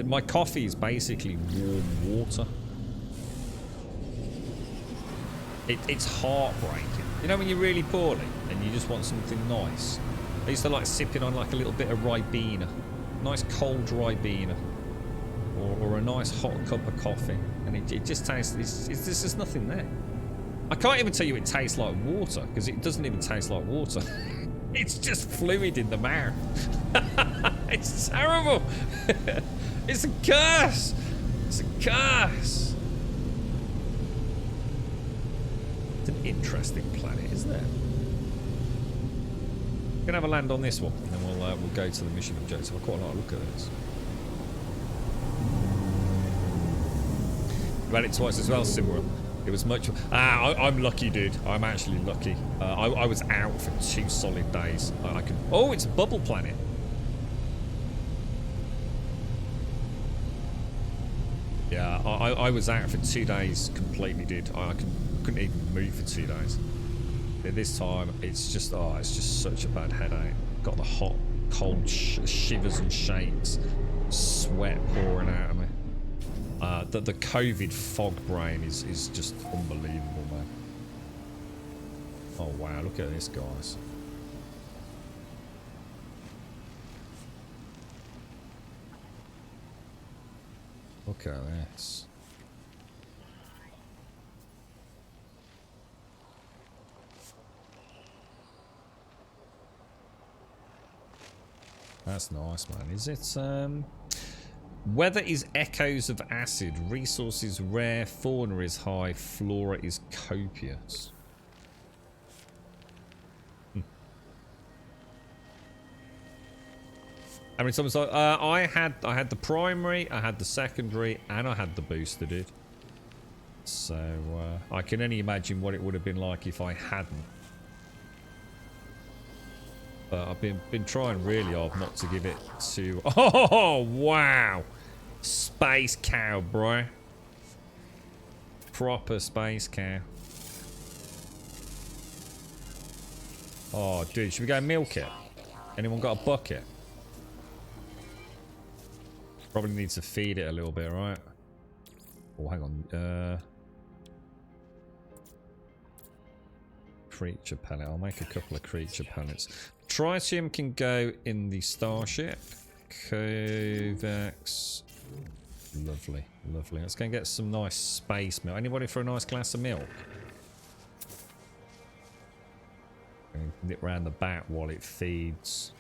my coffee is basically warm water. It's heartbreaking. You know when you're really poorly and you just want something nice? I used to like sipping on like a little bit of Ribena. Nice cold Ribena. Or a nice hot cup of coffee. And it just tastes... there's just nothing there. I can't even tell you it tastes like water, because it doesn't even taste like water. It's just fluid in the mouth. It's terrible. It's a curse. It's a curse. It's an interesting planet, isn't it? We're gonna have a land on this one, and then we'll go to the mission objective. I quite like to look at this. Ran it twice as well, Simran. It was much... I'm lucky, dude. I'm actually lucky. I was out for 2 solid days. I could... Oh, it's a bubble planet. Yeah, I was out for 2 days completely, dude. I couldn't even move for 2 days. At this time, it's just... Oh, it's just such a bad headache. Got the hot, cold shivers and shakes. Sweat pouring out of me. The COVID fog brain is just unbelievable, man. Oh wow, look at this, guys. Look at this. That's nice, man. Is it weather is echoes of acid, resources rare, fauna is high, flora is copious. I mean, someone's like, I had the primary, I had the secondary, and I had the booster, dude. So I can only imagine what it would have been like if I hadn't. But I've been trying really hard not to give it to... Oh, wow! Space cow, bro. Proper space cow. Oh, dude, should we go milk it? Anyone got a bucket? Probably need to feed it a little bit, right? Oh, hang on. Creature pellet. I'll make a couple of creature pellets. Tritium can go in the starship. Kovacs. Lovely, lovely. Let's go and get some nice space milk. Anybody for a nice glass of milk? Nip round the back while it feeds.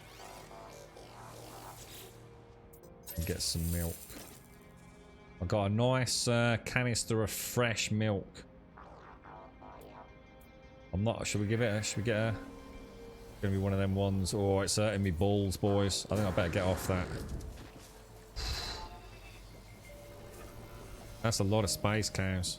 And get some milk. I've got a nice canister of fresh milk. I'm not... Should we give it a... Should we get a... Gonna be one of them ones. Oh, it's hurting me balls, boys. I think I better get off that. That's a lot of space cows.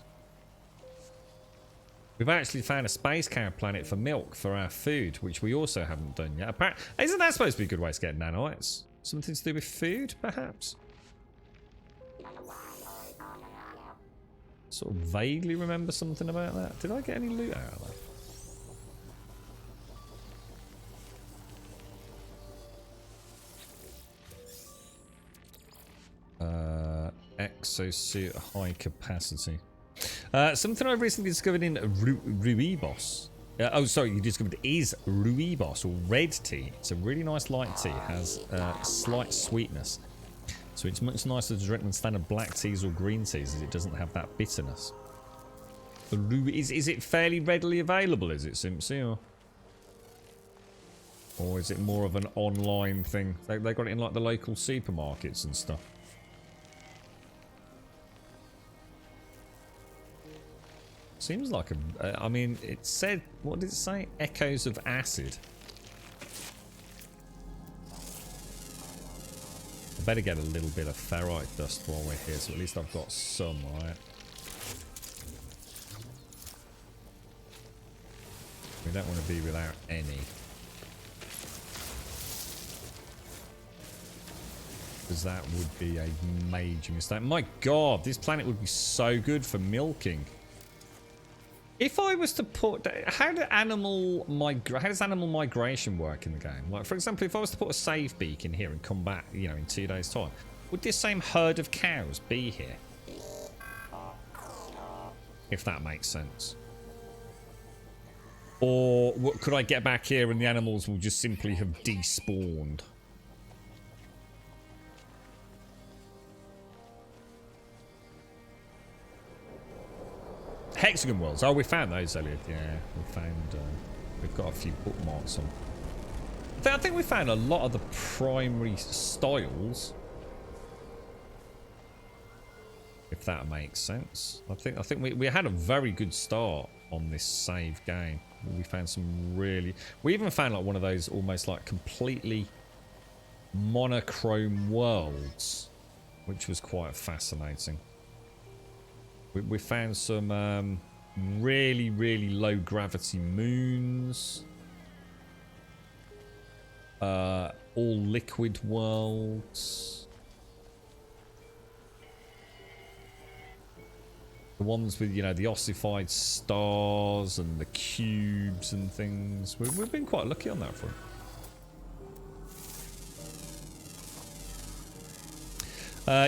We've actually found a space cow planet for milk for our food, which we also haven't done yet. Apparently, isn't that supposed to be a good way to get nanites? Something to do with food, perhaps? Sort of vaguely remember something about that. Did I get any loot out of that? Exosuit high capacity. Something I recently discovered in Ruibos. Oh, sorry, you discovered is Ruibos, or red tea. It's a really nice light tea. It has slight sweetness. So it's much nicer to drink than standard black teas or green teas, as it doesn't have that bitterness. Is it fairly readily available, is it, Simpsy? Or is it more of an online thing? They got it in like the local supermarkets and stuff. Seems like a... I mean, it said... What did it say? Echoes of acid. I better get a little bit of ferrite dust while we're here, so at least I've got some, right? We don't want to be without any. Because that would be a major mistake. My god, this planet would be so good for milking. If I was to put... How does animal migration work in the game? Like, for example, if I was to put a save beak in here and come back, you know, in 2 days' time, would this same herd of cows be here? If that makes sense. Or could I get back here and the animals will just simply have despawned? Hexagon worlds. Oh, we found those, Elliot. Yeah, we found... we've got a few bookmarks on. I think we found a lot of the primary styles. If that makes sense. I think we had a very good start on this save game. We found some really... We even found like one of those almost like completely monochrome worlds, which was quite fascinating. We found some really, really low gravity moons. All liquid worlds. The ones with, you know, the ossified stars and the cubes and things. We've been quite lucky on that front.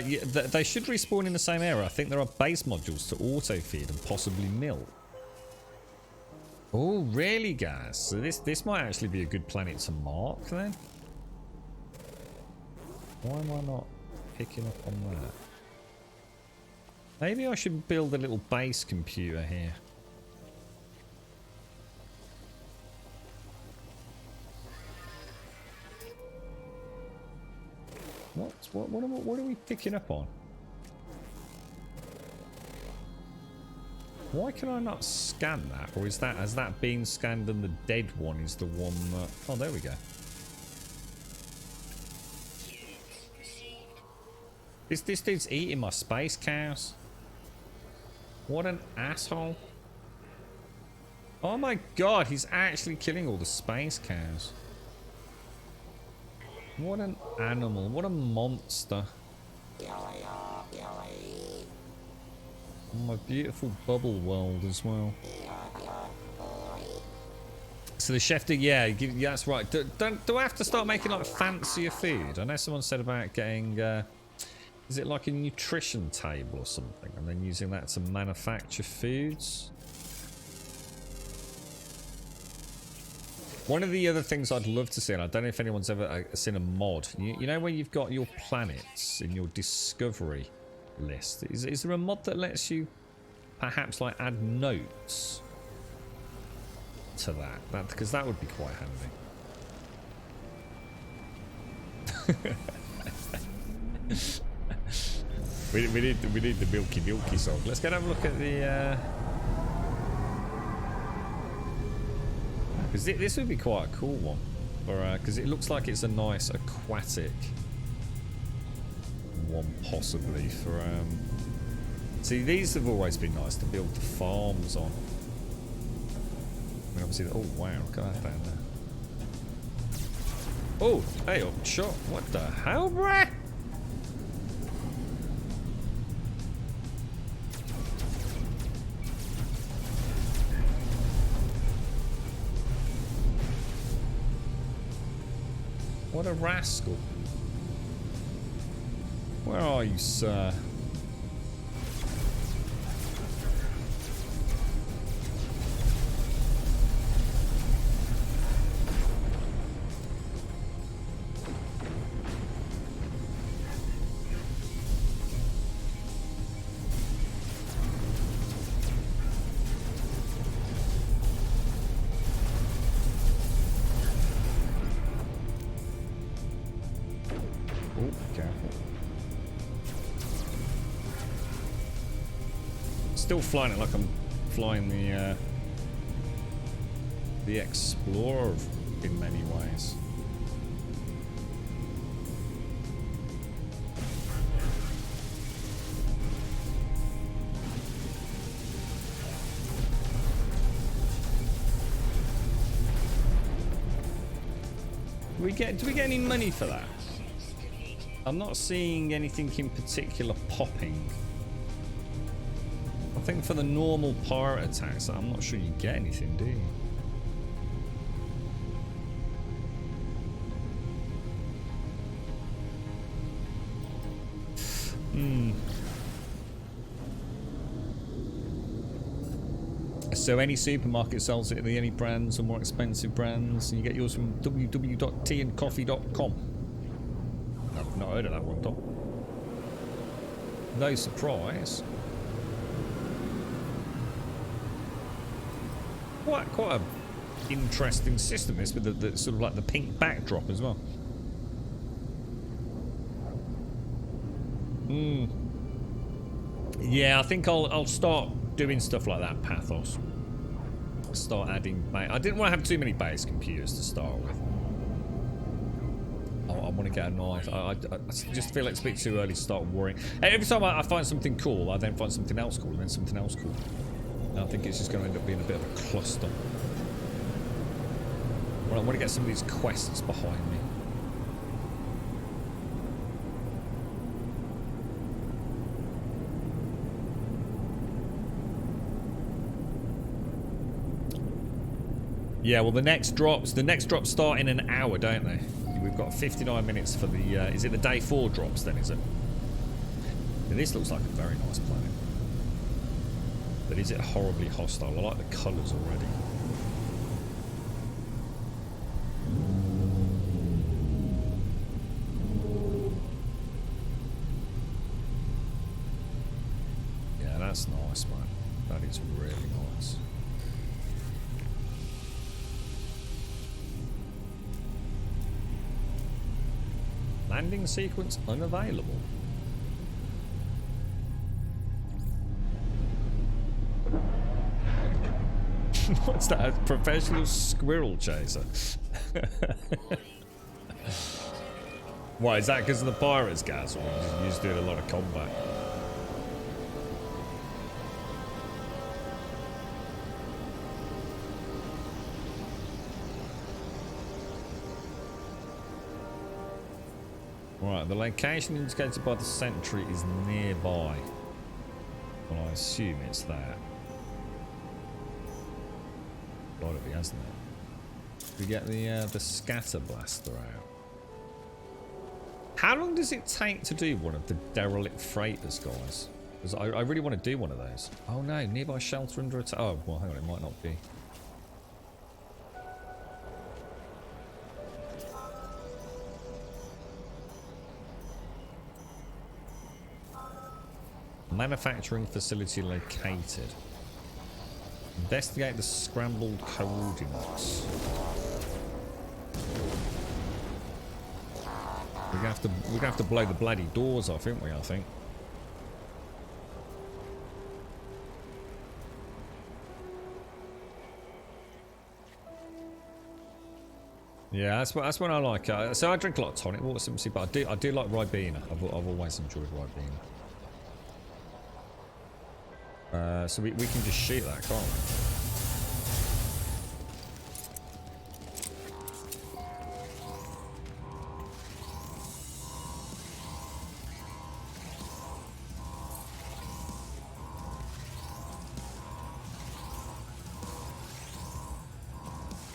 Yeah, they should respawn in the same area. I think there are base modules to auto-feed and possibly mill. Oh, really, guys? So this might actually be a good planet to mark, then? Why am I not picking up on that? Maybe I should build a little base computer here. What are we picking up on? Why can I not scan that? Or has that been scanned and the dead one is the one that... Oh, there we go. This dude's eating my space cows. What an asshole. Oh my god, he's actually killing all the space cows. What an animal. What a monster. Oh, my beautiful bubble world as well. So the chef did, yeah, that's right. Do I have to start making like fancier food? I know someone said about getting, is it like a nutrition table or something? And then using that to manufacture foods? One of the other things I'd love to see, and I don't know if anyone's ever seen a mod, you know where you've got your planets in your discovery list? Is there a mod that lets you perhaps like add notes to that? Because that would be quite handy. we need the Milky song. Let's go and have a look at the... Because this would be quite a cool one, because it looks like it's a nice aquatic one, possibly for. See, these have always been nice to build the farms on. I mean, obviously, oh wow, look at that down there. Oh, hey, oh, shot! What the hell, bruh? What a rascal. Where are you, sir? Still flying it like I'm flying the Explorer in many ways. Do we get any money for that? I'm not seeing anything in particular popping. I think for the normal pirate attacks, I'm not sure you get anything, do you? So any supermarket sells it at the any brands or more expensive brands, and you get yours from www.teaandcoffee.com. I've not heard of that one, Tom. No surprise. Quite a interesting system this, with the sort of like the pink backdrop as well. Yeah, I think I'll start doing stuff like that, Pathos. Start adding. I didn't want to have too many base computers to start with. I want to get a knife. I just feel like it's a bit too early to start worrying. Every time I find something cool, I then find something else cool, and then something else cool. And I think it's just going to end up being a bit of a cluster. Well, I want to get some of these quests behind me. Yeah, well, the next drops start in an hour, don't they? We've got 59 minutes for the, is it the day 4 drops then, is it? Now, this looks like a very nice planet. But is it horribly hostile? I like the colours already. Yeah, that's nice, man. That is really nice. Landing sequence unavailable. What's that? A professional squirrel chaser? Why, is that because of the pirates gas, or you just doing a lot of combat? Right, the location indicated by the sentry is nearby. Well, I assume it's that. Gotta be, hasn't it? We get the scatter blaster out. How long does it take to do one of the derelict freighters, guys? Because I really want to do one of those. Oh no, nearby shelter under attack. Oh, well, hang on, it might not be. Manufacturing facility located. Investigate the scrambled coordinates. We're gonna have to blow the bloody doors off, aren't we? I think. Yeah, that's what I like. So I drink a lot of tonic water, simply, but I do like Ribena. I've always enjoyed Ribena. So we can just shoot that, can't we?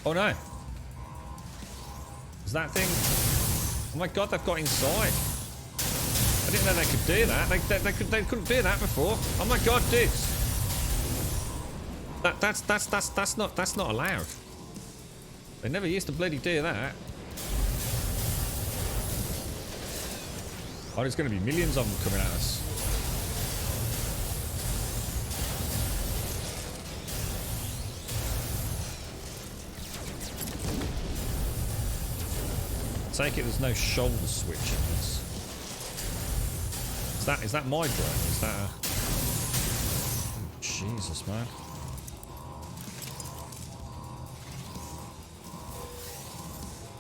Oh no! Is that thing? Oh my god, they've got inside. I didn't know they could do that. They couldn't do that before. Oh my god, dudes! That's not allowed. They never used to bloody do that. Oh, there's going to be millions of them coming at us. Take it there's no shoulder switch in this. Is that my drone? Is that a Jesus, man.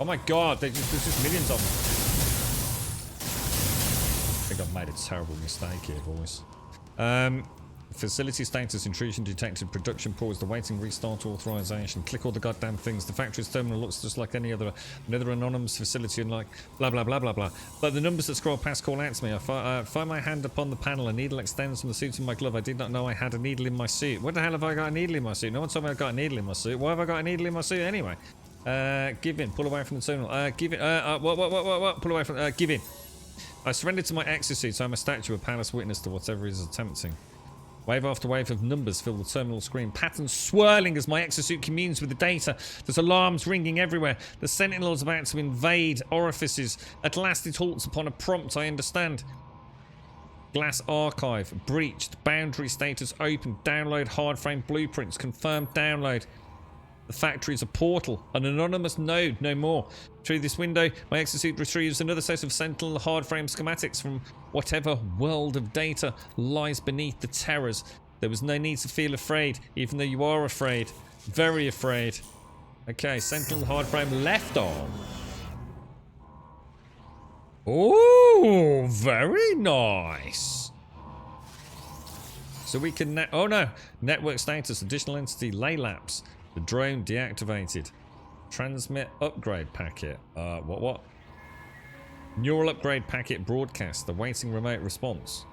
Oh my god, there's just millions of them. I think I've made a terrible mistake here, boys. Facility status intrusion detected. Production pause. The waiting restart authorization. Click all the goddamn things. The factory's terminal looks just like another anonymous facility and like blah blah blah blah blah. But the numbers that scroll past call out to me. I find my hand upon the panel. A needle extends from the suit of my glove. I did not know I had a needle in my suit. What the hell have I got a needle in my suit? No one told me I got a needle in my suit. Why have I got a needle in my suit anyway? Give in. Pull away from the terminal. Give in. What? Pull away from. Give in. I surrendered to my exosuit. I'm a statue, a palace witness to whatever is attempting. Wave after wave of numbers fill the terminal screen. Patterns swirling as my exosuit communes with the data. There's alarms ringing everywhere. The Sentinel is about to invade orifices. At last it halts upon a prompt I understand. Glass archive. Breached. Boundary status open. Download hardframe blueprints. Confirmed download. The factory is a portal. An anonymous node, no more. Through this window, my exosuit retrieves another set of Sentinel hardframe schematics from whatever world of data lies beneath the terrors. There was no need to feel afraid, even though you are afraid. Very afraid. Okay, Sentinel hardframe left arm. Oh, very nice. So we can... oh no! Network status, additional entity, lay lapse. The drone deactivated. Transmit upgrade packet. What? Neural upgrade packet broadcast. Awaiting remote response.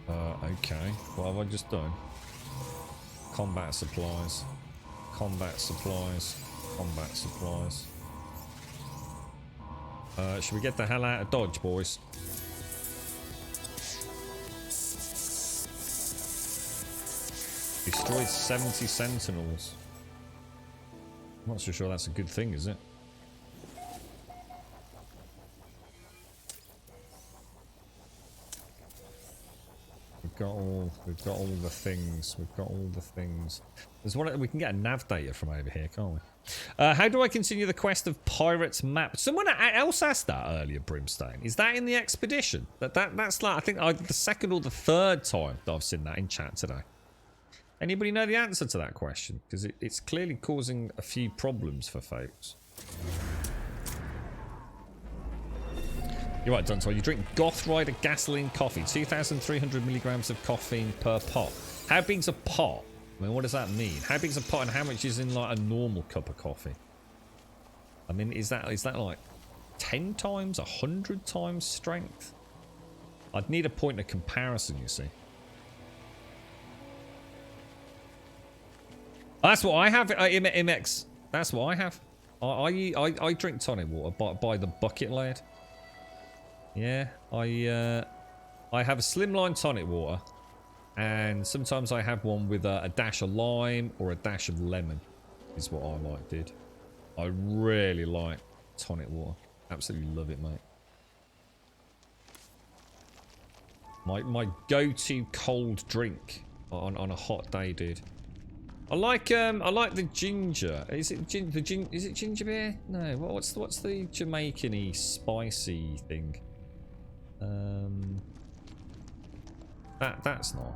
Okay. What have I just done? Combat supplies. Combat supplies. Combat supplies. Should we get the hell out of Dodge, boys? Destroyed 70 Sentinels. I'm not so sure that's a good thing, is it? We've got all the things. We've got all the things. There's one. We can get a nav data from over here, can't we? How do I continue the quest of Pirates Map? Someone else asked that earlier, Brimstone. Is that in the expedition? That's like, I think either the second or the third time that I've seen that in chat today. Anybody know the answer to that question? Because it's clearly causing a few problems for folks. You're right, Dunto. You drink Goth Rider gasoline coffee, 2,300 milligrams of caffeine per pot. How big's a pot? I mean, what does that mean? How big's a pot and how much is in like a normal cup of coffee? I mean, is that like 10 times, 100 times strength? I'd need a point of comparison, you see. That's what I have, MX. That's what I have. I drink tonic water by the bucket load. Yeah, I have a slimline tonic water, and sometimes I have one with a dash of lime or a dash of lemon. Is what I like, dude. I really like tonic water. Absolutely love it, mate. My go-to cold drink on a hot day, dude. I like the ginger. Is it ginger beer? No. What's the Jamaican-y spicy thing? That's not.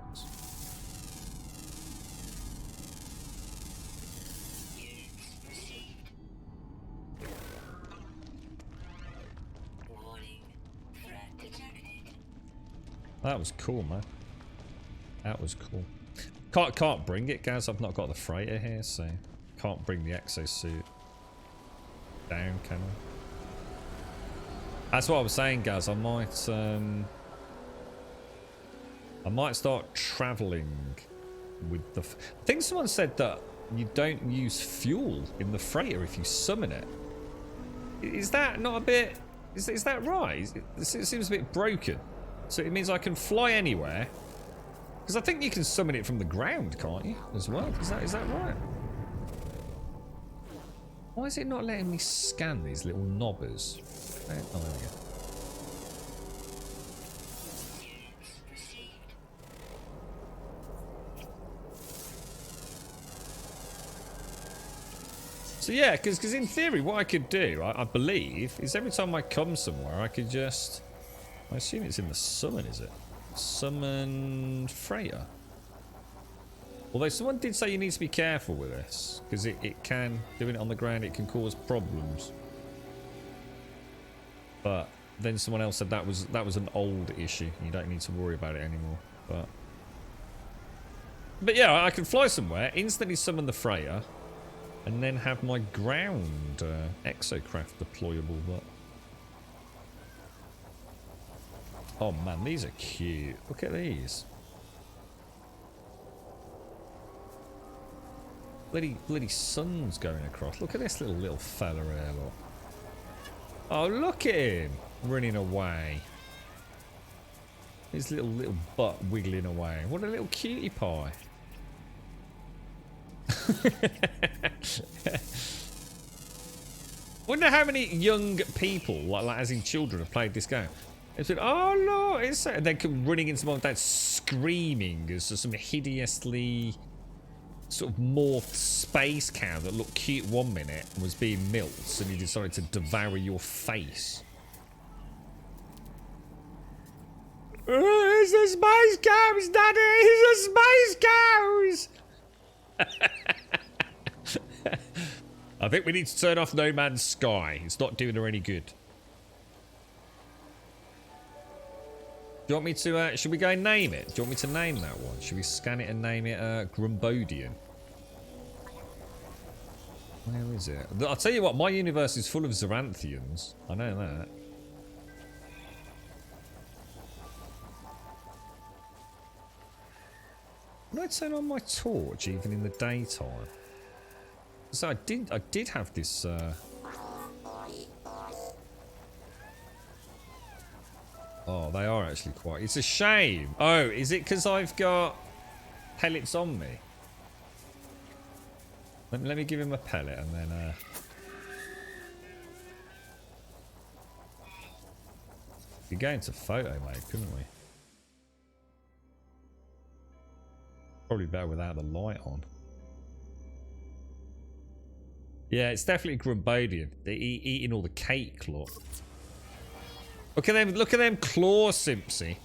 That was cool, man. That was cool. Can't bring it, Gaz. I've not got the freighter here, so can't bring the exosuit down, can I? That's what I was saying, Gaz. I might start traveling with the. I think someone said that you don't use fuel in the freighter if you summon it. Is that not a bit? Is that right? It seems a bit broken. So it means I can fly anywhere. Because I think you can summon it from the ground, can't you? As well. Is that right? Why is it not letting me scan these little knobbers? Oh, there we go. So yeah, because in theory what I could do, I believe, is every time I come somewhere I could just... I assume it's in the summon, is it? Summon freighter. Although someone did say you need to be careful with this, because it can, doing it on the ground, it can cause problems. But then someone else said that was an old issue. You don't need to worry about it anymore. But yeah, I can fly somewhere, instantly summon the freighter, and then have my ground exocraft deployable. But oh man, these are cute. Look at these. Bloody sun's going across. Look at this little fella here, look. Oh, look at him running away. His little butt wiggling away. What a little cutie pie. Wonder how many young people, like as in children, have played this game. It's been, oh no, it's so, and they come running into mom and dad screaming as some hideously sort of morphed space cow that looked cute 1 minute and was being milked, and he decided to devour your face. It's the space cows, Daddy! It's the space cows! I think we need to turn off No Man's Sky. It's not doing her any good. Do you want me to, should we go and name it? Do you want me to name that one? Should we scan it and name it Grumbodian? Where is it? I'll tell you what, my universe is full of Xeranthians. I know that. Can I turn on my torch even in the daytime? So I did have this oh, they are actually quite... It's a shame. Oh, is it because I've got pellets on me? Let me give him a pellet and then... We could go into photo mode, couldn't we? Probably better without the light on. Yeah, it's definitely Grumbodian. They're eating all the cake, look. Look at them claws, Simpsy.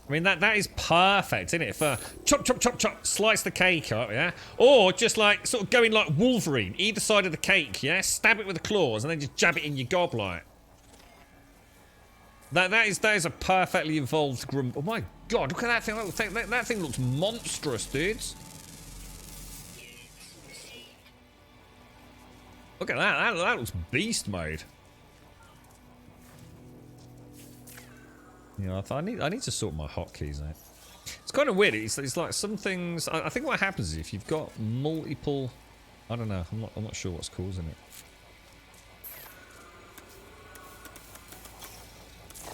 I mean, that is perfect, isn't it? For chop, chop, chop, chop, slice the cake up, yeah? Or just like, sort of going like Wolverine, either side of the cake, yeah? Stab it with the claws and then just jab it in your gob, like. That is a perfectly evolved Grum... Oh my god, look at that thing. That thing looks monstrous, dudes. Look at that. That looks beast mode. You know, I need to sort my hotkeys out. It's kind of weird. It's like some things... I think what happens is if you've got multiple... I don't know. I'm not sure what's causing it.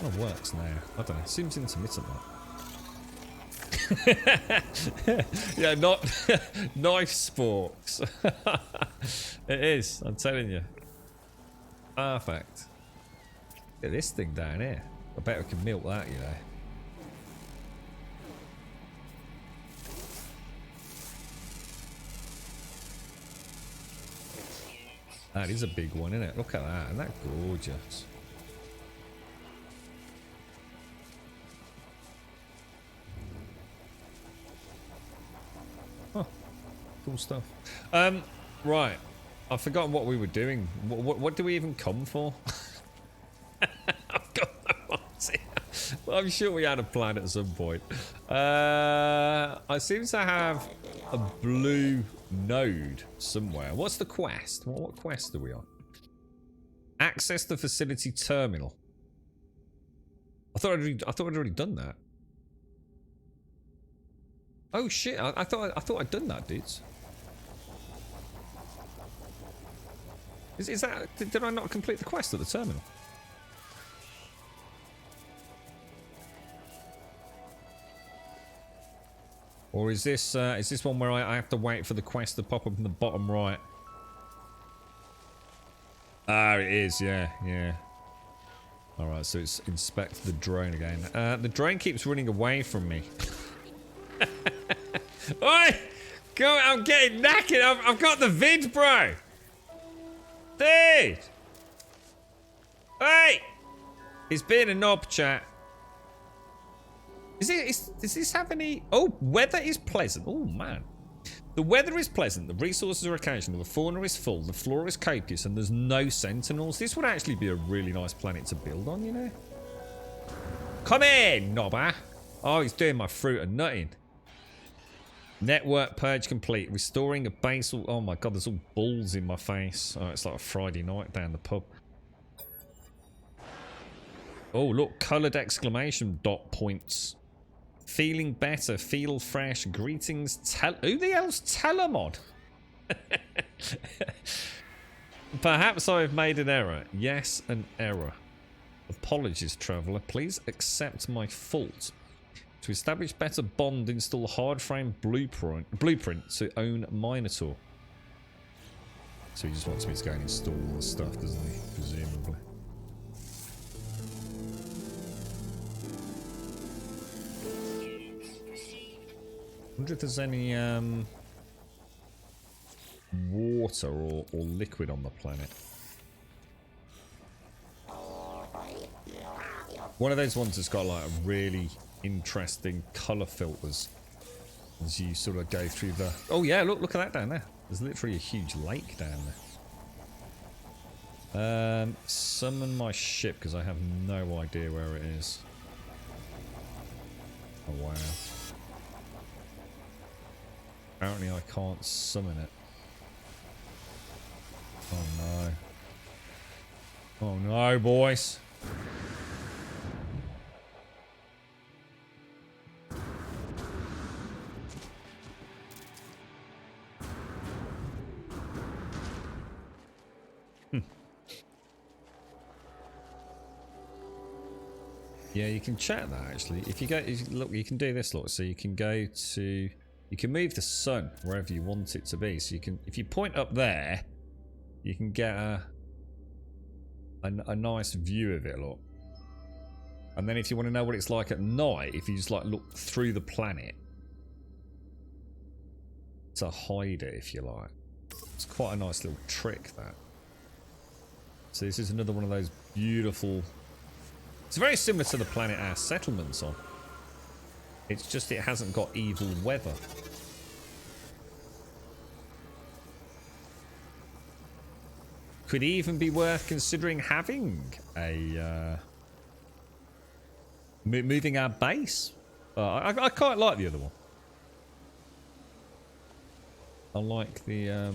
Oh, it works now. I don't know. It seems intermittent, that. Yeah, not knife sporks. It is. I'm telling you. Perfect. Look at this thing down here. I bet we can milk that, you know. That is a big one, isn't it? Look at that. Isn't that gorgeous? Huh. Cool stuff. Right. I've forgotten what we were doing. What do we even come for? I've got no idea. Well, I'm sure we had a plan at some point. I seem to have a blue node somewhere. What's the quest? What quest are we on? Access the facility terminal. I thought I'd already done that. Oh shit! I thought I'd done that, dudes. Is that... Did I not complete the quest at the terminal? Or is this one where I have to wait for the quest to pop up in the bottom right? Ah, it is, yeah. Alright, so it's inspect the drone again. The drone keeps running away from me. Oi! Go, I'm getting knackered. I've got the vid, bro. Dude! Hey! He's being a knob, chat. Does this have any... Oh, weather is pleasant. Oh, man. The weather is pleasant. The resources are occasional. The fauna is full. The flora is copious. And there's no sentinels. This would actually be a really nice planet to build on, you know? Come in, Nobber. Oh, he's doing my fruit and nutting. Network purge complete. Restoring a basal... Oh, my God. There's all balls in my face. Oh, it's like a Friday night down the pub. Oh, look. Coloured exclamation dot points. Feeling better, feel fresh, greetings, who the hell's Telemod? Perhaps I have made an error. Yes, an error. Apologies, traveller. Please accept my fault. To establish better bond, install hard frame blueprint to own Minotaur. So he just wants me to go and install all the stuff, doesn't he? Presumably. I wonder if there's any water or liquid on the planet. One of those ones that's got like a really interesting colour filters as you sort of go through the... Oh yeah, look at that down there. There's literally a huge lake down there. Summon my ship because I have no idea where it is. Oh wow. Apparently I can't summon it. Oh no. Oh no, boys. Yeah, you can chat that actually. If you go, look, you can do this, look. So you can go to... You can move the sun wherever you want it to be. So you can, if you point up there, you can get a nice view of it, look. And then if you want to know what it's like at night, if you just like look through the planet to hide it, if you like. It's quite a nice little trick, that. So this is another one of those beautiful... It's very similar to the planet our settlement's on. It's just it hasn't got evil weather. Could even be worth considering having a... moving our base. I quite like the other one. I like the...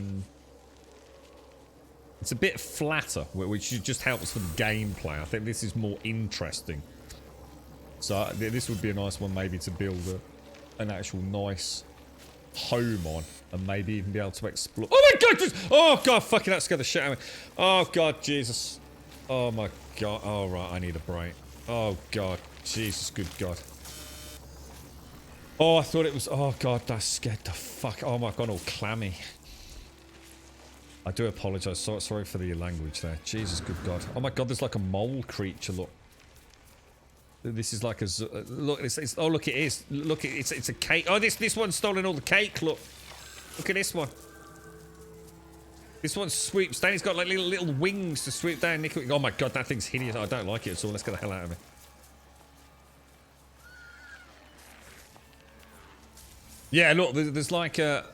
It's a bit flatter, which just helps for the gameplay. I think this is more interesting. So this would be a nice one maybe to build an actual nice home on. And maybe even be able to explore. Oh my god! Oh god, fucking that scared the shit out of me. Oh god, Jesus. Oh my god. Oh right, I need a break. Oh god. Jesus, good god. Oh, I thought it was... Oh god, that scared the fuck... Oh my god, all clammy. I do apologise. Sorry for the language there. Jesus, good god. Oh my god, there's like a mole creature, look. This is like a... Look, it's oh, look, it is. Look, it's a cake. Oh, this one's stolen all the cake, look. Look at this one. This one swoops down. He's got like little wings to swoop down. Oh my god, that thing's hideous. I don't like it at all. Let's get the hell out of it. Yeah, look, there's like a...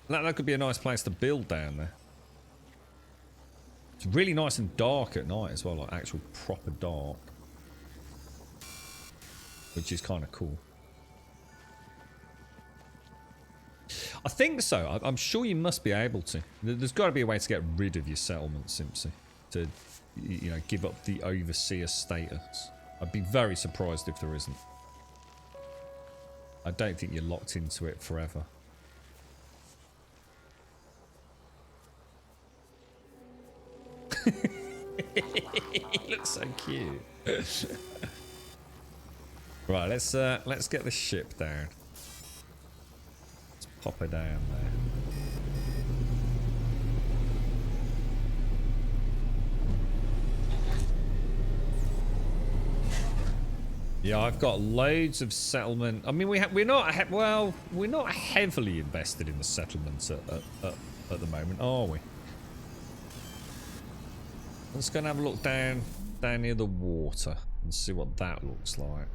That could be a nice place to build down there. It's really nice and dark at night as well, like actual proper dark. Which is kind of cool. I think so. I'm sure you must be able to. There's got to be a way to get rid of your settlement, Simpsy. To, you know, give up the overseer status. I'd be very surprised if there isn't. I don't think you're locked into it forever. He looks so cute. Right, let's get the ship down. Let's pop her down there. Yeah, I've got loads of settlement. I mean, we're not heavily invested in the settlements at the moment, are we? Let's go and have a look down near the water and see what that looks like.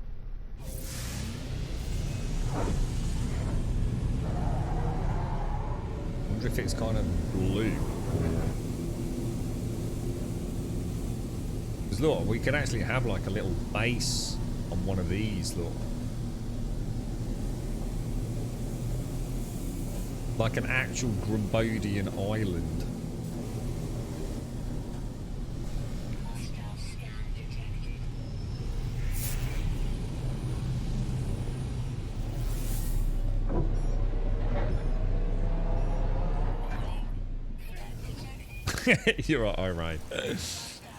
Wonder if it's kind of blue. Because look, we could actually have like a little base on one of these, look. Like an actual Grumbodian island. You're right, alright.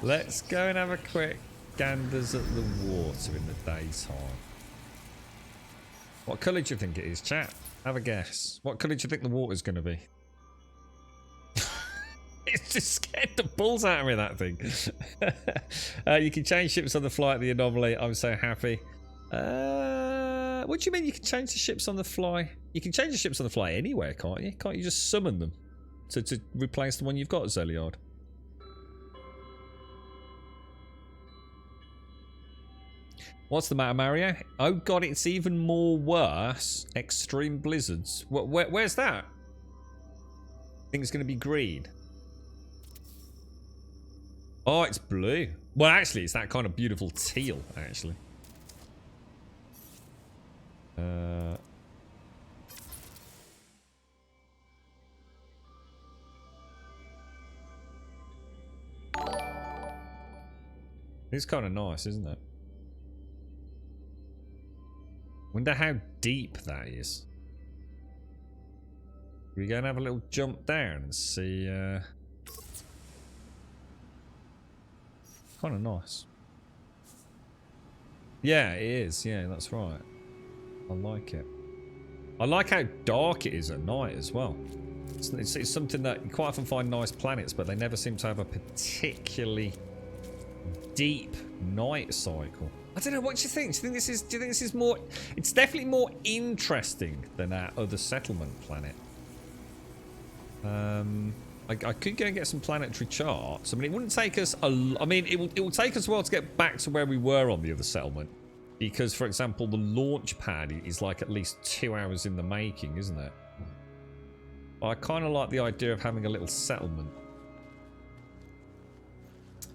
Let's go and have a quick ganders at the water in the daytime. What colour do you think it is, chat? Have a guess. What colour do you think the water's going to be? It's just scared the balls out of me, that thing. You can change ships on the fly at the anomaly. I'm so happy. What do you mean you can change the ships on the fly? You can change the ships on the fly anywhere, can't you? Can't you just summon them to replace the one you've got, Zeliard? What's the matter, Mario? Oh god, it's even more worse. Extreme blizzards. Where's that? I think it's going to be green. Oh, it's blue. Well, actually, it's that kind of beautiful teal, actually. It's kind of nice, isn't it? Wonder how deep that is. We go and have a little jump down and see. Kind of nice. Yeah, it is. Yeah, that's right. I like it. I like how dark it is at night as well. It's something that you quite often find nice planets, but they never seem to have a particularly deep night cycle. I don't know. What do you think? Do you think this is more? It's definitely more interesting than our other settlement planet. I could go and get some planetary charts. I mean, it wouldn't take us a. I mean, it will take us a while to get back to where we were on the other settlement, because, for example, the launch pad is like at least 2 hours in the making, isn't it? I kind of like the idea of having a little settlement,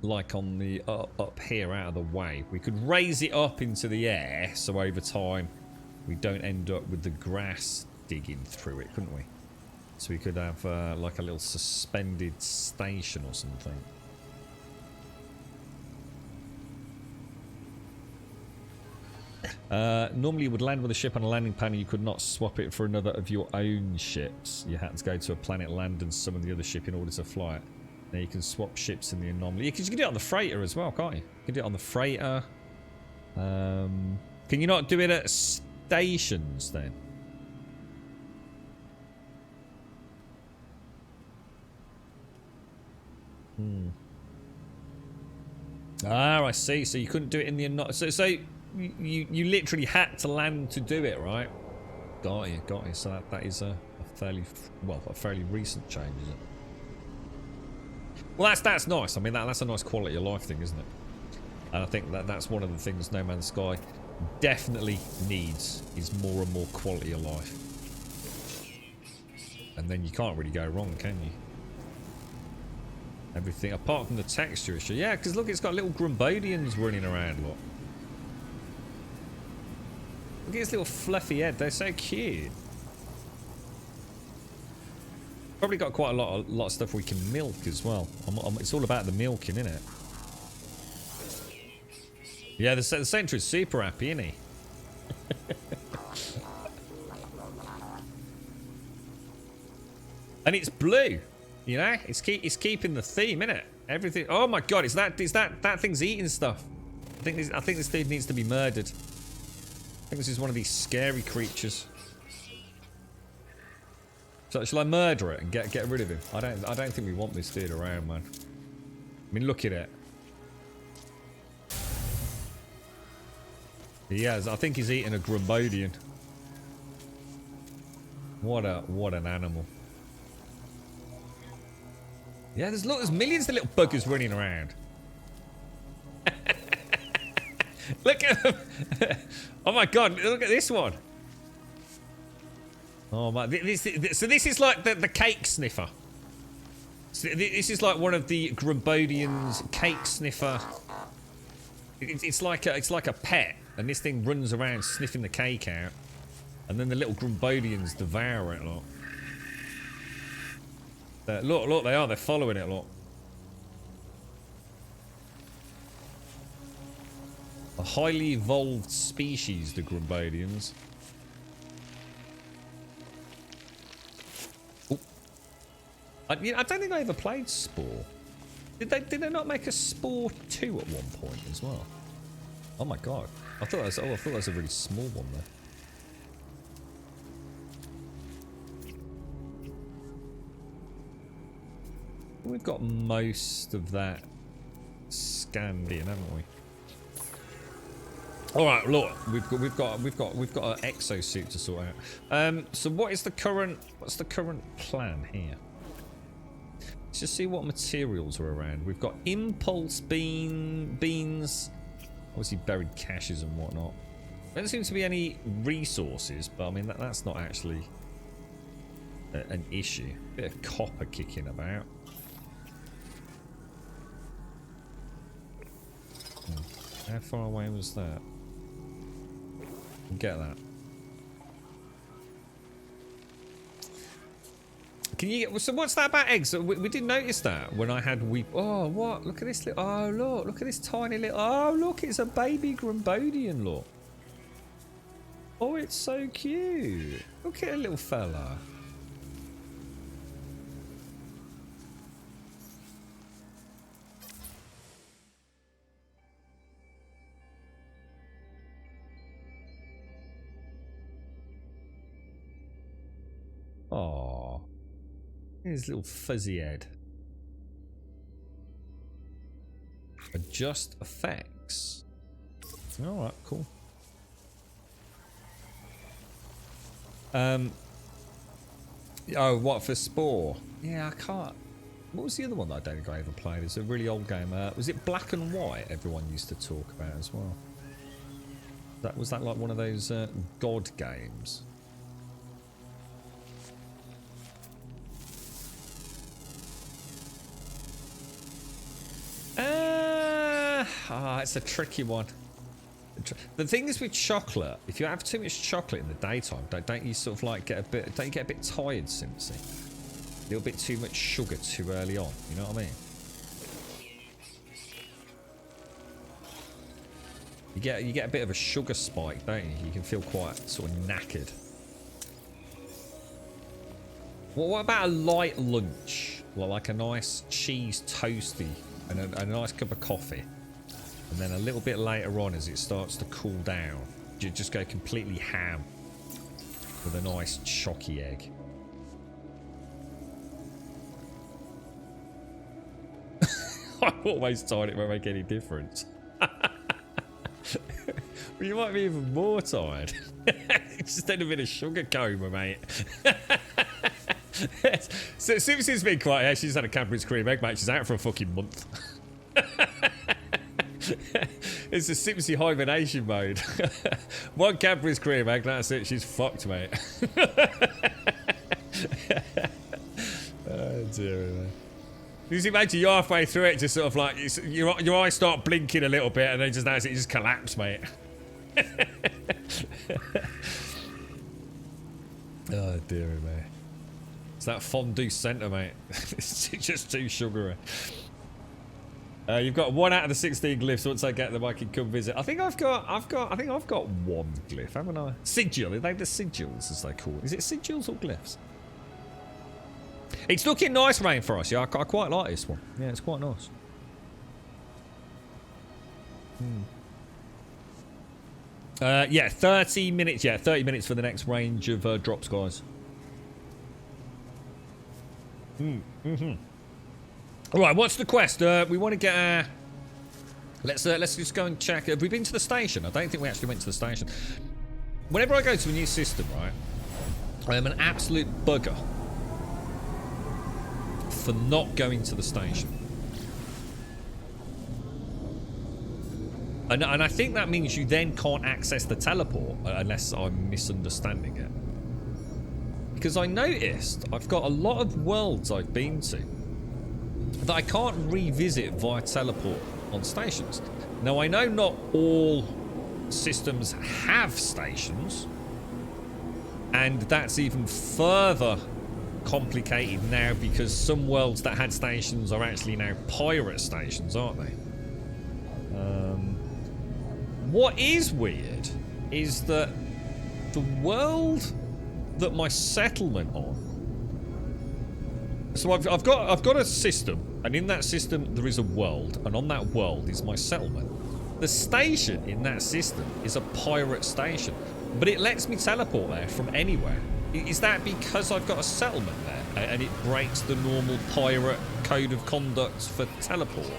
like on the up here out of the way. We could raise it up into the air, so over time we don't end up with the grass digging through it, couldn't we? So we could have like a little suspended station or something. Normally you would land with a ship on a landing pad and you could not swap it for another of your own ships. You had to go to a planet, land and summon the other ship in order to fly it. Now you can swap ships in the anomaly. You can do it on the freighter as well, can't you? You can do it on the freighter. Can you not do it at stations then? Ah, I see. So you couldn't do it in the anomaly. So you literally had to land to do it, right? Got you. So that is a fairly recent change, isn't it? Well, that's nice. I mean, that's a nice quality of life thing, isn't it? And I think that's one of the things No Man's Sky definitely needs, is more and more quality of life. And then you can't really go wrong, can you? Everything apart from the texture issue. Yeah, because look, it's got little Grumbodians running around. Look at his little fluffy head. They're so cute. Probably got quite a lot of stuff we can milk as well. It's all about the milking, isn't it? Yeah, the Sentry's super happy, isn't he? And it's blue. You know, it's keeping the theme, innit? Everything. Oh my god, that thing's eating stuff. I think this dude needs to be murdered. I think this is one of these scary creatures. So shall I murder it and get rid of him? I don't think we want this dude around, man. I mean, look at it. He has. I think he's eating a Grumbodian. What an animal. Yeah, there's millions of little buggers running around. Look at them. Oh my god, look at this one. Oh my! So this is like the cake sniffer. So this is like one of the Grumbodian's cake sniffer. It's like a pet, and this thing runs around sniffing the cake out, and then the little Grumbodians devour it. Look, they're following it. Look, a highly evolved species, the Grumbodians. I don't think I ever played Spore. Did they not make a Spore 2 at one point as well? Oh my god! I thought that was a really small one there. We've got most of that scanned in, haven't we? All right, look, we've got an exosuit to sort out. So what's the current plan here? Let's just see what materials are around. We've got impulse beans, obviously buried caches and whatnot. There don't seem to be any resources, but I mean that's not actually an issue. Bit of copper kicking about. How far away was that? Get that. Can you get? So what's that about eggs? We didn't notice that when I had Oh, what? Look at this little. Oh, look at this tiny little. Oh, look, it's a baby Grumbodian. Look. Oh, it's so cute. Look at a little fella. Oh, his little fuzzy head. Adjust effects. All right, cool. Oh, what for Spore? Yeah, I can't. What was the other one that I don't think I ever played? It's a really old game. Was it Black and White? Everyone used to talk about as well. Was that like one of those God games? It's a tricky one. The thing is with chocolate, if you have too much chocolate in the daytime, don't you sort of like get a bit tired, Simpsy? A little bit too much sugar too early on, you know what I mean? You get a bit of a sugar spike, don't you? You can feel quite sort of knackered. Well, what about a light lunch? Well, like a nice cheese toasty and a nice cup of coffee. And then a little bit later on, as it starts to cool down, you just go completely ham with a nice chalky egg. I'm always tired, it won't make any difference. Well, you might be even more tired. Just in a bit of sugar coma, mate. So Simpson's been quite. Yeah, she's had a Cadbury's cream egg, mate. She's out for a fucking month. It's a Simpsy hibernation mode. One Cadbury's cream egg, that's it. She's fucked, mate. Oh dear, man. You just imagine you're halfway through it, just sort of like your eyes start blinking a little bit, and then just notice it just collapse, mate. Oh dear, mate. It's that fondue centre, mate. It's just too sugary. You've got 1 out of the 16 glyphs. Once I get them, I can come visit. I think I've got one glyph, haven't I? Sigil. Are they the sigils, as they call it? Is it sigils or glyphs? It's looking nice, Rainforest. Yeah, I quite like this one. Yeah, it's quite nice. Yeah, 30 minutes. Yeah, 30 minutes for the next range of drops, guys. All right, what's the quest? We want to get. Let's just go and check. Have we been to the station? I don't think we actually went to the station. Whenever I go to a new system, right, I am an absolute bugger for not going to the station. And I think that means you then can't access the teleport unless I'm misunderstanding it. because I noticed I've got a lot of worlds I've been to that I can't revisit via teleport on stations. Now, I know not all systems have stations, and that's even further complicated now because some worlds that had stations are actually now pirate stations, aren't they? What is weird is that the world that my settlement on. So I've got a system, and in that system there is a world, and on that world is my settlement. The station in that system is a pirate station, but it lets me teleport there from anywhere. Is that because I've got a settlement there, and it breaks the normal pirate code of conduct for teleport?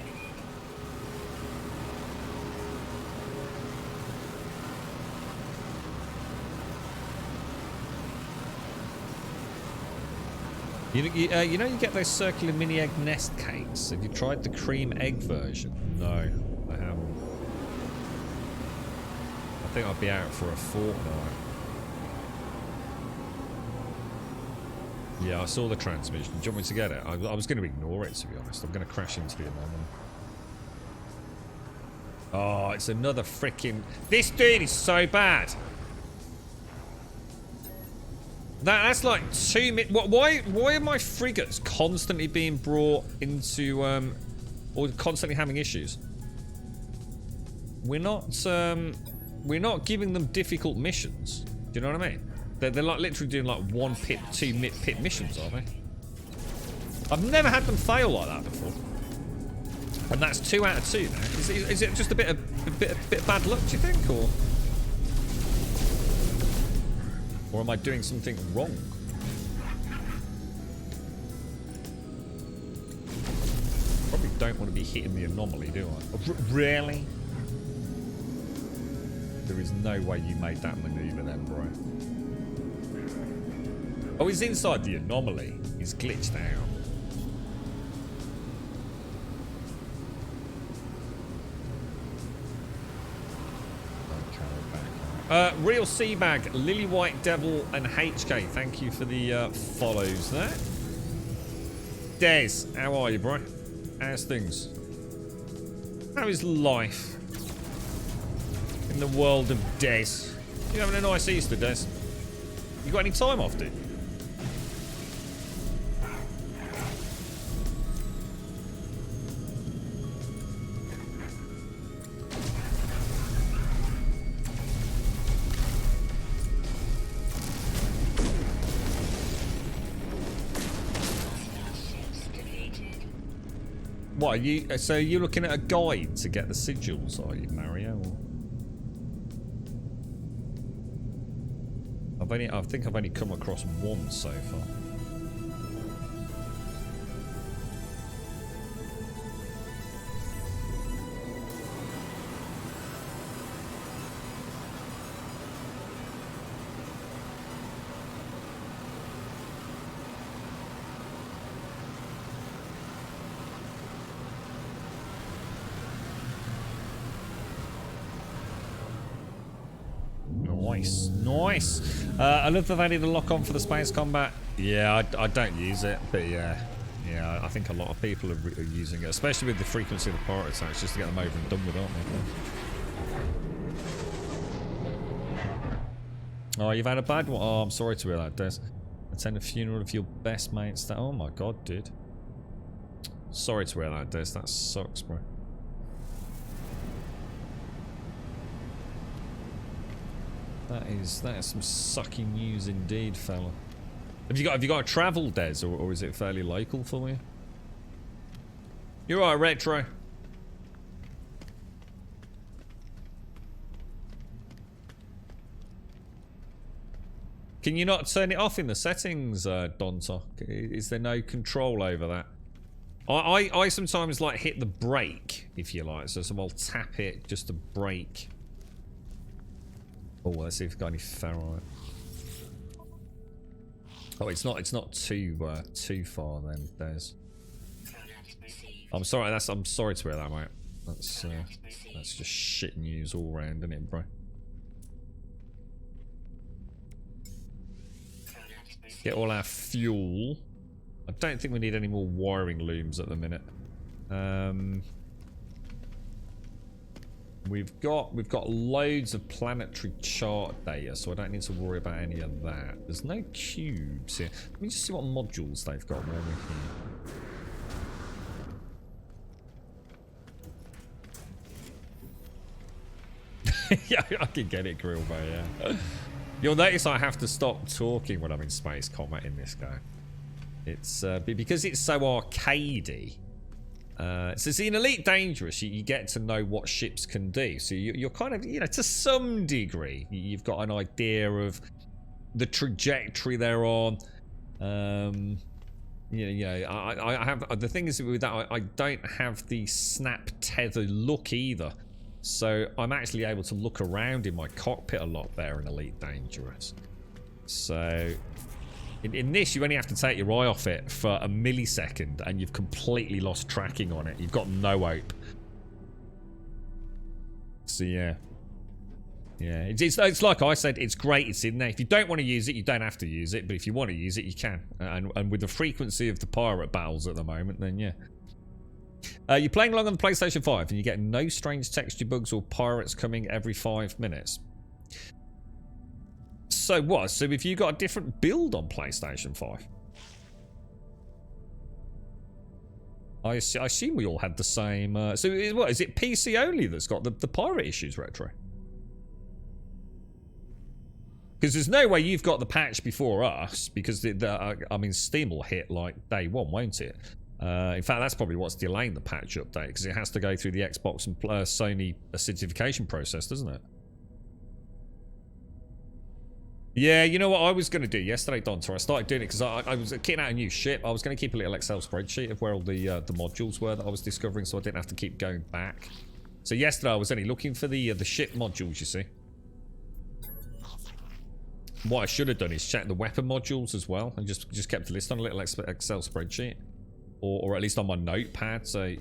You know you get those circular mini egg nest cakes. Have you tried the cream egg version? No, I haven't. I think I'll be out for a fortnight. Yeah, I saw the transmission. Do you want me to get it? I was going to ignore it, to be honest. I'm going to crash into the anomaly. Oh, it's another freaking... This dude is so bad. That's like 2 minutes. Why are my frigates constantly being brought into or constantly having issues? We're not giving them difficult missions. Do you know what I mean? They're like literally doing like 1 pit, 2 pit missions, are they? I've never had them fail like that before. And that's 2 out of 2 now. Is it just a bit of bad luck, do you think, or am I doing something wrong? Probably don't want to be hitting the anomaly, do I? Really? There is no way you made that maneuver then, bro. Oh, he's inside the anomaly. He's glitched out. Real Seabag, Lily White Devil, and HK. Thank you for the follows there. Des, how are you, bro? How's things? How is life in the world of Des? You having a nice Easter, Des? You got any time off, dude? What are you? So you're looking at a guide to get the sigils, are you, Mario? I think I've only come across one so far. Nice. I love the value of the lock-on for the space combat. Yeah, I don't use it, but yeah, I think a lot of people are using it, especially with the frequency of the pirate attacks, just to get them over and done with, aren't they? Oh, you've had a bad one. Oh, I'm sorry to hear that, Des. Attend a funeral of your best mates. That. Oh my god, dude. Sorry to hear that, Des. That sucks, bro. That is some sucky news indeed, fella. Have you got a travel, Des, or is it fairly local for you? You're right, Retro. Can you not turn it off in the settings, Donta? Is there no control over that? I sometimes like hit the brake, if you like, so I'll tap it just to brake. Oh, let's see if we've got any ferrite. Oh, it's not too far then, Des. I'm sorry. I'm sorry to hear that, mate. That's just shit news all round, isn't it, bro? Get all our fuel. I don't think we need any more wiring looms at the minute. We've got loads of planetary chart data, so I don't need to worry about any of that. There's no cubes here. Let me just see what modules they've got while we're here. Yeah, I can get it, Grillbo, yeah. You'll notice I have to stop talking when I'm in space combat in this game. It's because it's so arcadey. So see, in Elite Dangerous, you get to know what ships can do. So you're kind of, to some degree, you've got an idea of the trajectory they're on. I have the thing is with that, I don't have the snap tether look either. So I'm actually able to look around in my cockpit a lot better in Elite Dangerous. So in this, you only have to take your eye off it for a millisecond and you've completely lost tracking on it. You've got no hope. So yeah. Yeah, it's like I said, it's great it's in there. If you don't want to use it, you don't have to use it. But if you want to use it, you can. And with the frequency of the pirate battles at the moment, then yeah. You're playing along on the PlayStation 5 and you get no strange texture bugs or pirates coming every 5 minutes. So what? So have you got a different build on PlayStation 5? I assume we all had the same... so is it PC only that's got the pirate issues, Retro? Because there's no way you've got the patch before us, because I mean, Steam will hit like day one, won't it? In fact, that's probably what's delaying the patch update, because it has to go through the Xbox and Sony certification process, doesn't it? Yeah, you know what I was going to do yesterday, Donta? I started doing it because I was kitting out a new ship. I was going to keep a little Excel spreadsheet of where all the modules were that I was discovering, so I didn't have to keep going back. So yesterday I was only looking for the ship modules, you see. What I should have done is check the weapon modules as well, and just kept a list on a little Excel spreadsheet. Or at least on my notepad, so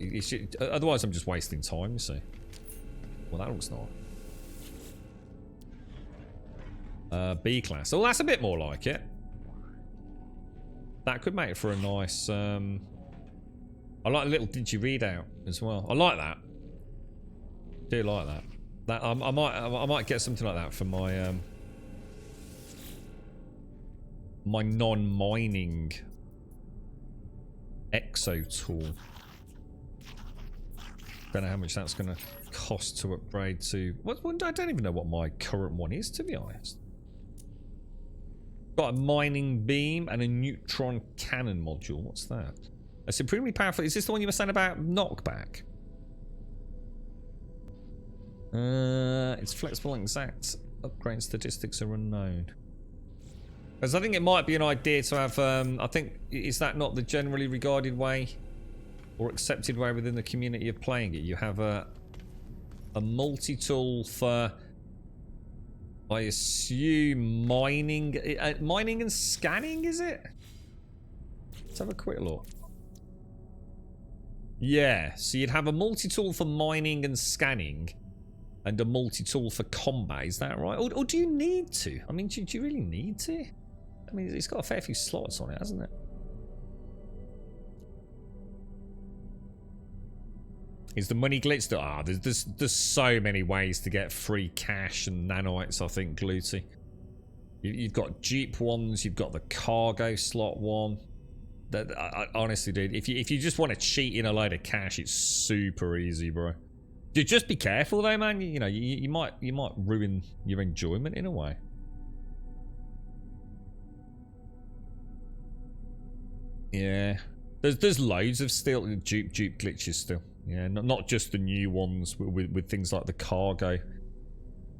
otherwise I'm just wasting time, you see. Well, that looks nice. B class. Oh, that's a bit more like it. That could make it for a nice... I like a little digi readout as well. I like that. Do like that. That I might get something like that for my my non-mining exo tool. Don't know how much that's going to cost to upgrade to. What? I don't even know what my current one is, to be honest. Got a mining beam and a neutron cannon module. What's that? A supremely powerful. Is this the one you were saying about knockback? It's flexible and exact. Upgrade statistics are unknown. Because I think it might be an idea to have, I think, is that not the generally regarded way or accepted way within the community of playing it? You have a multi-tool for, I assume, mining and scanning, is it? Let's have a quick look. Yeah, so you'd have a multi-tool for mining and scanning and a multi-tool for combat, is that right? Or do you need to? I mean, do you really need to? I mean, it's got a fair few slots on it, hasn't it? Is the money glitch still? Ah, there's so many ways to get free cash and nanites, I think, Gluty. You've got Jeep ones, you've got the cargo slot one. Honestly, dude, if you just want to cheat in a load of cash, it's super easy, bro. Just be careful though, man. You know, you might ruin your enjoyment in a way. Yeah, there's loads of still dupe glitches still. Yeah, not just the new ones with things like the cargo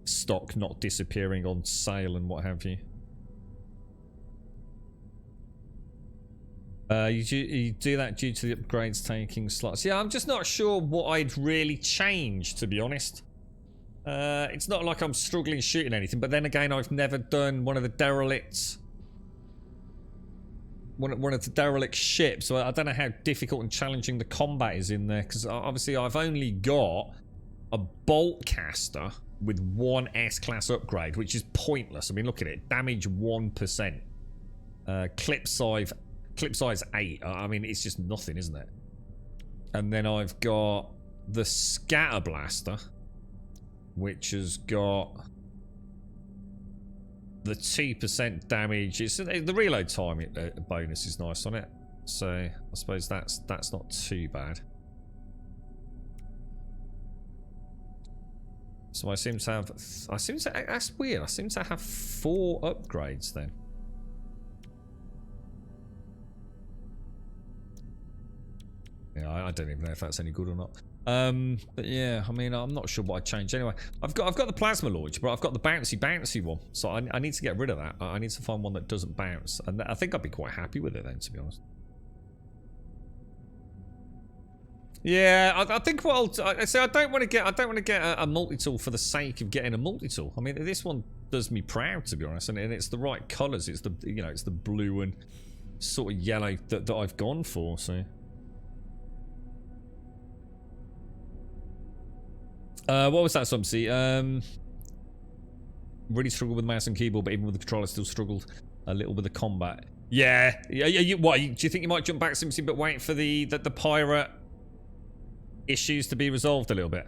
stock not disappearing on sale and what have you. You do that due to the upgrades taking slots. Yeah, I'm just not sure what I'd really change, to be honest. It's not like I'm struggling shooting anything, but then again, I've never done one of the derelicts. One of the derelict ships, so I don't know how difficult and challenging the combat is in there, because obviously I've only got a bolt caster with one S-class upgrade, which is pointless. I mean, look at it, damage 1%. Clip size 8. I mean, it's just nothing, isn't it? And then I've got the Scatter Blaster, which has got the 2% damage. It's the reload time bonus is nice on it, so I suppose that's not too bad. So I seem to have. That's weird. I seem to have 4 upgrades then. Yeah, I don't even know if that's any good or not. But yeah, I mean, I'm not sure what I'd change anyway. I've got the plasma launch, but I've got the bouncy one, so I need to get rid of that. I need to find one that doesn't bounce, and I think I'd be quite happy with it then, to be honest. Yeah, I think what I say, I don't want to get a multi-tool for the sake of getting a multi-tool. I mean, this one does me proud, to be honest, and it's the right colours. It's the it's the blue and sort of yellow that I've gone for. So, what was that, Subsea? Really struggled with mouse and keyboard, but even with the controller, still struggled a little with the combat. Yeah. What? Do you think you might jump back, Subsea, but wait for the pirate issues to be resolved a little bit?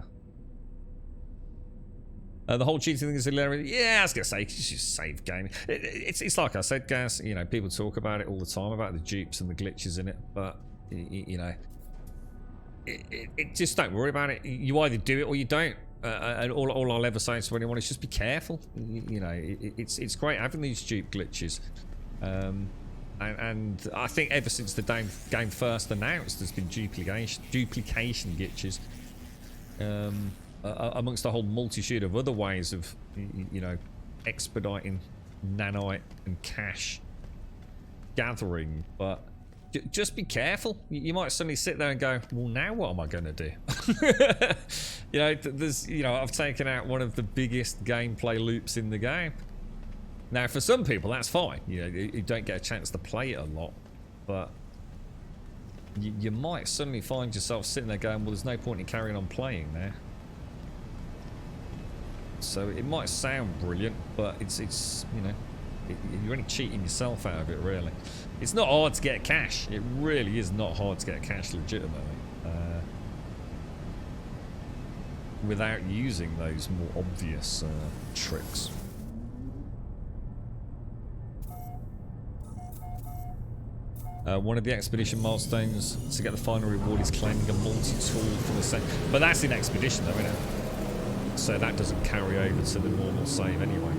The whole cheating thing is hilarious. Yeah, I was gonna say, it's just save game. It's like I said, guys. You know, people talk about it all the time about the dupes and the glitches in it, but you know, it just don't worry about it. You either do it or you don't. And all I'll ever say to anyone is just be careful. You know, it's great having these dupe glitches. And I think ever since the game first announced, there's been duplication glitches amongst a whole multitude of other ways of, you know, expediting nanite and cash gathering. But just be careful. You might suddenly sit there and go, well, now what am I going to do? You know, I've taken out one of the biggest gameplay loops in the game. Now, for some people, that's fine. You know, you don't get a chance to play it a lot, but you might suddenly find yourself sitting there going, well, there's no point in carrying on playing there. So it might sound brilliant, but it's you know, you're only cheating yourself out of it, really. It's not hard to get cash. It really is not hard to get cash legitimately, without using those more obvious tricks. One of the expedition milestones to get the final reward is claiming a multi-tool for the save. But that's in expedition though, isn't it? So that doesn't carry over to the normal save anyway.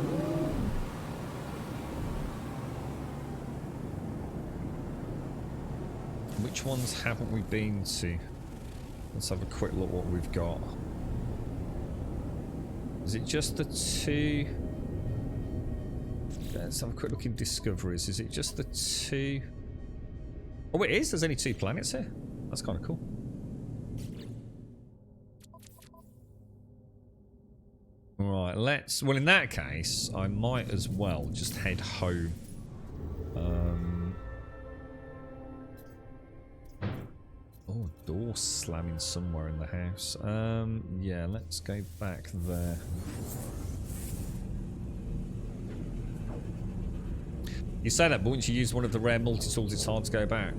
Which ones haven't we been to? Let's have a quick look what we've got. Is it just the 2? Let's have a quick look in discoveries. Is it just the 2? Oh, it is. There's only 2 planets here. That's kind of cool. Right, well, in that case, I might as well just head home. Oh, door slamming somewhere in the house. Yeah, let's go back there. You say that, but once you use one of the rare multi-tools, it's hard to go back.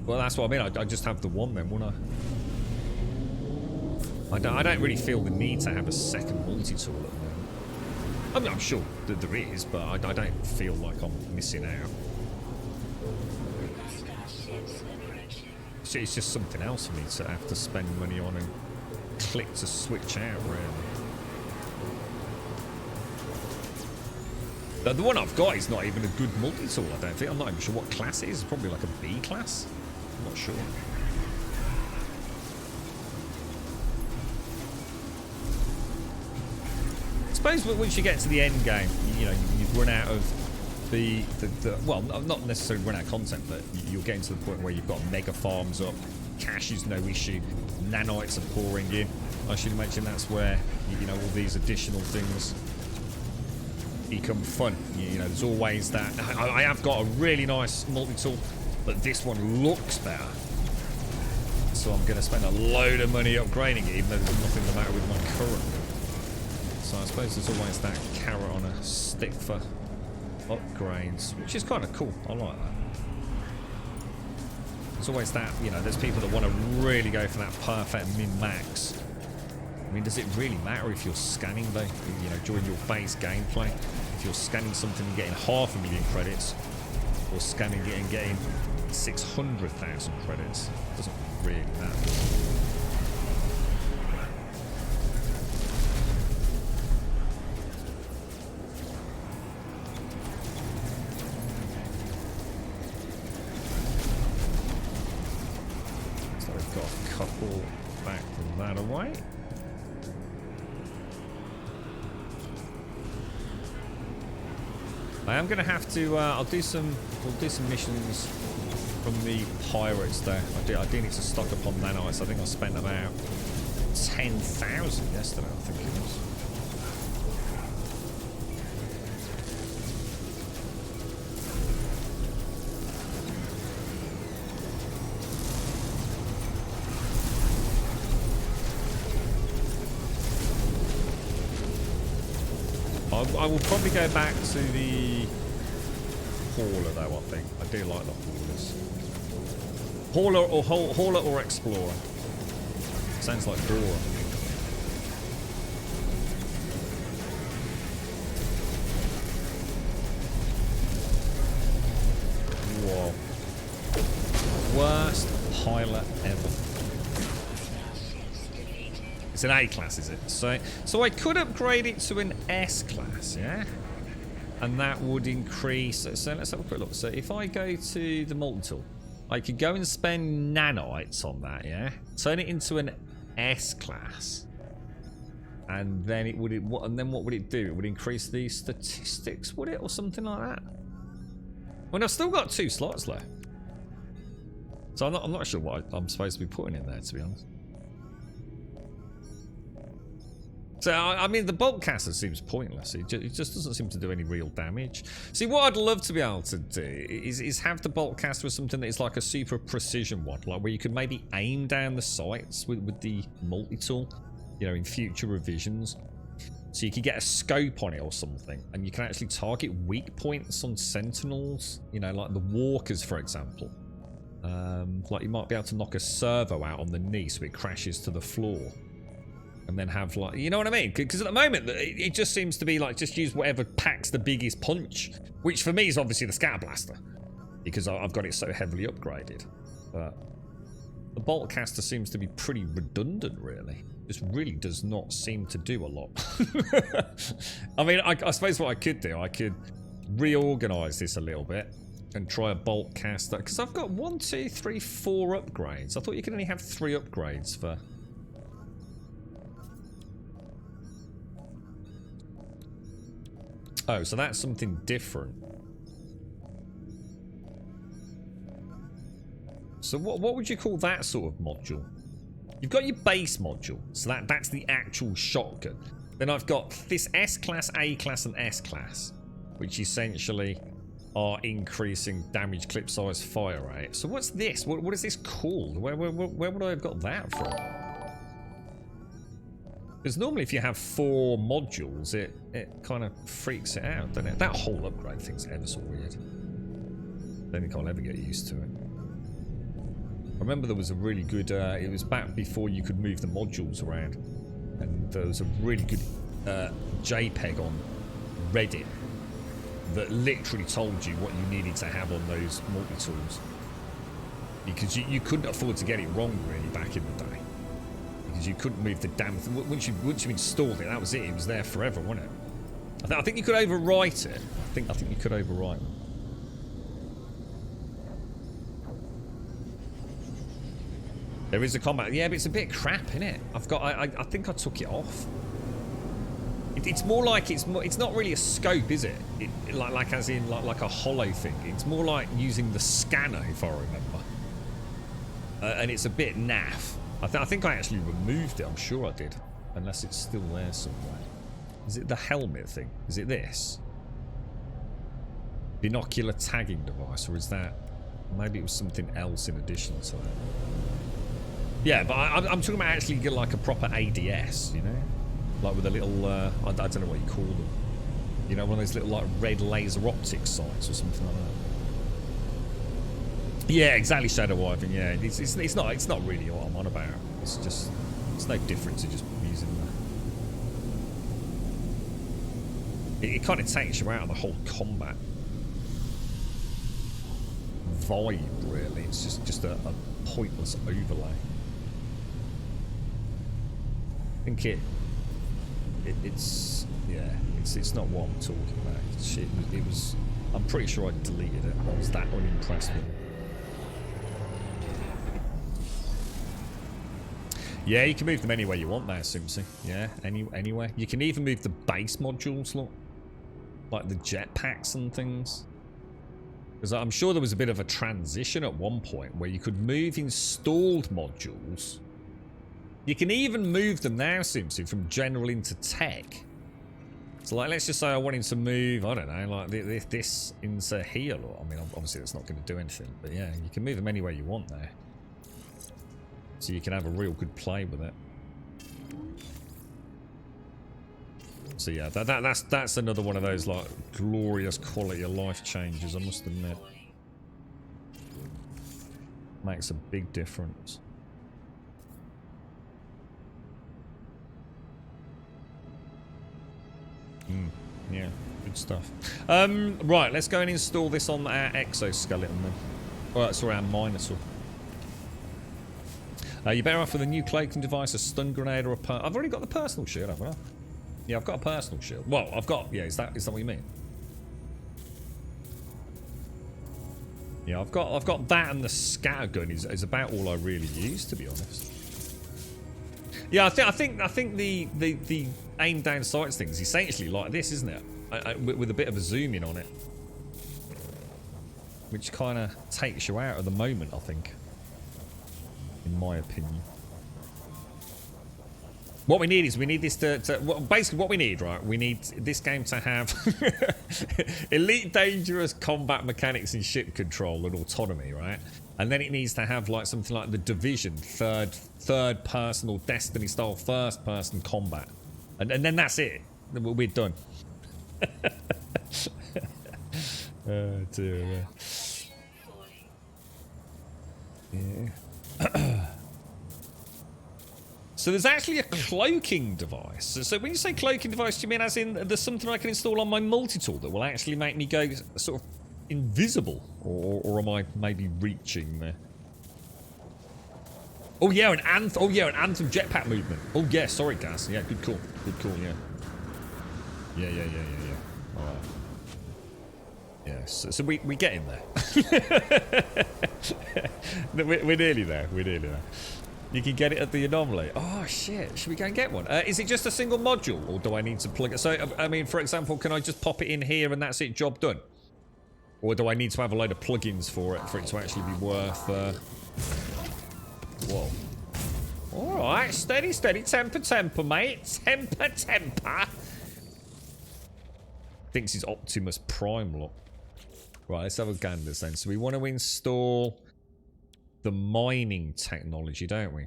Well, that's what I mean. I just have the one then, wouldn't I? I don't really feel the need to have a second multi-tool at the moment. I mean, I'm sure that there is, but I don't feel like I'm missing out. It's just something else for me to have to spend money on and click to switch out, really. The one I've got is not even a good multi-tool, I don't think. I'm not even sure what class it is. It's probably like a B class. I'm not sure. I suppose once you get to the end game, you know, you've run out of well, not necessarily run out of content, but you're getting to the point where you've got mega farms up, cash is no issue, nanites are pouring in. I should imagine that's where, you know, all these additional things become fun. You know, there's always that. I have got a really nice multi-tool, but this one looks better. So I'm going to spend a load of money upgrading it, even though there's nothing the matter with my current. So I suppose there's always that carrot on a stick for upgrades, which is kind of cool. I like that. There's always that, you know, there's people that want to really go for that perfect min-max. I mean, does it really matter if you're scanning, though? You know, during your base gameplay, if you're scanning something and getting 500,000 credits, or scanning it and getting 600,000 credits, it doesn't really matter. So we've got a couple back from that away. I am going to have to, we'll do some missions from the pirates there. I do need to stock up on nanites. I think I spent about 10,000 yesterday, I think it was. I will probably go back to the hauler though, I think. I do like the haulers. Hauler or explorer. Sounds like Dora. Whoa. Worst pilot ever. It's an A class, is it? So I could upgrade it to an S class, yeah? And that would increase... So let's have a quick look. So if I go to the multi-tool, I could go and spend nanites on that, yeah? Turn it into an S class. And then it would... And then what would it do? It would increase the statistics, would it? Or something like that? Well, I've still got 2 slots left. So I'm not sure what I'm supposed to be putting in there, to be honest. So, I mean, the bolt caster seems pointless. It just doesn't seem to do any real damage. See, what I'd love to be able to do is have the bolt caster with something that is like a super precision one, like where you could maybe aim down the sights with the multi-tool, you know, in future revisions. So you could get a scope on it or something, and you can actually target weak points on sentinels, you know, like the walkers, for example. Like you might be able to knock a servo out on the knee so it crashes to the floor. And then have, like, you know what I mean? Because at the moment, it just seems to be like, just use whatever packs the biggest punch. Which for me is obviously the Scatter Blaster. Because I've got it so heavily upgraded. But the Bolt Caster seems to be pretty redundant, really. This really does not seem to do a lot. I mean, I suppose what I could do, I could reorganize this a little bit. And try a Bolt Caster. Because I've got 1, 2, 3, 4 upgrades. I thought you could only have 3 upgrades for... Oh, so that's something different. So what would you call that sort of module? You've got your base module, so that's the actual shotgun. Then I've got this S-class, A-class, and S-class, which essentially are increasing damage, clip size, fire rate. So what's this? What is this called? Where would I have got that from? Because normally if you have 4 modules, it kind of freaks it out, doesn't it? That whole upgrade thing's ever so weird. I don't think I'll ever get used to it. I remember there was a really good, it was back before you could move the modules around. And there was a really good JPEG on Reddit that literally told you what you needed to have on those multi-tools. Because you couldn't afford to get it wrong, really, back in the day. Because you couldn't move the damn thing. Once you installed it, that was it. It was there forever, wasn't it? I think you could overwrite it. I think you could overwrite it. There is a combat. Yeah, but it's a bit crap, isn't it? I think I took it off. It's more like it's not really a scope, is it? Like as in like a hollow thing. It's more like using the scanner, if I remember. And it's a bit naff. I think I actually removed it. I'm sure I did. Unless it's still there somewhere. Is it the helmet thing? Is it this? Binocular tagging device? Or is that... Maybe it was something else in addition to that. Yeah, but I'm talking about actually like a proper ADS, you know? Like with a little... I don't know what you call them. You know, one of those little like red laser optic sights or something like that. Yeah, exactly. Shadow wiping. Yeah, it's not really what I'm on about. It's just it's no different to just using the. It kind of takes you out of the whole combat vibe. Really, it's just a pointless overlay. I think it's yeah, it's not what I'm talking about. Shit, it was. I'm pretty sure I deleted it. I was that unimpressed with it. Yeah, you can move them anywhere you want there, Simpsy. Yeah, anywhere. You can even move the base modules, look, like the jetpacks and things. Because I'm sure there was a bit of a transition at one point where you could move installed modules. You can even move them now, Simpsy, from general into tech. So, like, let's just say I wanted to move, I don't know, like this into here. Look. I mean, obviously that's not going to do anything, but yeah, you can move them anywhere you want there. So you can have a real good play with it. So yeah, that's another one of those like glorious quality of life changes, I must admit. Makes a big difference. Yeah, good stuff. Right, let's go and install this on our exoskeleton then. Oh, sorry, our Minotaur. You're better off with a new cloaking device, a stun grenade, or a I've already got the personal shield, haven't I? Yeah, I've got a personal shield. Well, I've got... Yeah, is that what you mean? Yeah, I've got that, and the scatter gun is about all I really use, to be honest. Yeah, I think the aim down sights thing is essentially like this, isn't it? With a bit of a zoom in on it, which kind of takes you out of the moment, I think. In my opinion. What we need is this to basically what we need, right? We need this game to have elite dangerous combat mechanics and ship control and autonomy, right? And then it needs to have like something like the Division, third person or Destiny style first person combat. And then that's it. We're done. Oh dear. Yeah. So there's actually a cloaking device. So when you say cloaking device, do you mean as in there's something I can install on my multi-tool that will actually make me go sort of invisible? Or am I maybe reaching there? Oh yeah, an Anthem jetpack movement. Oh yeah, sorry Gaz. Yeah, good call. Good call, yeah. Yeah. Alright. Yeah, so we get in there. We're nearly there. You can get it at the anomaly. Oh shit, should we go and get one? Is it just a single module, or do I need to plug it? So, I mean, for example, can I just pop it in here and that's it, job done? Or do I need to have a load of plugins for it to actually be worth... Whoa. Alright, steady, temper, mate. Temper. Thinks he's Optimus Prime, look. Right, let's have a gander then. So we want to install the mining technology, don't we?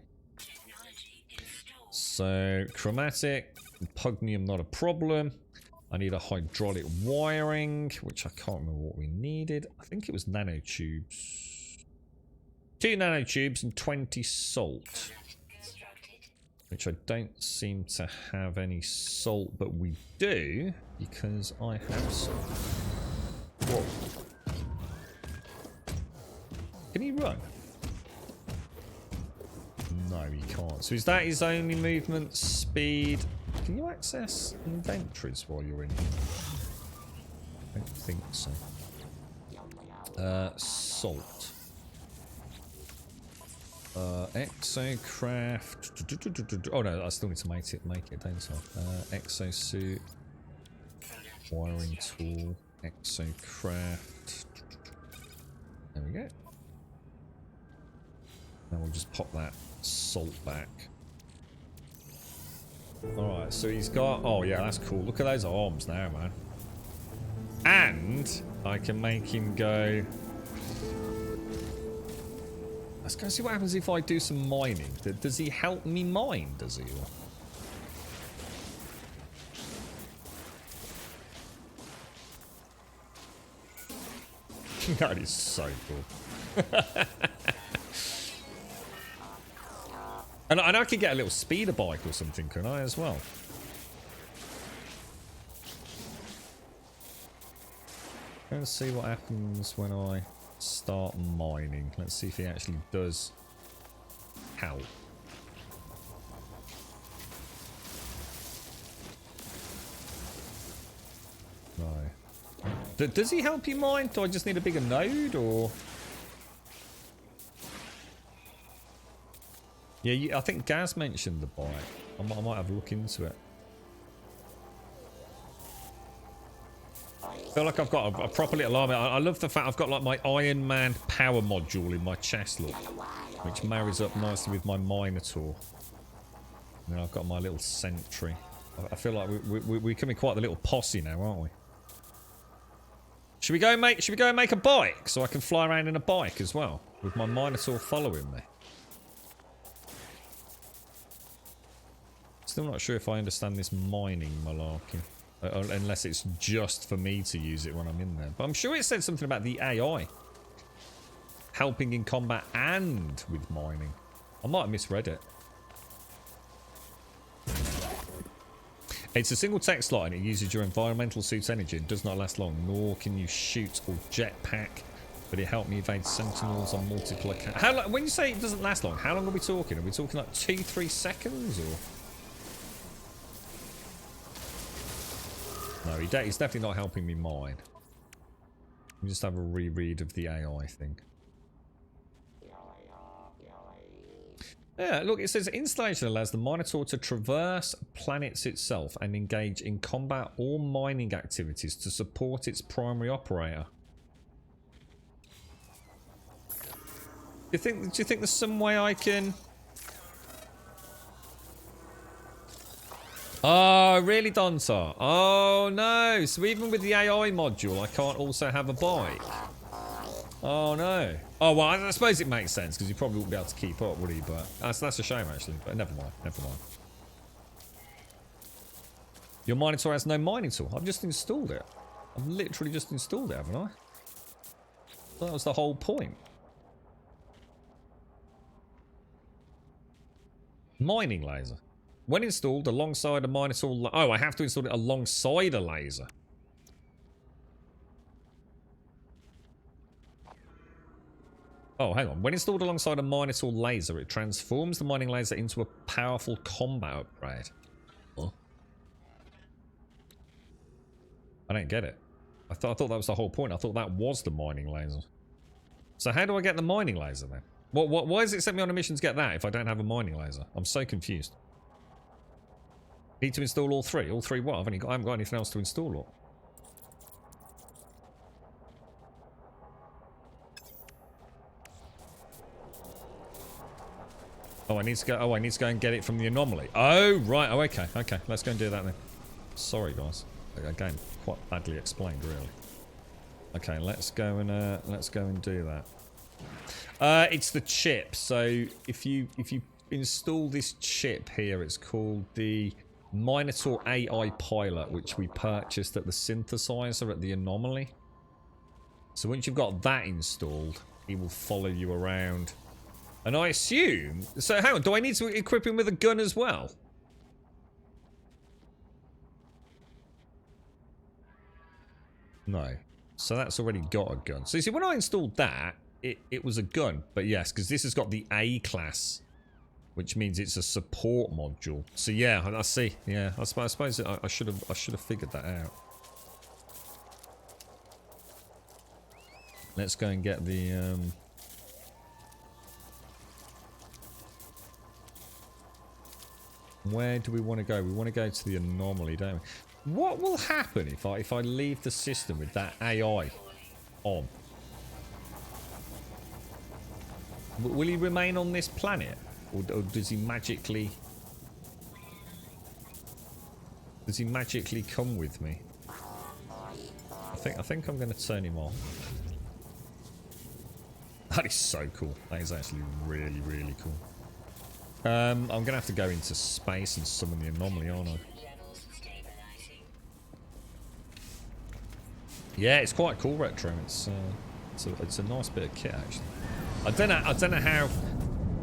So, chromatic, pugnium, not a problem. I need a hydraulic wiring, which I can't remember what we needed. I think it was nanotubes. 2 nanotubes and 20 salt. Which I don't seem to have any salt, but we do, because I have salt. Whoa. Can he run? No, he can't. So is that his only movement speed? Can you access inventories while you're in here? I don't think so. Salt. Exocraft. Oh no, I still need to make it, don't I? Exosuit. Wiring tool. Exocraft. There we go. Now we'll just pop that salt back. Alright, so he's got... Oh yeah, that's cool. Look at those arms now, man. And I can make him go... Let's go see what happens if I do some mining. Does he help me mine, does he? That is so cool. And I could get a little speeder bike or something, can I, as well? Let's see what happens when I start mining. Let's see if he actually does help. No. Does he help you mine? Do I just need a bigger node, or...? Yeah, I think Gaz mentioned the bike. I might have a look into it. I feel like I've got a proper little army. I love the fact I've got like my Iron Man power module in my chest, look, which marries up nicely with my Minotaur. And then I've got my little sentry. I feel like we're becoming quite the little posse now, aren't we? Should we go and make a bike so I can fly around in a bike as well with my Minotaur following me? Still not sure if I understand this mining malarkey. Unless it's just for me to use it when I'm in there. But I'm sure it said something about the AI helping in combat and with mining. I might have misread it. It's a single text slot and it uses your environmental suit's energy and does not last long, nor can you shoot or jetpack. But it helped me evade sentinels on multiple accounts. How long, when you say it doesn't last long, how long are we talking? Are we talking like 2-3 seconds or...? No, he's definitely not helping me mine. Let me just have a reread of the AI thing. Yeah, look, it says installation allows the Minotaur to traverse planets itself and engage in combat or mining activities to support its primary operator. Do you think there's some way I can... Oh, really, Dontar? Oh, no. So even with the AI module, I can't also have a bike? Oh, no. Oh, well, I suppose it makes sense, because you probably wouldn't be able to keep up, would he? But that's a shame, actually. But never mind. Never mind. Your Minotaur has no mining tool. I've just installed it. I've literally just installed it, haven't I? That was the whole point. Mining laser. When installed alongside a Minotaur... Oh, I have to install it alongside a laser. Oh, hang on. When installed alongside a Minotaur laser, it transforms the mining laser into a powerful combat upgrade. Huh? I don't get it. I thought that was the whole point. I thought that was the mining laser. So how do I get the mining laser then? Why does it set me on a mission to get that if I don't have a mining laser? I'm so confused. Need to install all three? All three what? I haven't got anything else to install. Or... Oh, I need to go and get it from the anomaly. Oh, right. Oh, okay. Okay, let's go and do that then. Sorry, guys. Again, quite badly explained, really. Okay, let's go and do that. It's the chip. So if you install this chip here, it's called the Minotaur AI Pilot, which we purchased at the synthesizer at the anomaly. So once you've got that installed, he will follow you around. And I assume... So hang on, do I need to equip him with a gun as well? No. So that's already got a gun. So you see, when I installed that, it was a gun. But yes, because this has got the A class, which means it's a support module. So yeah, I see. Yeah, I suppose I should have figured that out. Let's go and get the where do we want to go? We want to go to the anomaly, don't we? What will happen if I leave the system with that AI on? Will he remain on this planet? Or does he magically... Does he magically come with me? I think I'm going to turn him on. That is so cool. That is actually really, really cool. I'm going to have to go into space and summon the anomaly, aren't I? Yeah, it's quite cool, Retro. It's It's a nice bit of kit, actually. I don't know how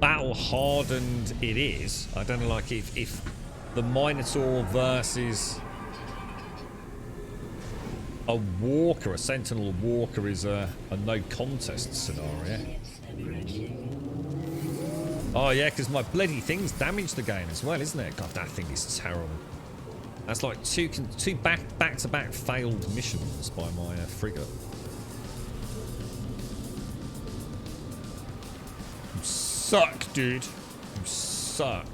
battle hardened it is. I don't know, like, if the Minotaur versus a walker, a sentinel walker, is a no contest scenario. Oh yeah, because my bloody thing's damaged the game as well, isn't it? God, that thing is terrible. That's like two back-to-back failed missions by my frigate. You suck, dude. You suck.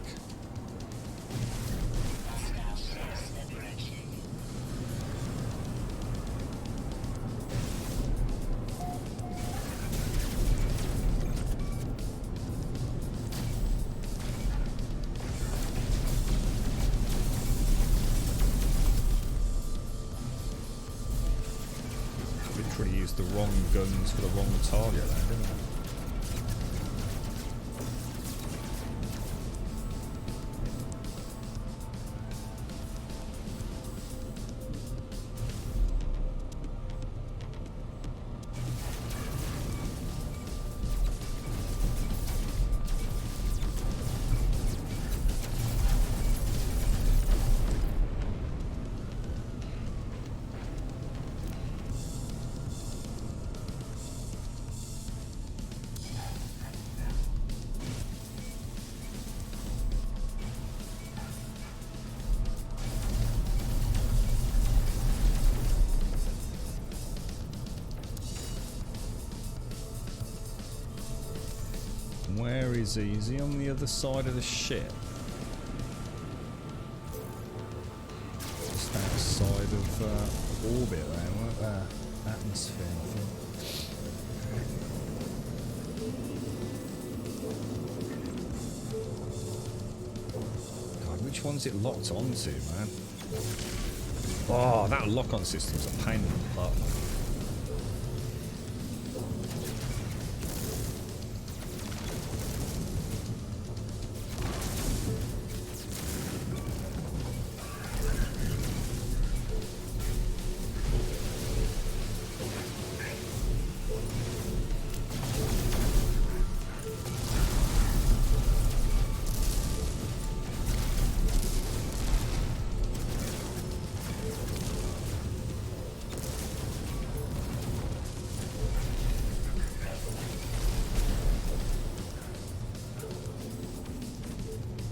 Literally used the wrong guns for the wrong target there, didn't I? Where is he? Is he on the other side of the ship? Just outside of orbit there, what atmosphere, I think. God, which one's it locked onto, man? Oh, that lock-on system's a pain in the butt.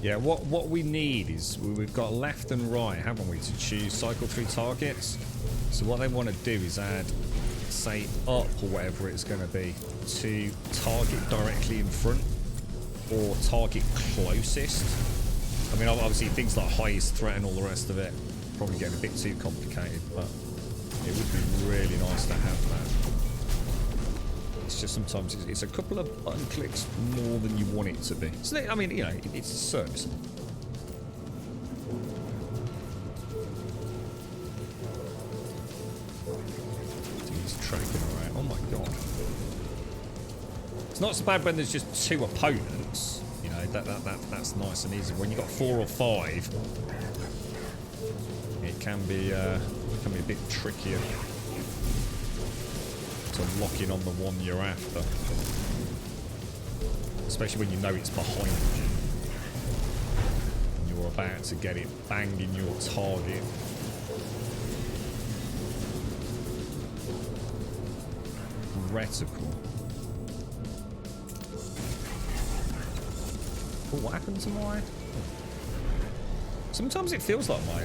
Yeah, what we need is, we've got left and right, haven't we, to choose cycle through targets. So what they want to do is add, say, up or whatever it's going to be, to target directly in front or target closest. I mean, obviously things like highest threat and all the rest of it probably getting a bit too complicated, but it would be really nice to have that. It's just sometimes it's a couple of button clicks more than you want it to be. So, I mean, you know, it's serviceable. He's tracking around. Oh my god. It's not so bad when there's just two opponents. You know, that's nice and easy. When you've got 4 or 5, it can be a bit trickier to lock in on the one you're after, especially when you know it's behind you and you're about to get it banged in your target. Reticle. Oh, what happened to my... Sometimes it feels like my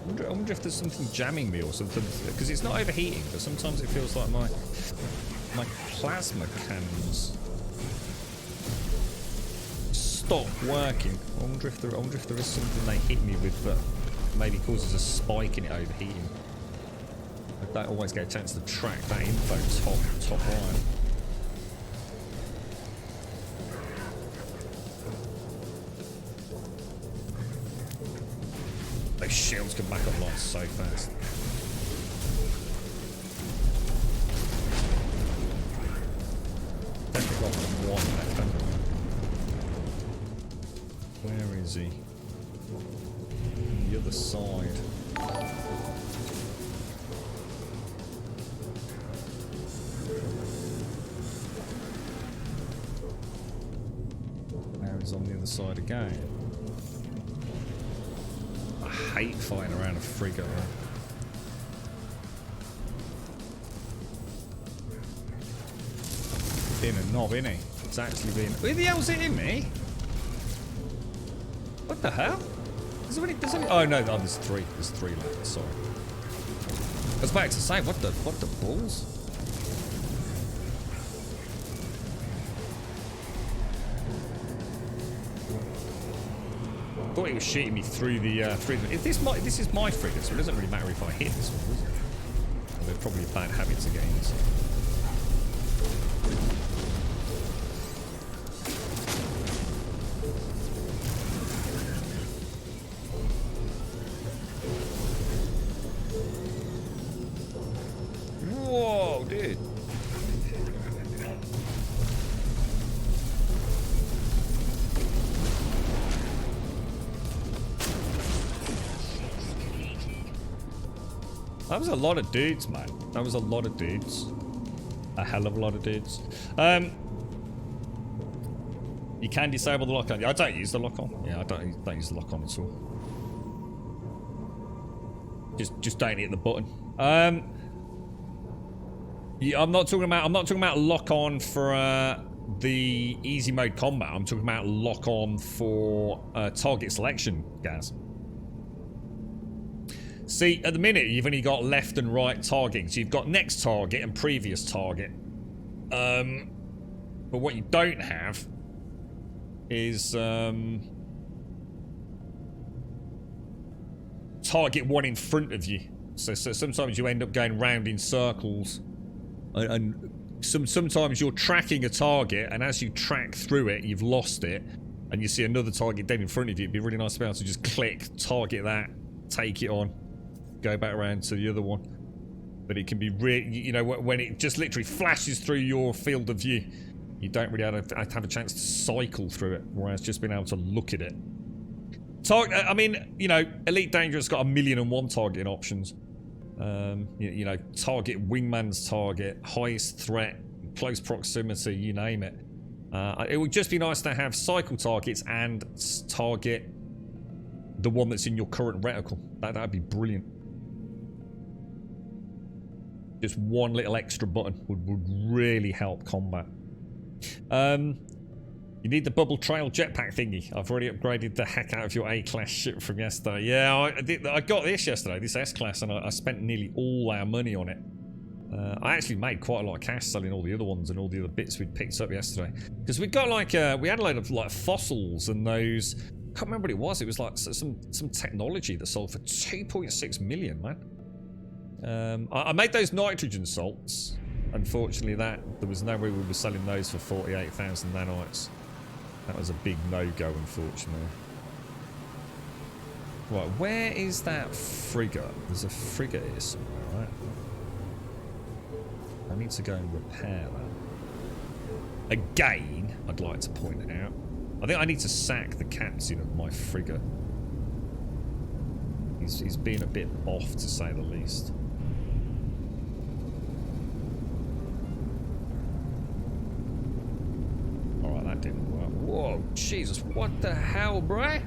I wonder if there's something jamming me or something, because it's not overheating, but sometimes it feels like my plasma cannons stop working. I wonder if there is something they hit me with that maybe causes a spike in it overheating. I don't always get a chance to track that info top right. Those shields come back online so fast. Definitely got one left, haven't we? Where is he? On the other side. is on the other side again. I hate flying around a frigate. Right? Being a knob, isn't he? It's actually being. Who the hell's hitting me? What the hell? Is there any, oh no, there's three. There's three left. Sorry. I was about to say, what the balls? I thought he was shooting me through the this is my frigate, so it doesn't really matter if I hit this one, does it? Well, they're probably a bad habit to get into. Whoa, dude. That was a lot of dudes, man. That was a lot of dudes. A hell of a lot of dudes. You can disable the lock-on. I don't use the lock-on. Yeah, I don't use the lock-on at all. Just don't hit the button. Yeah, I'm not talking about lock-on for the easy mode combat. I'm talking about lock-on for target selection, Gaz. See, at the minute, you've only got left and right targeting. So you've got next target and previous target. But what you don't have is target one in front of you. So sometimes you end up going round in circles. And sometimes you're tracking a target, and as you track through it, you've lost it. And you see another target dead in front of you. It'd be really nice to be able to just click, target that, take it on. Go back around to the other one, but it can be really, you know, when it just literally flashes through your field of view, you don't really have a chance to cycle through it, whereas just being able to look at it. I mean, you know, Elite Dangerous got 1,000,001 targeting options. You know, target, wingman's target, highest threat, close proximity, you name it. It would just be nice to have cycle targets and target the one that's in your current reticle. That'd be brilliant. Just one little extra button would really help combat. You need the bubble trail jetpack thingy. I've already upgraded the heck out of your A-class ship from yesterday. Yeah, I got this yesterday, this S-class, and I spent nearly all our money on it. I actually made quite a lot of cash selling all the other ones and all the other bits we'd picked up yesterday. Because we got like, we had a load of like fossils and those, I can't remember what it was. It was like some technology that sold for 2.6 million, man. I made those nitrogen salts. Unfortunately, there was no way we were selling those for 48,000 nanites. That was a big no-go, unfortunately. Right, where is that frigate? There's a frigate here somewhere, right? I need to go and repair that. Again, I'd like to point out. I think I need to sack the captain of my frigate. He's been a bit off, to say the least. Alright, that didn't work. Whoa, Jesus, what the hell, bruh?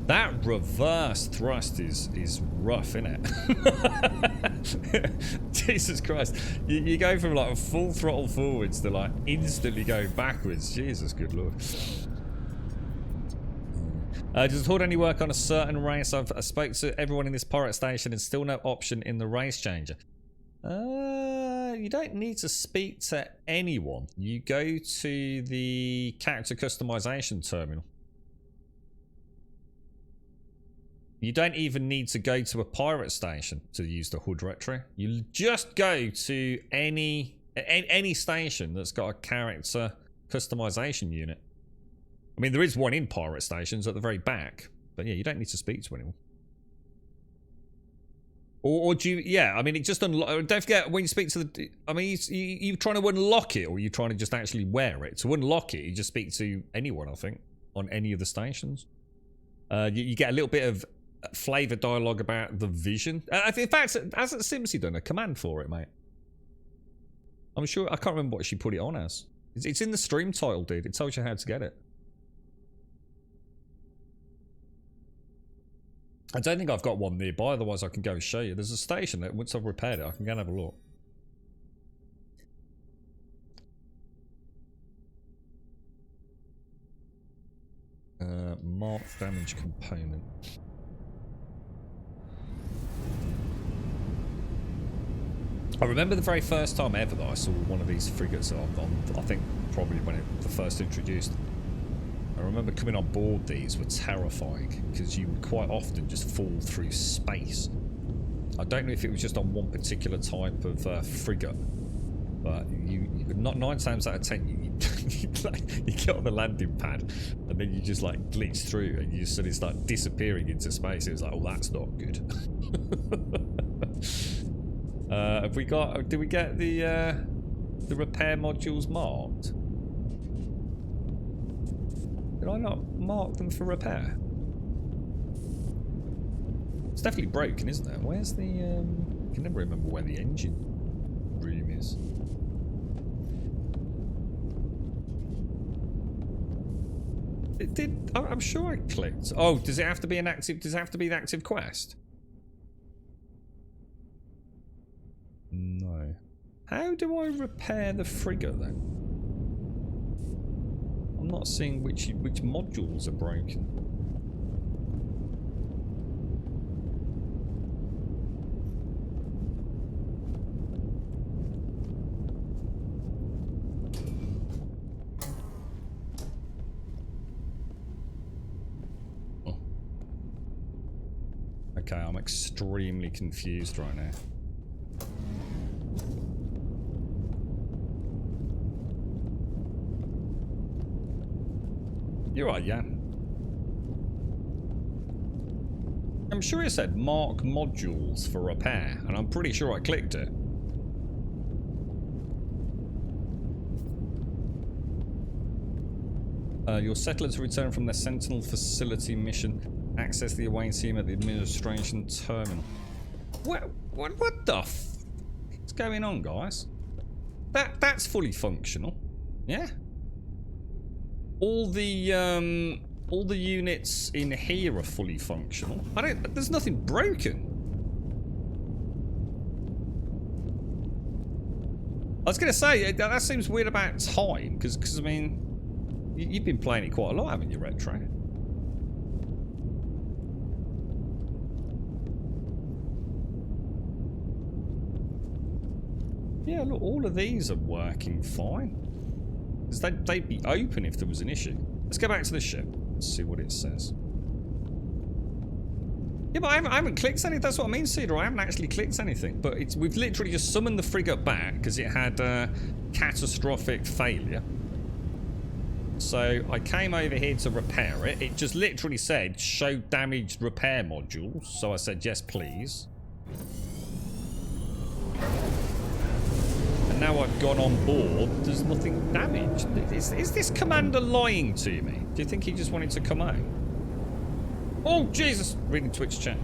That reverse thrust is rough, innit? Jesus Christ. You go from like a full throttle forwards to like instantly going backwards. Jesus, good lord. Does Horde only work on a certain race? I spoke to everyone in this pirate station and still no option in the race changer. You don't need to speak to anyone. You go to the character customization terminal. You don't even need to go to a pirate station to use the HUD retro. You just go to any station that's got a character customization unit. I mean, there is one in pirate stations at the very back, but yeah, you don't need to speak to anyone. Or do you? Yeah, I mean, it just unlock. Don't forget when you speak to the. I mean, you trying to unlock it, or you trying to just actually wear it. To unlock it, you just speak to anyone. I think on any of the stations, you get a little bit of flavor dialogue about the vision. In fact, hasn't Simsy done a command for it, mate? I'm sure, I can't remember what she put it on as. It's in the stream title, dude. It tells you how to get it. I don't think I've got one nearby, otherwise I can go show you. There's a station that once I've repaired it, I can go and have a look. Mark damage component. I remember the very first time ever that I saw one of these frigates on I think probably when it was first introduced. I remember coming on board, these were terrifying because you would quite often just fall through space. I don't know if it was just on one particular type of frigate, but you not 9 times out of 10 you get on the landing pad and then you just like glitch through and you just suddenly start disappearing into space. It was like, oh, that's not good. Have we got? Did we get the repair modules marked? Did I not mark them for repair? It's definitely broken, isn't it? Where's the? I can never remember where the engine room is. It did. I'm sure I clicked. Oh, does it have to be an active? Does it have to be an active quest? No. How do I repair the frigate then? I'm not seeing which modules are broken. Oh. Okay, I'm extremely confused right now. You're right, yeah. I'm sure it said mark modules for repair, and I'm pretty sure I clicked it. Your settlers return from their Sentinel facility mission. Access the awaiting team at the administration terminal. What the f... What's going on, guys? That's fully functional. Yeah? All the units in here are fully functional. There's nothing broken. I was gonna say that seems weird about time, because I mean, you've been playing it quite a lot, haven't you, Retro? Yeah, look, all of these are working fine. They'd be open if there was an issue. Let's go back to the ship. Let's see what it says. Yeah, but I haven't clicked anything. That's what I mean, Cedar. I haven't actually clicked anything. But we've literally just summoned the frigate back because it had catastrophic failure. So I came over here to repair it. It just literally said, show damaged repair modules. So I said, yes, please. And now I've gone on board, there's nothing damaged. Is this commander lying to me? Do you think he just wanted to come out? Oh, Jesus! Reading Twitch chat.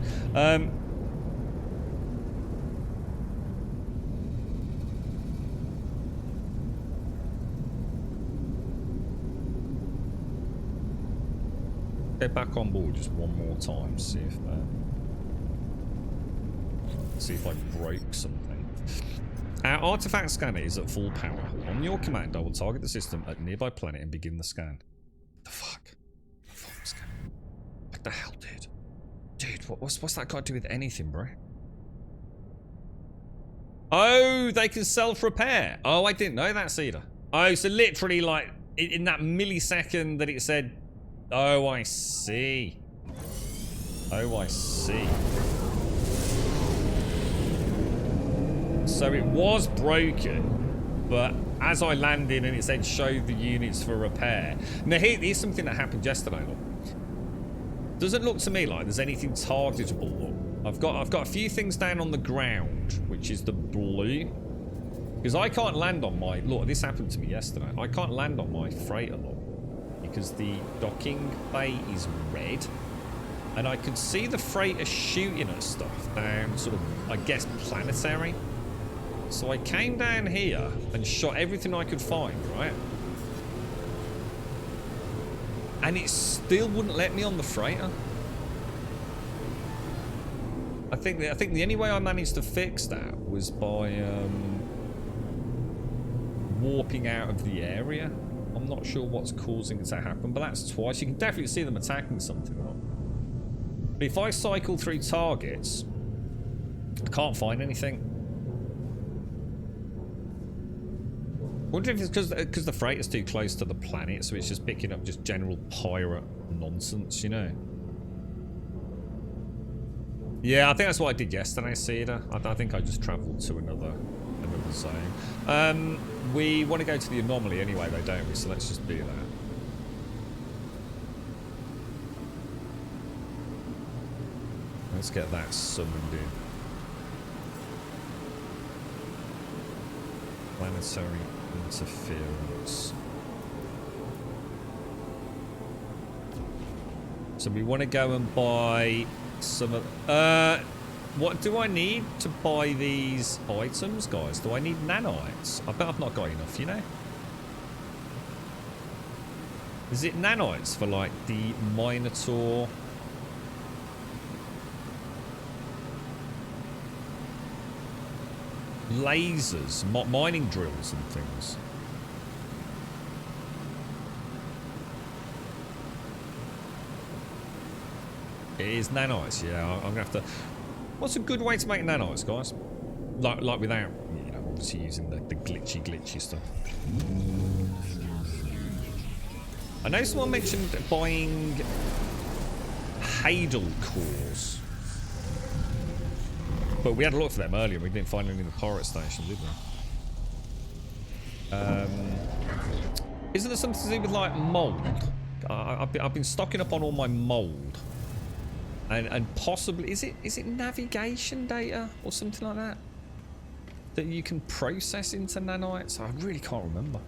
Go back on board just one more time, see if I broke something. Our artifact scanner is at full power. On your command, I will target the system at a nearby planet and begin the scan. What the fuck? What the hell, dude? Dude, what's that got to do with anything, bro? Oh, they can self-repair. Oh, I didn't know that, Cedar. Oh, so literally, like, in that millisecond that it said... Oh, I see. Oh, I see. So it was broken, but as I landed and it said show the units for repair. Now here's something that happened yesterday. Look. Doesn't look to me like there's anything targetable. Look. I've got a few things down on the ground, which is the blue. Because I can't land on my... Look, this happened to me yesterday. I can't land on my freighter, look. Because the docking bay is red. And I could see the freighter shooting at stuff down sort of, I guess, planetary. So I came down here and shot everything I could find, right? And it still wouldn't let me on the freighter. I think the only way I managed to fix that was by warping out of the area. I'm not sure what's causing it to happen, but that's twice. You can definitely see them attacking something. But if I cycle through targets, I can't find anything. I wonder if it's because the freighter's too close to the planet, so it's just picking up just general pirate nonsense, you know? Yeah, I think that's what I did yesterday, Cedar. I think I just travelled to another zone. We want to go to the anomaly anyway, though, don't we? So let's just do that. Let's get that summoned in. Planetary interference. So we want to go and buy some of... what do I need to buy these items, guys? Do I need nanites? I bet I've not got enough, you know? Is it nanites for, like, the Minotaur? Lasers, mining drills and things. It is nanites, yeah. I'm gonna have to... What's a good way to make nanites, guys? Like without, you know, obviously using the glitchy stuff. I know someone mentioned buying Hadal cores. But we had a look for them earlier and we didn't find any in the pirate station, did we? Isn't there something to do with, like, mould? I've been stocking up on all my mould. And possibly... Is it navigation data or something like that? That you can process into nanites? I really can't remember.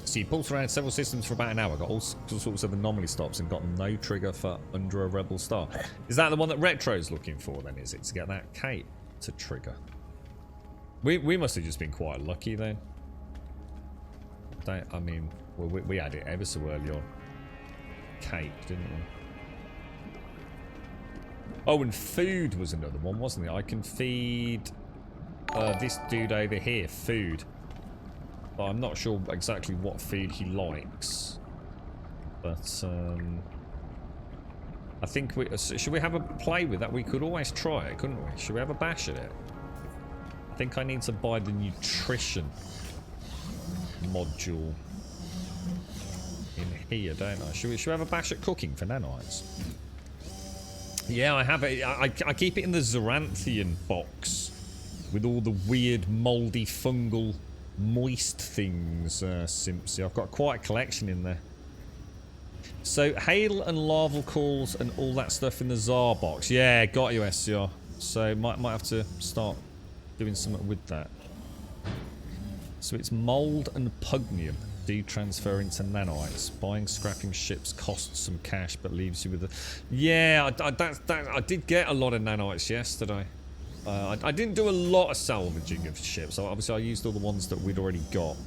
So you pulsed around several systems for about an hour, got all sorts of anomaly stops and got no trigger for Under a Rebel Star. Is that the one that Retro's looking for then, is it? To get that cape to trigger? We must have just been quite lucky then. I mean, well, we had it ever so early on. Cape, didn't we? Oh, and food was another one, wasn't it? I can feed this dude over here food. But I'm not sure exactly what food he likes. But, I think should we have a play with that? We could always try it, couldn't we? Should we have a bash at it? I think I need to buy the nutrition module in here, don't I? Should we have a bash at cooking for nanites? Yeah, I have it. I keep it in the Xeranthian box with all the weird, mouldy, fungal... moist things, Simpsy. I've got quite a collection in there. So, hail and larval calls and all that stuff in the Tsar box. Yeah, got you, SCR. So, might have to start doing something with that. So, it's mould and pugnium. Do transfer into nanites. Buying scrapping ships costs some cash, but leaves you with a... Yeah, I did get a lot of nanites yesterday. I didn't do a lot of salvaging of ships. So obviously I used all the ones that we'd already got.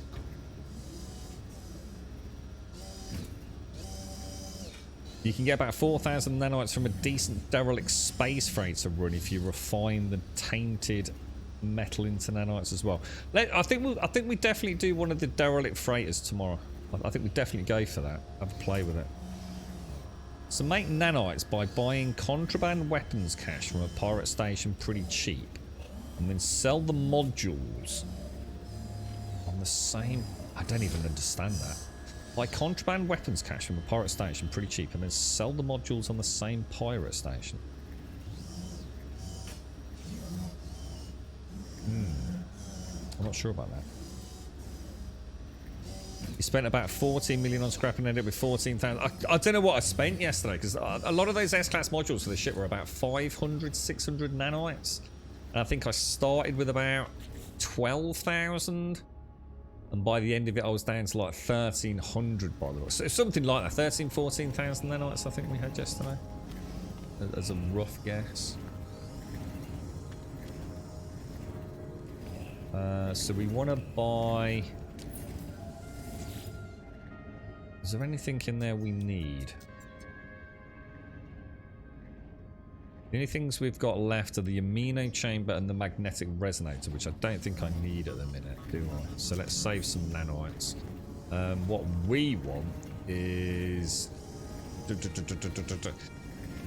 You can get about 4,000 nanites from a decent derelict space freighter run if you refine the tainted metal into nanites as well. I think we definitely do one of the derelict freighters tomorrow. I think we definitely go for that. Have a play with it. So make nanites by buying contraband weapons cache from a pirate station pretty cheap. And then sell the modules on the same... I don't even understand that. Buy contraband weapons cache from a pirate station pretty cheap and then sell the modules on the same pirate station. I'm not sure about that. You spent about 14 million on scrapping, ended up with 14,000. I don't know what I spent yesterday, because a lot of those S-Class modules for the ship were about 500, 600 nanites. And I think I started with about 12,000. And by the end of it, I was down to like 1,300 by the way. So something like that. 13, 14,000 nanites, I think we had yesterday. As a rough guess. So we want to buy... Is there anything in there we need? The only things we've got left are the amino chamber and the magnetic resonator, which I don't think I need at the minute, do I? So let's save some nanites. What we want is...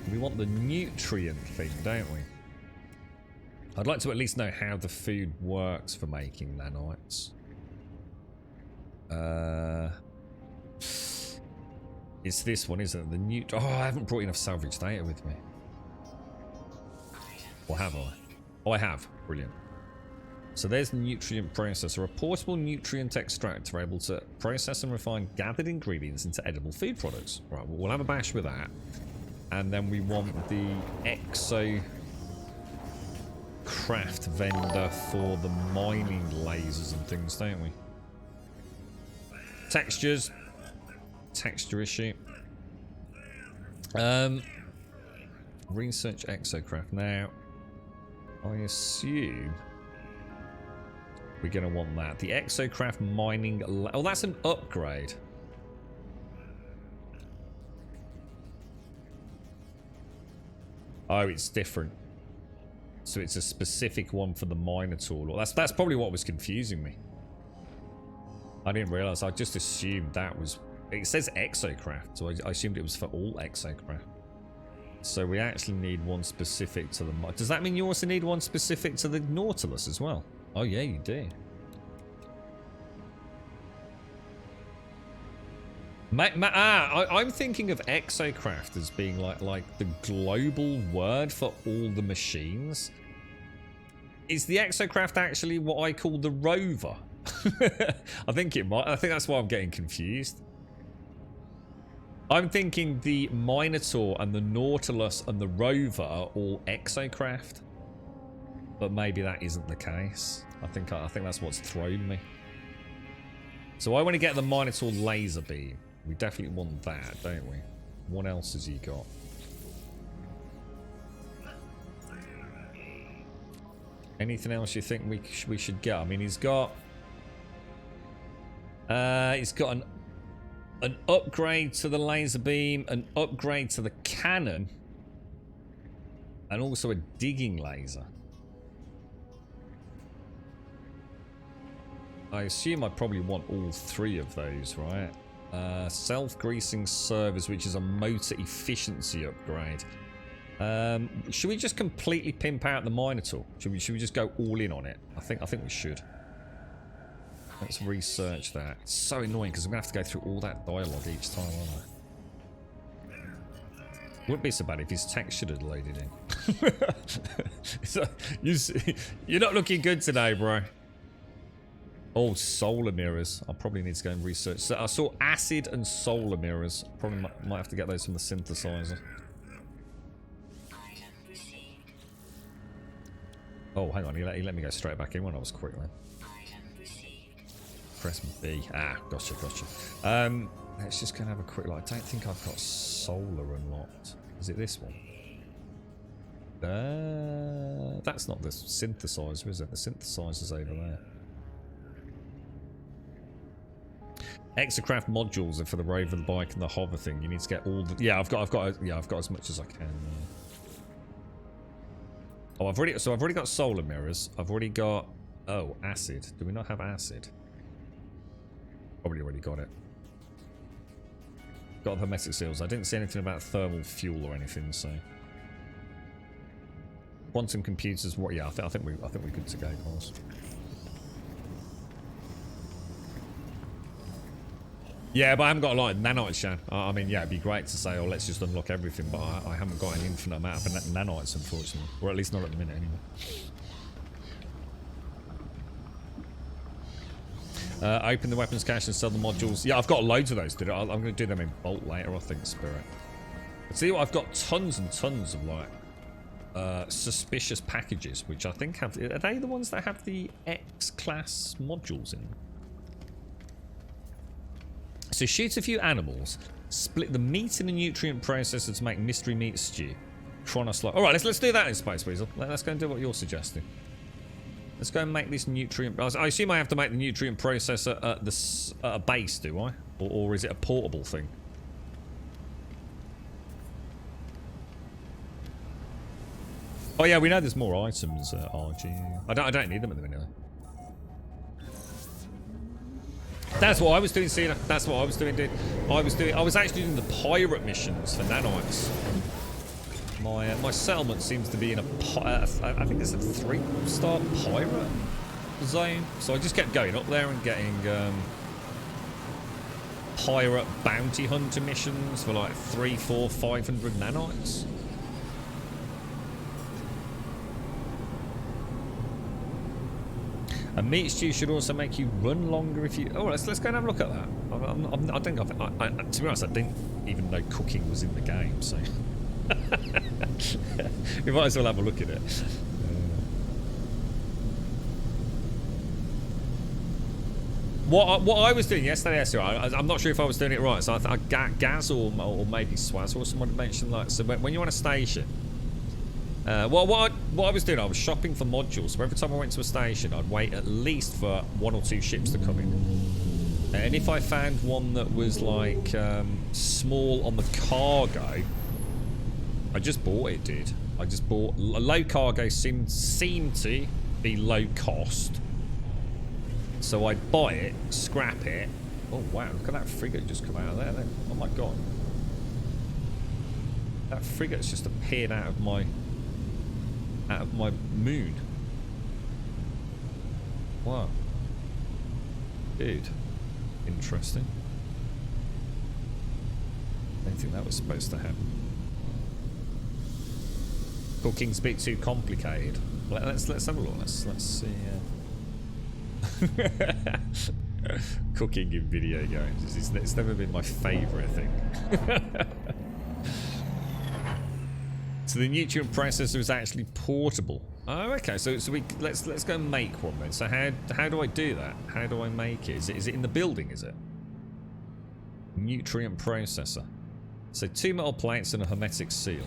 We want the nutrient thing, don't we? I'd like to at least know how the food works for making nanites. It's this one, isn't it? Oh, I haven't brought enough salvage data with me. Or have I? Oh, I have. Brilliant. So there's the nutrient processor. A portable nutrient extractor able to process and refine gathered ingredients into edible food products. Right, we'll have a bash with that. And then we want the exo craft vendor for the mining lasers and things, don't we? Textures. Texture issue. Research exocraft. Now, I assume we're going to want that. The exocraft mining... Oh, that's an upgrade. Oh, it's different. So it's a specific one for the Minotaur. That's probably what was confusing me. I didn't realise. I just assumed that was... It says exocraft, so I assumed it was for all exocraft. So we actually need one specific to the... Does that mean you also need one specific to the Nautilus as well? Oh yeah, you do. I'm thinking of exocraft as being like the global word for all the machines. Is the exocraft actually what I call the rover? I think it might. I think that's why I'm getting confused. I'm thinking the Minotaur and the Nautilus and the rover are all exocraft, but maybe that isn't the case. I think that's what's thrown me. So I want to get the Minotaur laser beam. We definitely want that, don't we? What else has he got? Anything else you think we should get? I mean, he's got an upgrade to the laser beam, an upgrade to the cannon, and also a digging laser. I assume I probably want all three of those, right? Self-greasing servers, which is a motor efficiency upgrade. Should we just completely pimp out the Minotaur? Should we just go all in on it? I think we should. Let's research that. It's so annoying because I'm gonna have to go through all that dialogue each time, aren't I? Wouldn't be so bad if his texture had loaded in. So, you're not looking good today, bro. Oh, solar mirrors. I probably need to go and research. So I saw acid and solar mirrors. Probably might have to get those from the synthesizer. Oh, hang on. He let me go straight back in when I was quick then. Press B. Ah, gotcha. Let's just go and have a quick look. I don't think I've got solar unlocked. Is it this one? That's not the synthesizer, is it? The synthesizer's over there. Exocraft modules are for the rover, the bike, and the hover thing. You need to get all the... Yeah, I've got as much as I can. Oh, I've already got solar mirrors. I've already got... Oh, acid. Do we not have acid? Probably already got it. Got hermetic seals. I didn't see anything about thermal fuel or anything, so... Quantum computers, what? Yeah, I think we're good to go, guys. Yeah, but I haven't got a lot of nanites, Shan. I mean, yeah, it'd be great to say, oh, let's just unlock everything, but I haven't got an infinite amount of nanites, unfortunately. Or at least not at the minute, anyway. Open the weapons cache and sell the modules. Yeah, I've got loads of those, dude. I'm going to do them in bulk later, I think, Spirit. But see what? I've got tons and tons of, like, suspicious packages, which I think have... Are they the ones that have the X-class modules in them? So shoot a few animals, split the meat in a nutrient processor to make mystery meat stew. Chronoslide. All right, let's do that in Space Weasel. Let's go and do what you're suggesting. Let's go and make this nutrient. I assume I have to make the nutrient processor at a base, do I? Or is it a portable thing? Oh yeah, we know there's more items, RG. I don't need them at the minute. That's what I was doing, Cena. That's what I was doing, dude. I was actually doing the pirate missions for nanites. My settlement seems to be in a I think it's a 3-star pirate zone. So I just kept going up there and getting pirate bounty hunter missions for like 300, 400, 500 nanites. A meat stew should also make you run longer if you... Oh, let's go and have a look at that. I think to be honest, I didn't even know cooking was in the game, so... we might as well have a look at it. What I was doing yesterday, I'm not sure if I was doing it right, so I Gaz or maybe Swaz or someone mentioned, like, so when you're on a station... what I was doing, I was shopping for modules. So every time I went to a station, I'd wait at least for 1 or 2 ships to come in. And if I found one that was like small on the cargo, I just bought it, dude. I just bought low cargo. Seemed to be low cost, so I'd buy it, scrap it. Oh wow! Look at that frigate just come out of there. Then. Oh my god! That frigate's just appeared out of my moon. Wow. Dude. Interesting. I didn't think that was supposed to happen. Cooking's a bit too complicated. Let's have a look. Let's see. Cooking in video games. It's never been my favourite thing. So the nutrient processor is actually portable. Oh, okay. So let's go and make one then. So how do I do that? How do I make it? Is it in the building? Is it nutrient processor? So 2 metal plates and a hermetic seal.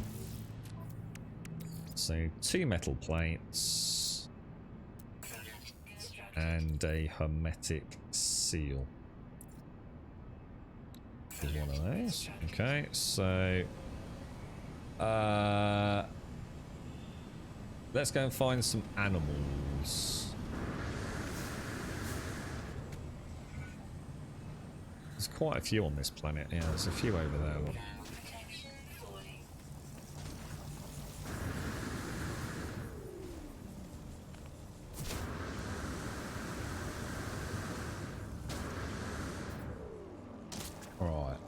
So 2 metal plates and a hermetic seal. There's one of those. Okay, so. Let's go and find some animals. There's quite a few on this planet. Yeah, there's a few over there. Look. Alright.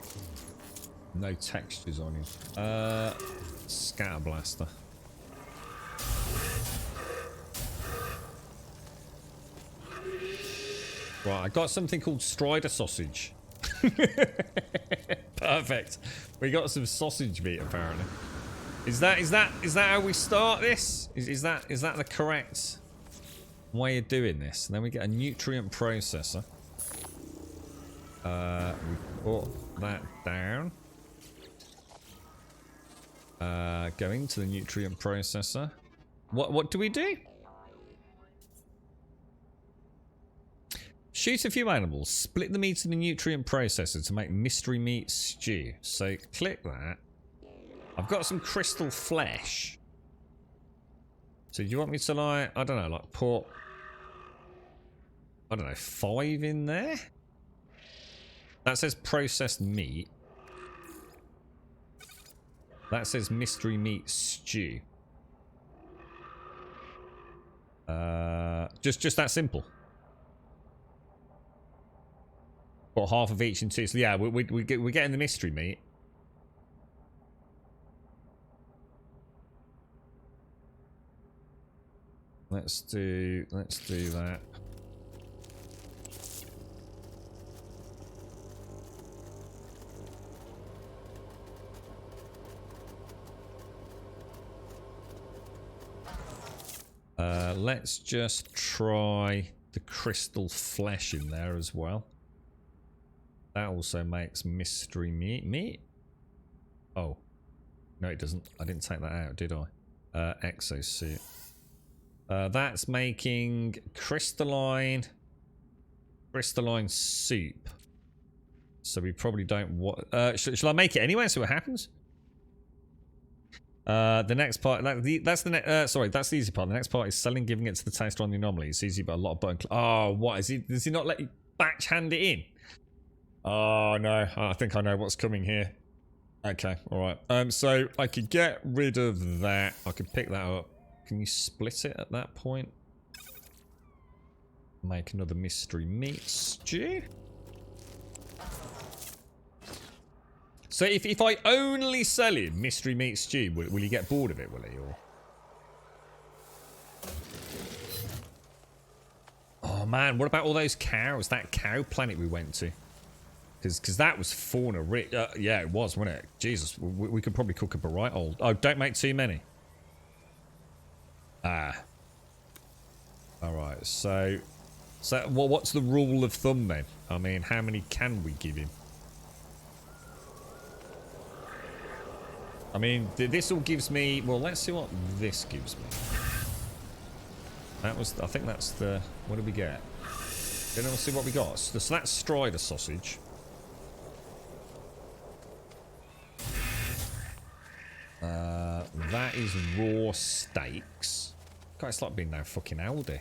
No textures on him. Scatter blaster. Right, I got something called Strider sausage. Perfect. We got some sausage meat apparently. Is that how we start this? Is that the correct way of doing this? And then we get a nutrient processor. We put that down. Going to the nutrient processor. What do we do? Shoot a few animals. Split the meat in the nutrient processor to make mystery meat stew. So click that. I've got some crystal flesh. So do you want me to like, I don't know, like put, I don't know, 5 in there? That says processed meat. That says mystery meat stew. Just that simple. Got half of each in 2. So yeah, we're getting the mystery meat. Let's do that. Let's just try the crystal flesh in there as well. That also makes mystery meat. Oh. No, it doesn't. I didn't take that out, did I? Exosuit. That's making crystalline soup. So we probably don't want... shall I make it anyway and see what happens? The next part... that's the easy part. The next part is selling, giving it to the taster on the anomaly. It's easy, but a lot of button... Oh, what? Does he not let you batch hand it in? Oh, no. I think I know what's coming here. Okay, alright. So I could get rid of that. I could pick that up. Can you split it at that point? Make another mystery meat stew. So if I only sell him mystery meat stew, will he get bored of it, will he? Or... Oh man, what about all those cows? That cow planet we went to. Because that was fauna rich. Yeah, it was, wasn't it? Jesus, we could probably cook up a right old... Oh, don't make too many. Ah. Alright, so what's the rule of thumb then? I mean, how many can we give him? I mean, this all gives me... Well, let's see what this gives me. That was... I think that's the... What did we get? Let's see what we got. So that's Strider sausage. That is raw steaks. God, it's like being no fucking Aldi.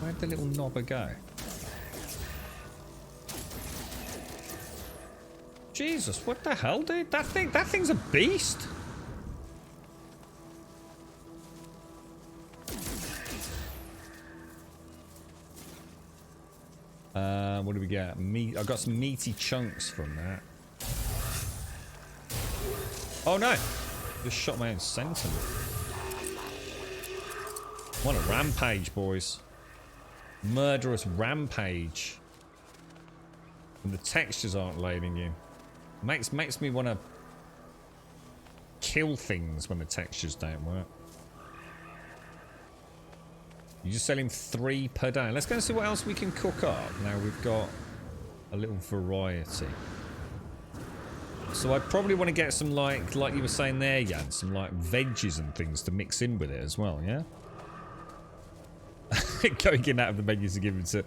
Where'd the little knobber go? Jesus, what the hell, dude? That thing's a beast. What do we get? Meat. I got some meaty chunks from that. Oh no! Just shot my own sentinel. What a rampage, boys. Murderous rampage. And the textures aren't loading you. Makes me want to kill things when the textures don't work. You just selling 3 per day. Let's go and see what else we can cook up. Now we've got a little variety. So I probably want to get some like you were saying there, Jan, some like veggies and things to mix in with it as well, yeah? Going out of the menus to give it to...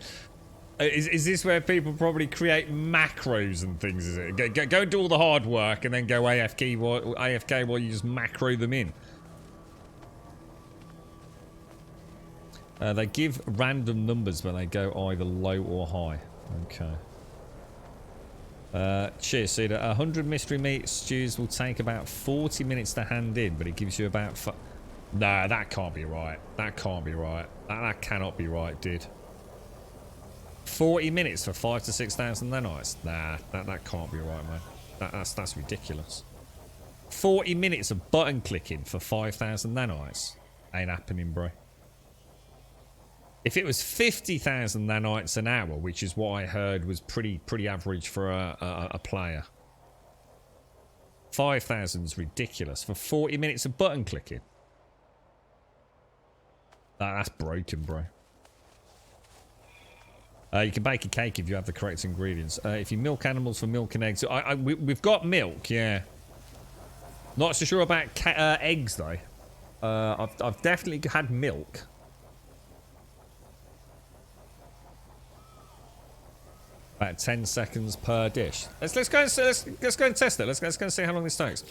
Is this where people probably create macros and things, is it? Go and do all the hard work and then go AFK while you just macro them in. They give random numbers when they go either low or high. Okay. Cheers, Cedar. 100 mystery meat stews will take about 40 minutes to hand in, but it gives you about... Nah, that can't be right. That can't be right. That cannot be right, dude. 40 minutes for 5,000 to 6,000 nanites? Nah, that can't be right, man. That's ridiculous. 40 minutes of button clicking for 5,000 nanites? Ain't happening, bro. If it was 50,000 nanites an hour, which is what I heard was pretty average for a player. 5,000 is ridiculous for 40 minutes of button clicking. That's broken, bro. You can bake a cake if you have the correct ingredients. If you milk animals for milk and eggs... we've got milk, yeah. Not so sure about eggs, though. I've definitely had milk. About 10 seconds per dish. Let's go and test it. Let's go and see how long this takes.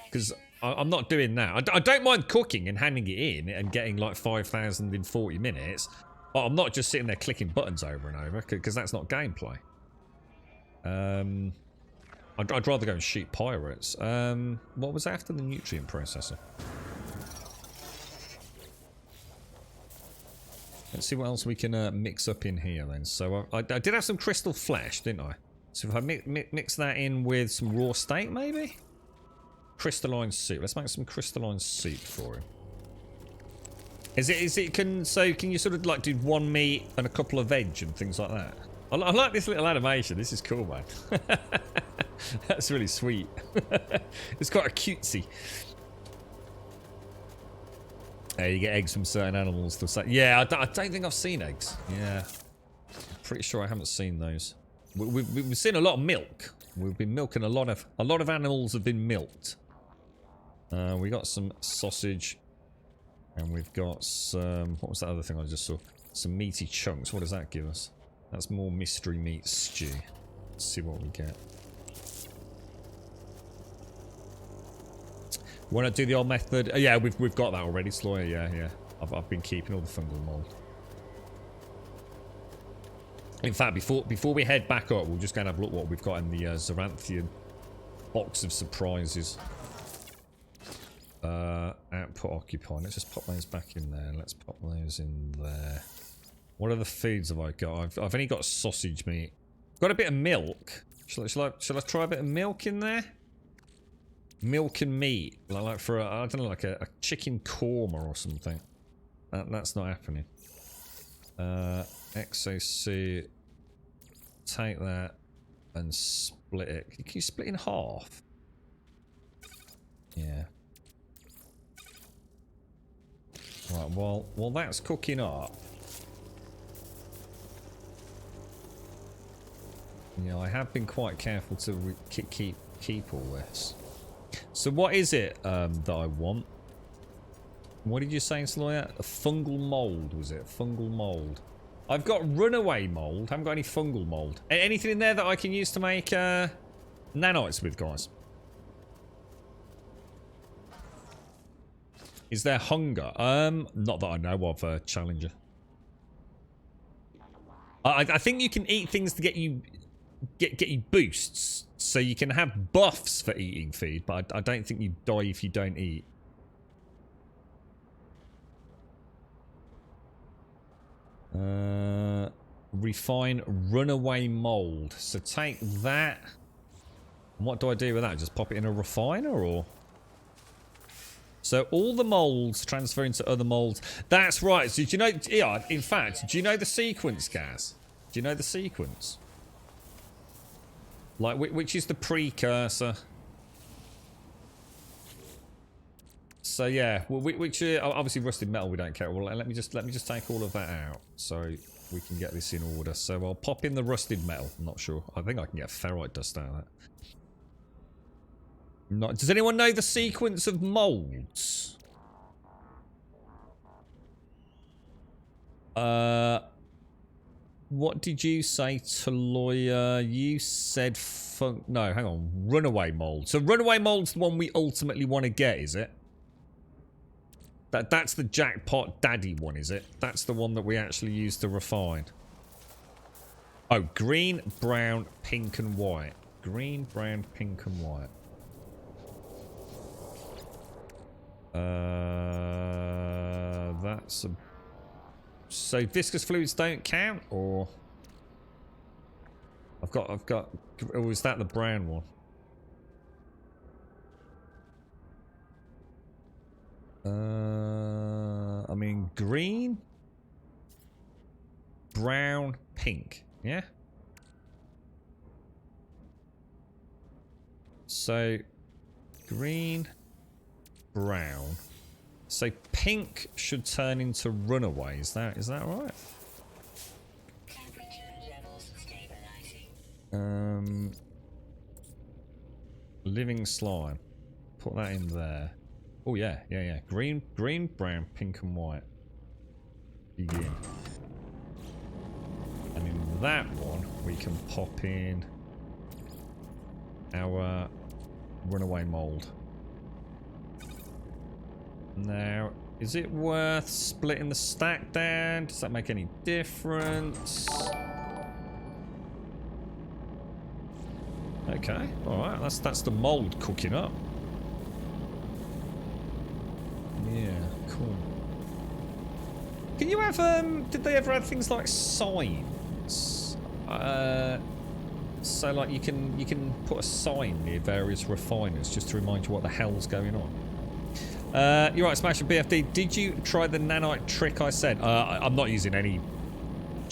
Because I'm not doing that. I don't mind cooking and handing it in and getting like 5,000 in 40 minutes. But I'm not just sitting there clicking buttons over and over, because that's not gameplay. I'd rather go and shoot pirates. What was after the nutrient processor? Let's see what else we can mix up in here then. So I did have some crystal flesh, didn't I? So if I mix that in with some raw steak, maybe? Crystalline soup. Let's make some crystalline soup for him. Can you sort of like do one meat and a couple of veg and things like that? I like this little animation. This is cool, man. That's really sweet. It's quite a cutesy. You get eggs from certain animals. Yeah, I don't think I've seen eggs. Yeah, I'm pretty sure I haven't seen those. We've seen a lot of milk. We've been milking a lot of animals have been milked. We got some sausage, and we've got some. What was that other thing I just saw? Some meaty chunks. What does that give us? That's more mystery meat stew. Let's see what we get. Want to do the old method? Yeah, we've got that already, Sloyer. Yeah. I've been keeping all the fungal mold. In fact, before we head back up, we'll just go and have a look what we've got in the Xeranthian box of surprises. Output occupy. Let's just pop those back in there. Let's pop those in there. What other foods have I got? I've only got sausage meat. Got a bit of milk. Shall I try a bit of milk in there? Milk and meat, like for a, I don't know, like a chicken korma or something. That's not happening. XOC, take that and split it. Can you split it in half? Yeah. Right. Well, that's cooking up. Yeah, I have been quite careful to keep all this. So what is it that I want? What did you say, Sloyer? A fungal mold, was it? Fungal mold. I've got runaway mold. Haven't got any fungal mold. Anything in there that I can use to make nanites with, guys? Is there hunger? Not that I know of, Challenger. I think you can eat things to get you boosts, so you can have buffs for eating food, but I don't think you die if you don't eat. Refine runaway mold. So take that. And what do I do with that? Just pop it in a refiner, or? So all the molds transfer into other molds. That's right. So do you know? Yeah. In fact, do you know the sequence, Gaz? Do you know the sequence? Like, which is the precursor? So yeah, which obviously rusted metal we don't care. Well, let me just take all of that out so we can get this in order. So I'll pop in the rusted metal. I'm not sure. I think I can get ferrite dust out of that. Does anyone know the sequence of molds? What did you say, Taloya? You said no, hang on. Runaway mold. So runaway mold's the one we ultimately want to get, is it? That's the jackpot daddy one, is it? That's the one that we actually use to refine. Oh, green, brown, pink and white. Green, brown, pink and white. That's a... So viscous fluids don't count, or... I've got... Oh, is that the brown one? I mean, green, brown, pink. Yeah. So, green, brown. So pink should turn into runaway. Is that right? Living slime. Put that in there. Oh yeah. Green, brown, pink and white. Begin. And in that one we can pop in our runaway mold. Now, is it worth splitting the stack down? Does that make any difference? Okay, alright, that's the mold cooking up. Yeah, cool. Can you have, did they ever have things like signs? So like you can put a sign near various refiners just to remind you what the hell's going on. You're right, Smash and BFD. Did you try the nanite trick I said? I'm not using any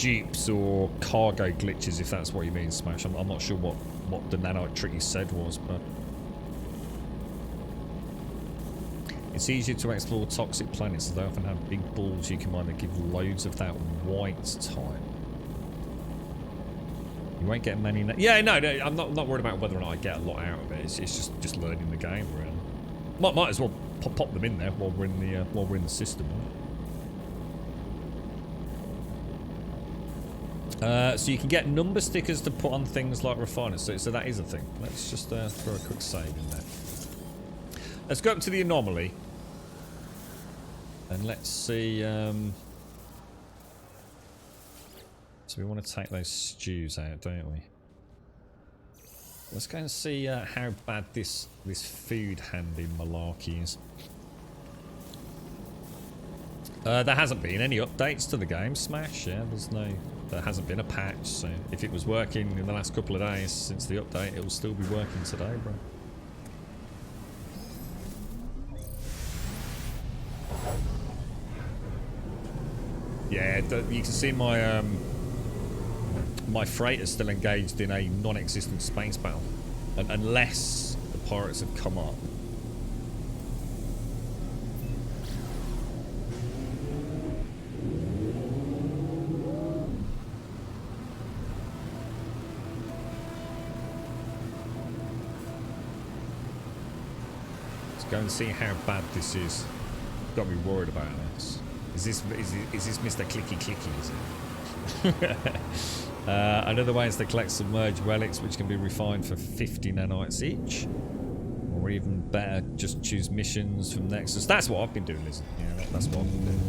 dupes or cargo glitches, if that's what you mean, Smash. I'm not sure what the nanite trick you said was, but it's easier to explore toxic planets, as they often have big balls you can either give loads of that white type. You won't get many. Yeah, no, I'm not worried about whether or not I get a lot out of it. It's just learning the game, really. Might as well pop them in there while we're in the system. So you can get number stickers to put on things like refiners. So that is a thing. Let's just throw a quick save in there. Let's go up to the anomaly. And let's see. So we want to take those stews out, don't we? Let's go and see how bad this food handing malarkey is. There hasn't been any updates to the game, Smash. Yeah, there hasn't been a patch. So if it was working in the last couple of days since the update, it will still be working today, bro. Yeah, you can see my my freighter is still engaged in a non-existent space battle, unless the pirates have come up. Let's go and see how bad this is. Got to be worried about this. Is this Mr. Clicky Clicky? Is it? Another way is to collect submerged relics, which can be refined for 50 nanites each. Or even better, just choose missions from Nexus. That's what I've been doing, isn't it? Yeah, that's what I've been doing.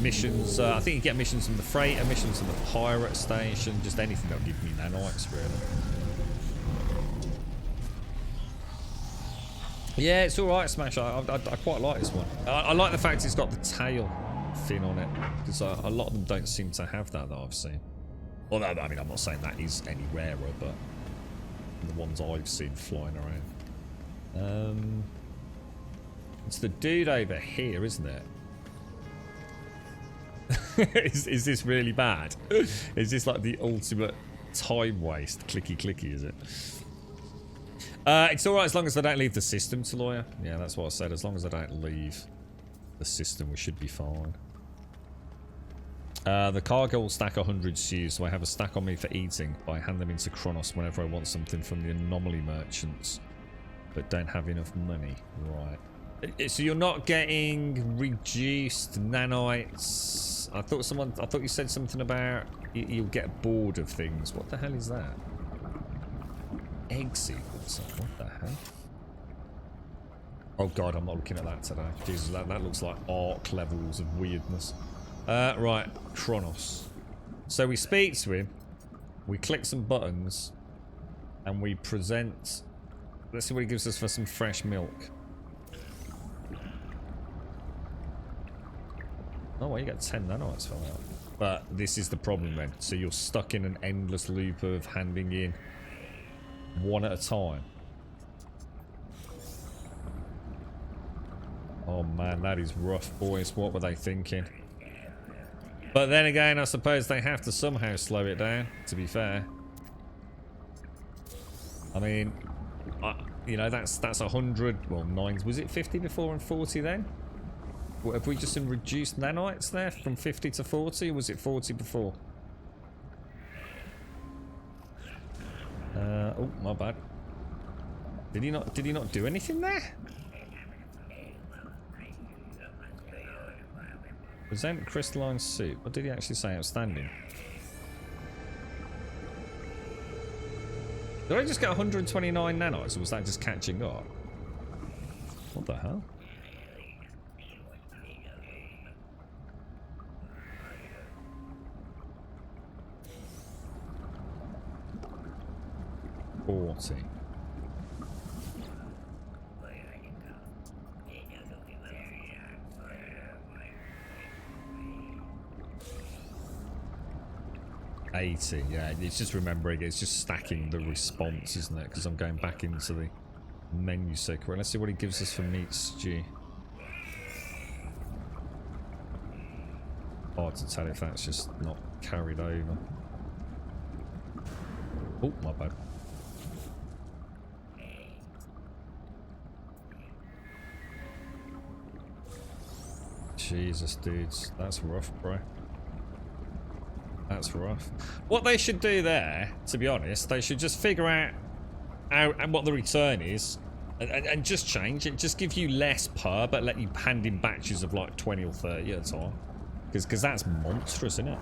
Missions, I think you get missions from the freighter, missions from the pirate station, just anything that'll give me nanites, really. Yeah, it's alright, Smash. I quite like this one. I like the fact it's got the tail fin on it, because a lot of them don't seem to have that I've seen. Although, I mean, I'm not saying that is any rarer, but the ones I've seen flying around. It's the dude over here, isn't it? is this really bad? Is this like the ultimate time waste? Clicky clicky, is it? It's alright as long as they don't leave the system, Taloya. Yeah, that's what I said. As long as they don't leave the system, we should be fine. The cargo will stack 100 stews, so I have a stack on me for eating, but I hand them into Kronos whenever I want something from the anomaly merchants, but don't have enough money. Right. So you're not getting reduced nanites. I thought you said something about you'll get bored of things. What the hell is that? Egg sequence. What the hell? Oh god, I'm not looking at that today. Jesus, that looks like arc levels of weirdness. Right, Kronos. So we speak to him, we click some buttons, and we present. Let's see what he gives us for some fresh milk. Oh, well, you get 10 nanites for that. But this is the problem then. So you're stuck in an endless loop of handing in one at a time. Oh man, that is rough, boys. What were they thinking? But then again, I suppose they have to somehow slow it down, to be fair. I mean, you know, that's 100, well, 9, was it 50 before and 40 then? What, have we just reduced nanites there from 50 to 40, or was it 40 before? Oh, my bad. Did he not do anything there? Present crystalline soup. What did he actually say? Outstanding. Did I just get 129 nanites, or was that just catching up? What the hell? $40. $80, yeah, it's just remembering, it's just stacking the response, isn't it? Because I'm going back into the menu sequence. Let's see what he gives us for meat stew. Odd. to tell if that's just not carried over. Oh, my bad. Jesus, dudes. That's rough, bro. That's rough. What they should do there, to be honest, they should just figure out what the return is and just change it. Just give you less per, but let you hand in batches of like 20 or 30 at a time. Because that's monstrous, isn't it?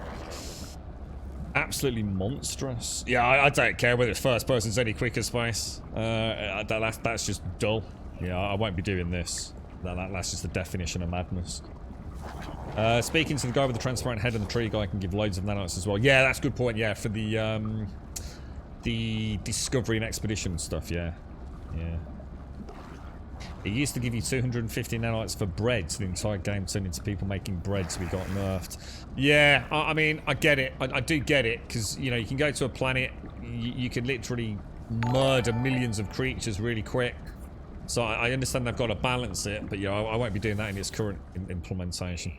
Absolutely monstrous. Yeah, I don't care whether it's first person's any quicker, Space. That's just dull. Yeah, I won't be doing this. That's just the definition of madness. Speaking to the guy with the transparent head and the tree guy can give loads of nanites as well. Yeah, that's a good point. Yeah, for the discovery and expedition stuff. Yeah, yeah. It used to give you 250 nanites for bread, so the entire game turned into people making bread, so we got nerfed. Yeah, I mean, I get it. I do get it, because, you know, you can go to a planet, you can literally murder millions of creatures really quick. So I understand they've got to balance it, but, you know, I won't be doing that in its current implementation.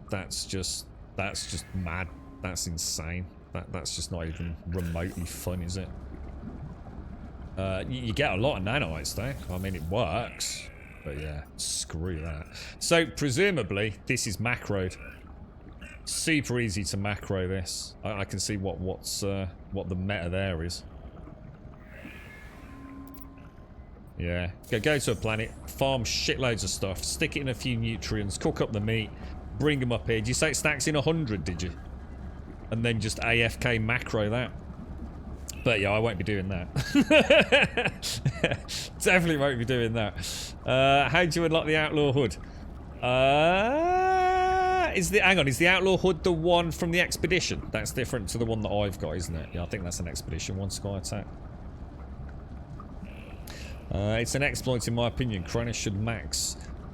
That's just mad. That's insane. That's just not even remotely fun, is it? You get a lot of nanites though. I mean, it works, but yeah, screw that. So presumably this is macroed. Super easy to macro this. I can see what the meta there is. Yeah, go to a planet, farm shitloads of stuff, stick it in a few nutrients, cook up the meat, bring them up here. Did you say it stacks in 100? Did you? And then just AFK macro that. But yeah, I won't be doing that. Definitely won't be doing that. How do you unlock the Outlaw Hood? Is the Outlaw Hood the one from the expedition? That's different to the one that I've got, isn't it? Yeah, I think that's an expedition one, Sky Attack. It's an exploit in my opinion. Cronus should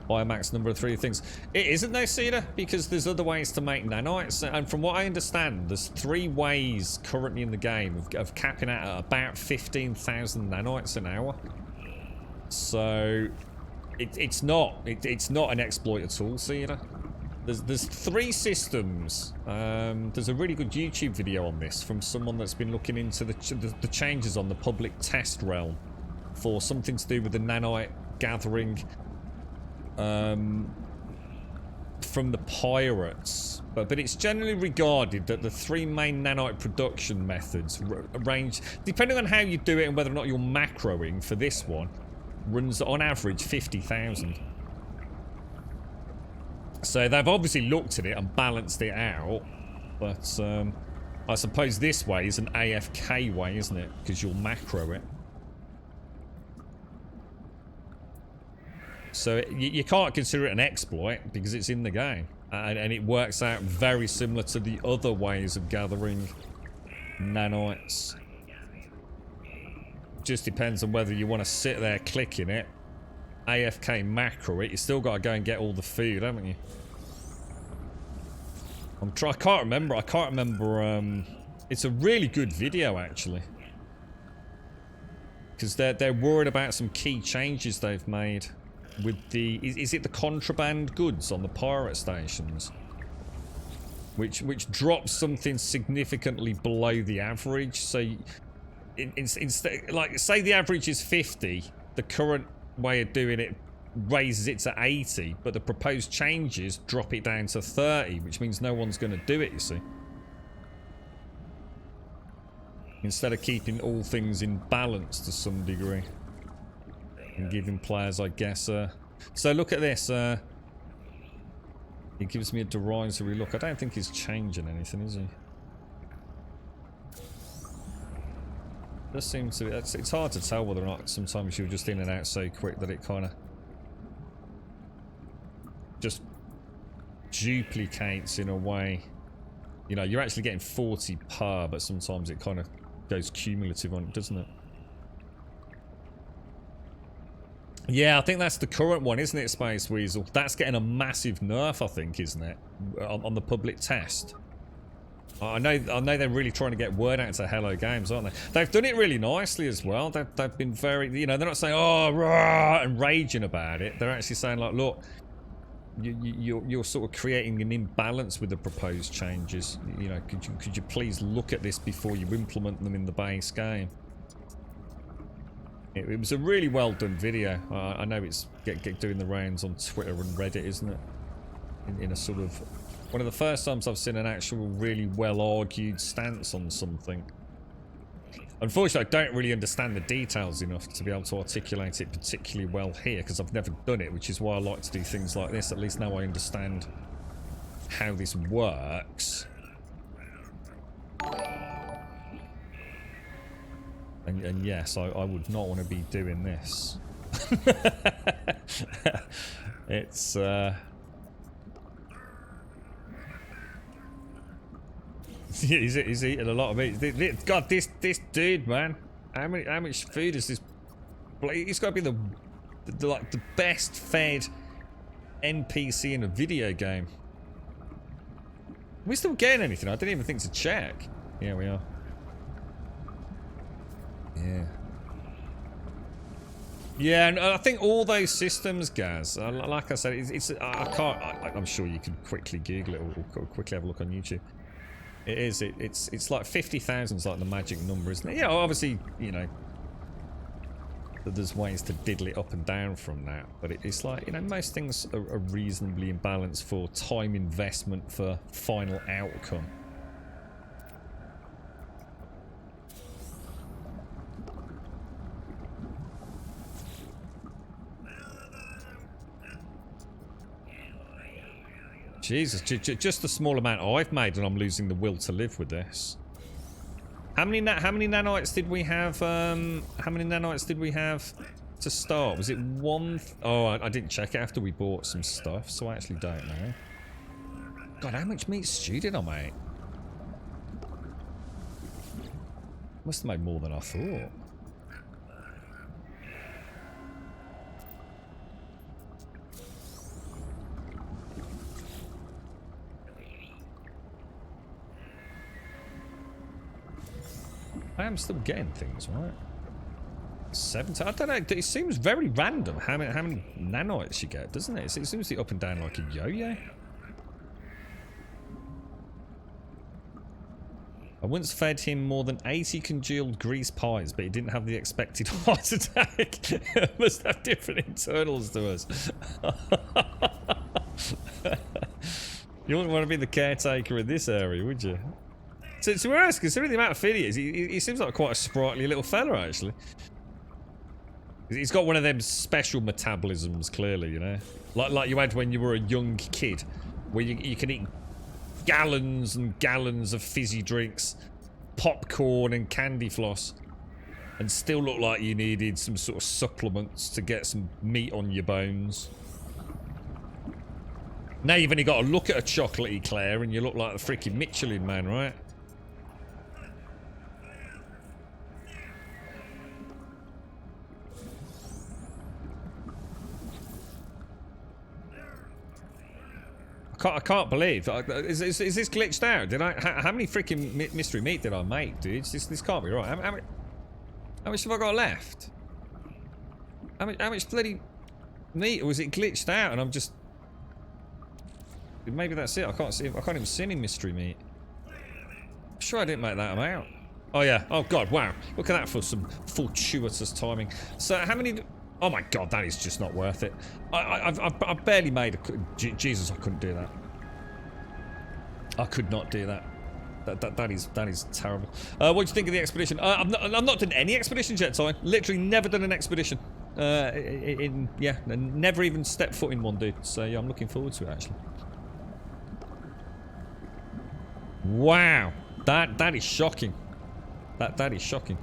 buy a max number of 3 things. It isn't though, Cedar, because there's other ways to make nanites, and from what I understand, there's 3 ways currently in the game of capping out at about 15,000 nanites an hour. So it's not an exploit at all, Cedar. There's 3 systems. There's a really good YouTube video on this from someone that's been looking into the changes on the public test realm for something to do with the nanite gathering from the pirates, but it's generally regarded that the 3 main nanite production methods range, depending on how you do it and whether or not you're macroing for this one, runs on average 50,000. So they've obviously looked at it and balanced it out, but I suppose this way is an AFK way, isn't it? Because you'll macro it. So you can't consider it an exploit because it's in the game, and it works out very similar to the other ways of gathering nanites. Just depends on whether you want to sit there clicking it, AFK macro it. You still got to go and get all the food, haven't you? I can't remember. It's a really good video actually, because they're worried about some key changes they've made. With the is it the contraband goods on the pirate stations, which drops something significantly below the average. So instead, like, say the average is 50, the current way of doing it raises it to 80, but the proposed changes drop it down to 30, which means no one's going to do it, you see. Instead of keeping all things in balance to some degree. And giving players, I guess, so look at this, it gives me a derisory look. I don't think he's changing anything, is he? Does seem to be, it's hard to tell whether or not sometimes you're just in and out so quick that it kind of just duplicates in a way. You know, you're actually getting 40 per, but sometimes it kind of goes cumulative on it, doesn't it? Yeah, I think that's the current one, isn't it, Space Weasel? That's getting a massive nerf, I think, isn't it? On the public test. I know they're really trying to get word out to Hello Games, aren't they? They've done it really nicely as well. They've been very, you know, they're not saying, oh, rah, and raging about it. They're actually saying, like, look, you're sort of creating an imbalance with the proposed changes. You know, could you please look at this before you implement them in the base game? It was a really well done video. I know it's doing the rounds on Twitter and Reddit, isn't it? In a sort of one of the first times I've seen an actual really well argued stance on something. Unfortunately, I don't really understand the details enough to be able to articulate it particularly well here, because I've never done it, which is why I like to do things like this. At least now I understand how this works. And yes, I would not want to be doing this. It's he's eating a lot of meat. God, this dude, man. How much food is this? He's got to be the best fed NPC in a video game. Are we still getting anything? I didn't even think to check. Yeah, we are. Yeah. Yeah, and I think all those systems, Gaz, like I said, I'm sure you can quickly Google it or quickly have a look on YouTube. It's like 50,000 is like the magic number, isn't it? Yeah, obviously, you know, there's ways to diddle it up and down from that, but it's like, you know, most things are reasonably in balance for time investment for final outcome. Jesus, just the small amount I've made and I'm losing the will to live with this. How many nanites did we have? How many nanites did we have to start? Was it one? Oh, I didn't check it after we bought some stuff, so I actually don't know. God, how much meat stew did I make? Must have made more than I thought. I am still getting things, right? 17. I don't know. It seems very random how many nanites you get, doesn't it? It seems to be up and down like a yo-yo. I once fed him more than 80 congealed grease pies, but he didn't have the expected heart attack. Must have different internals to us. You wouldn't want to be the caretaker in this area, would you? So be honest, considering the amount of food he is, he seems like quite a sprightly little fella, actually. He's got one of them special metabolisms, clearly, you know? Like you had when you were a young kid, where you can eat gallons and gallons of fizzy drinks, popcorn and candy floss, and still look like you needed some sort of supplements to get some meat on your bones. Now you've only got to look at a chocolate eclair and you look like the freaking Michelin man, right? I can't believe. Is this glitched out? How many freaking mystery meat did I make, dude? This can't be right. How much have I got left? How much bloody meat? Or was it glitched out and I'm just... Maybe that's it. I can't even see any mystery meat. I'm sure I didn't make that amount. Oh yeah. Oh god, wow. Look at that for some fortuitous timing. So how many... Oh my god, that is just not worth it. I've barely made a... Jesus, I couldn't do that. I could not do that. That is terrible. What do you think of the expedition? I've not done any expeditions yet, Ty. Literally never done an expedition. Yeah, never even stepped foot in one, dude. So yeah, I'm looking forward to it, actually. Wow, that is shocking. That is shocking.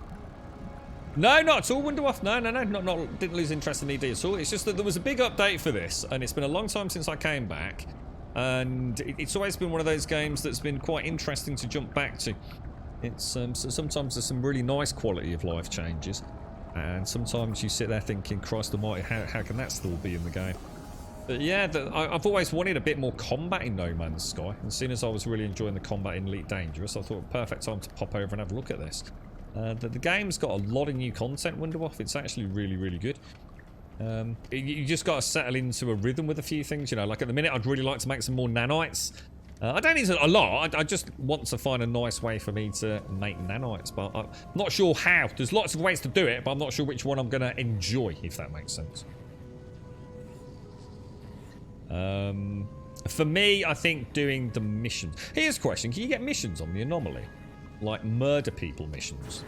No, not at all, Wonderwaff. No, didn't lose interest in ED at all. It's just that there was a big update for this, and it's been a long time since I came back, and it's always been one of those games that's been quite interesting to jump back to. It's so sometimes there's some really nice quality of life changes, and sometimes you sit there thinking, Christ almighty, how can that still be in the game? But yeah, I've always wanted a bit more combat in No Man's Sky, and as soon as I was really enjoying the combat in Elite Dangerous, I thought perfect time to pop over and have a look at this. The game's got a lot of new content, Wonderwaff. It's actually really, really good. You just got to settle into a rhythm with a few things, you know. Like at the minute, I'd really like to make some more nanites. I don't need a lot. I just want to find a nice way for me to make nanites, but I'm not sure how. There's lots of ways to do it, but I'm not sure which one I'm going to enjoy, if that makes sense. For me, I think doing the missions. Here's a question. Can you get missions on the anomaly? Like murder people missions?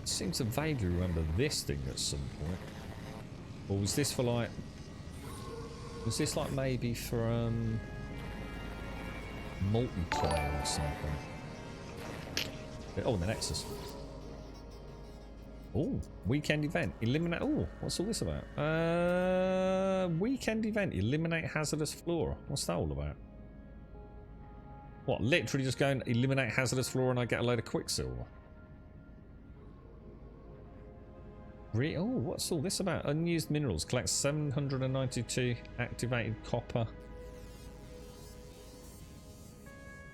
I seem to vaguely remember this thing at some point. Or was this for like... Was this like maybe for multiplayer or something? Oh, the Nexus. Oh, weekend event. Eliminate... Oh, what's all this about? Weekend event. Eliminate hazardous flora. What's that all about? What, literally just go and eliminate hazardous flora and I get a load of quicksilver? Really? Oh, what's all this about? Unused minerals. Collect 792 activated copper.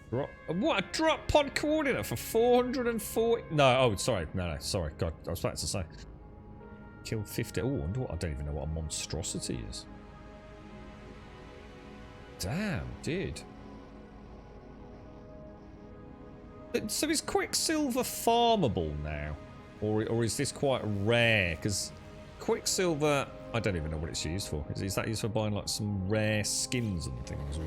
What? A drop pod coordinate for 440? No, oh, sorry. No, sorry. God, I was about to say. Killed 50. Oh, I don't even know what a monstrosity is. Damn, dude. So is Quicksilver farmable now? Or is this quite rare? Because Quicksilver, I don't even know what it's used for. Is that used for buying like some rare skins and things?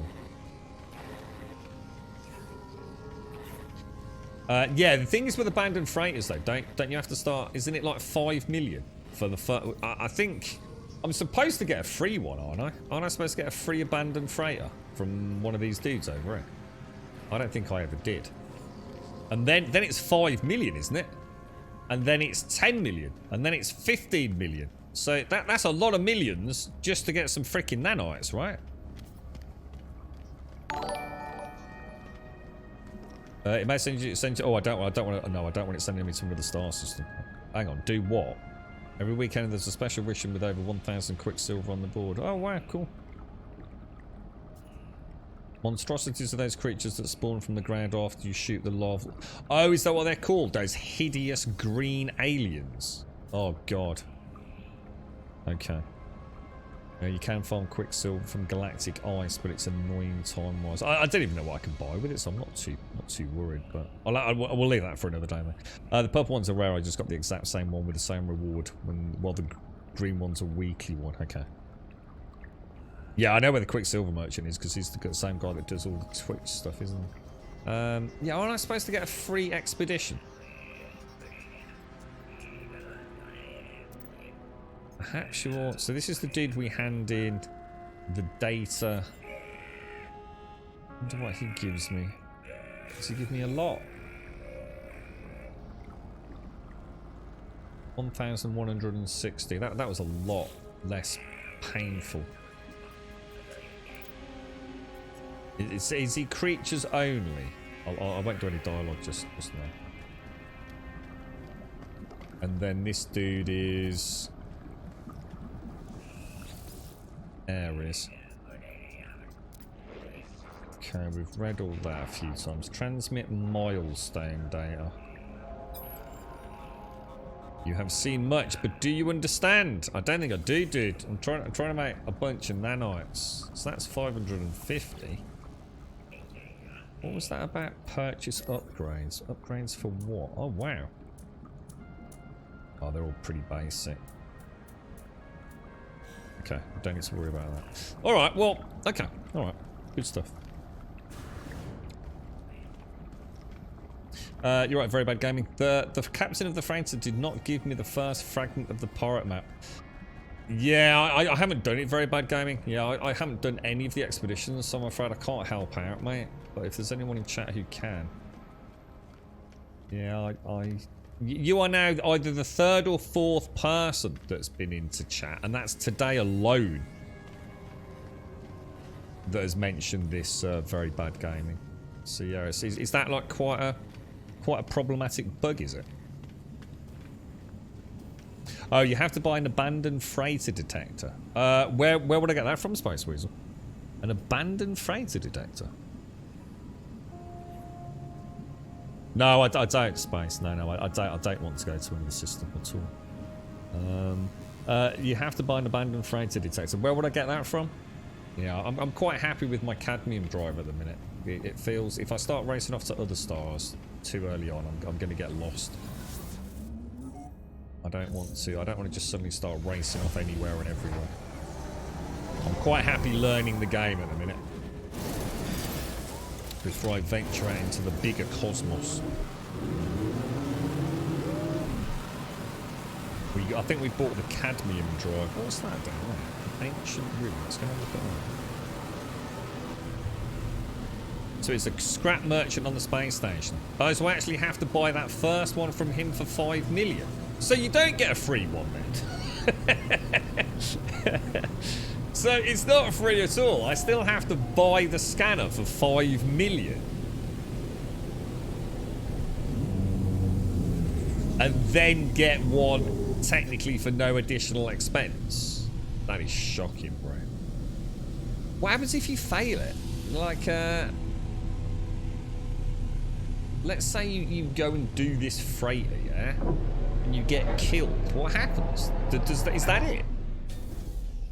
Or... yeah, the thing is with abandoned freighters though, don't you have to start? Isn't it like 5 million for the first? I think I'm supposed to get a free one, aren't I? Aren't I supposed to get a free abandoned freighter from one of these dudes over here? I don't think I ever did. And then it's 5 million, isn't it? And then it's 10 million. And then it's 15 million. So that's a lot of millions just to get some freaking nanites, right? It may send you. Oh, I don't want to. No, I don't want it sending me to another star system. Hang on. Do what? Every weekend there's a special mission with over 1,000 quicksilver on the board. Oh wow, cool. Monstrosities are those creatures that spawn from the ground after you shoot the lava. Oh, is that what they're called? Those hideous green aliens. Oh god. Okay. You can farm quicksilver from galactic ice, but it's annoying time-wise. I don't even know what I can buy with it, so I'm not too worried. But we'll leave that for another day. The purple ones are rare. I just got the exact same one with the same reward, while the green one's a weekly one. Okay. Yeah, I know where the Quicksilver Merchant is because he's the same guy that does all the Twitch stuff, isn't he? Yeah, aren't I supposed to get a free expedition? Perhaps you ought. So this is the dude we hand in the data. I wonder what he gives me. Does he give me a lot? 1,160. That was a lot less painful. Is he creatures only? I won't do any dialogue just now. And then this dude is Ares. Okay, we've read all that a few times. Transmit milestone data. You have seen much, but do you understand? I don't think I do, dude. I'm trying to make a bunch of nanites. So that's 550. What was that about? Purchase upgrades. Upgrades for what? Oh, wow. Oh, they're all pretty basic. Okay, don't need to worry about that. Alright, well, okay. Alright, good stuff. You're right, very bad gaming. The captain of the freighter did not give me the first fragment of the pirate map. Yeah, I haven't done it, very bad gaming. Yeah, I haven't done any of the expeditions, so I'm afraid I can't help out, mate. But if there's anyone in chat who can. Yeah, you are now either the third or fourth person that's been into chat, and that's today alone that has mentioned this very bad gaming. So yeah, is that like quite a problematic bug, is it? Oh, you have to buy an abandoned freighter detector. Where would I get that from, Space Weasel? An abandoned freighter detector? No, I don't, Space. No, I don't want to go to another system at all. You have to buy an abandoned freighter detector. Where would I get that from? Yeah, I'm quite happy with my cadmium drive at the minute. It feels, if I start racing off to other stars too early on, I'm going to get lost. I don't want to just suddenly start racing off anywhere and everywhere. I'm quite happy learning the game at the minute before I venture out into the bigger cosmos. I think we bought the cadmium drive. What's that down there? Ancient ruins. Can I look at that? So it's a scrap merchant on the space station. Oh, so I actually have to buy that first one from him for 5 million. So you don't get a free one then. So it's not free at all. I still have to buy the scanner for 5 million. And then get one technically for no additional expense. That is shocking, bro. What happens if you fail it? Like, let's say you go and do this freighter, yeah? And you get killed. What happens? Is that it?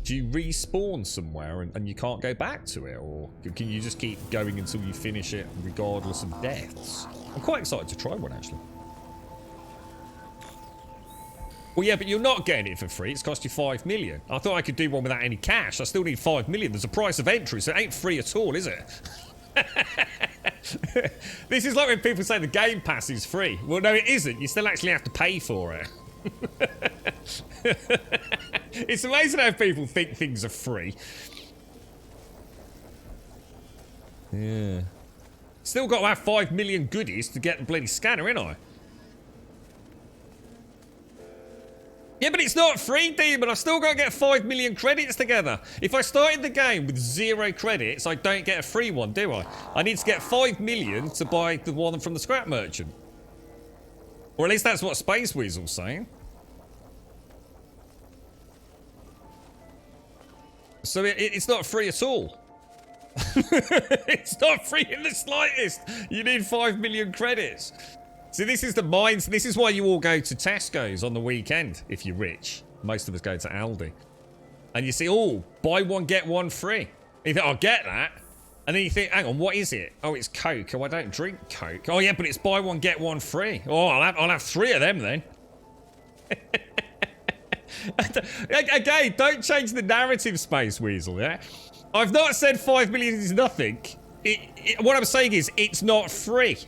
Do you respawn somewhere and you can't go back to it? Or can you just keep going until you finish it regardless of deaths? I'm quite excited to try one, actually. Well, yeah, but you're not getting it for free. It's cost you 5 million. I thought I could do one without any cash. I still need 5 million. There's a price of entry, so it ain't free at all, is it? This is like when people say the Game Pass is free. Well, no, it isn't. You still actually have to pay for it. It's amazing how people think things are free. Yeah. Still got to have 5 million goodies to get the bloody scanner, ain't I? Yeah, but it's not free, Demon. I've still got to get 5 million credits together. If I started the game with 0 credits, I don't get a free one, do I? I need to get 5 million to buy the one from the scrap merchant. Or at least that's what Space Weasel's saying. So it's not free at all. It's not free in the slightest. You need 5 million credits. See, this is the minds. This is why you all go to Tesco's on the weekend if you're rich. Most of us go to Aldi. And you see, oh, buy one, get one free. You think, I'll get that. And then you think, hang on, what is it? Oh, it's Coke. Oh, I don't drink Coke. Oh, yeah, but it's buy one, get one free. Oh, I'll have 3 of them then. Again, don't change the narrative, Space Weasel, yeah? I've not said 5 million is nothing. What I'm saying is, it's not free.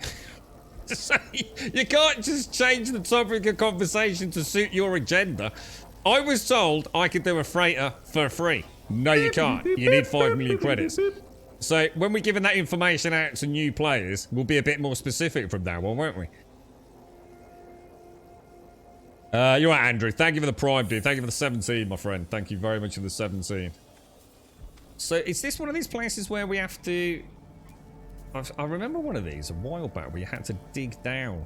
So you can't just change the topic of conversation to suit your agenda. I was told I could do a freighter for free. No, you can't. You need 5 million credits. So when we're giving that information out to new players, we'll be a bit more specific from now on, won't we? You're right, Andrew. Thank you for the prime, dude. Thank you for the 17, my friend. Thank you very much for the 17. So is this one of these places where we have to... I remember one of these a while back where you had to dig down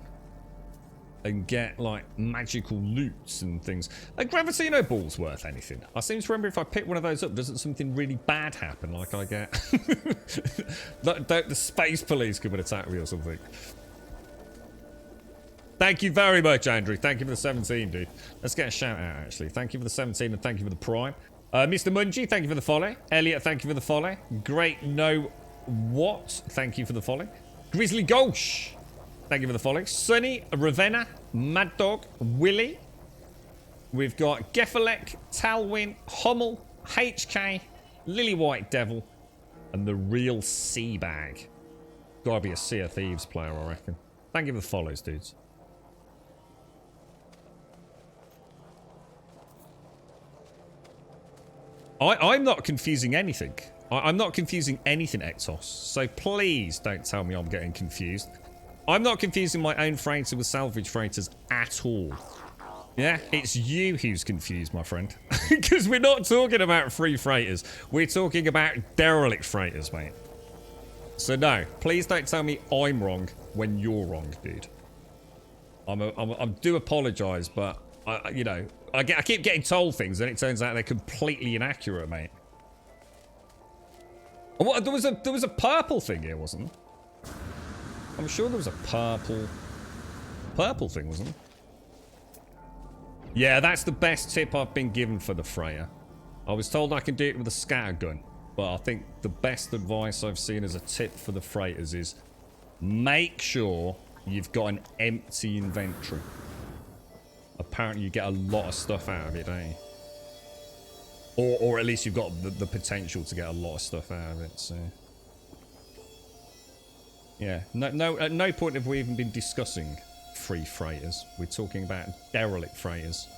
and get, like, magical loots and things. A Gravitino ball's worth anything. I seem to remember if I pick one of those up, doesn't something really bad happen? Like I get... the space police come and attack me or something. Thank you very much, Andrew. Thank you for the 17, dude. Let's get a shout out, actually. Thank you for the 17 and thank you for the prime. Mr. Mungie, thank you for the follow. Elliot, thank you for the follow. Great No What, thank you for the follow. Grizzly Gulch, thank you for the follow. Sunny, Ravenna, Mad Dog, Willie. We've got Geffelek, Talwin, Hummel, HK, Lily White Devil, and the real Seabag. Gotta be a Sea of Thieves player, I reckon. Thank you for the follows, dudes. I'm not confusing anything. I'm not confusing anything, Ectos. So please don't tell me I'm getting confused. I'm not confusing my own freighter with salvage freighters at all. Yeah, it's you who's confused, my friend. Because we're not talking about free freighters. We're talking about derelict freighters, mate. So no, please don't tell me I'm wrong when you're wrong, dude. I do apologise, but you know, I keep getting told things, and it turns out they're completely inaccurate, mate. What, there was a purple thing here, wasn't there? I'm sure there was a purple thing, wasn't there? Yeah, that's the best tip I've been given for the freighter. I was told I can do it with a scatter gun, but I think the best advice I've seen as a tip for the freighters is make sure you've got an empty inventory. Apparently you get a lot of stuff out of it, don't you? Or at least you've got the potential to get a lot of stuff out of it, so... Yeah, at no point have we even been discussing free freighters. We're talking about derelict freighters.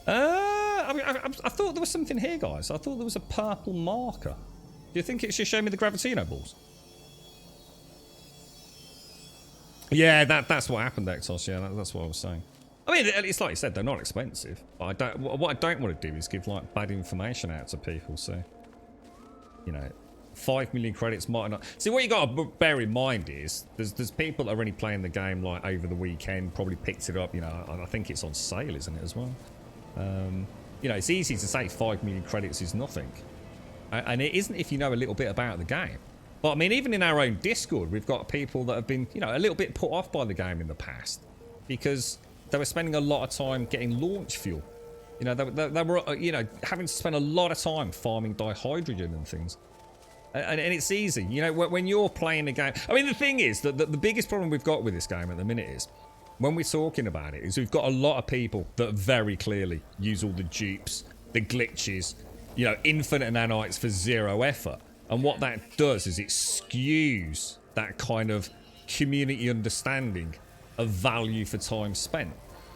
I thought there was something here, guys. I thought there was a purple marker. Do you think it should show me the Gravitino balls? Yeah, that's what happened, Exos. Yeah, that's what I was saying. I mean, it's like you said, they're not expensive. But what I don't want to do is give like bad information out to people. So, you know, 5 million credits might not. See, what you got to bear in mind is there's people that are only playing the game like over the weekend, probably picked it up. You know, I think it's on sale, isn't it, as well? You know, it's easy to say 5 million credits is nothing, and it isn't if you know a little bit about the game. But I mean, even in our own Discord, we've got people that have been, you know, a little bit put off by the game in the past because they were spending a lot of time getting launch fuel. You know, they were, you know, having to spend a lot of time farming dihydrogen and things. And it's easy, you know, when you're playing a game. I mean, the thing is that the biggest problem we've got with this game at the minute is, when we're talking about it, is we've got a lot of people that very clearly use all the dupes, the glitches, you know, infinite nanites for 0 effort. And what that does is it skews that kind of community understanding of value for time spent.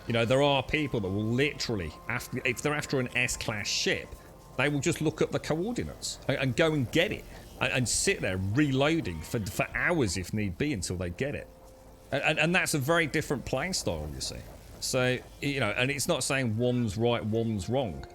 You know, there are people that will literally, if they're after an S-class ship, they will just look up the coordinates and go and get it. And sit there reloading for hours if need be until they get it. And that's a very different playing style, you see. So, you know, and it's not saying one's right, one's wrong.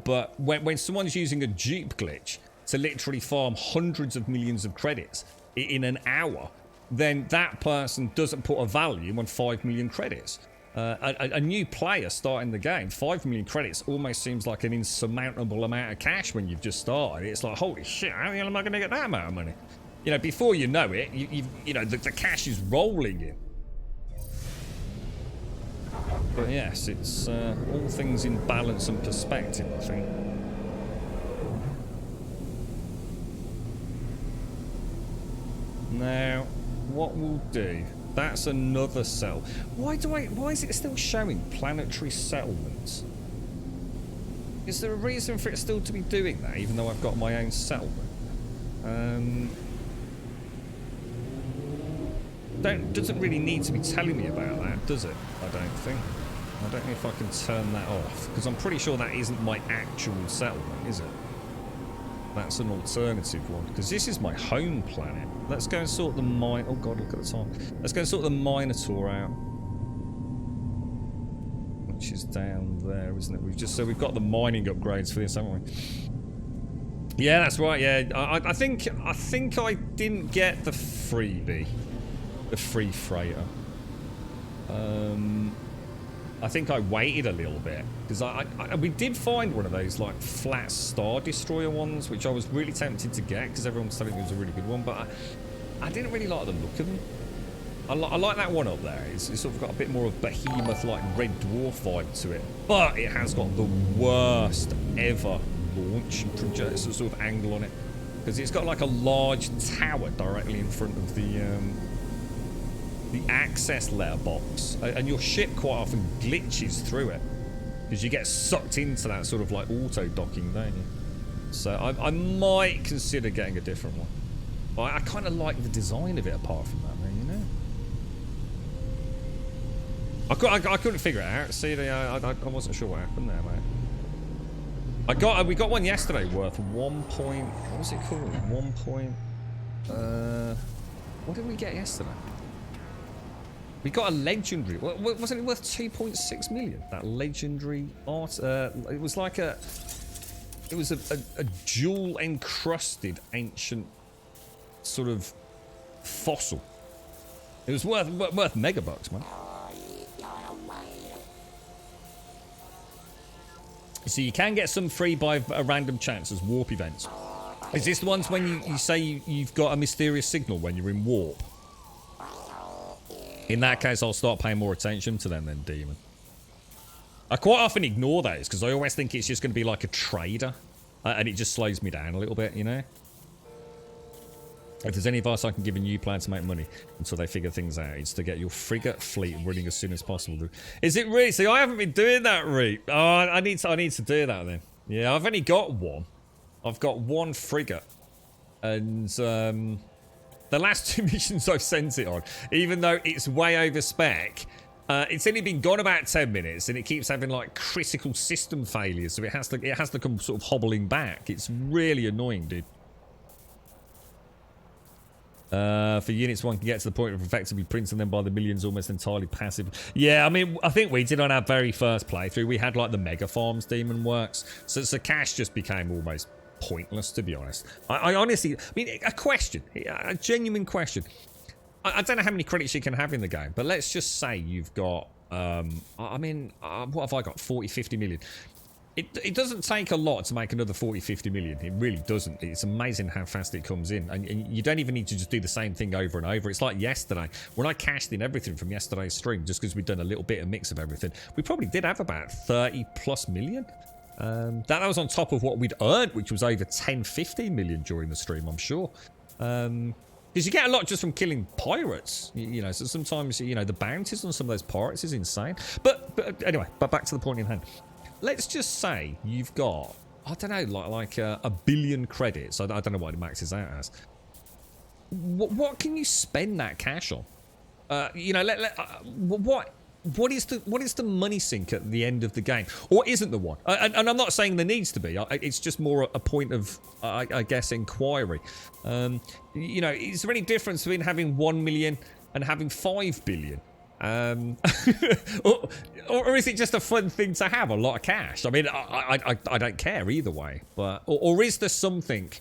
But when someone's using a dupe glitch to literally farm hundreds of millions of credits in an hour, then that person doesn't put a value on 5 million credits. A new player starting the game, 5 million credits almost seems like an insurmountable amount of cash when you've just started. It's like, holy shit, how the hell am I going to get that amount of money? You know, before you know it, you know, the cash is rolling in. But yes, it's all things in balance and perspective, I think. Now, what we'll do... That's another cell. Why is it still showing planetary settlements? Is there a reason for it still to be doing that, even though I've got my own settlement? Doesn't really need to be telling me about that, does it? I don't think. I don't know if I can turn that off, because I'm pretty sure that isn't my actual settlement, is it? That's an alternative one, because this is my home planet. Let's go and sort the mine. Oh god, look at the time. Let's go and sort the Minotaur out, which is down there, isn't it? We've got the mining upgrades for this, haven't we? Yeah, that's right. Yeah, I think I didn't get the freebie, the free freighter. I think I waited a little bit because we did find one of those like flat Star Destroyer ones, which I was really tempted to get because everyone was telling me it was a really good one, but I didn't really like the look of them. I like that one up there. It's sort of got a bit more of behemoth like Red Dwarf vibe to it, but it has got the worst ever launch sort of angle on it because it's got like a large tower directly in front of the access letterbox, and your ship quite often glitches through it because you get sucked into that sort of like auto docking, don't you? So I might consider getting a different one. But I kind of like the design of it apart from that, man, you know. I couldn't figure it out. See, I wasn't sure what happened there, mate. We got one yesterday worth 1 point. What was it called? 1 point. What did we get yesterday? We got a legendary. Wasn't it worth 2.6 million? That legendary art. It was like a jewel encrusted ancient sort of fossil. It was worth megabucks, man. So you can get some free by a random chance as warp events. Is this the ones when you say you've got a mysterious signal when you're in warp? In that case, I'll start paying more attention to them then, Demon. I quite often ignore those because I always think it's just going to be like a trader. And it just slows me down a little bit, you know? If there's any advice I can give a new player to make money until they figure things out, it's to get your frigate fleet running as soon as possible. Is it really? See, I haven't been doing that, Reap. Oh, I need to do that then. Yeah, I've only got one. I've got one frigate. And the last 2 missions I've sent it on, even though it's way over spec, it's only been gone about 10 minutes and it keeps having like critical system failures, so it has to come sort of hobbling back. It's really annoying, dude. For units, one can get to the point of effectively printing them by the millions almost entirely passive. Yeah, I mean, I think we did on our very first playthrough. We had like the mega farms demon works, so cash just became almost pointless, to be honest. I honestly, I mean, a genuine question. I don't know how many credits you can have in the game, but let's just say you've got, what have I got? 40, 50 million. It doesn't take a lot to make another 40, 50 million. It really doesn't. It's amazing how fast it comes in. And you don't even need to just do the same thing over and over. It's like yesterday. When I cashed in everything from yesterday's stream, just because we'd done a little bit of mix of everything, we probably did have about 30 plus million. That was on top of what we'd earned, which was over 10, 15 million during the stream, I'm sure. Because you get a lot just from killing pirates, you know, so sometimes, you know, the bounties on some of those pirates is insane. But anyway, back to the point in hand. Let's just say you've got, I don't know, like a billion credits. I don't know what it maxes out as. What can you spend that cash on? You know, what is the money sink at the end of the game, or isn't the one? And I'm not saying there needs to be. It's just more a point of, I guess, inquiry. You know, is there any difference between having 1 million and having 5 billion? Or is it just a fun thing to have a lot of cash? I mean, I don't care either way. But or is there something?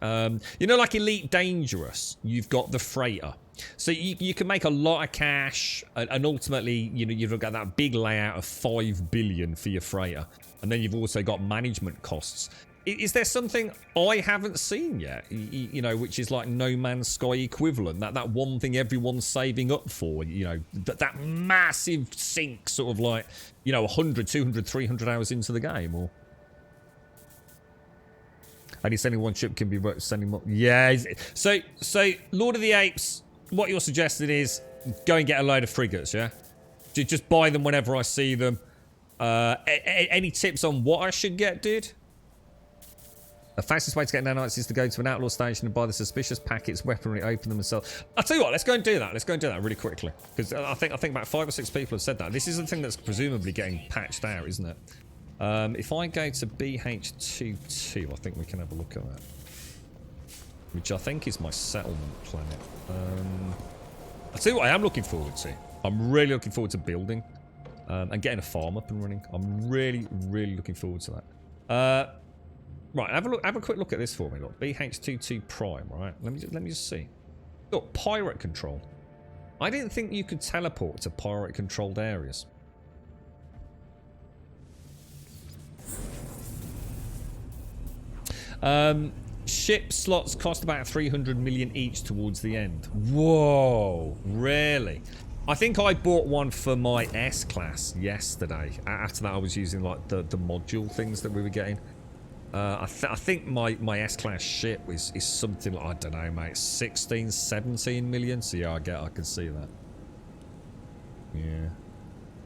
You know, like Elite Dangerous, you've got the freighter. So you can make a lot of cash, and ultimately, you know, you've got that big layout of 5 billion for your freighter, and then you've also got management costs. Is there something I haven't seen yet, you know, which is like No Man's Sky equivalent, that one thing everyone's saving up for, you know, that massive sink, sort of like, you know, 100, 200, 300 hours into the game, or... Only sending one ship can be sending more... Yeah, so Lord of the Apes... What you're suggesting is go and get a load of frigates, yeah? Just buy them whenever I see them. Any tips on what I should get, dude? The fastest way to get nanites is to go to an outlaw station and buy the suspicious packets, weaponry, open them and sell. I'll tell you what, let's go and do that. Let's go and do that really quickly. Because I think about 5 or 6 people have said that. This is the thing that's presumably getting patched out, isn't it? If I go to BH22, I think we can have a look at that. Which I think is my settlement planet. I'll tell you what I am looking forward to. I'm really looking forward to building and getting a farm up and running. I'm really, really looking forward to that. Right, have a quick look at this for me. Look, BH22 Prime, right? Let me just see. Look, pirate control. I didn't think you could teleport to pirate controlled areas. Ship slots cost about 300 million each towards the end. Whoa, really? I think I bought one for my S-Class yesterday. After that, I was using like the module things that we were getting. I think my S-Class ship is something like, I don't know, mate, 16, 17 million. So yeah, I can see that. Yeah.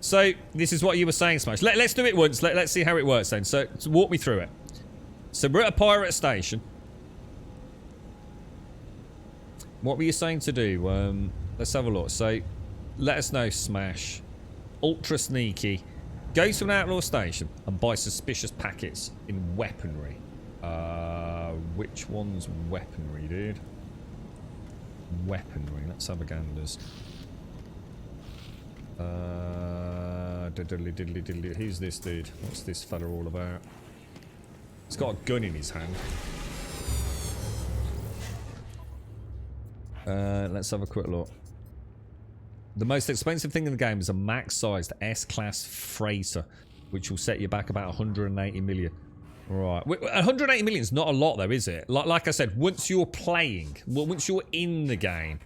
So this is what you were saying, Smash. Let's do it once. Let's see how it works then. So walk me through it. So we're at a pirate station. What were you saying to do? Let's have a look. So, let us know, Smash. Ultra sneaky. Go to an outlaw station and buy suspicious packets in weaponry. Which one's weaponry, dude? Weaponry. Let's have a ganders. Diddly diddly diddly. Who's this dude? What's this fella all about? He's got a gun in his hand. Let's have a quick look. The most expensive thing in the game is a max-sized S-Class freighter, which will set you back about 180 million. Right. 180 million is not a lot, though, is it? Like I said, once you're playing, once you're in the game,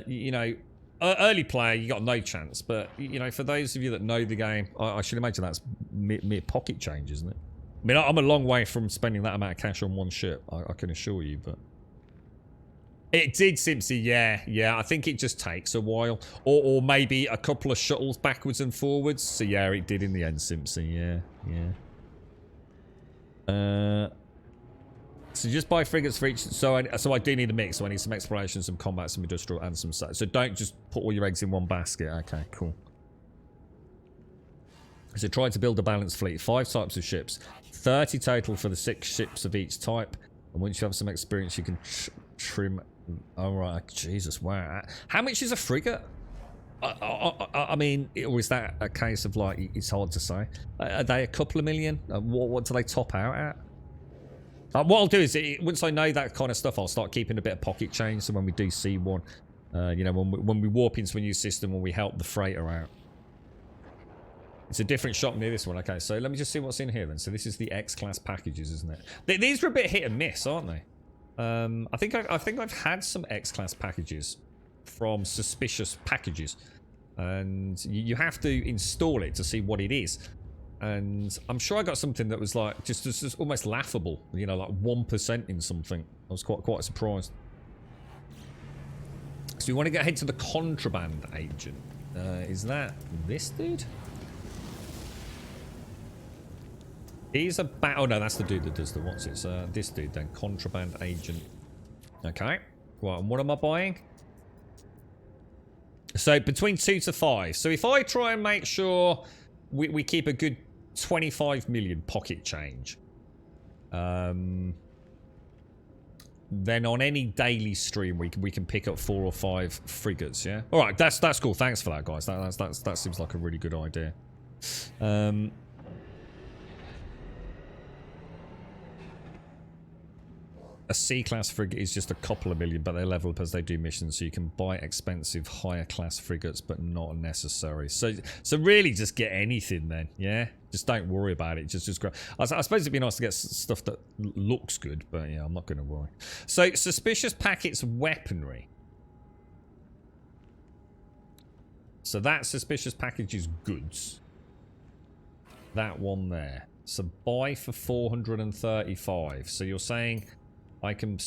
you know, early player, you got no chance. But, you know, for those of you that know the game, I should imagine that's mere pocket change, isn't it? I mean, I'm a long way from spending that amount of cash on one ship, I can assure you, but... It did, Simpsy, yeah. I think it just takes a while. Or maybe a couple of shuttles backwards and forwards. So, yeah, it did in the end, Simpsy, yeah. So just buy frigates for each. So I do need a mix. So I need some exploration, some combat, some industrial, and some. So don't just put all your eggs in one basket. Okay, cool. So try to build a balanced fleet. 5 types of ships, 30 total for the 6 ships of each type. And once you have some experience, you can trim. All right, Jesus, wow. How much is a frigate? I mean, or is that a case of like it's hard to say? Are they a couple of million? What do they top out at? What I'll do is, once I know that kind of stuff, I'll start keeping a bit of pocket change. So when we do see one, you know, when we warp into a new system, when we help the freighter out, it's a different shop near this one. Okay, so let me just see what's in here then. So this is the X-class packages, isn't it? These are a bit hit and miss, aren't they? I think I've had some X-class packages from suspicious packages, and you have to install it to see what it is. And I'm sure I got something that was like just almost laughable, you know, like 1% in something. I was quite surprised. So we want to head to the contraband agent. Is that this dude? He's oh no, that's the dude that does the what's it? This dude then, contraband agent. Okay. Well, and what am I buying? So between 2 to 5. So if I try and make sure we keep a good 25 million pocket change, then on any daily stream we can pick up 4 or 5 frigates. Yeah. All right. That's cool. Thanks for that, guys. That seems like a really good idea. A C-class frigate is just a couple of million, but they level up as they do missions, so you can buy expensive higher-class frigates, but not necessary. So really, just get anything then, yeah? Just don't worry about it. Just grab. I suppose it'd be nice to get stuff that looks good, but yeah, I'm not going to worry. So, suspicious packets weaponry. So that suspicious package is goods. That one there. So buy for 435. So you're saying... I can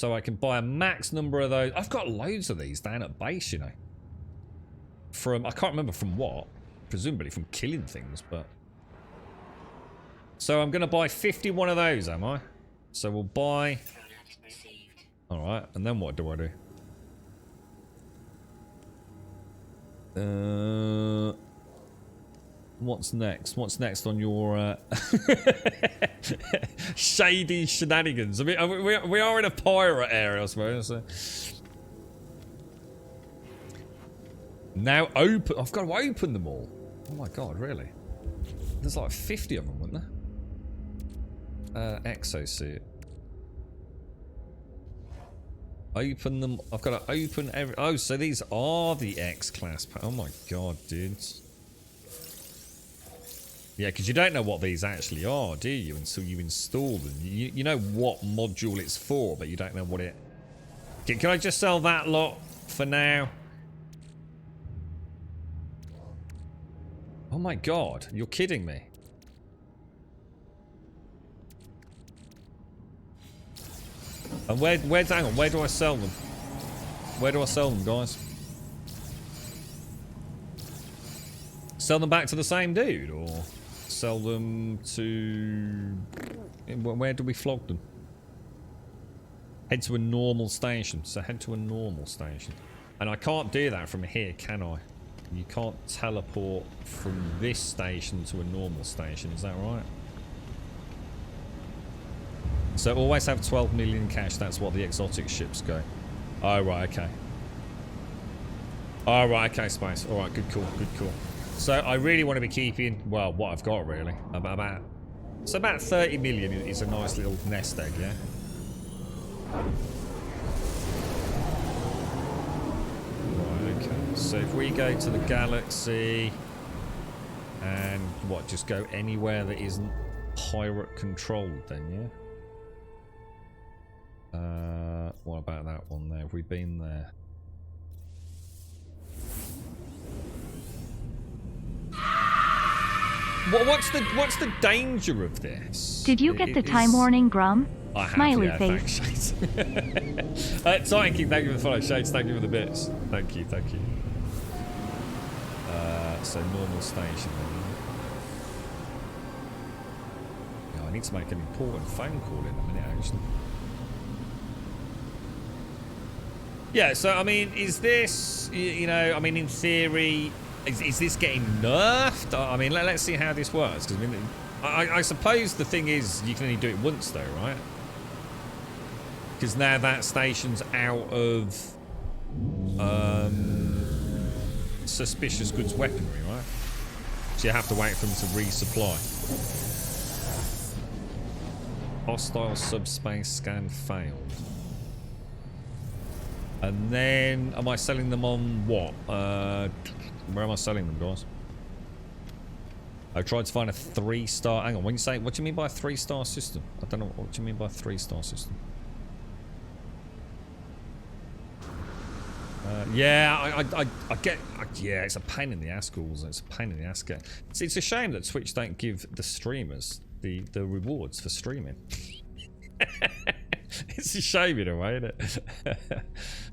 buy a max number of those. I've got loads of these down at base, you know. From, I can't remember from what. Presumably from killing things, but... So I'm going to buy 51 of those, am I? So we'll buy... Alright, and then what do I do? What's next? What's next on your shady shenanigans? I mean, we are in a pirate area, I suppose. So. Now open. I've got to open them all. Oh my god, really? There's like 50 of them, wasn't there? Exosuit. Open them. I've got to open every. Oh, so these are the X-class. Oh my god, dudes. Yeah, because you don't know what these actually are, do you? Until you install them. You know what module it's for, but you don't know what it... Can I just sell that lot for now? Oh my god, you're kidding me. And hang on, where do I sell them? Where do I sell them, guys? Sell them back to the same dude, or... Sell them to... Where do we flog them? Head to a normal station. So head to a normal station. And I can't do that from here, can I? You can't teleport from this station to a normal station, is that right? So always have 12 million cash, that's what the exotic ships go. Oh, right, okay. Oh, right, okay, Space. Alright, good call, good call. So I really want to be keeping, well, what I've got really. About 30 million is a nice little nest egg, yeah? Right, okay. So if we go to the galaxy and what, just go anywhere that isn't pirate controlled then, yeah? What about that one there? Have we been there? What's the danger of this? Did you get the time warning, Grum? I have, Smiley yeah, face. thanks, Shades. Thank you for the follow, Shades. Thank you for the bits. Thank you. So normal station then. Yeah, I need to make an important phone call in a minute, actually. Yeah, so I mean, is this, you know, I mean, in theory, is this getting nerfed? I mean, let's see how this works. Because I mean, I suppose the thing is, you can only do it once, though, right? Because now that station's out of suspicious goods weaponry, right? So you have to wait for them to resupply. Hostile subspace scan failed. And then, am I selling them on what? Where am I selling them, guys? I tried to find a 3-star. Hang on, when you say, what do you mean by a 3-star system? I don't know. What do you mean by a 3-star system? Yeah, I get. Yeah, it's a pain in the ass, calls. It's a pain in the ass. It's a shame that Twitch don't give the streamers the rewards for streaming. It's a shame in a way, isn't it?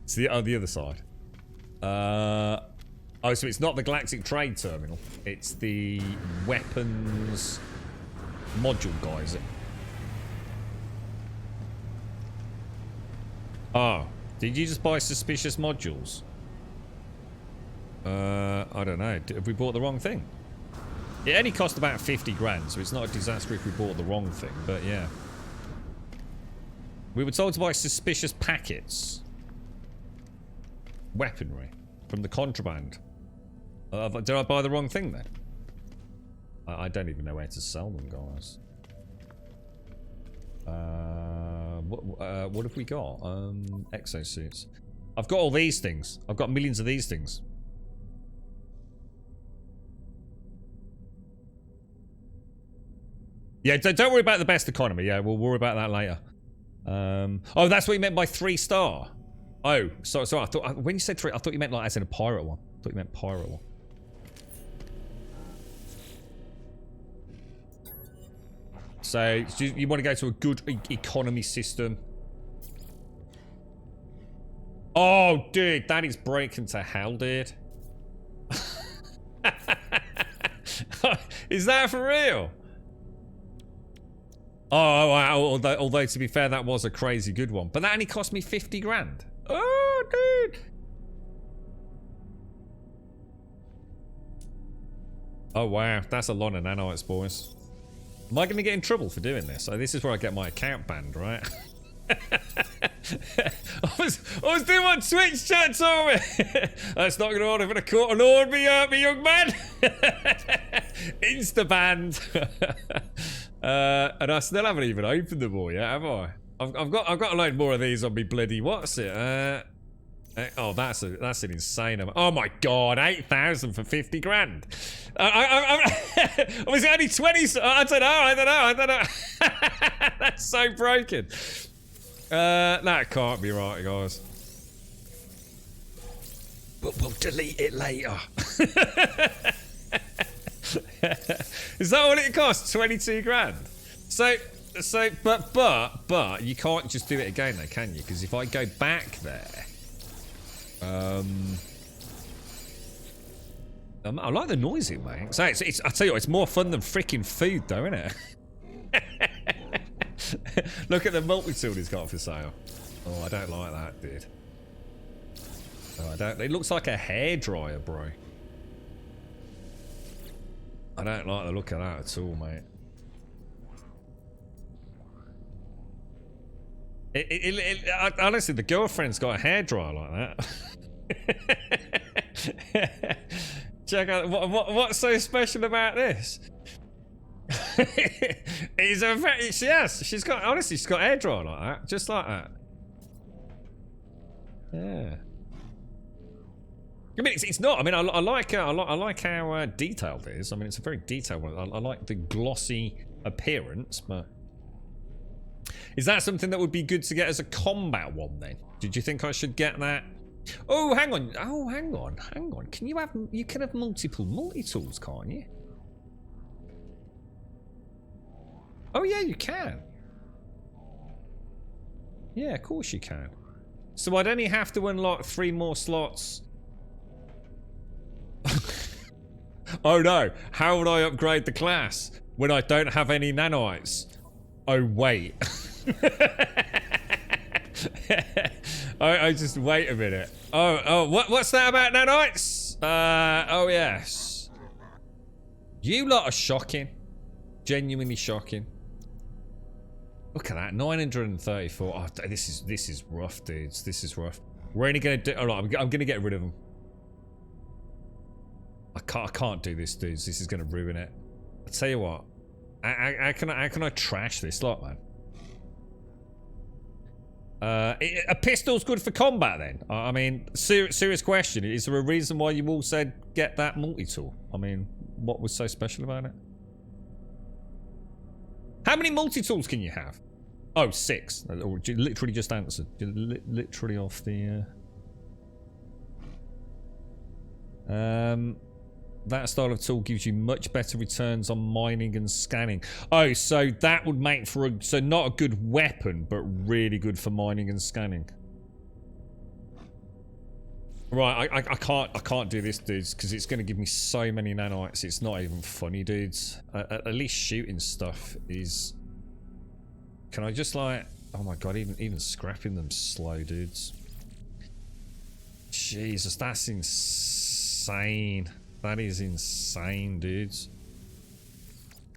It's the other side. Oh, so it's not the Galactic Trade Terminal. It's the weapons module guy, is it? Oh, did you just buy suspicious modules? I don't know. Have we bought the wrong thing? It only cost about 50 grand, so it's not a disaster if we bought the wrong thing, but yeah. We were told to buy suspicious packets. Weaponry. From the contraband. Did I buy the wrong thing then? I don't even know where to sell them, guys. What have we got? Exosuits. I've got all these things. I've got millions of these things. Yeah, don't worry about the best economy. Yeah, we'll worry about that later. Oh, that's what you meant by 3-star. Oh, sorry. I thought when you said 3, I thought you meant like as in a pirate one. I thought you meant pirate one. So you want to go to a good economy system. Oh, dude, that is breaking to hell, dude. Is that for real? Oh, wow. Although, to be fair, that was a crazy good one. But that only cost me 50 grand. Oh, dude. Oh, wow. That's a lot of nanites, boys. Am I going to get in trouble for doing this? So this is where I get my account banned, right? I was doing what Twitch chat told me. That's not going to order for the court of law, me young man. Insta banned. And I still haven't even opened them all yet, have I? I've got a load more of these on me bloody. What's it? Oh, that's an insane amount. Oh my god, 8,000 for 50 grand. Was it only 20? I don't know. That's so broken. That can't be right, guys. But we'll delete it later. Is that all it costs? 22 grand. But you can't just do it again, though, can you? Because if I go back there, I like the noise it makes. So it's I tell you what, it's more fun than freaking food, though, isn't it? Look at the multi-tool he's got for sale. Oh, I don't like that, dude. Oh, I don't. It looks like a hairdryer, bro. I don't like the look of that at all, mate. Honestly, the girlfriend's got a hairdryer like that. Check out what's so special about this. She's got a hairdryer like that, just like that. Yeah. I mean, it's not. I mean, I like how detailed it is. I mean, it's a very detailed one. I like the glossy appearance, but is that something that would be good to get as a combat one then? Did you think I should get that? Oh, hang on. Hang on. Can you can have multiple multi-tools, can't you? Oh yeah, you can. Yeah, of course you can. So I'd only have to unlock 3 more slots. Oh no, how would I upgrade the class when I don't have any nanites? Oh wait. I just wait a minute. What's that about nanites? Oh yes. You lot are shocking. Genuinely shocking. Look at that, 934. Oh, this is rough, dudes. This is rough. We're only gonna do. All right, I'm gonna get rid of them. I can't do this, dudes. This is gonna ruin it. I tell you what. How can I trash this lot, man? A pistol's good for combat, then. I mean, serious question. Is there a reason why you all said get that multi-tool? I mean, what was so special about it? How many multi-tools can you have? Oh, 6. Literally just answered. Literally off the... That style of tool gives you much better returns on mining and scanning. Oh, so that would make for a... So not a good weapon, but really good for mining and scanning. Right, I can't do this, dudes, because it's going to give me so many nanites. It's not even funny, dudes. At least shooting stuff is... Can I just like... Oh my god, even scrapping them slow, dudes. Jesus, that's insane. That is insane, dudes.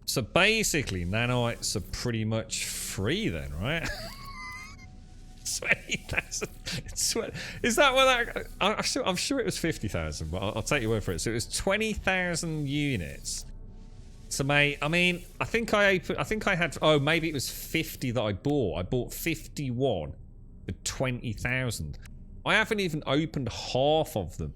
So basically, nanites are pretty much free then, right? 20,000. Is that what that... I'm sure it was 50,000, but I'll take your word for it. So it was 20,000 units. So mate, I mean, I think I had... Oh, maybe it was 50 that I bought. I bought 51 for 20,000. I haven't even opened half of them.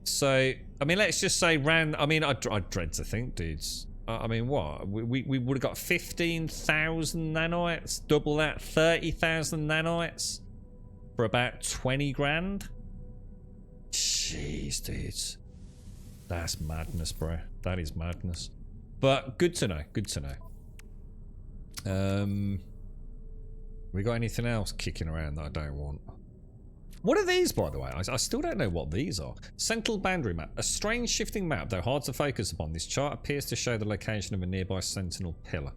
So, I mean, let's just say I mean, I dread to think, dudes. I mean, what? We would have got 15,000 nanites, double that, 30,000 nanites for about 20 grand. Jeez, dudes. That's madness, bro. That is madness. But good to know. Good to know. We got anything else kicking around that I don't want? What are these, by the way? I still don't know what these are. Sentinel boundary map. A strange shifting map, though hard to focus upon. This chart appears to show the location of a nearby sentinel pillar.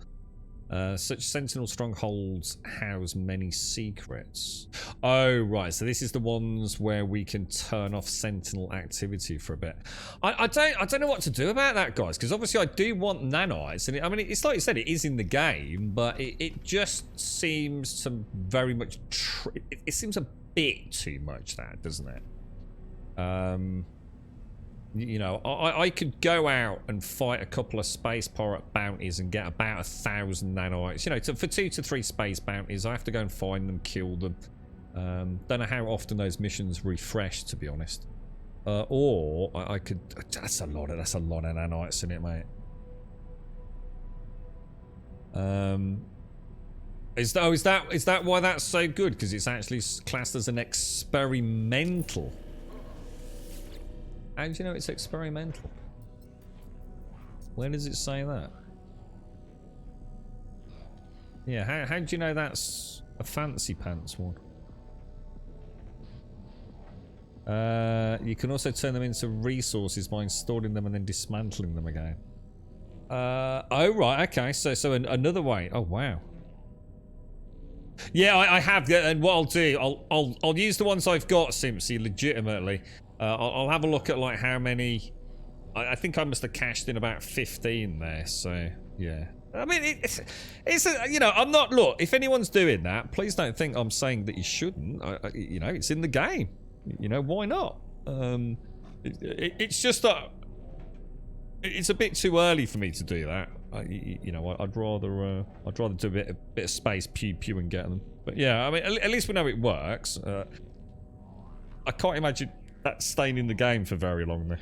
Such sentinel strongholds house many secrets. Oh, right. So this is the ones where we can turn off sentinel activity for a bit. I don't know what to do about that, guys, because obviously I do want nanites, and I mean, it's like you said, it is in the game, but it just seems to very much. It seems a bit too much, that, doesn't it? You know, I could go out and fight a couple of space pirate bounties and get about 1,000 nanites. You know, for 2 to 3 space bounties, I have to go and find them, kill them. Don't know how often those missions refresh, to be honest. Or I could. That's a lot of nanites in it, mate. Is that why that's so good? Because it's actually classed as an experimental. How do you know it's experimental? Where does it say that? Yeah, how do you know that's a fancy pants one? You can also turn them into resources by installing them and then dismantling them again. Oh right, okay. So another way. Oh wow. Yeah, I have. And what I'll do, I'll use the ones I've got, Simpsy, legitimately. I'll have a look at like how many. I think I must have cashed in about 15 there. So yeah, I mean it's you know, I'm not. Look, if anyone's doing that, please don't think I'm saying that you shouldn't. You know, it's in the game. You know, why not? It's just that it's a bit too early for me to do that. You know, I'd rather do a bit of space pew and get them. But yeah, I mean, at least we know it works. I can't imagine that staying in the game for very long there.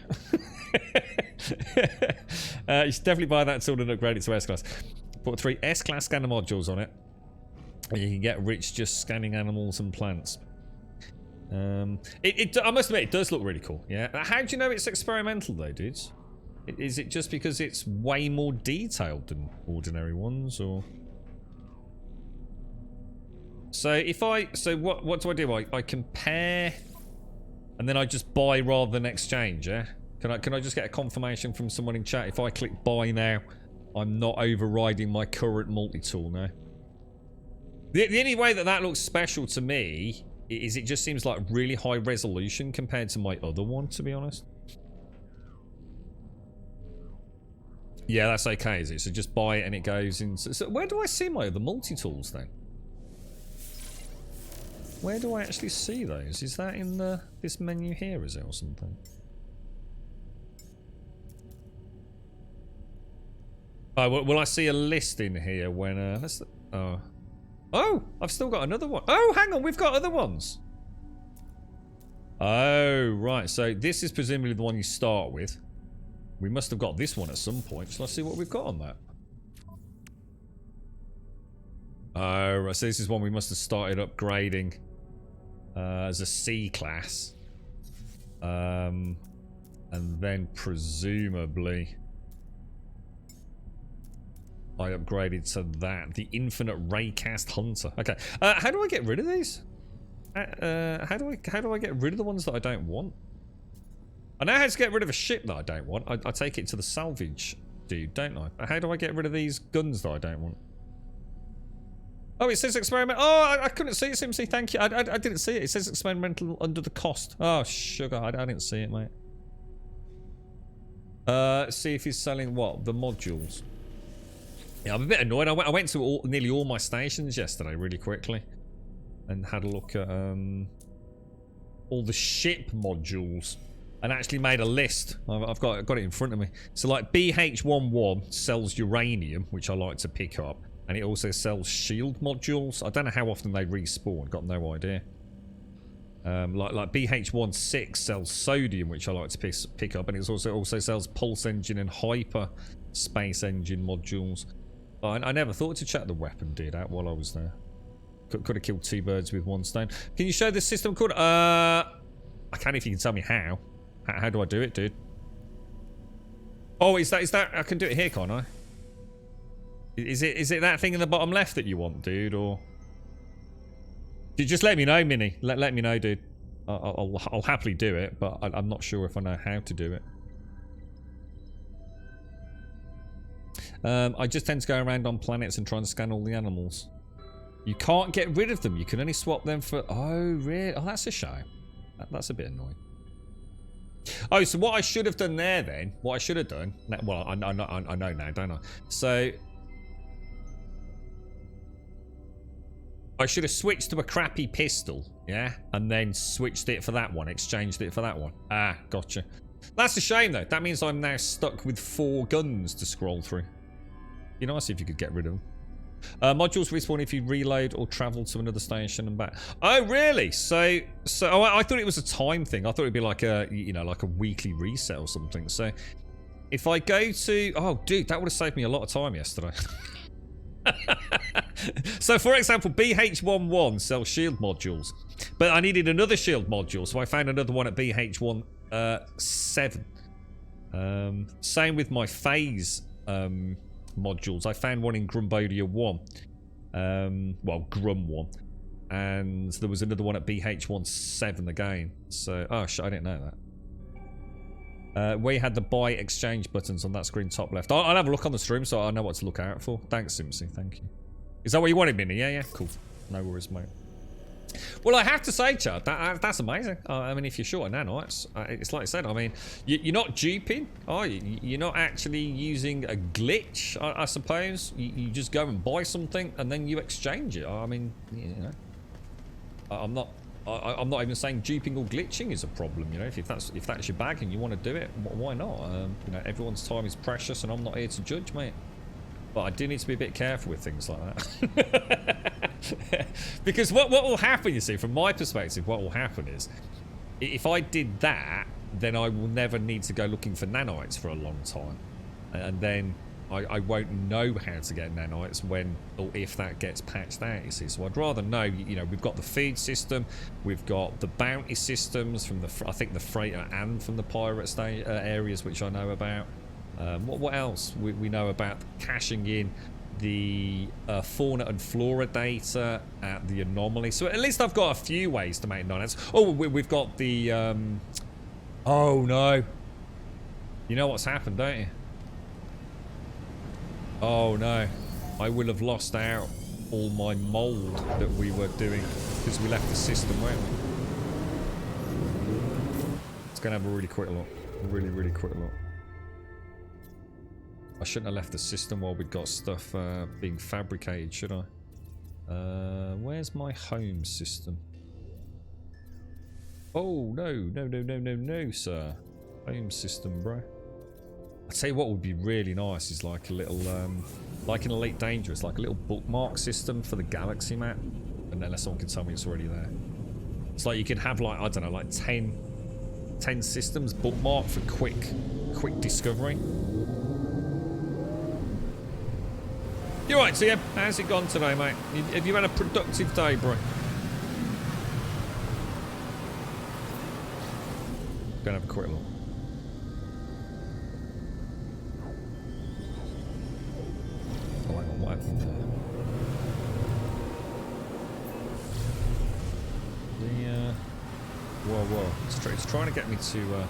You should definitely buy that tool and upgrade it to S-Class. Put 3 S-Class scanner modules on it. And you can get rich just scanning animals and plants. I must admit, it does look really cool. Yeah. How do you know it's experimental though, dudes? Is it just because it's way more detailed than ordinary ones, or? So if what do I do? I compare, and then I just buy rather than exchange, yeah? Can I just get a confirmation from someone in chat? If I click buy now, I'm not overriding my current multi-tool now. The only way that looks special to me is it just seems like really high resolution compared to my other one, to be honest. Yeah, that's okay, is it? So just buy it and it goes in. So where do I see my other multi-tools then? Where do I actually see those? Is that in this menu here, is it, or something? Oh, will I see a list in here when oh, I've still got another one. Oh, hang on, we've got other ones. Oh, right. So this is presumably the one you start with. We must have got this one at some point. Shall I see what we've got on that? Oh, right. So this is one we must have started upgrading as a C class. And then presumably I upgraded to that. The Infinite Raycast Hunter. Okay. How do I get rid of these? How do I get rid of the ones that I don't want? I know how to get rid of a ship that I don't want. I take it to the salvage dude, don't I? How do I get rid of these guns that I don't want? Oh, it says experiment. Oh, I couldn't see it, Simpsy. Thank you. I didn't see it. It says experimental under the cost. Oh, sugar. I didn't see it, mate. See if he's selling what? The modules. Yeah, I'm a bit annoyed. I went to nearly all my stations yesterday really quickly and had a look at all the ship modules and actually made a list. I've got it in front of me. So like BH11 sells uranium, which I like to pick up, and it also sells shield modules. I don't know how often they respawn. Got no idea. Like BH16 sells sodium, which I like to pick up, and it also sells pulse engine and hyper space engine modules. I never thought to check the weapon did out while I was there. Could have killed two birds with one stone. Can you show this system called? I can if you can tell me how. How do I do it, dude? Oh, is that? I can do it here, can't I? Is it that thing in the bottom left that you want, dude, or? You just let me know, Minnie. Let me know, dude. I'll happily do it, but I'm not sure if I know how to do it. I just tend to go around on planets and try and scan all the animals. You can't get rid of them. You can only swap them for... Oh, really? Oh, that's a shame. That's a bit annoying. Oh, so what I should have done there then... What I should have done... Well, I know now, don't I? So... I should have switched to a crappy pistol, yeah? And then switched it for that one. Exchanged it for that one. Ah, gotcha. That's a shame, though. That means I'm now stuck with 4 guns to scroll through. Be nice if you could get rid of them. Modules respawn if you reload or travel to another station and back. Oh, really? So I thought it was a time thing. I thought it'd be like a, like a weekly reset or something. So if I go to... Oh, dude, that would have saved me a lot of time yesterday. So, for example, BH11 sells shield modules. But I needed another shield module, so I found another one at BH17. Same with my phase modules. I found one in Grumbodia 1. Well, Grum 1. And there was another one at BH17 again. So, oh, shit, I didn't know that. Where you had the buy exchange buttons on that screen top left. I'll have a look on the stream so I know what to look out for. Thanks, Simpsy. Thank you. Is that what you wanted, Minnie? Yeah, cool. No worries, mate. Well, I have to say, Chad, that's amazing. I mean, if you're short on nanites, it's like I said, I mean, you're not duping, are you? You're not actually using a glitch, I suppose. You just go and buy something and then you exchange it. I mean, I'm not even saying duping or glitching is a problem, If that's your bag and you want to do it, why not? Everyone's time is precious and I'm not here to judge, mate. But I do need to be a bit careful with things like that. Because what will happen, you see, from my perspective, what will happen is, if I did that, then I will never need to go looking for nanites for a long time. And then I won't know how to get nanites when or if that gets patched out, you see. So I'd rather know, we've got the feed system, we've got the bounty systems from I think the freighter and from the pirate areas, which I know about. What else we know about caching in the fauna and flora data at the anomaly? So at least I've got a few ways to make knowledge. Oh, we've got the... oh no. You know what's happened, don't you? Oh no. I will have lost out all my mold that we were doing because we left the system, weren't we? It's going to have a really quick look. Really quick look. I shouldn't have left the system while we'd got stuff being fabricated, should I? Where's my home system? Oh, no, sir. Home system, bro. I'll tell you what would be really nice is like a little, like in Elite Dangerous, like a little bookmark system for the galaxy map. And unless someone can tell me it's already there. It's like you could have like, I don't know, like 10 systems bookmarked for quick discovery. You're right, TM. How's it gone today, mate? Have you had a productive day, bro? Gonna have a quick look. Oh, hang on, what happened there? Whoa. It's trying to get me to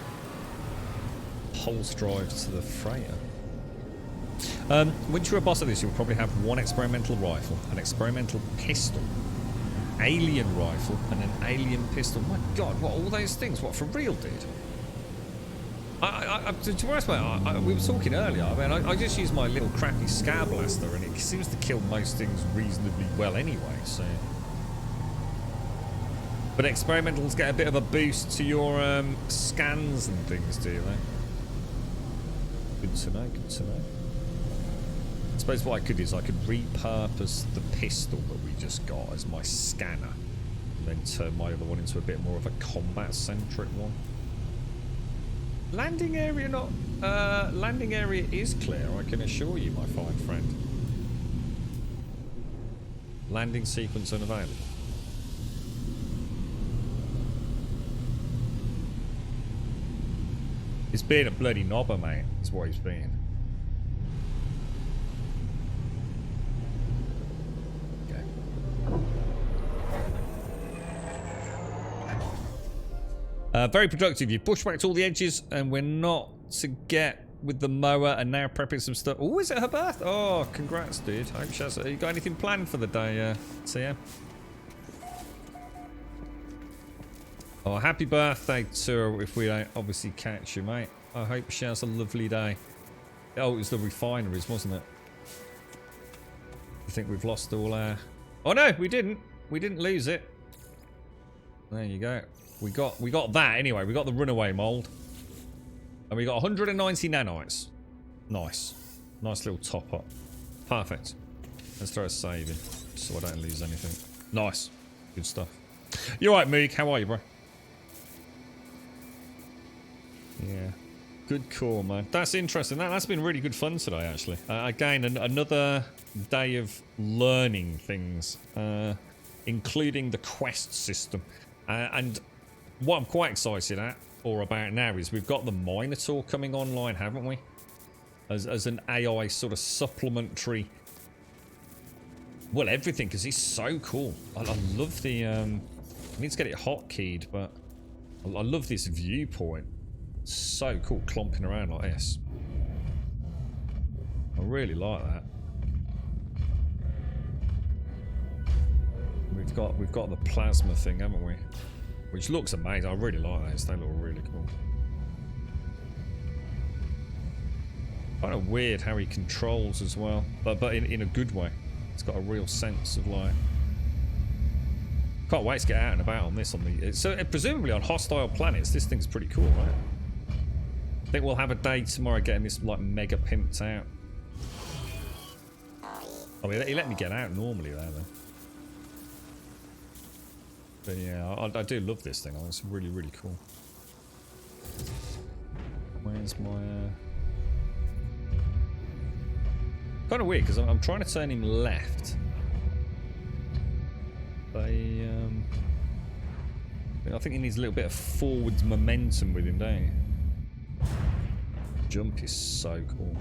pulse drive to the freighter. Once you're a boss of this, you'll probably have one experimental rifle, an experimental pistol, an alien rifle, and an alien pistol. My god, what, all those things? What, for real, dude? To be honest, mate, we were talking earlier. I mean, I just use my little crappy Scar Blaster, and it seems to kill most things reasonably well anyway, so... But experimentals get a bit of a boost to your scans and things, do they? Good to know, good to know. I suppose what I could do is I could repurpose the pistol that we just got as my scanner, and then turn my other one into a bit more of a combat-centric one. Landing area not... landing area is clear, I can assure you, my fine friend. Landing sequence unavailable. He's being a bloody knobber, mate. That's what he's being. Okay. Very productive. You've bushwhacked all the edges, and we're not to get with the mower, and now prepping some stuff. Oh, is it her birth? Oh, congrats, dude. Hope she has. You got anything planned for the day, TM? Oh, happy birthday to her if we don't obviously catch you, mate. I hope she has a lovely day. Oh, it was the refineries, wasn't it? I think we've lost all our... Oh no, we didn't. We didn't lose it. There you go. We got that anyway. We got the runaway mold. And we got 190 nanites. Nice. Nice little top up. Perfect. Let's throw a save in so I don't lose anything. Nice. Good stuff. You alright, Moog? How are you, bro? Yeah, good call, man. That's interesting. That's been really good fun today, actually. Again, another day of learning things, including the quest system. And what I'm quite excited about now is we've got the Minotaur coming online, haven't we? As an AI sort of supplementary. Well, everything, because he's so cool. I love the... I need to get it hotkeyed, but I love this viewpoint. So cool, clomping around like this. I really like that. We've got the plasma thing, haven't we? Which looks amazing. I really like those. They look really cool. Kind of weird how he controls as well, but in a good way. It's got a real sense of like. Can't wait to get out and about on this. So presumably on hostile planets, this thing's pretty cool, right? I think we'll have a day tomorrow getting this like mega pimped out. I mean, he let me get out normally there though. But yeah, I do love this thing. It's really, really cool. Where's my... Kind of weird because I'm trying to turn him left. I think he needs a little bit of forward momentum with him, don't you? jump is so cool.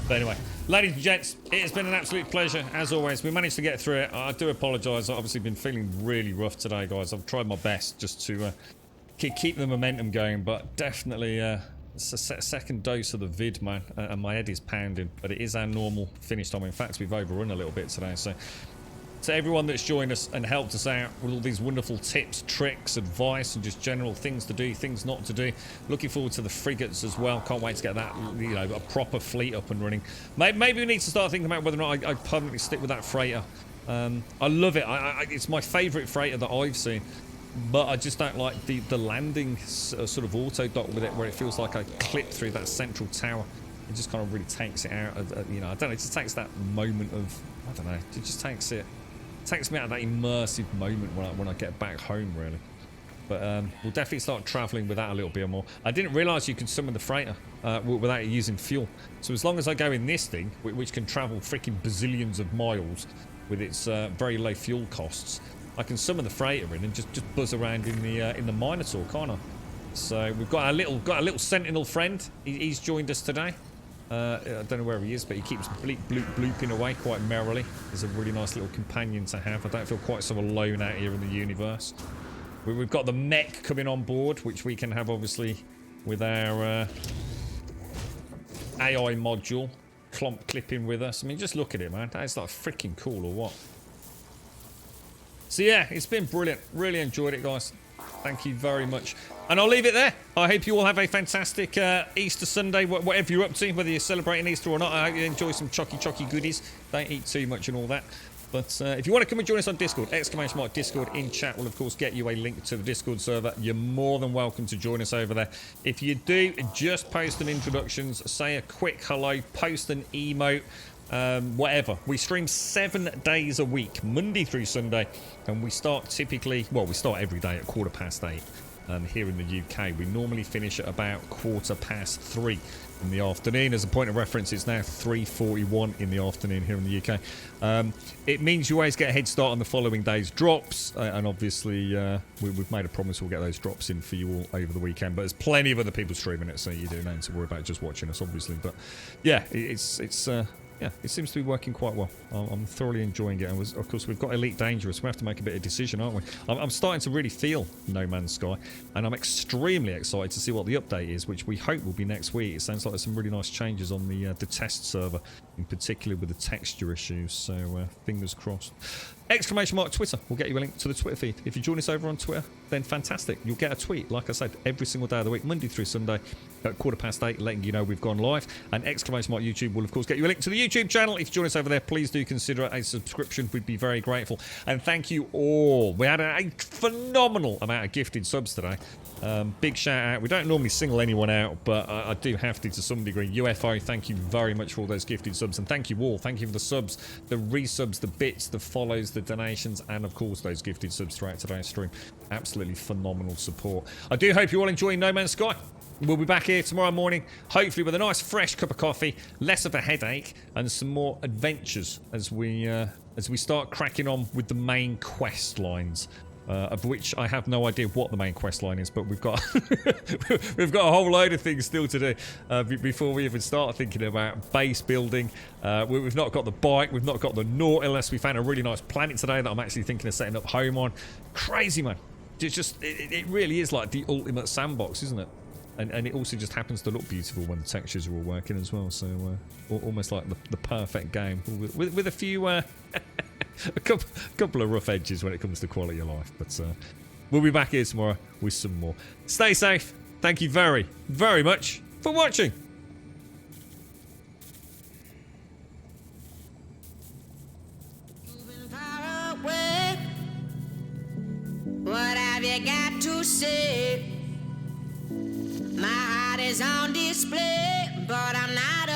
But anyway, ladies and gents, it has been an absolute pleasure, as always. We managed to get through it. I do apologise. I've obviously been feeling really rough today, guys. I've tried my best just to keep the momentum going, but definitely it's a second dose of the vid, man, and my head is pounding. But it is our normal finish time. In fact, we've overrun a little bit today, so... To everyone that's joined us and helped us out with all these wonderful tips, tricks, advice, and just general things to do, things not to do. Looking forward to the frigates as well. Can't wait to get that, you know, a proper fleet up and running. Maybe we need to start thinking about whether or not I permanently stick with that freighter. I love it. It's my favourite freighter that I've seen. But I just don't like the landing sort of auto dock with it, where it feels like I clip through that central tower. It just kind of really takes it out of, you know, I don't know, it just takes that moment of, I don't know, it just takes me out of that immersive moment when I get back home, really. But we'll definitely start travelling with that a little bit more. I didn't realise you could summon the freighter without using fuel. So as long as I go in this thing, which can travel freaking bazillions of miles with its very low fuel costs, I can summon the freighter in and just buzz around in the Minotaur, can't I? So we've got a little Sentinel friend. He's joined us today. I don't know where he is, but he keeps blooping away quite merrily. He's a really nice little companion to have. I don't feel quite so alone out here in the universe. We've got the mech coming on board, which we can have, obviously, with our AI module clipping with us. I mean, just look at it, man. That's like freaking cool, or what? So yeah, it's been brilliant. Really enjoyed it, guys. Thank you very much. And I'll leave it there. I hope you all have a fantastic Easter Sunday, whatever you're up to, whether you're celebrating Easter or not. I hope you enjoy some chocky goodies. Don't eat too much and all that. But if you want to come and join us on Discord, ! Discord in chat will, of course, get you a link to the Discord server. You're more than welcome to join us over there. If you do, just post an introductions, say a quick hello, post an emote, whatever. We stream 7 days a week, Monday through Sunday, and we start typically, well, we start every day at 8:15 here in the UK. We normally finish at about 3:15 in the afternoon. As a point of reference, it's now 3:41 in the afternoon here in the UK. It means you always get a head start on the following day's drops, and obviously we've made a promise we'll get those drops in for you all over the weekend. But there's plenty of other people streaming it, so you don't need to worry about just watching us, obviously. But yeah, yeah, it seems to be working quite well. I'm thoroughly enjoying it. And of course, we've got Elite Dangerous. We have to make a bit of decision, aren't we? I'm starting to really feel No Man's Sky, and I'm extremely excited to see what the update is, which we hope will be next week. It sounds like there's some really nice changes on the test server, in particular with the texture issues. So fingers crossed. Twitter will get you a link to the Twitter feed. If you join us over on Twitter, then fantastic. You'll get a tweet, like I said, every single day of the week, Monday through Sunday, at 8:15, letting you know we've gone live. And YouTube will, of course, get you a link to the YouTube channel. If you join us over there, please do consider a subscription. We'd be very grateful. And thank you all. We had a phenomenal amount of gifted subs today. Big shout out. We don't normally single anyone out, but I do have to some degree. UFO, thank you very much for all those gifted subs, and thank you all. Thank you for the subs, the resubs, the bits, the follows, the donations, and of course those gifted subs throughout today's stream. Absolutely phenomenal support. I do hope you all enjoy No Man's Sky. We'll be back here tomorrow morning, hopefully with a nice fresh cup of coffee, less of a headache, and some more adventures as we start cracking on with the main quest lines. Of which I have no idea what the main quest line is, but we've got we've got a whole load of things still to do before we even start thinking about base building. We've not got the bike, we've not got the Nautilus. We found a really nice planet today that I'm actually thinking of setting up home on. Crazy, man. It really is like the ultimate sandbox, isn't it? And it also just happens to look beautiful when the textures are all working as well. So almost like the perfect game with a few a couple of rough edges when it comes to quality of life. But we'll be back here tomorrow with some more. Stay safe. Thank you very, very much for watching. What have you got to say? My heart is on display, but I'm not